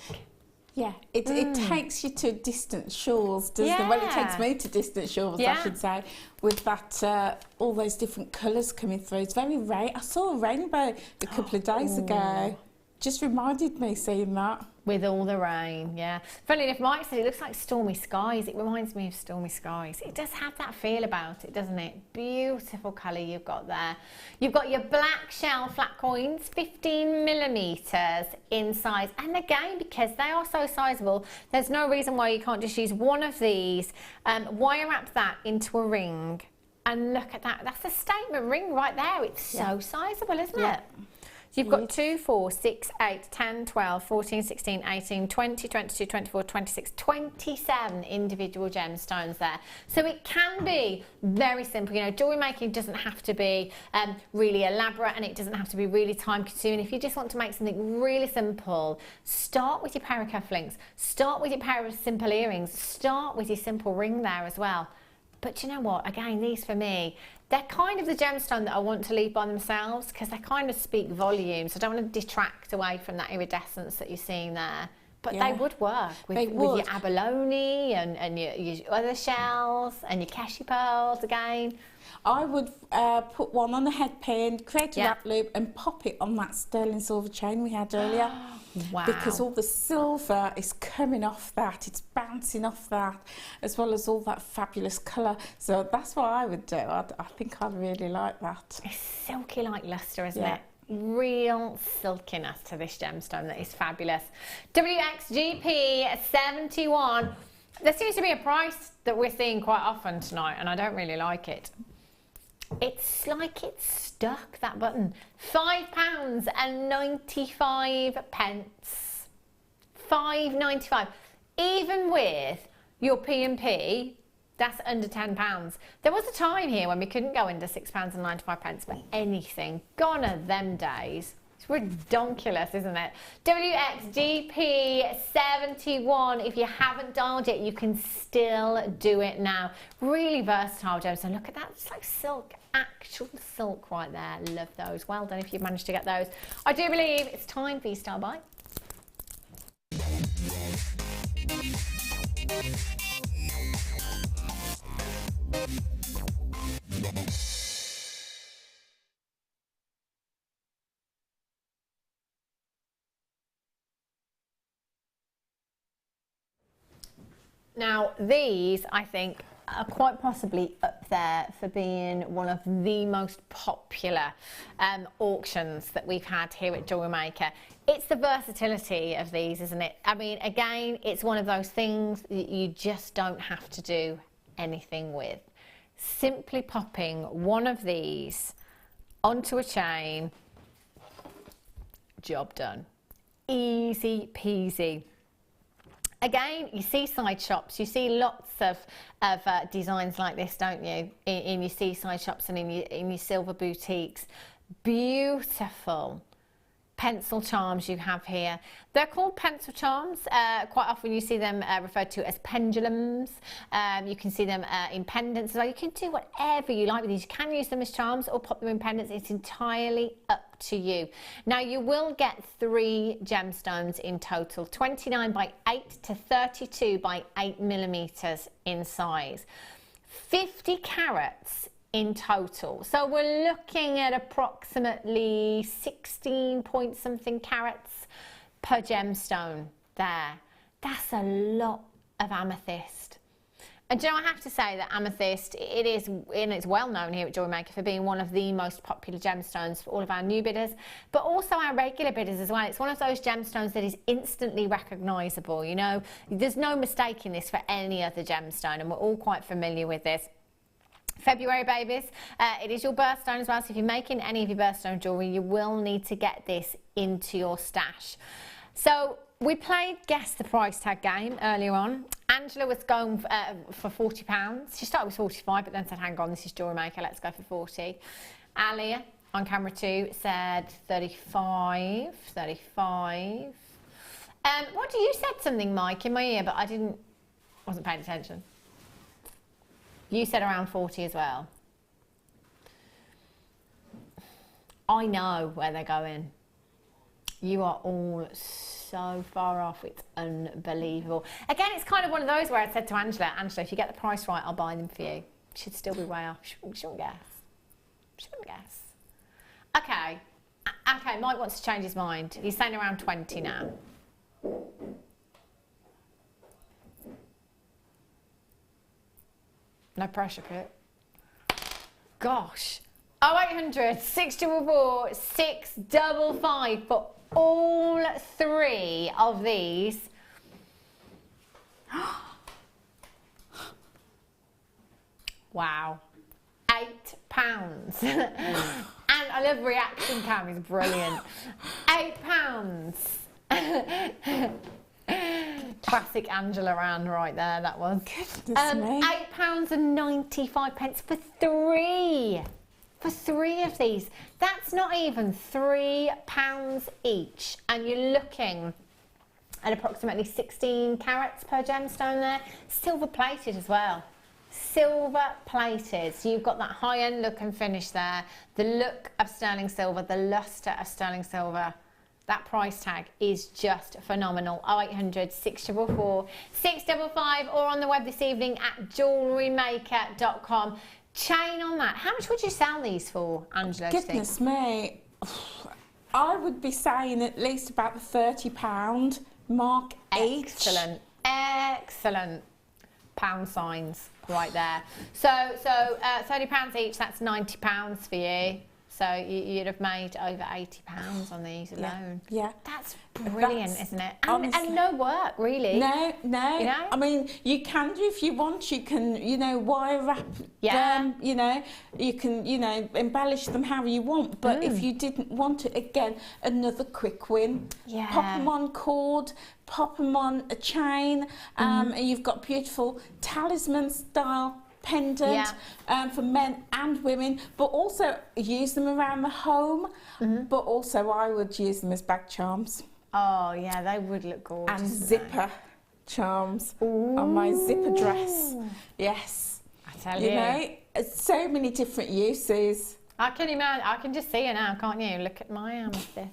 Yeah, it takes you to distant shores, doesn't it? Well, it takes me to distant shores, I should say, with that, all those different colours coming through. It's very rare. I saw a rainbow a couple of days ago. Just reminded me seeing that. With all the rain, yeah. Funnily enough, Mike said it looks like stormy skies. It reminds me of stormy skies. It does have that feel about it, doesn't it? Beautiful colour you've got there. You've got your black shell flat coins, 15 millimetres in size. And again, because they are so sizable, there's no reason why you can't just use one of these, wire wrap that into a ring. And look at that. That's a statement ring right there. It's so sizable, isn't it? You've got 2, 4, 6, 8, 10, 12, 14, 16, 18, 20, 22, 24, 26, 27 individual gemstones there. So it can be very simple. You know, jewellery making doesn't have to be really elaborate, and it doesn't have to be really time consuming. If you just want to make something really simple, start with your pair of cufflinks, start with your pair of simple earrings, start with your simple ring there as well. But you know what, again, these for me, they're kind of the gemstone that I want to leave by themselves, because they kind of speak volumes. I don't want to detract away from that iridescence that you're seeing there. But Yeah. they would work with your abalone and your other shells and your cashew pearls again. I would put one on the head pin, create a wrap loop and pop it on that sterling silver chain we had earlier. Wow. Because all the silver is coming off that, it's bouncing off that, as well as all that fabulous colour. So that's what I would do. I think I'd really like that. It's silky like lustre, isn't it? Real silkiness to this gemstone that is fabulous. WXGP71. There seems to be a price that we're seeing quite often tonight, and I don't really like it. It's like it's stuck, that button. £5.95. £5.95. Even with your P&P, that's under £10. There was a time here when we couldn't go under £6.95 for anything. Gone are them days. It's ridiculous, isn't it? WXGP71. If you haven't dialed it, you can still do it now. Really versatile gemstone. Look at that. It's like silk, actual silk right there. Love those. Well done if you've managed to get those. I do believe it's time for your style buy. Now, these, I think, are quite possibly up there for being one of the most popular auctions that we've had here at Jewellery Maker. It's the versatility of these, isn't it? I mean, again, it's one of those things that you just don't have to do anything with. Simply popping one of these onto a chain, job done. Easy peasy. Again, you see seaside shops, you see lots of designs like this, don't you, in your seaside shops and in your silver boutiques. Beautiful pencil charms you have here. They're called pencil charms. Quite often you see them referred to as pendulums. You can see them in pendants. So you can do whatever you like with these. You can use them as charms or pop them in pendants. It's entirely up to you. Now you will get 3 gemstones in total, 29 by 8 to 32 by 8 millimeters in size. 50 carats in total. So we're looking at approximately 16 point something carats per gemstone there. That's a lot of amethyst. And do you know, I have to say that amethyst, it's well known here at Jewellery Maker for being one of the most popular gemstones for all of our new bidders, but also our regular bidders as well. It's one of those gemstones that is instantly recognisable, you know. There's no mistaking this for any other gemstone, and we're all quite familiar with this. February babies, it is your birthstone as well, so if you're making any of your birthstone jewellery, you will need to get this into your stash. So we played Guess the Price Tag game earlier on. Angela was going for £40. She started with 45 but then said, hang on, this is Jewellery Maker, let's go for 40. Alia on camera 2 said 35. What do you said something, Mike, in my ear, but I wasn't paying attention. You said around 40 as well. I know where they're going. You are all so far off, it's unbelievable. Again, it's kind of one of those where I said to Angela, if you get the price right, I'll buy them for you. She'd still be way off. She shouldn't guess. Okay, Mike wants to change his mind. He's saying around 20 now. No pressure, Kurt. Gosh. 0800 644 655 for all 3 of these. Wow. £8. And I love reaction cam, it's brilliant. £8. Classic Angela Ann right there, that was. £8.95 for 3. For 3 of these. That's not even £3 each. And you're looking at approximately 16 carats per gemstone there. Silver plated as well. Silver plated. So you've got that high-end look and finish there. The look of sterling silver, the lustre of sterling silver. That price tag is just phenomenal. 0800 644 655 or on the web this evening at JewelleryMaker.com. Chain on that. How much would you sell these for, Angela? Goodness me. I would be saying at least about the £30 mark each. Excellent. Excellent. Pound signs right there. So £30 each, that's £90 for you. So you'd have made over £80 on these alone. Yeah. That's brilliant, isn't it? And no work, really. No. You know? I mean, you can do if you want. You can, you know, wire wrap them. You know, you can, you know, embellish them however you want. But if you didn't want it, again, another quick win. Yeah. Pop them on cord. Pop them on a chain. And you've got beautiful talisman style pendant for men and women, but also use them around the home. But also I would use them as bag charms. Oh yeah, they would look gorgeous. And zipper charms on my zipper dress. Yes. I tell you. You know, so many different uses. I can imagine. I can just see it now, can't you? Look at my amethyst.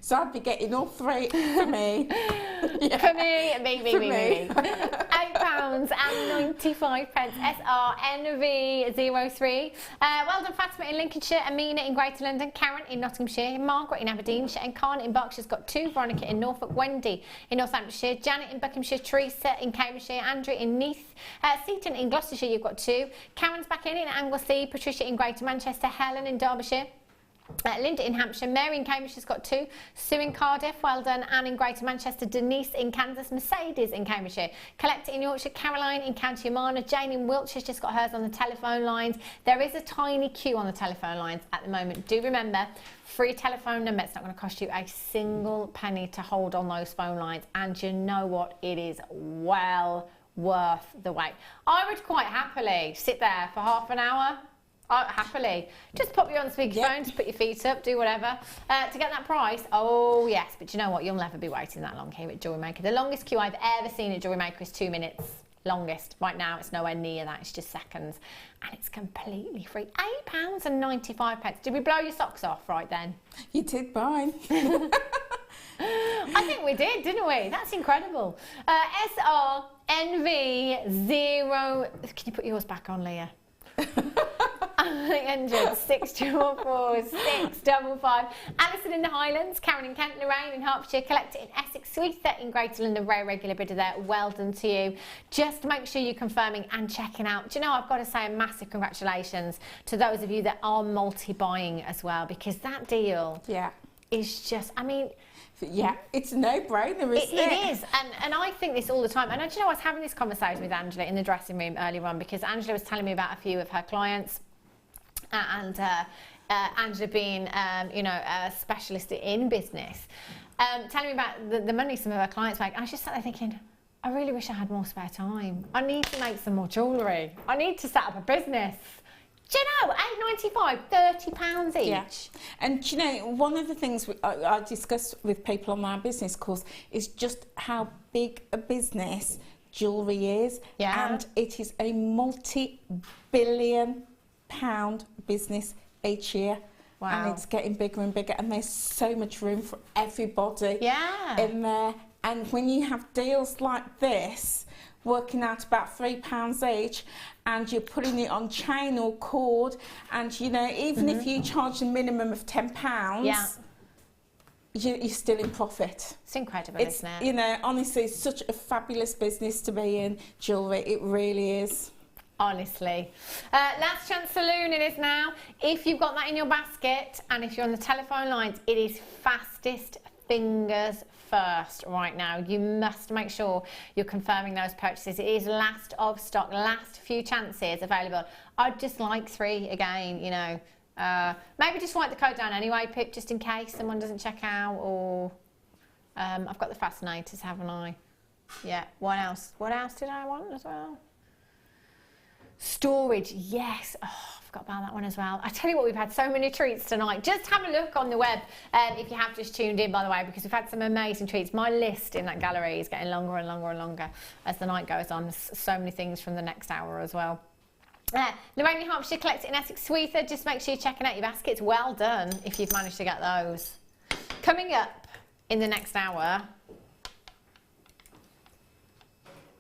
So I'd be getting all three for me. For me. £8.95 SRNV03. Well done, Fatima in Lincolnshire, Amina in Greater London, Karen in Nottinghamshire, Margaret in Aberdeenshire, and Karen in Berkshire's got 2, Veronica in Norfolk, Wendy in Northamptonshire, Janet in Buckinghamshire, Teresa in Cambridgeshire, Andrew in Neath, Seaton in Gloucestershire, you've got 2, Karen's back in Anglesey, Patricia in Greater Manchester, Helen in Derbyshire, Linda in Hampshire, Mary in Cambridgeshire's got 2, Sue in Cardiff, well done, Anne in Greater Manchester, Denise in Kansas, Mercedes in Cambridgeshire, Collector in Yorkshire, Caroline in County Armagh, Jane in Wiltshire's just got hers on the telephone lines. There is a tiny queue on the telephone lines at the moment. Do remember, free telephone number, it's not going to cost you a single penny to hold on those phone lines, and you know what, it is well worth the wait. I would quite happily sit there for half an hour. Happily. Just pop you on speakerphone, just put your feet up, do whatever. To get that price, oh yes, but you know what, you'll never be waiting that long here at Jewellery Maker. The longest queue I've ever seen at Jewellery Maker is 2 minutes. Longest. Right now it's nowhere near that, it's just seconds. And it's completely free. £8.95. Did we blow your socks off right then? You did mine. I think we did, didn't we? That's incredible. SRNV0. Can you put yours back on, Leah? 800 644 655. Alison in the Highlands, Karen in Kent, Lorraine in Hertfordshire, Collector in Essex, Sweetha in Greater London, very regular bidder there. Well done to you. Just make sure you're confirming and checking out. Do you know, I've got to say a massive congratulations to those of you that are multi-buying as well, because that deal is just, I mean, it's a no-brainer, isn't it? It is, and I think this all the time. And do you know, I was having this conversation with Angela in the dressing room earlier on, because Angela was telling me about a few of her clients, and Angela being, you know, a specialist in business, telling me about the money some of her clients make. And I was just sat there thinking, I really wish I had more spare time. I need to make some more jewellery. I need to set up a business. Do you know, £8.95, £30 each. Yeah. And do you know, one of the things I discuss with people on my business course is just how big a business jewellery is. Yeah. And it is a multi-billion pound business each year. Wow. And it's getting bigger and bigger, and there's so much room for everybody in there. And when you have deals like this, working out about £3 each, and you're putting it on chain or cord, and you know, even if you charge a minimum of £10, you're still in profit. It's incredible, isn't it? You know, honestly, it's such a fabulous business to be in, jewellery. It really is. Honestly. Last chance saloon it is now. If you've got that in your basket, and if you're on the telephone lines, it is fastest fingers first right now. You must make sure you're confirming those purchases. It is last of stock, last few chances available. I'd just like 3 again, you know. Maybe just write the code down anyway, Pip, just in case someone doesn't check out. Or I've got the fascinators, haven't I? Yeah. What else? What else did I want as well? Storage, yes. Oh, I forgot about that one as well. I tell you what, we've had so many treats tonight. Just have a look on the web if you have just tuned in, by the way, because we've had some amazing treats. My list in that gallery is getting longer and longer and longer as the night goes on. There's so many things from the next hour as well. Lorraine in Hertfordshire, Collector in Essex, Sweetha. Just make sure you're checking out your baskets. Well done if you've managed to get those. Coming up in the next hour.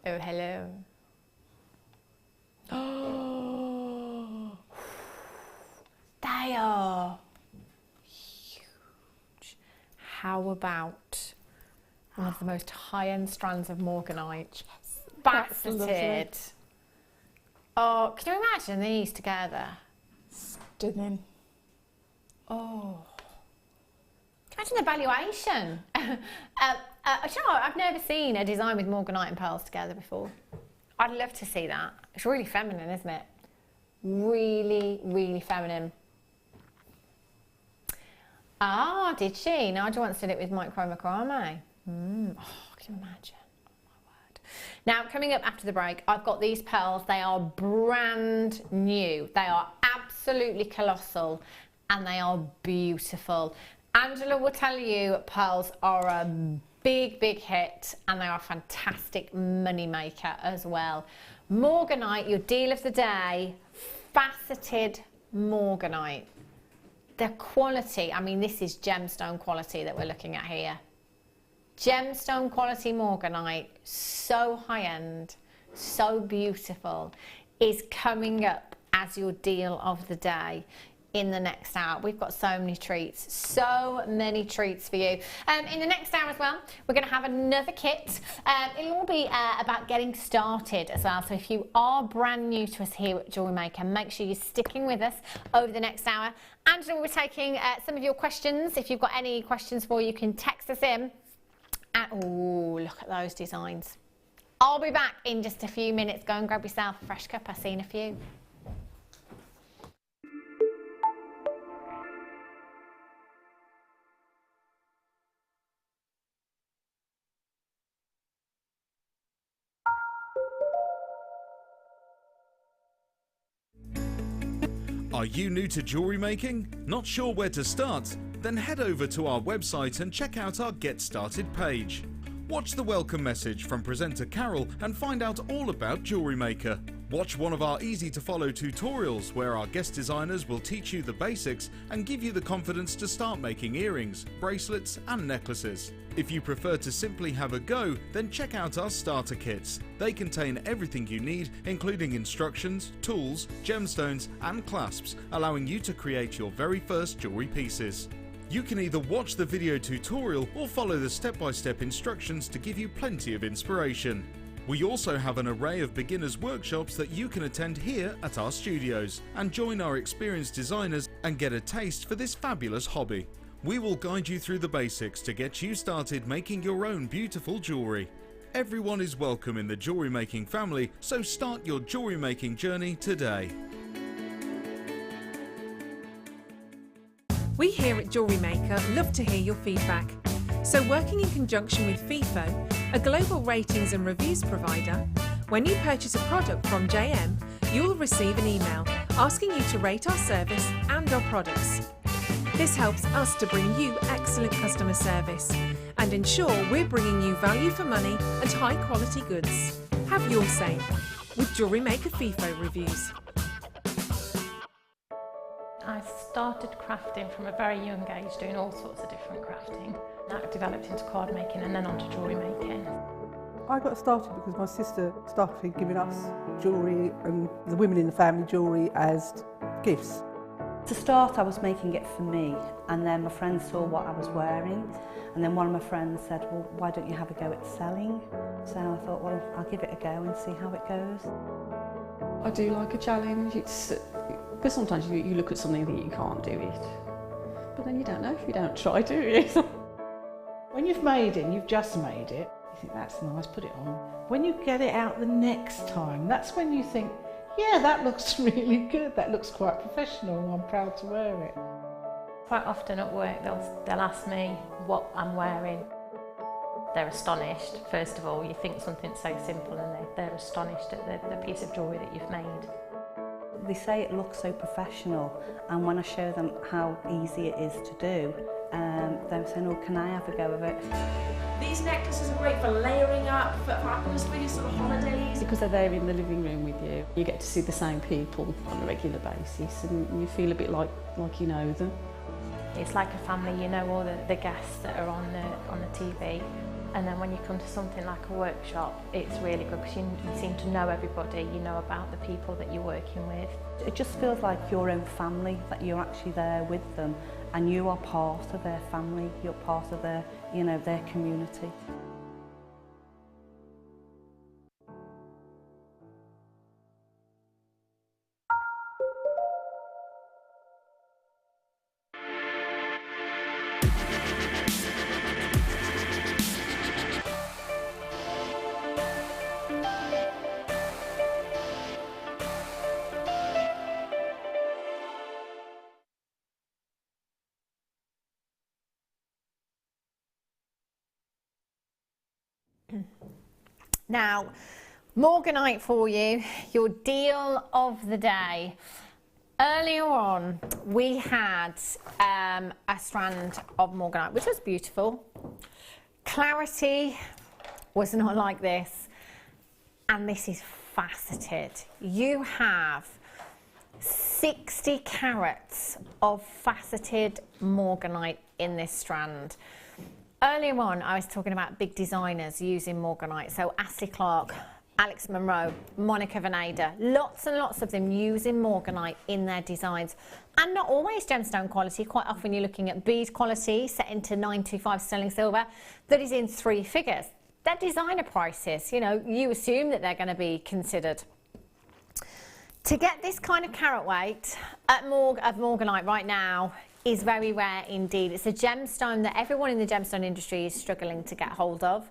Oh, hello. Oh, they are huge. How about one of the most high-end strands of morganite? Faceted. Oh, can you imagine these together? Stunning. Oh. Imagine the valuation. Do you know what? I've never seen a design with morganite and pearls together before. I'd love to see that. It's really feminine, isn't it? Really, really feminine. Ah, did she? Nigel once did it with micro macrame. Oh, can you imagine? Oh, my word. Now, coming up after the break, I've got these pearls. They are brand new. They are absolutely colossal and they are beautiful. Angela will tell you pearls are a big, big hit and they are a fantastic money maker as well. Morganite, your deal of the day, faceted morganite. The quality, I mean, this is gemstone quality that we're looking at here. Gemstone quality morganite, so high end, so beautiful, is coming up as your deal of the day in the next hour. We've got so many treats for you. In the next hour as well, we're going to have another kit. It'll all be about getting started as well. So if you are brand new to us here at Jewellery Maker, make sure you're sticking with us over the next hour. Angela will be taking some of your questions. If you've got any questions for you can text us in. Oh, look at those designs. I'll be back in just a few minutes. Go and grab yourself a fresh cup. I've seen a few. Are you new to jewellery making? Not sure where to start? Then head over to our website and check out our Get Started page. Watch the welcome message from presenter Carol and find out all about Jewellery Maker. Watch one of our easy to follow tutorials where our guest designers will teach you the basics and give you the confidence to start making earrings, bracelets and necklaces. If you prefer to simply have a go, then check out our starter kits. They contain everything you need, including instructions, tools, gemstones and clasps, allowing you to create your very first jewellery pieces. You can either watch the video tutorial or follow the step-by-step instructions to give you plenty of inspiration. We also have an array of beginners workshops that you can attend here at our studios and join our experienced designers and get a taste for this fabulous hobby. We will guide you through the basics to get you started making your own beautiful jewellery. Everyone is welcome in the jewellery making family, so start your jewellery making journey today. We here at Jewellery Maker love to hear your feedback. So working in conjunction with FIFO, a global ratings and reviews provider, when you purchase a product from JM, you'll receive an email asking you to rate our service and our products. This helps us to bring you excellent customer service and ensure we're bringing you value for money and high quality goods. Have your say with Jewellery Maker FIFO reviews. I started crafting from a very young age, doing all sorts of different crafting. That developed into card making and then onto jewellery making. I got started because my sister started giving us jewellery and the women in the family jewellery as gifts. To start, I was making it for me, and then my friends saw what I was wearing, and then one of my friends said, well, why don't you have a go at selling? So I thought, well, I'll give it a go and see how it goes. I do like a challenge. Because sometimes you look at something and think you can't do it, but then you don't know if you don't try, do you? When you've made it, you've just made it, you think that's nice, put it on. When you get it out the next time, that's when you think, yeah, that looks really good, that looks quite professional, and I'm proud to wear it. Quite often at work they'll ask me what I'm wearing. They're astonished. First of all, you think something so simple and they're astonished at the piece of jewellery that you've made. They say it looks so professional, and when I show them how easy it is to do, they're saying, oh, can I have a go of it? These necklaces are great for layering up, for really sort of holidays. Because they're there in the living room with you. You get to see the same people on a regular basis and you feel a bit like you know them. It's like a family, you know all the guests that are on the TV. And then when you come to something like a workshop, it's really good because you seem to know everybody, you know about the people that you're working with. It just feels like your own family, that you're actually there with them and you are part of their family, you're part of their, you know, their community. Now, Morganite for you, your deal of the day. Earlier on, we had a strand of Morganite, which was beautiful. Clarity was not like this, and this is faceted. You have 60 carats of faceted Morganite in this strand. Earlier on, I was talking about big designers using Morganite, so Ashley Clark, Alex Monroe, Monica Veneda, lots and lots of them using Morganite in their designs. And not always gemstone quality, quite often you're looking at bead quality set into 925 sterling silver that is in 3 figures. They're designer prices, you know, you assume that they're going to be considered. To get this kind of carat weight of Morganite right now is very rare indeed. It's a gemstone that everyone in the gemstone industry is struggling to get hold of.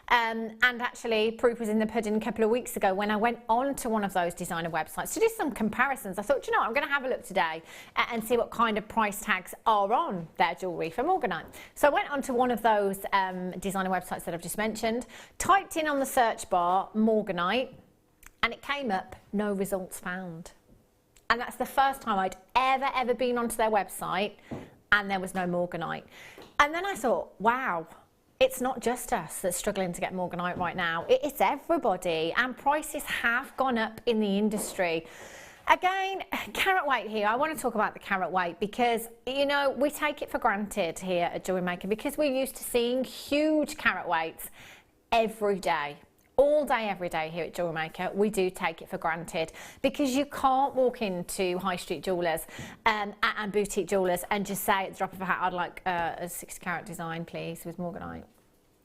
And actually, proof was in the pudding a couple of weeks ago when I went on to one of those designer websites to do some comparisons. I thought, you know what, I'm going to have a look today and see what kind of price tags are on their jewellery for Morganite. So I went on to one of those designer websites that I've just mentioned, typed in on the search bar Morganite, and it came up, no results found. And that's the first time I'd ever been onto their website and there was no Morganite. And then I thought, wow, it's not just us that's struggling to get Morganite right now. It's everybody, and prices have gone up in the industry. Again, carat weight here. I want to talk about the carat weight because, you know, we take it for granted here at Jewellery Maker because we're used to seeing huge carat weights every day. All day, every day here at Jewellery Maker, we do take it for granted because you can't walk into high street jewellers and boutique jewellers and just say at the drop of a hat, I'd like a 60 carat design, please, with Morganite.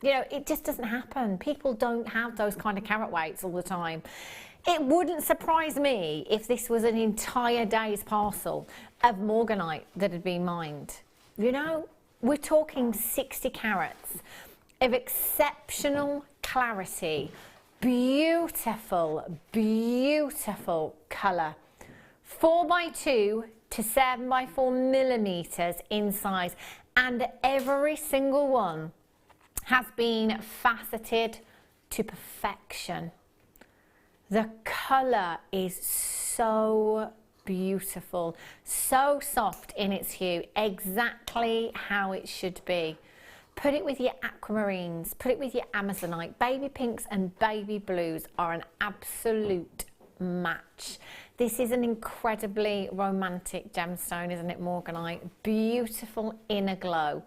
You know, it just doesn't happen. People don't have those kind of carat weights all the time. It wouldn't surprise me if this was an entire day's parcel of Morganite that had been mined. You know, we're talking 60 carats of exceptional clarity, beautiful, beautiful colour. 4x2 to 7x4 millimetres in size, and every single one has been faceted to perfection. The colour is so beautiful, so soft in its hue, exactly how it should be. Put it with your aquamarines, put it with your amazonite. Baby pinks and baby blues are an absolute match. This is an incredibly romantic gemstone, isn't it, Morganite? Beautiful inner glow.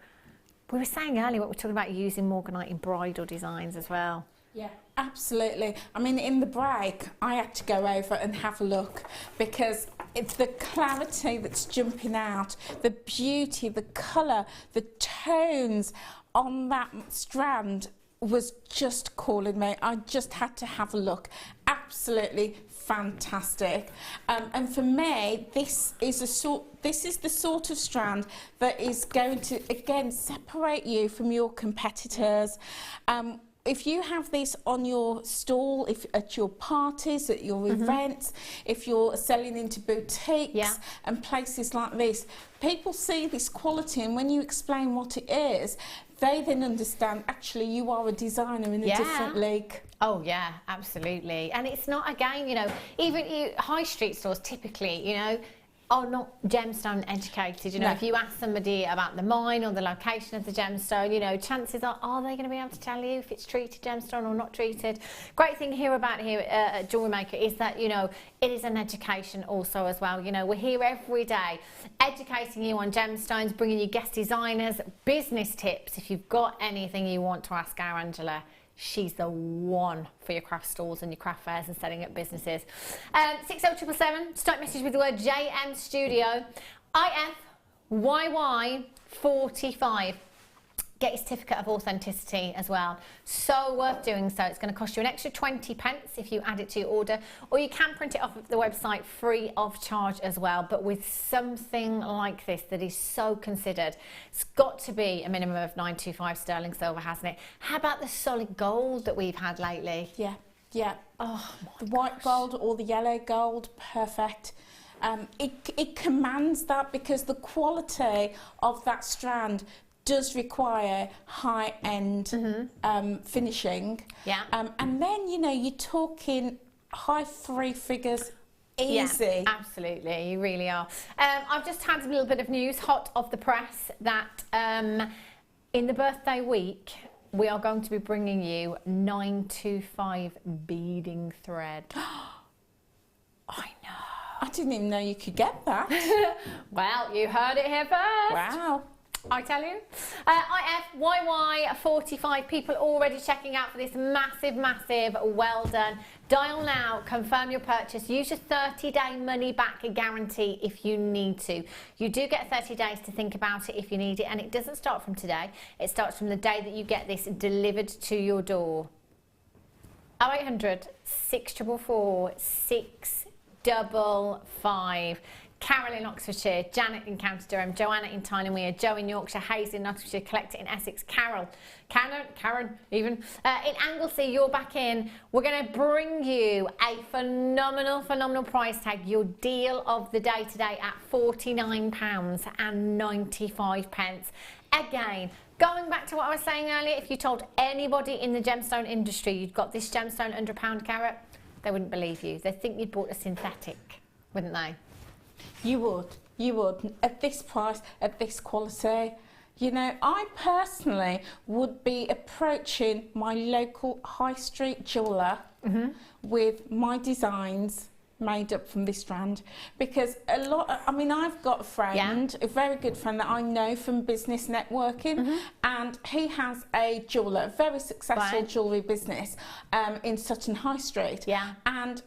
We were saying earlier, what we're talking about using Morganite in bridal designs as well. Yeah, absolutely. I mean, in the break, I had to go over and have a look because it's the clarity that's jumping out, the beauty, the colour, the tones on that strand was just calling me. I just had to have a look. Absolutely fantastic. And for me, this is the sort of strand that is going to again separate you from your competitors. If you have this on your stall, if at your parties, at your events, if you're selling into boutiques and places like this, people see this quality, and when you explain what it is, they then understand actually you are a designer in a different league. Oh yeah, absolutely. And it's not, again, you know, even high street stores typically, you know, are not gemstone educated. You know, if you ask somebody about the mine or the location of the gemstone, you know, chances are they going to be able to tell you if it's treated gemstone or not treated? Great thing here at Jewellery Maker is that, you know, it is an education also as well. You know, we're here every day educating you on gemstones, bringing you guest designers, business tips. If you've got anything you want to ask our Angela, she's the one for your craft stalls and your craft fairs and setting up businesses. 60777, start message with the word JM Studio, IFYY45. Get your certificate of authenticity as well. So worth doing so. It's going to cost you an extra 20 pence if you add it to your order, or you can print it off of the website free of charge as well. But with something like this that is so considered, it's got to be a minimum of 925 sterling silver, hasn't it? How about the solid gold that we've had lately? Yeah, yeah. Oh, the white gold or the yellow gold, perfect. It commands that because the quality of that strand does require high-end finishing. Yeah. And then, you know, you're talking high three figures easy. Yeah, absolutely, you really are. I've just had a little bit of news, hot off the press, that in the birthday week, we are going to be bringing you 925 beading thread. I know. I didn't even know you could get that. Well, you heard it here first. Wow. I tell you. IFYY45, people already checking out for this massive, massive, well done. Dial now, confirm your purchase, use your 30-day money-back guarantee if you need to. You do get 30 days to think about it if you need it, and it doesn't start from today. It starts from the day that you get this delivered to your door. 0800 644 655. Carol in Oxfordshire, Janet in County Durham, Joanna in Tynemere, Joe in Yorkshire, Hayes in Oxfordshire, Collector in Essex, Karen even. In Anglesey, you're back in. We're going to bring you a phenomenal price tag. Your deal of the day today at £49.95. Again, going back to what I was saying earlier, if you told anybody in the gemstone industry you'd got this gemstone under £1 carat, they wouldn't believe you. They'd think you'd bought a synthetic, wouldn't they? You would. At this price, at this quality. You know, I personally would be approaching my local high street jeweller with my designs made up from this strand, because I've got a friend, a very good friend that I know from business networking, and he has a jeweller, a very successful jewellery business in Sutton High Street, and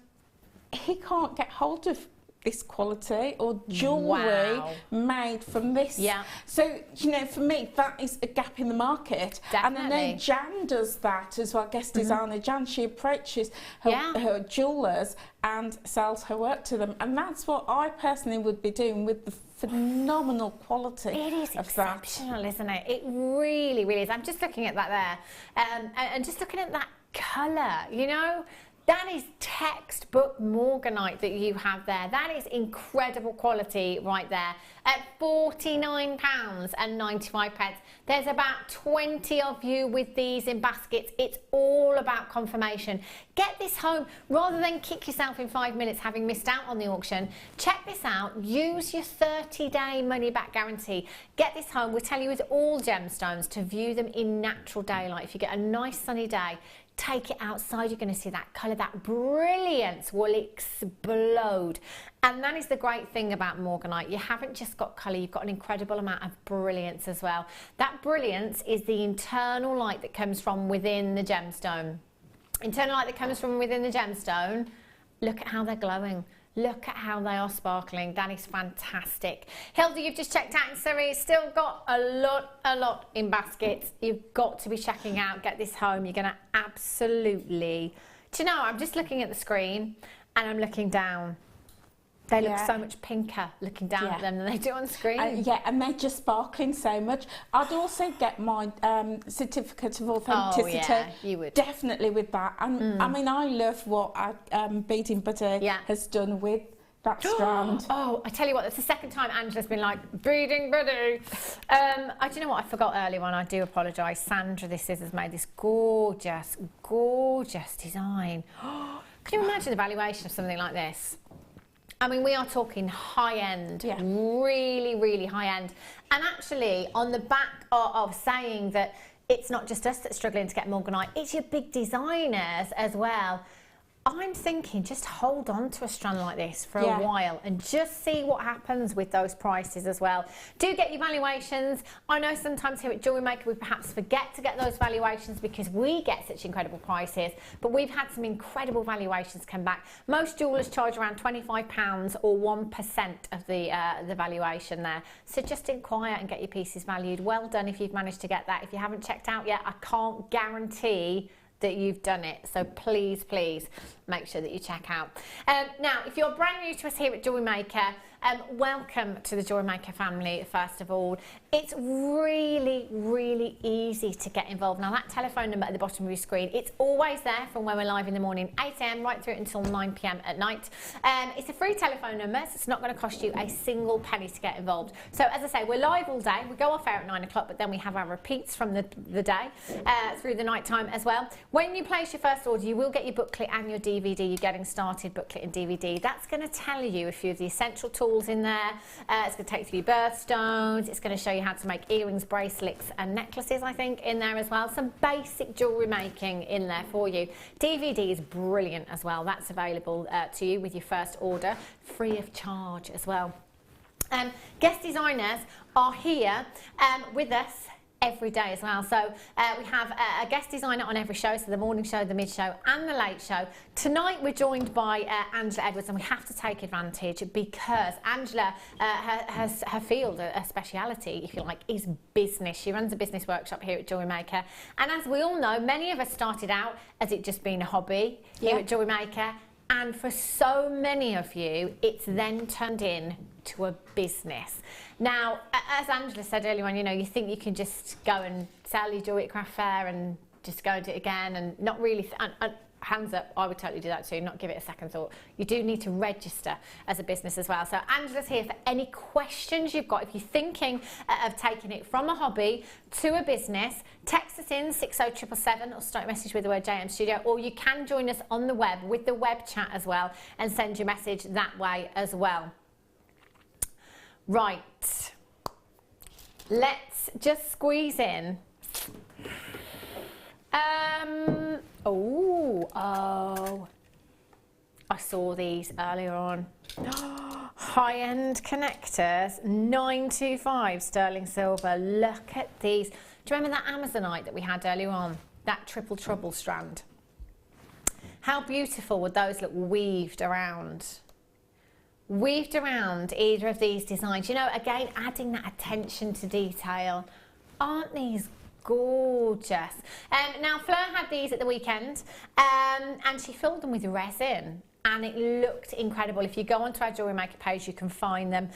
he can't get hold of this quality or jewellery made from this. So, you know, for me, that is a gap in the market. Definitely. And I know Jan does that as well, guest designer Jan. She approaches her jewellers and sells her work to them. And that's what I personally would be doing with the phenomenal quality. It is exceptional, isn't it? It really, really is. I'm just looking at that there. And just looking at that colour, you know, that is textbook morganite that you have there. That is incredible quality right there. At £49.95. There's about 20 of you with these in baskets. It's all about confirmation. Get this home rather than kick yourself in 5 minutes having missed out on the auction. Check this out. Use your 30-day money-back guarantee. Get this home. We tell you with all gemstones to view them in natural daylight. If you get a nice sunny day, take it outside, you're going to see that colour, that brilliance will explode. And that is the great thing about morganite. You haven't just got colour, you've got an incredible amount of brilliance as well. That brilliance is the internal light that comes from within the gemstone. Internal light that comes from within the gemstone, look at how they're glowing. Look at how they are sparkling. That is fantastic. Hilda, you've just checked out in Surrey. Still got a lot in baskets. You've got to be checking out. Get this home. You're going to absolutely... Do you know, I'm just looking at the screen and I'm looking down. They look so much pinker looking down at them than they do on screen. And they're just sparkling so much. I'd also get my certificate of authenticity. Oh, yeah, you would. Definitely with that. And I mean, I love what Beading Buddy has done with that strand. Oh, I tell you what, that's the second time Angela's been like, Beading Buddy. Do you know what? I forgot earlier on. I do apologise. Sandra, this has made this gorgeous, gorgeous design. Can you imagine the valuation of something like this? I mean, we are talking high-end, really, really high-end. And actually, on the back of saying that it's not just us that's struggling to get morganite, it's your big designers as well. I'm thinking just hold on to a strand like this for a while and just see what happens with those prices as well. Do get your valuations. I know sometimes here at Jewellery Maker we perhaps forget to get those valuations because we get such incredible prices, but we've had some incredible valuations come back. Most jewellers charge around £25 or 1% of the valuation there. So just inquire and get your pieces valued. Well done if you've managed to get that. If you haven't checked out yet, I can't guarantee that you've done it, so please make sure that you check out. Now, if you're brand new to us here at Jewellery Maker, welcome to the Jewellery Maker family. First of all, it's really easy to get involved. Now, that telephone number at the bottom of your screen, it's always there from when we're live in the morning, 8 AM right through until 9 PM at night. It's a free telephone number, so it's not going to cost you a single penny to get involved. So as I say, we're live all day. We go off air at 9 o'clock, but then we have our repeats from the day through the night time as well. When you place your first order, you will get your booklet and your DVD, your Getting Started booklet and DVD. That's going to tell you a few of the essential tools in there. It's going to take you through your birthstones. It's going to show you how to make earrings, bracelets and necklaces, I think, in there as well. Some basic jewellery making in there for you. DVD is brilliant as well. That's available to you with your first order, free of charge as well. Guest designers are here with us every day as well. So we have a guest designer on every show, so the morning show, the mid show and the late show. Tonight we're joined by Angela Edwards, and we have to take advantage because Angela has her field, a speciality if you like, is business. She runs a business workshop here at Jewellery Maker, and as we all know, many of us started out as it just being a hobby here at Jewellery Maker, and for so many of you it's then turned into a business. Now, as Angela said earlier on, you know, you think you can just go and sell your jewellery at craft fair and just go and do it again and not really, hands up, I would totally do that too, not give it a second thought. You do need to register as a business as well. So Angela's here for any questions you've got. If you're thinking of taking it from a hobby to a business, text us in 60777 or start a message with the word JM Studio, or you can join us on the web with the web chat as well and send your message that way as well. Right, let's just squeeze in. Oh, I saw these earlier on. High-end connectors, 925 sterling silver. Look at these. Do you remember that Amazonite that we had earlier on? That triple trouble strand. How beautiful would those look weaved around? Weaved around either of these designs. You know, again, adding that attention to detail. Aren't these gorgeous? Now, Fleur had these at the weekend and she filled them with resin. And it looked incredible. If you go onto our Jewellery Maker page, you can find them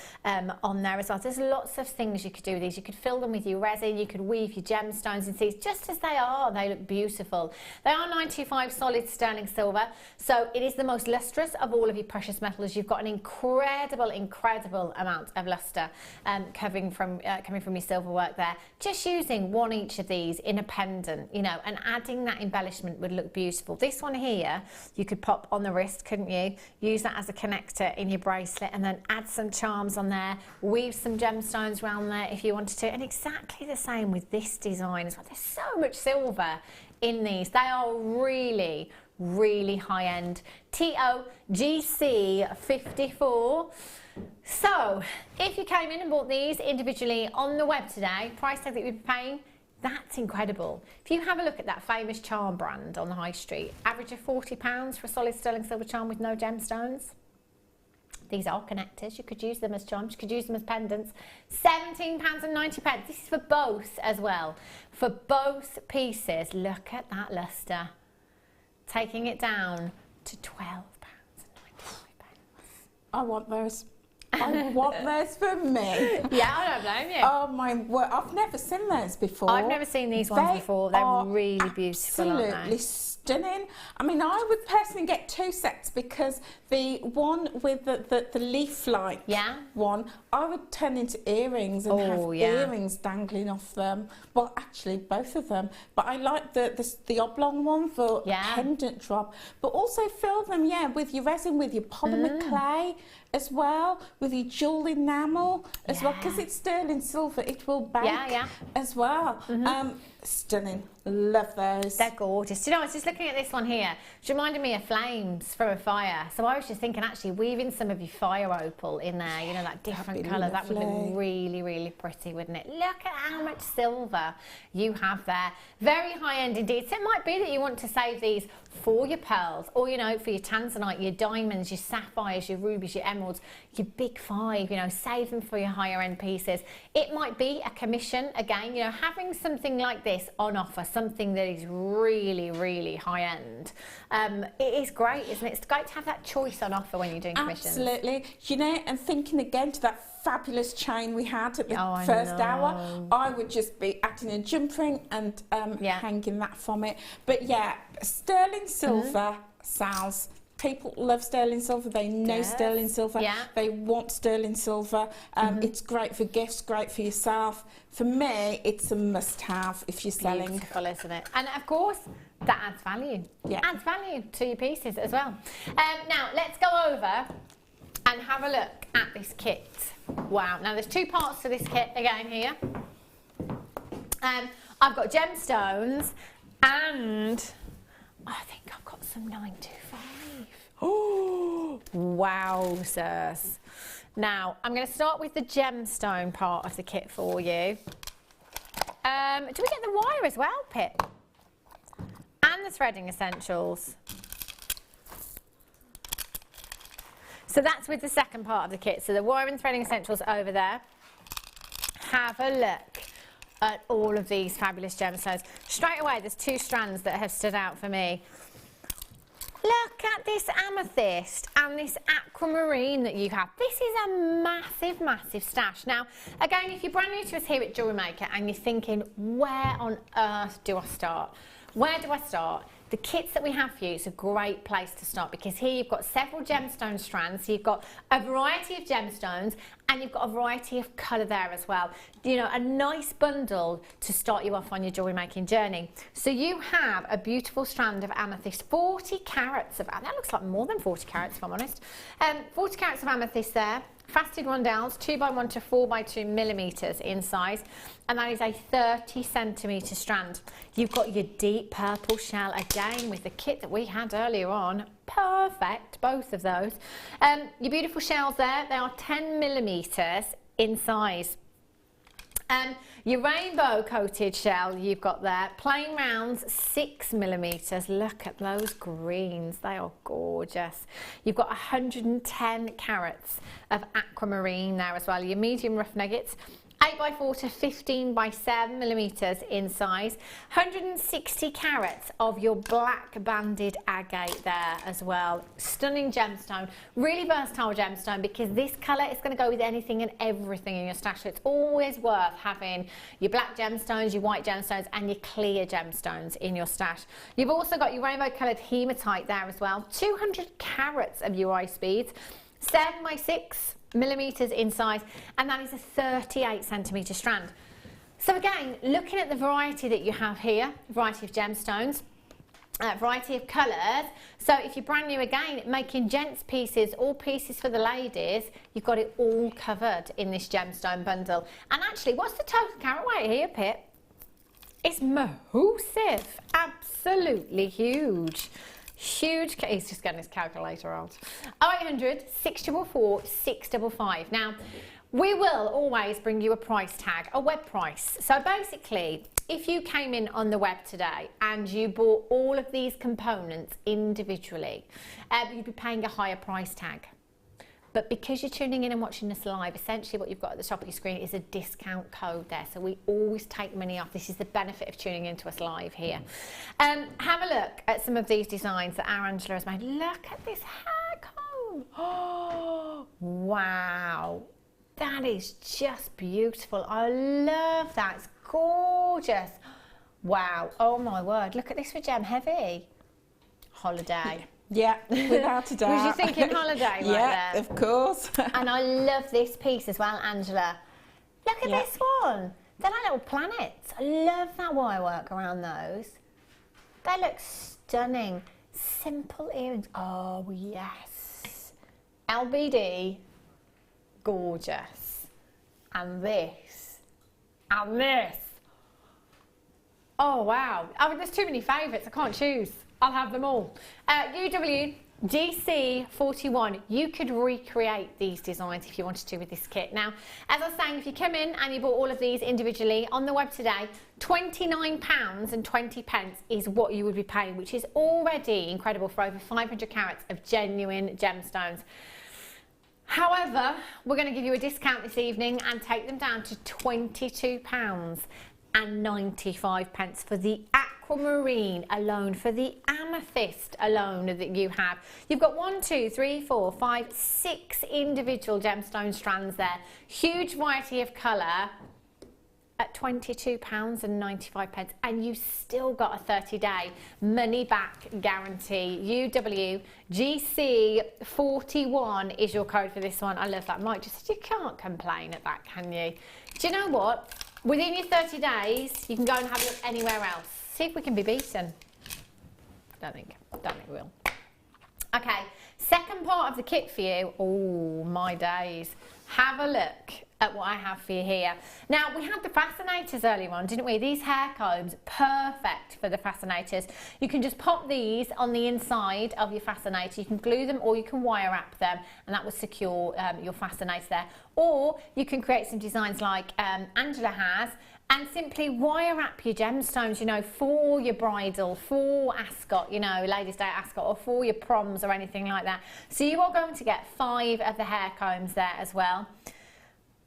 on there as well. There's lots of things you could do with these. You could fill them with your resin, you could weave your gemstones into these just as they are. They look beautiful. They are 925 solid sterling silver, so it is the most lustrous of all of your precious metals. You've got an incredible amount of lustre coming from your silver work there. Just using one each of these in a pendant, you know, and adding that embellishment would look beautiful. This one here, you could pop on the wrist, couldn't you? Use that as a connector in your bracelet and then add some charms on there, weave some gemstones around there if you wanted to, and exactly the same with this design as well. There's so much silver in these. They are really high-end. TOGC 54. So if you came in and bought these individually on the web today, price tag that you'd be paying, that's incredible. If you have a look at that famous charm brand on the high street, average of £40 for a solid sterling silver charm with no gemstones. These are connectors. You could use them as charms. You could use them as pendants. £17.90. This is for both as well. For both pieces. Look at that lustre. Taking it down to £12.95. I want those. I want those for me. Yeah, I don't blame you. Oh my word, I've never seen those before. I've never seen these ones before. They're really beautiful, aren't they? Absolutely stunning. I mean, I would personally get 2 sets because the one with the leaf-like one, I would turn into earrings and have earrings dangling off them. Well, actually, both of them. But I like the oblong one for a pendant drop. But also fill them, with your resin, with your polymer clay as well, with your jewel enamel as well, because it's sterling silver, it will bake as well. Stunning. Love those. They're gorgeous. Do you know, I was just looking at this one here. It reminded me of flames from a fire. So I was just thinking, actually, weaving some of your fire opal in there, you know, that different colour, that would look really, really pretty, wouldn't it? Look at how much silver you have there. Very high-end indeed. So it might be that you want to save these for your pearls, or, you know, for your tanzanite, your diamonds, your sapphires, your rubies, your emeralds, your big 5, you know, save them for your higher-end pieces. It might be a commission, again, you know, having something like this on offer, something that is really, really high-end. It is great, isn't it? It's great to have that choice on offer when you're doing commissions. Absolutely. You know, and thinking again to that fabulous chain we had at the first hour, I would just be adding a jump ring and hanging that from it. But yeah, sterling silver sells. People love sterling silver. They know sterling silver. They want sterling silver. It's great for gifts, great for yourself. For me, it's a must-have if you're selling. Beautiful, isn't it? And of course, that adds value. Adds value to your pieces as well. Now, let's go over and have a look at this kit. Wow. Now, there's 2 parts to this kit again here. I've got gemstones and I think I've got some 925. Oh, wowzers. Now, I'm going to start with the gemstone part of the kit for you. Do we get the wire as well, Pip? And the threading essentials. So that's with the second part of the kit. So the wire and threading essentials over there. Have a look at all of these fabulous gemstones. Straight away, there's 2 strands that have stood out for me. Look at this amethyst and this aquamarine that you have. This is a massive, massive stash. Now, again, if you're brand new to us here at Jewellery Maker and you're thinking, where on earth do I start? Where do I start? The kits that we have for you is a great place to start because here you've got several gemstone strands. So you've got a variety of gemstones and you've got a variety of colour there as well. You know, a nice bundle to start you off on your jewellery making journey. So you have a beautiful strand of amethyst, 40 carats of, that looks like more than 40 carats if I'm honest. 40 carats of amethyst there. Faceted rondelles, 2x1 to 4x2 millimetres in size, and that is a 30 centimetre strand. You've got your deep purple shell again with the kit that we had earlier on. Perfect, both of those. Your beautiful shells there, they are 10 millimetres in size. Your rainbow coated shell you've got there, plain rounds, 6 millimetres. Look at those greens, they are gorgeous. You've got 110 carats of aquamarine there as well. Your medium rough nuggets, 8x4 to 15x7 millimetres in size. 160 carats of your black banded agate there as well. Stunning gemstone, really versatile gemstone because this colour is going to go with anything and everything in your stash. So it's always worth having your black gemstones, your white gemstones and your clear gemstones in your stash. You've also got your rainbow coloured hematite there as well. 200 carats of your ice beads, 7x6 millimetres in size, and that is a 38 centimetre strand. So again, looking at the variety that you have here, variety of gemstones, variety of colours. So if you're brand new again, making gents pieces, all pieces for the ladies, you've got it all covered in this gemstone bundle. And actually, what's the total carat weight here, Pip? It's massive, absolutely huge. Huge, he's just getting his calculator out. 0800 644 655. Now, we will always bring you a price tag, a web price. So basically, if you came in on the web today and you bought all of these components individually, you'd be paying a higher price tag. But because you're tuning in and watching this live, essentially what you've got at the top of your screen is a discount code there. So we always take money off. This is the benefit of tuning into us live here. Have a look at some of these designs that our Angela has made. Look at this hair comb. Oh, Wow, that is just beautiful. I love that. It's gorgeous. Wow. Oh my word. Look at this for Gem Heavy. Holiday. Yeah, without a doubt. Was you thinking holiday right yeah, there? of course. And I love this piece as well, Angela. Look at this one. They're like little planets. I love that wire work around those. They look stunning. Simple earrings. Oh, yes. LBD. Gorgeous. And this. And this. Oh, wow. I mean, there's too many favourites. I can't choose. I'll have them all. UW GC41, you could recreate these designs if you wanted to with this kit. Now, as I was saying, if you come in and you bought all of these individually on the web today, £29.20 is what you would be paying, which is already incredible for over 500 carats of genuine gemstones. However, we're going to give you a discount this evening and take them down to £22.95 for the Aquamarine alone, for the Amethyst alone that you have. You've got 6 individual gemstone strands there. Huge variety of colour at £22.95, and you've still got a 30-day money-back guarantee. UW GC41 is your code for this one. I love that. Mike just said you can't complain at that, can you? Do you know what? Within your 30 days, you can go and have a look anywhere else. See if we can be beaten. Don't think we will. Okay, second part of the kit for you. Oh, my days. Have a look at what I have for you here. Now, we had the fascinators earlier on, didn't we? These hair combs, perfect for the fascinators. You can just pop these on the inside of your fascinator. You can glue them or you can wire wrap them, and that will secure your fascinator there. Or you can create some designs like Angela has, and simply wire wrap your gemstones, you know, for your bridal, for Ascot, you know, Ladies' Day at Ascot, or for your proms or anything like that. So you are going to get 5 of the hair combs there as well.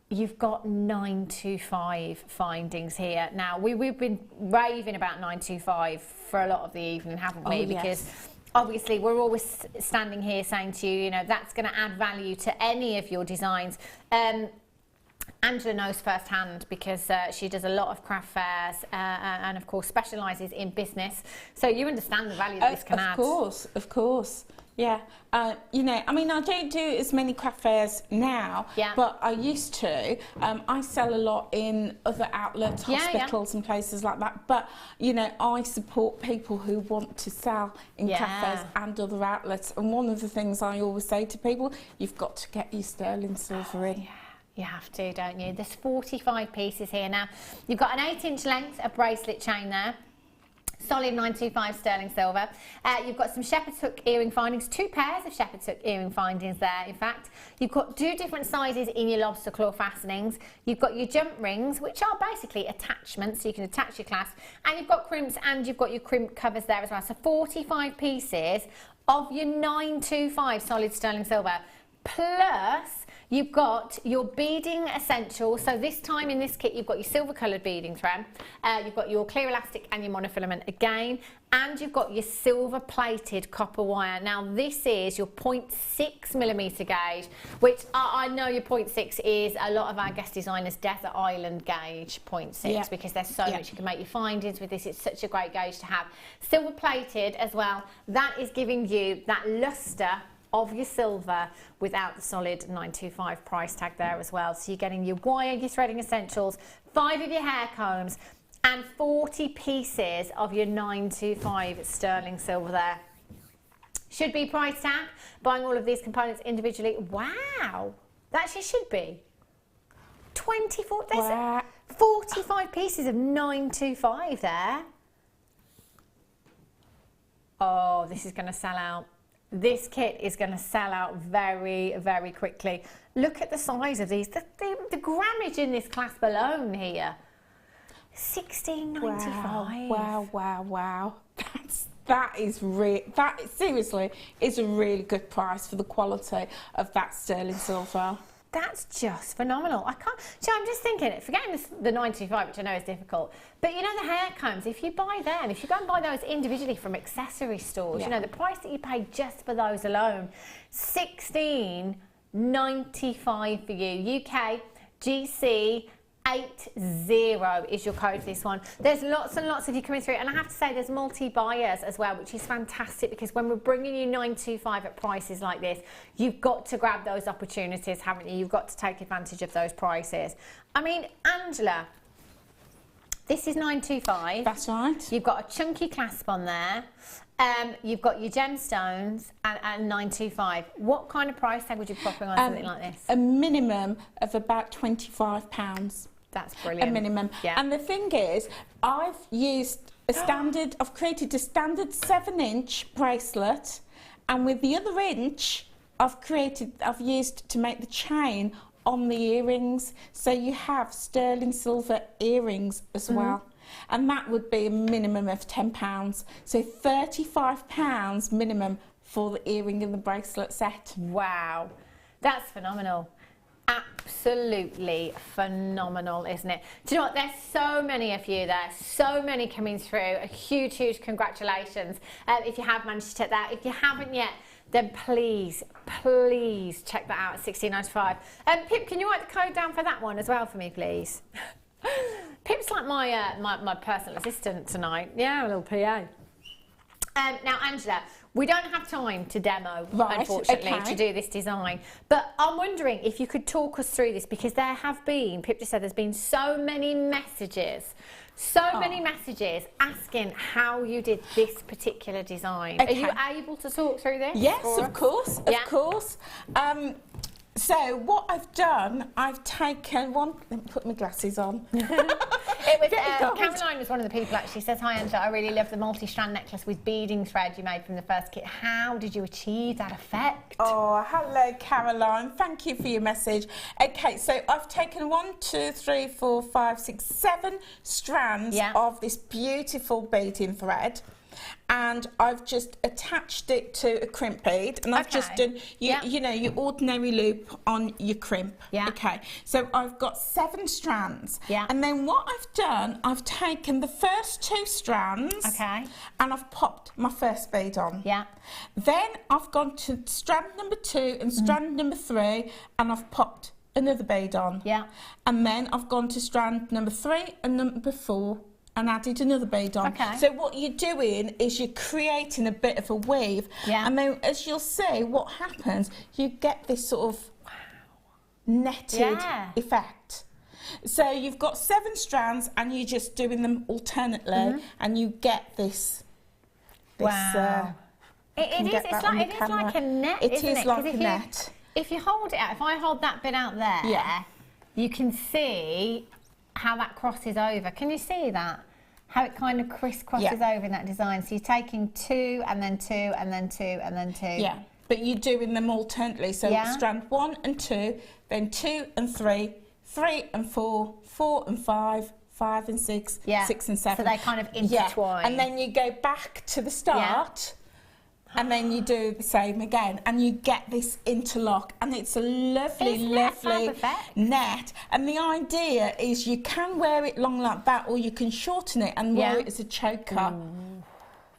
You've got 925 findings here. Now, we've been raving about 925 for a lot of the evening, haven't we? Oh, yes. Because obviously we're always standing here saying to you, you know, that's going to add value to any of your designs. Angela knows firsthand because she does a lot of craft fairs and of course specialises in business. So you understand the value that this can add. Of course. Yeah, you know, I mean, I don't do as many craft fairs now, but I used to. I sell a lot in other outlets, hospitals and places like that. But, you know, I support people who want to sell in craft fairs and other outlets. And one of the things I always say to people, you've got to get your sterling silver in. You have to, don't you? There's 45 pieces here. Now, you've got an 8-inch length of bracelet chain there. Solid 925 sterling silver. You've got some shepherd's hook earring findings, 2 pairs of shepherd's hook earring findings there, in fact. You've got 2 different sizes in your lobster claw fastenings. You've got your jump rings, which are basically attachments, so you can attach your clasp. And you've got crimps and you've got your crimp covers there as well. So 45 pieces of your 925 solid sterling silver. Plus, you've got your beading essentials. So this time in this kit, you've got your silver coloured beading thread. You've got your clear elastic and your monofilament again. And you've got your silver plated copper wire. Now this is your 0.6mm gauge, which I know your 0.6 is a lot of our guest designers' desert island gauge 0.6 because there's so much you can make your findings with this. It's such a great gauge to have. Silver plated as well. That is giving you that lustre of your silver without the solid 925 price tag there as well. So you're getting your wire, your threading essentials, 5 of your hair combs, and 40 pieces of your 925 sterling silver there. Should be price tag. Buying all of these components individually. Wow, that actually should be 24. There's 45 pieces of 925 there. Oh, this is going to sell out. This kit is going to sell out very, very quickly. Look at the size of these. The grammage in this clasp alone here. $16.95. Wow. That seriously is a really good price for the quality of that sterling silver. That's just phenomenal. I'm just thinking, forgetting the 925, which I know is difficult, but you know the hair combs, if you buy them, if you go and buy those individually from accessory stores, you know, the price that you pay just for those alone, £16.95. 95 for you. UK GC 80 is your code for this one. There's lots and lots of you coming through, and I have to say there's multi-buyers as well, which is fantastic, because when we're bringing you 925 at prices like this, you've got to grab those opportunities, haven't you? You've got to take advantage of those prices. I mean, Angela, this is 925. That's right. You've got a chunky clasp on there. You've got your gemstones and 925. What kind of price tag would you be offering on something like this? A minimum of about £25. That's brilliant. A minimum. Yeah. And the thing is, I've created a standard 7-inch bracelet, and with the other inch, I've used to make the chain on the earrings. So you have sterling silver earrings as well. And that would be a minimum of £10. So £35 minimum for the earring and the bracelet set. Wow, that's phenomenal. Absolutely phenomenal, isn't it? Do you know what? There's so many of you there, so many coming through. A huge, huge congratulations if you have managed to check that. If you haven't yet, then please, please check that out at £16.95. Pip, can you write the code down for that one as well for me, please? Pip's like my personal assistant tonight. Yeah, a little PA. Now, Angela, we don't have time to demo, unfortunately, to do this design. But I'm wondering if you could talk us through this, because there have been, Pip just said, there's been so many messages asking how you did this particular design. Are you able to talk through this? Yes, of course, of course. So what I've done, I've taken one. Let me put my glasses on. It was Caroline was one of the people actually says, "Hi Angela, I really love the multi-strand necklace with beading thread you made from the first kit. How did you achieve that effect?" Oh, hello Caroline. Thank you for your message. Okay, so I've taken 1, 2, 3, 4, 5, 6, 7 strands of this beautiful beading thread. And I've just attached it to a crimp bead, and I've just done, you know, your ordinary loop on your crimp. Okay, so I've got 7 strands. And then what I've done, I've taken the first 2 strands. And I've popped my first bead on. Then I've gone to strand number 2 and strand number 3, and I've popped another bead on. And then I've gone to strand number 3 and number 4. And added another bead on. So what you're doing is you're creating a bit of a weave. And then as you'll see, what happens, you get this sort of netted effect. So you've got 7 strands and you're just doing them alternately, and you get this. Wow. It is like a net, It isn't it? is like a net. If you hold it out, if I hold that bit out there, you can see how that crosses over. Can you see that? How it kind of crisscrosses over in that design. So you're taking 2 and then 2 and then 2 and then 2. Yeah, but you're doing them alternately. So strand 1 and 2, then 2 and 3, 3 and 4, 4 and 5, 5 and 6, 6 and 7. So they kind of intertwine. And then you go back to the start. And then you do the same again, and you get this interlock, and it's a lovely, lovely net. And the idea is you can wear it long like that, or you can shorten it and wear it as a choker.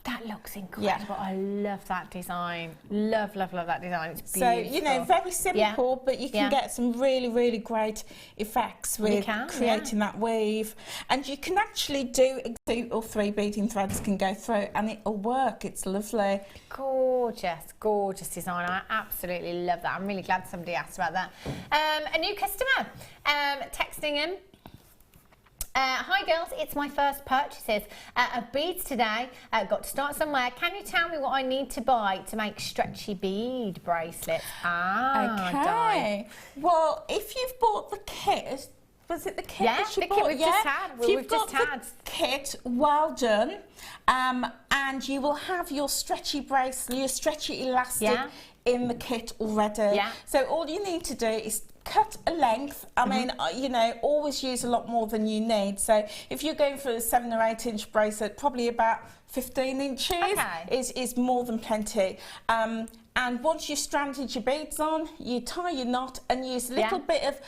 That looks incredible. I love that design. Love, love, love that design. It's beautiful. So, you know, very simple, but you can get some really, really great effects with creating that weave. And you can actually do 2 or 3 beading threads can go through, and it'll work. It's lovely. Gorgeous, gorgeous design. I absolutely love that. I'm really glad somebody asked about that. A new customer texting in. Hi girls, it's my first purchases of beads today. Got to start somewhere. Can you tell me what I need to buy to make stretchy bead bracelets? Okay. Well, if you've bought the kit, was it the kit that you bought? The kit we've just had. If you've got the kit, well done. And you will have your stretchy bracelet, your stretchy elastic in the kit already. So all you need to do is cut a length. I mean, you know, always use a lot more than you need. So if you're going for a 7 or 8 inch bracelet, probably about 15 inches is more than plenty. And once you've stranded your beads on, you tie your knot and use a little bit of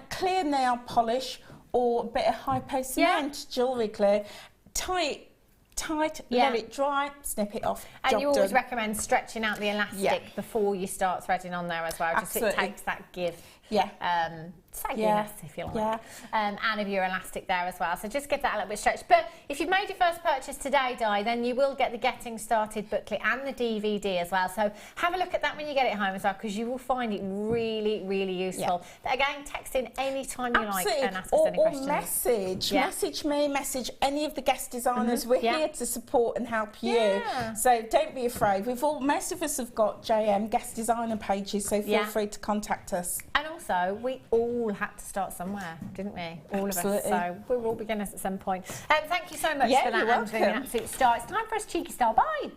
clear nail polish or a bit of hypo cement jewellery clear. Tie it tight, Yeah. let it dry, snip it off. And job you always done. recommend stretching out the elastic before you start threading on there as well, just so it Absolutely. takes that give. Yeah. Sagginess, if you like, out of your elastic there as well. So just give that a little bit stretched. But if you've made your first purchase today, Di, then you will get the Getting Started booklet and the DVD as well. So have a look at that when you get it home as well, because you will find it really, really useful. But again, text in any time you like and ask us any questions. Or message me, message any of the guest designers. We're here to support and help you. So don't be afraid. Most of us have got JM guest designer pages, so feel free to contact us. And also, we all had to start somewhere, didn't we? All of us. So we're all beginners at some point. Thank you so much for that, you're Angela. An absolute star. It's time for us cheeky style. Bye.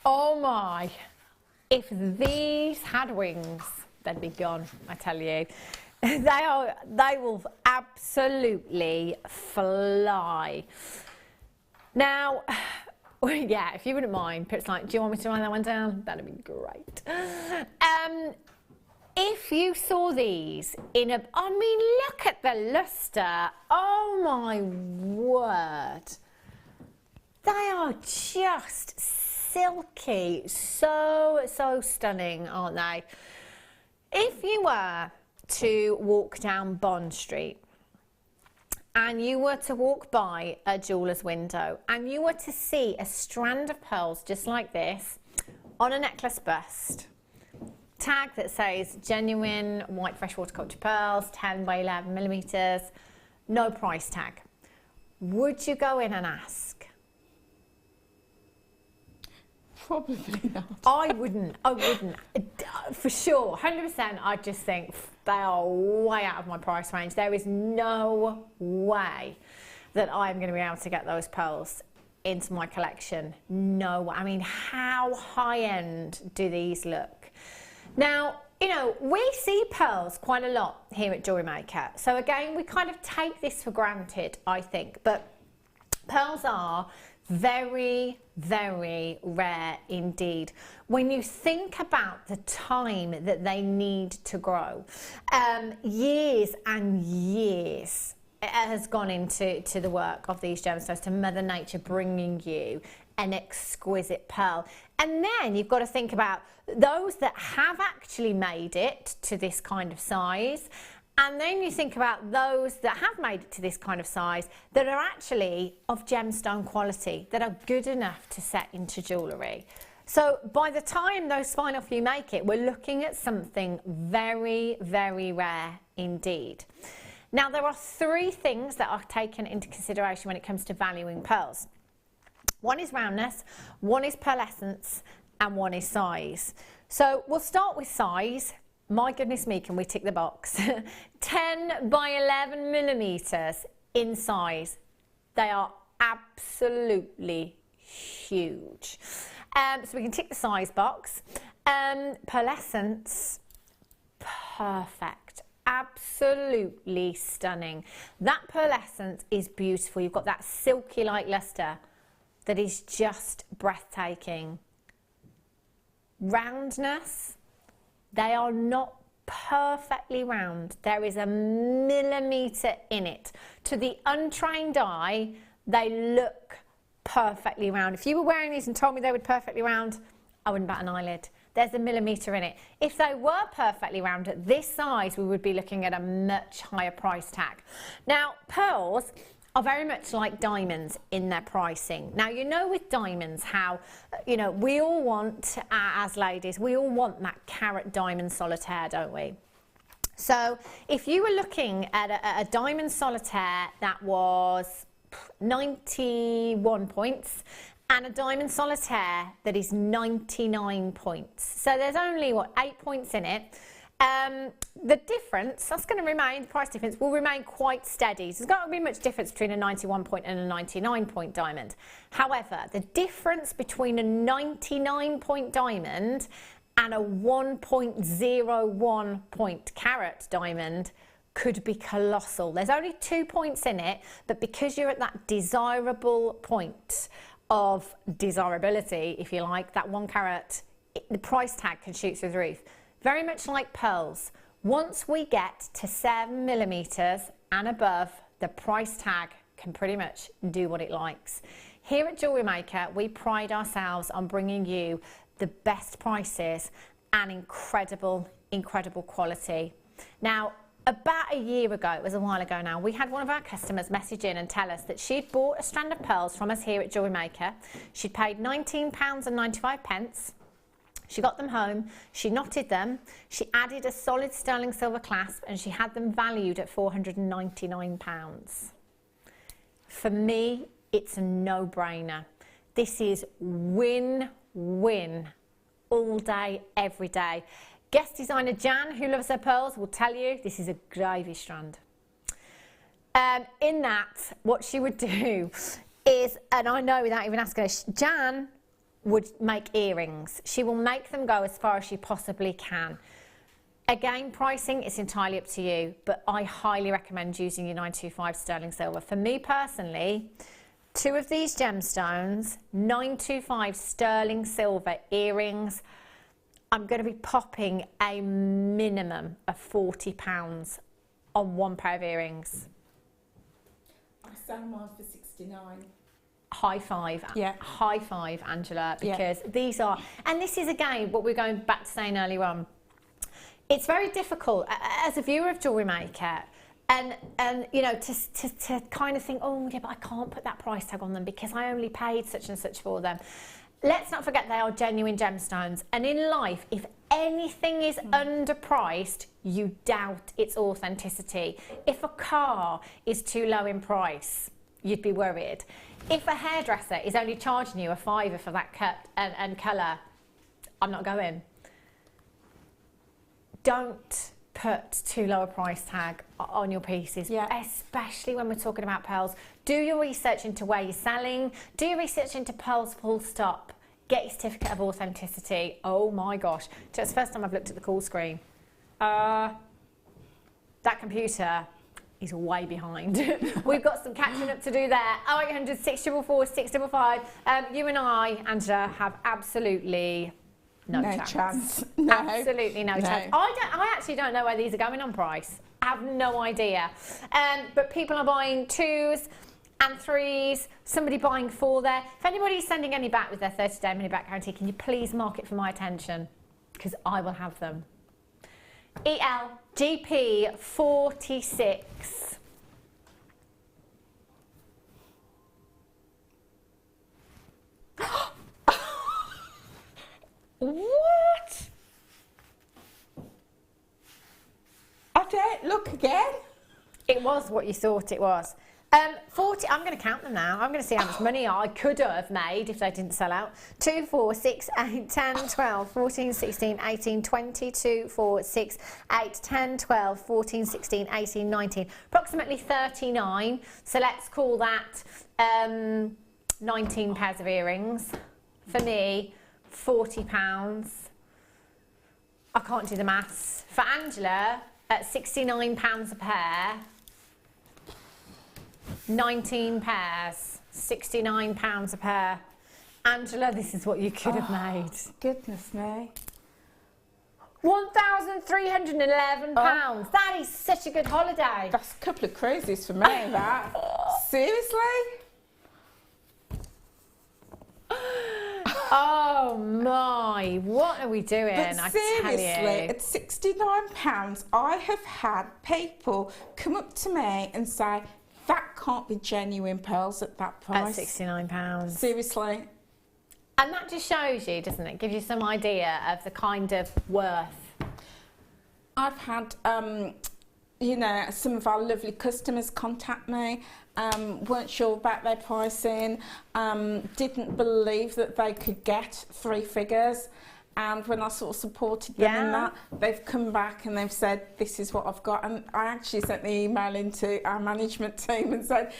Oh my. If these had wings, they'd be gone, I tell you. They will absolutely fly. Now, yeah, if you wouldn't mind, Pip's like, do you want me to write that one down? That'd be great. If you saw these I mean, look at the luster. Oh my word. They are just silky, so stunning, aren't they? If you were to walk down Bond Street and you were to walk by a jeweller's window and you were to see a strand of pearls just like this on a necklace bust, tag that says genuine white freshwater culture pearls, 10 by 11 millimeters, no price tag, would you go in and ask? Probably not. I wouldn't. For sure. 100%. I just think they are way out of my price range. There is no way that I'm going to be able to get those pearls into my collection. No. I mean, how high end do these look? Now, you know, we see pearls quite a lot here at Jewellery Maker. So again, we kind of take this for granted, I think. But pearls are very, very rare indeed. When you think about the time that they need to grow, years and years has gone into the work of these gemstones, to Mother Nature bringing you an exquisite pearl. And then you've got to think about those that have actually made it to this kind of size. And then you think about those that have made it to this kind of size that are actually of gemstone quality, that are good enough to set into jewellery. So by the time those final few make it, we're looking at something very, very rare indeed. Now, there are three things that are taken into consideration when it comes to valuing pearls. One is roundness, one is pearlescence, and one is size. So we'll start with size. My goodness me, can we tick the box? 10 by 11 millimeters in size. They are absolutely huge. So we can tick the size box. Pearlescence, perfect. Absolutely stunning. That pearlescence is beautiful. You've got that silky like luster that is just breathtaking. Roundness, they are not perfectly round. There is a millimetre in it. To the untrained eye, they look perfectly round. If you were wearing these and told me they were perfectly round, I wouldn't bat an eyelid. There's a millimetre in it. If they were perfectly round at this size, we would be looking at a much higher price tag. Now, pearls are very much like diamonds in their pricing. Now, you know with diamonds how, you know, we all want, as ladies, we all want that carat diamond solitaire, don't we? So if you were looking at a diamond solitaire that was 91 points and a diamond solitaire that is 99 points. So there's only, what, 8 points in it. The difference, that's going to remain, the price difference will remain quite steady. So there's not going to be much difference between a 91 point and a 99 point diamond. However, the difference between a 99 point diamond and a 1.01 point carat diamond could be colossal. There's only 2 points in it, but because you're at that desirable point of desirability, if you like, that 1 carat, the price tag can shoot through the roof. Very much like pearls. Once we get to 7mm and above, the price tag can pretty much do what it likes. Here at Jewellery Maker, we pride ourselves on bringing you the best prices and incredible, incredible quality. Now, about a year ago, it was a while ago now, we had one of our customers message in and tell us that she'd bought a strand of pearls from us here at Jewellery Maker. She'd paid £19.95. She got them home, she knotted them, she added a solid sterling silver clasp, and she had them valued at £499. For me, it's a no-brainer. This is win-win all day, every day. Guest designer Jan, who loves her pearls, will tell you this is a gravy strand. In that, what she would do is, and I know without even asking her, Jan would make earrings. She will make them go as far as she possibly can. Again, pricing is entirely up to you, but I highly recommend using your 925 sterling silver. For me personally, 2 of these gemstones, 925 sterling silver earrings, I'm going to be popping a minimum of £40 on 1 pair of earrings. I sell mine for 69. High five, high five, Angela, because these are, and this is again what we're going back to saying earlier on. It's very difficult as a viewer of Jewellery Maker, and you know, to kind of think, oh yeah, but I can't put that price tag on them because I only paid such and such for them. Let's not forget they are genuine gemstones, and in life, if anything is underpriced, you doubt its authenticity. If a car is too low in price, you'd be worried. If a hairdresser is only charging you a £5 for that cut and colour, I'm not going. Don't put too low a price tag on your pieces, especially when we're talking about pearls. Do your research into where you're selling. Do your research into pearls full stop. Get your certificate of authenticity. Oh my gosh. It's the first time I've looked at the call screen. That computer is way behind. We've got some catching up to do there. 0800 644 655. You and I, Angela, have absolutely no chance. No. Absolutely no chance. I actually don't know where these are going on price. I have no idea. But people are buying 2s and 3s. Somebody buying 4 there. If anybody's sending any back with their 30-day money back guarantee, can you please mark it for my attention? Because I will have them. ELGP 46. What? I don't look again. It was what you thought it was. 40, I'm going to count them now. I'm going to see how much money I could have made if they didn't sell out. 2, 4, 6, 8, 10, 12, 14, 16, 18, 20, 2, 4, 6, 8, 10, 12, 14, 16, 18, 19. Approximately 39. So let's call that 19 pairs of earrings. For me, £40. I can't do the maths. For Angela, at £69 a pair, 19 pairs, £69 a pair. Angela, this is what you could have made. Goodness me. £1,311. That is such a good holiday. That's a couple of cruises for me, that. Seriously? Oh my, what are we doing? But seriously, at £69, I have had people come up to me and say, that can't be genuine pearls at that price. At £69. Seriously. And that just shows you, doesn't it? Gives you some idea of the kind of worth. I've had, you know, some of our lovely customers contact me, weren't sure about their pricing, didn't believe that they could get 3 figures. And when I sort of supported them in that, they've come back and they've said, this is what I've got. And I actually sent the email into our management team and said,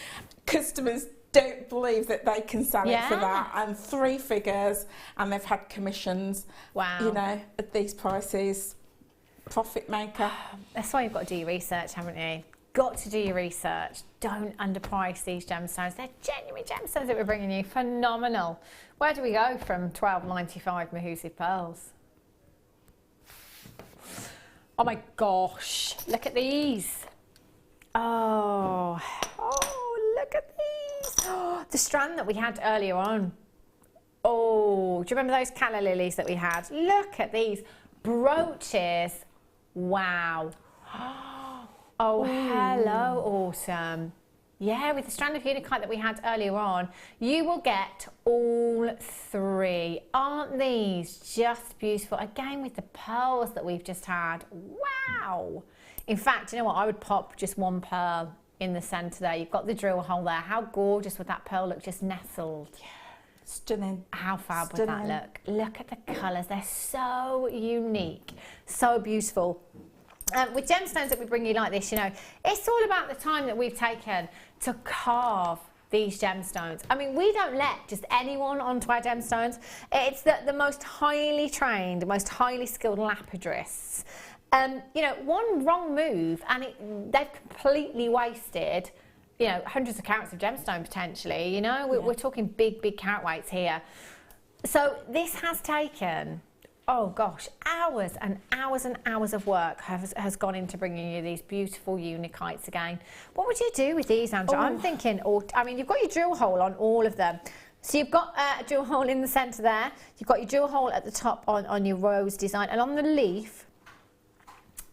customers don't believe that they can sell it for that. And 3 figures, and they've had commissions, you know, at these prices. profit maker. That's why you've got to do your research, haven't you? Got to do your research. Don't underprice these gemstones. They're genuine gemstones that we're bringing you. Phenomenal. Where do we go from 12.95 Mahusive pearls? Oh my gosh, look at these. Oh, look at these. Oh, the strand that we had earlier on. Oh, do you remember those calla lilies that we had? Look at these brooches. Wow. Oh, hello, awesome. Yeah, with the strand of Haematite that we had earlier on, you will get all three. Aren't these just beautiful? Again, with the pearls that we've just had. Wow. In fact, you know what? I would pop just one pearl in the centre there. You've got the drill hole there. How gorgeous would that pearl look just nestled? Yeah. Stunning. How fab would that look? Look at the colours. They're so unique, so beautiful. With gemstones that we bring you like this, you know, it's all about the time that we've taken to carve these gemstones. I mean, we don't let just anyone onto our gemstones. It's the most highly trained, most highly skilled lapidarists. You know, one wrong move and they've completely wasted, you know, hundreds of carats of gemstone potentially, you know. We're talking big carat weights here. So this has taken, oh gosh, hours and hours and hours of work has gone into bringing you these beautiful unikites again. What would you do with these, Angela? I'm thinking, I mean, you've got your drill hole on all of them. So you've got a drill hole in the centre there. You've got your drill hole at the top on your rose design, and on the leaf,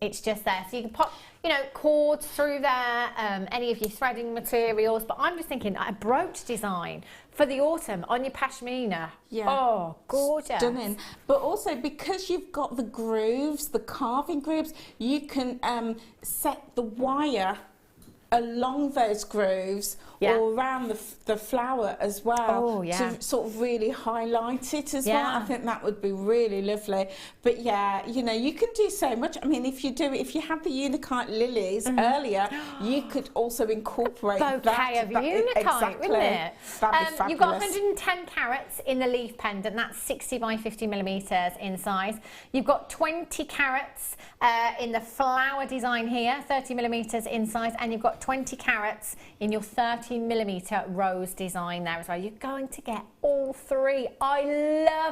it's just there. So you can pop, you know, cords through there, any of your threading materials. But I'm just thinking a brooch design for the autumn on your pashmina. Yeah. Oh, gorgeous. Stunning. But also because you've got the grooves, the carving grooves, you can set the wire along those grooves or around the flower as well to sort of really highlight it as well. I think that would be really lovely. But yeah, you know, you can do so much. I mean, if you had the Unikite lilies earlier, you could also incorporate bouquet of Unikite, wouldn't it? That'd be fabulous. You've got 110 carats in the leaf pendant. That's 60 by 50 millimetres in size. You've got 20 carats in the flower design here, 30 millimetres in size, and you've got 20 carats in your 30mm rose design there as well. You're going to get all three. I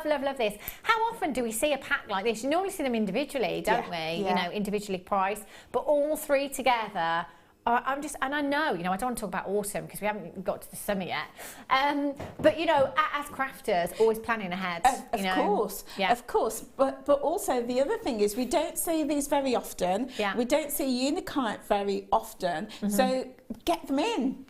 love this. How often do we see a pack like this? You normally see them individually, don't we? You know, individually priced, but all three together. And I know, you know, I don't want to talk about autumn because we haven't got to the summer yet. But, you know, as crafters, always planning ahead. Of course. But also the other thing is we don't see these very often. Yeah. We don't see Unikite very often. So get them in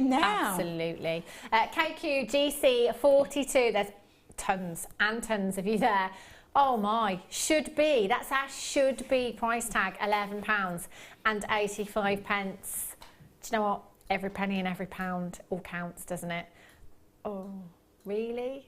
now. Absolutely. KQ GC 42, there's tons and tons of you there. Oh my, should be. That's our should be price tag, £11 and 85 pence. Do you know what? Every penny and every pound all counts, doesn't it? Oh, really?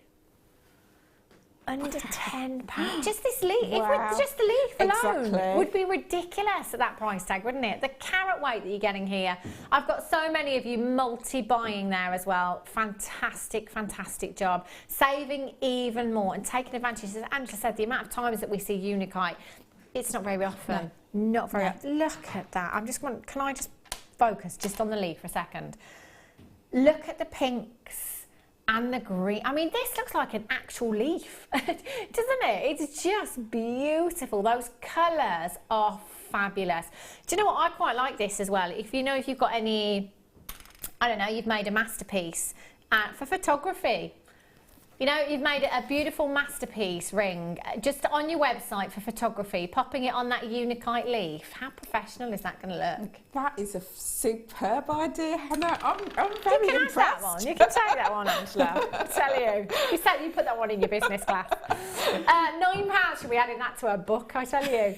Under £10. Just this leaf. Wow. Just the leaf alone would be ridiculous at that price tag, wouldn't it? The carat weight that you're getting here. I've got so many of you multi-buying there as well. Fantastic job. Saving even more and taking advantage. As Angela said, the amount of times that we see Unikite, it's not very often. No. Not very often. Look at that. Can I just focus just on the leaf for a second? Look at the pinks and the green. I mean, this looks like an actual leaf, doesn't it? It's just beautiful. Those colours are fabulous. Do you know what? I quite like this as well. If you've got any, I don't know, you've made a masterpiece for photography. You know, you've made a beautiful masterpiece ring just on your website for photography, popping it on that Unikite leaf. How professional is that going to look? That is a superb idea, Hannah. I'm very impressed. You can have that one. You can take that one, Angela. I tell you. You put that one in your business class. £9 should be adding that to a book, I tell you.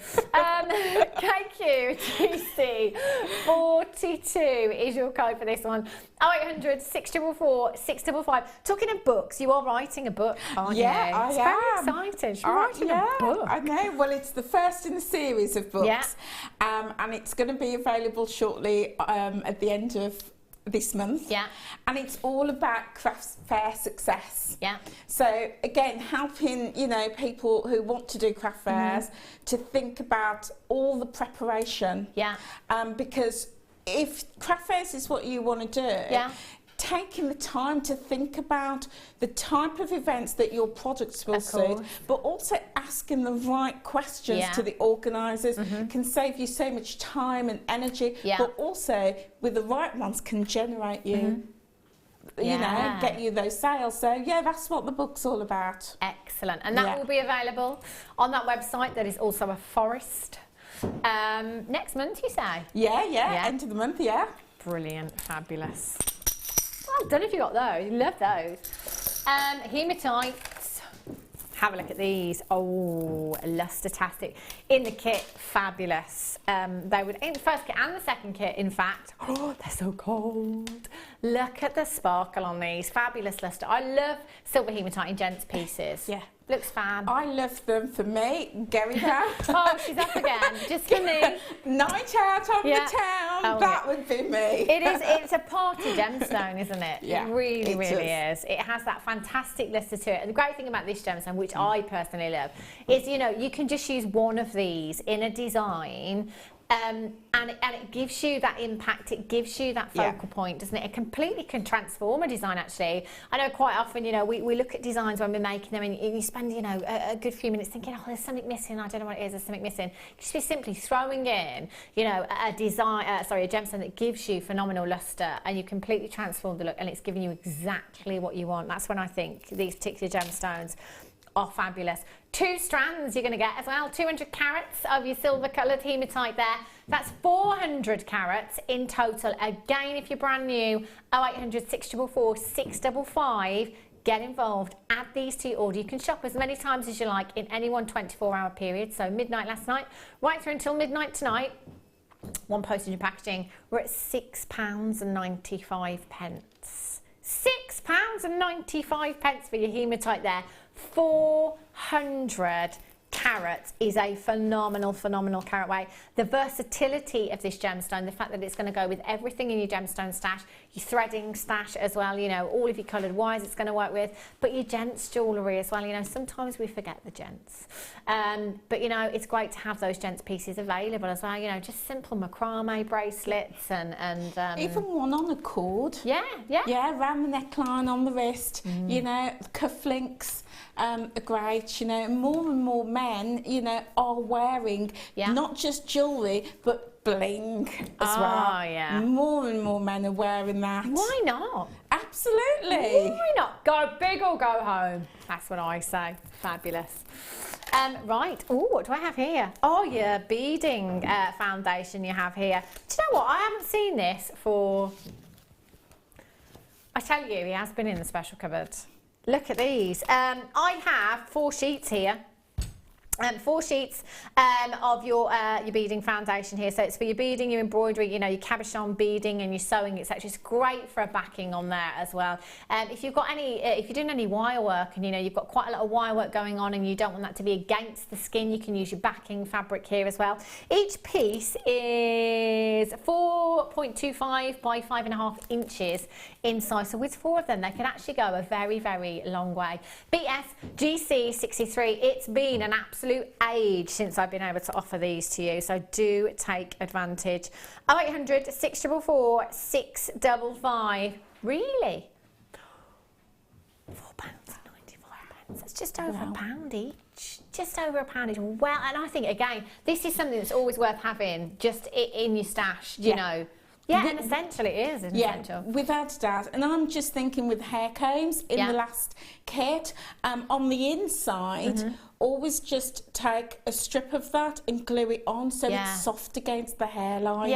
KQGC 42 is your code for this one. 0800 644 655. Talking of books, you are writing a book, aren't you? I am. Very exciting. You're writing a book. I know. Well, it's the first in a series of books, and it's going to be available shortly at the end of this month. Yeah. And it's all about craft fair success. Yeah. So again, helping, you know, people who want to do craft fairs to think about all the preparation. Yeah. Because if craft fairs is what you want to do, taking the time to think about the type of events that your products will suit, but also asking the right questions to the organisers can save you so much time and energy, but also with the right ones can generate you, you know, get you those sales. So yeah, that's what the book's all about. Excellent. And that will be available on that website that is also a forest. Next month, you say? Yeah, end of the month, Brilliant, fabulous. Well done if you got those. Love those. Haematites. Have a look at these. Oh, luster-tastic. In the kit, fabulous. They would in the first kit and the second kit, in fact. Oh, they're so cold. Look at the sparkle on these. Fabulous luster. I love silver hematite in gents pieces. Yeah. Looks fab. I love them for me. Gary Brown. Oh, she's up again. Just for me. Night out on the town. Oh, that would be me. It is. It's a party gemstone, isn't it? Yeah, it really is. It has that fantastic luster to it. And the great thing about this gemstone, which I personally love, is, you know, you can just use one of these in a design. And it gives you that impact, it gives you that focal point, doesn't it? It completely can transform a design, actually. I know quite often, you know, we look at designs when we're making them and you spend, you know, a good few minutes thinking, oh, there's something missing, I don't know what it is, there's something missing. Just be simply throwing in, you know, a gemstone that gives you phenomenal luster and you completely transform the look and it's giving you exactly what you want. That's when I think these particular gemstones are fabulous. 2 strands you're going to get as well, 200 carats of your silver coloured hematite there. That's 400 carats in total. Again, if you're brand new, 0800 644 655. Get involved, add these to your order. You can shop as many times as you like in any one 24-hour period. So midnight last night, right through until midnight tonight. One postage and packaging. We're at £6.95. £6.95 for your hematite there. 400 carats is a phenomenal carat weight. The versatility of this gemstone, the fact that it's going to go with everything in your gemstone stash, your threading stash as well, you know, all of your coloured wires it's going to work with, but your gents jewellery as well. You know, sometimes we forget the gents. But, you know, it's great to have those gents pieces available as well, you know, just simple macrame bracelets and even one on a cord. Yeah, around the neckline, on the wrist, you know, cufflinks. Are great, you know, more and more men, you know, are wearing not just jewellery but bling as well. More and more men are wearing that. Why not? Absolutely. Why not? Go big or go home. That's what I say. Fabulous. Right. Oh, what do I have here? Oh, your beading foundation you have here. Do you know what? I haven't seen this for... I tell you, he has been in the special cupboard. Look at these. I have 4 sheets here. 4 sheets of your beading foundation here. So it's for your beading, your embroidery, you know, your cabochon beading and your sewing, etc. It's great for a backing on there as well. If you've got any, if you're doing any wire work and you know you've got quite a lot of wire work going on and you don't want that to be against the skin, you can use your backing fabric here as well. Each piece is 4.25 by 5.5 inches in size. So with 4 of them, they can actually go a very long way. BS GC63. It's been an absolute age since I've been able to offer these to you, so do take advantage. 0800 644 655. Really? £4.95. That's just over £1 each. Just over £1 each. Well, and I think again, this is something that's always worth having just in your stash. You know. Yeah, and essentially it is essential. Without a doubt. And I'm just thinking with hair combs in the last kit, on the inside, always just take a strip of that and glue it on so it's soft against the hairline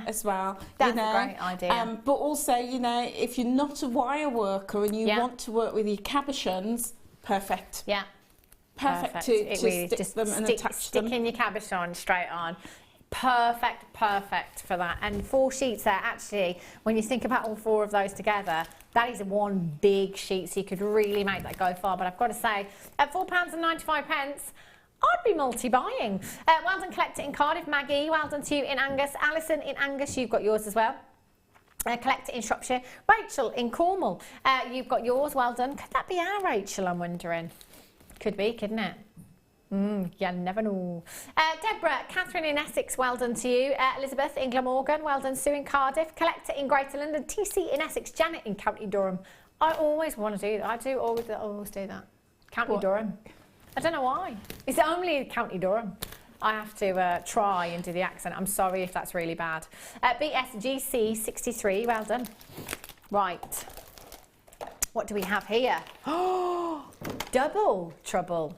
as well. That's a great idea. But also, you know, if you're not a wire worker and you want to work with your cabochons, perfect. Yeah. Perfect to stick them and attach them. Stick in your cabochon straight on. Perfect for that. And 4 sheets there, actually, when you think about all 4 of those together, that is one big sheet, so you could really make that go far. But I've got to say, at £4.95, I'd be multi-buying. Well done, Collect It in Cardiff. Maggie, well done to you in Angus. Alison in Angus, you've got yours as well. Collect it in Shropshire. Rachel in Cornwall, you've got yours, well done. Could that be our Rachel, I'm wondering? Could be, couldn't it? You never know. Deborah, Catherine in Essex, well done to you. Elizabeth in Glamorgan, well done. Sue in Cardiff, Collector in Greater London, TC in Essex, Janet in County Durham. I always want to do that. I do always do that. County Durham. I don't know why. It's only County Durham. I have to try and do the accent. I'm sorry if that's really bad. BSGC63, well done. Right. What do we have here? Oh, double trouble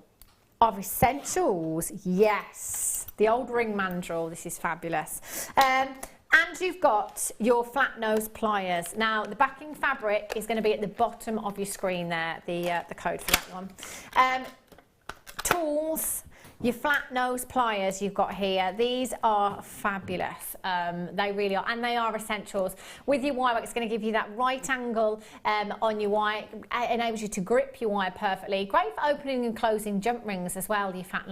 of essentials. Yes. The old ring mandrel. This is fabulous. And you've got your flat nose pliers. Now, the backing fabric is going to be at the bottom of your screen there, the code for that one. Tools. Your flat nose pliers you've got here, these are fabulous. They really are, and they are essentials. With your wire work, it's going to give you that right angle on your wire. It enables you to grip your wire perfectly. Great for opening and closing jump rings as well, your flat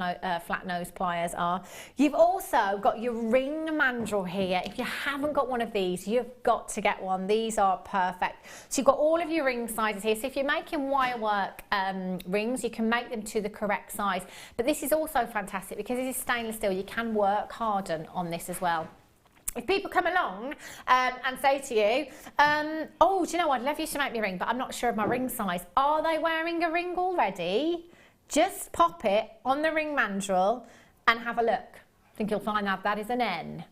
nose pliers are. You've also got your ring mandrel here. If you haven't got one of these, you've got to get one. These are perfect. So you've got all of your ring sizes here. So if you're making wire work rings, you can make them to the correct size. But this is also fantastic because it is stainless steel. You can work harden on this as well. If people come along and say to you, oh, do you know what, I'd love you to make me a ring, but I'm not sure of my ring size. Are they wearing a ring already? Just pop it on the ring mandrel and have a look. I think you'll find out that is an N.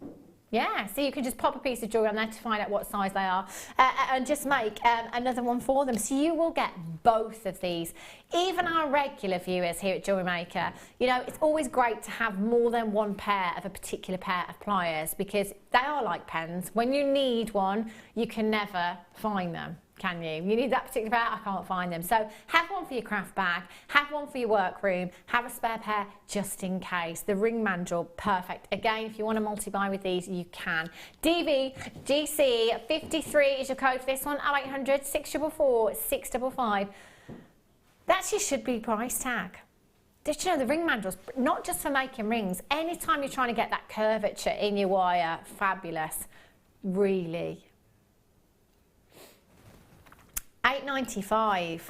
Yeah, so you can just pop a piece of jewellery on there to find out what size they are and just make another one for them. So you will get both of these. Even our regular viewers here at Jewellery Maker, you know, it's always great to have more than one pair of a particular pair of pliers because they are like pens. When you need one, you can never find them. Can you? You need that particular pair, I can't find them. So have one for your craft bag, have one for your workroom, have a spare pair just in case. The ring mandrel, perfect. Again, if you want to multi-buy with these, you can. DVGC53 is your code for this one, 0800 644 655. That actually should be price tag. Did you know the ring mandrels, not just for making rings, anytime you're trying to get that curvature in your wire, fabulous, really. $8.95.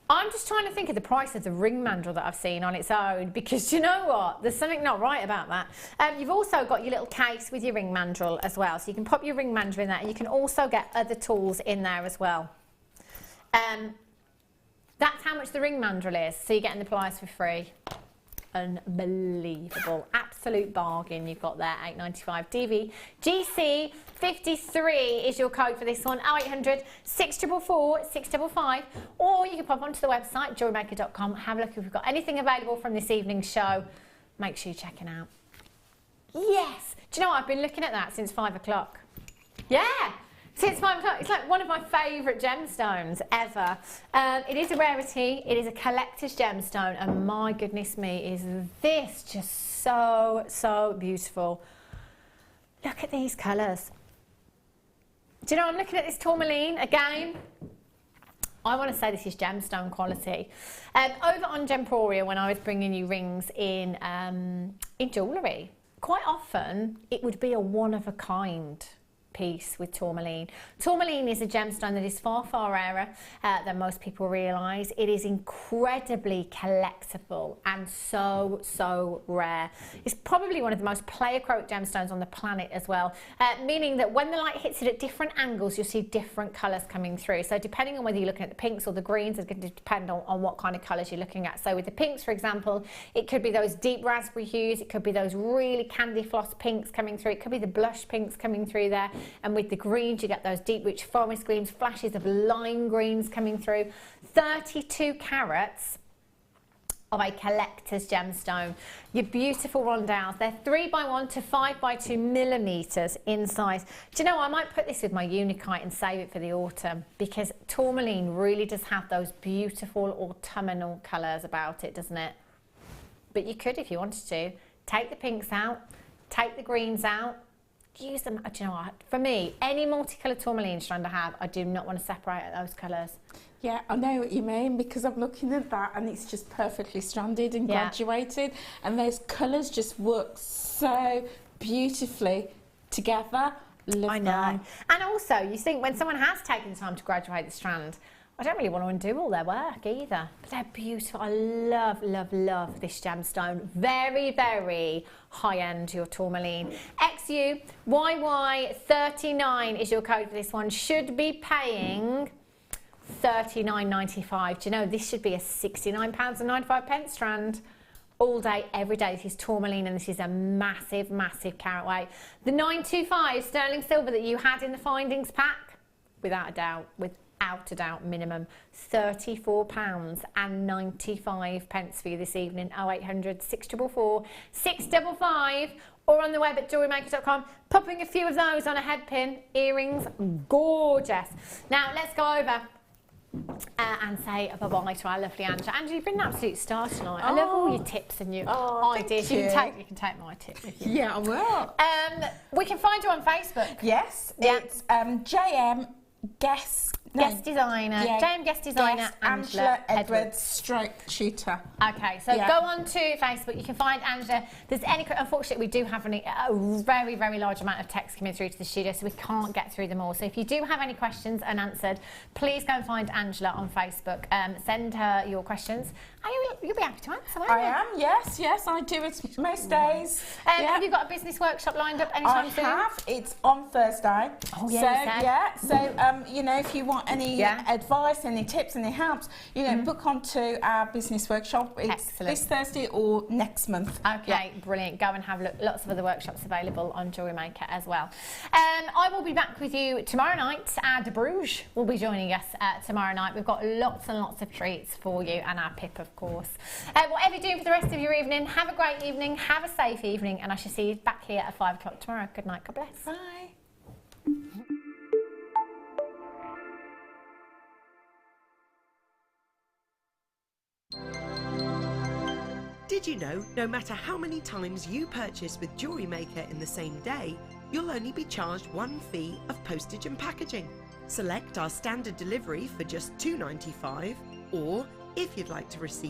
I'm just trying to think of the price of the ring mandrel that I've seen on its own because you know what? There's something not right about that. You've also got your little case with your ring mandrel as well. So you can pop your ring mandrel in there and you can also get other tools in there as well. That's how much the ring mandrel is. So you're getting the pliers for free. Unbelievable. Absolute bargain you've got there, $8.95. DVGC53 is your code for this one, 0800 644 655. Or you can pop onto the website, jewellerymaker.com, have a look if we've got anything available from this evening's show. Make sure you're checking out. Yes! Do you know what? I've been looking at that since 5 o'clock. Yeah! Since 5 o'clock, it's like one of my favourite gemstones ever. It is a rarity, it is a collector's gemstone, and my goodness me, is this just so, so beautiful. Look at these colours. Do you know, I'm looking at this tourmaline again. I want to say this is gemstone quality. Over on Gemporia, when I was bringing you rings in jewellery, quite often it would be a one-of-a-kind piece with tourmaline. Tourmaline is a gemstone that is far, far rarer than most people realise. It is incredibly collectible and so, so rare. It's probably one of the most pleiochroic gemstones on the planet as well, meaning that when the light hits it at different angles, you'll see different colours coming through. So depending on whether you're looking at the pinks or the greens, it's going to depend on what kind of colours you're looking at. So with the pinks, for example, it could be those deep raspberry hues, it could be those really candy floss pinks coming through, it could be the blush pinks coming through there. And with the greens, you get those deep, rich forest greens, flashes of lime greens coming through. 32 carats of a collector's gemstone. Your beautiful rondelles. They're 3x1 to 5x2 millimetres in size. Do you know, I might put this with my Unikite and save it for the autumn because tourmaline really does have those beautiful autumnal colours about it, doesn't it? But you could, if you wanted to, take the pinks out, take the greens out, use them. Do you know what? For me, any multicoloured tourmaline strand I have, I do not want to separate those colours. Yeah, I know what you mean because I'm looking at that and it's just perfectly stranded and graduated, and those colours just work so beautifully together. Love I know. that. And also, you think when someone has taken time to graduate the strand, I don't really want to undo all their work either. But they're beautiful. I love, love, love this gemstone. Very, very high-end, your tourmaline. XUYY39 is your code for this one. Should be paying $39.95. Do you know, this should be a £69.95 strand. All day, every day. This is tourmaline and this is a massive, massive carat weight. The 925 sterling silver that you had in the findings pack, without a doubt, minimum £34.95 for you this evening. 0800 644 655 or on the web at jewellerymaker.com. Popping a few of those on a head pin. Earrings, gorgeous. Now let's go over and say bye-bye to our lovely Angela. Angela, you've been an absolute star tonight. I love all your tips and your ideas. You can take my tip if you Yeah, I will. we can find you on Facebook. Yes, it's JM Guest Designer. Yeah. JM Guest Designer Angela Edwards stroke shooter. Okay, so go on to Facebook. You can find Angela. There's unfortunately, we do have a very, very large amount of texts coming through to the studio, so we can't get through them all. So if you do have any questions unanswered, please go and find Angela on Facebook. Send her your questions. You'll be happy to answer, won't you? I am, yes, I do it most days. Have you got a business workship lined up anytime soon? I have. It's on Thursday. Oh, yeah. So you know, if you want any advice, any tips, any helps, you know, book onto our business workshop. It's this Thursday or next month. Okay, brilliant. Go and have a look. Lots of other workshops available on Jewellery Maker as well. I will be back with you tomorrow night. De Bruges will be joining us tomorrow night. We've got lots and lots of treats for you, and our Pip, of course. Whatever you're doing for the rest of your evening, have a great evening, have a safe evening, and I shall see you back here at 5 o'clock tomorrow. Good night. God bless. Bye. Did you know, no matter how many times you purchase with Jewellery Maker in the same day, you'll only be charged one fee of postage and packaging. Select our standard delivery for just $2.95, or if you'd like to receive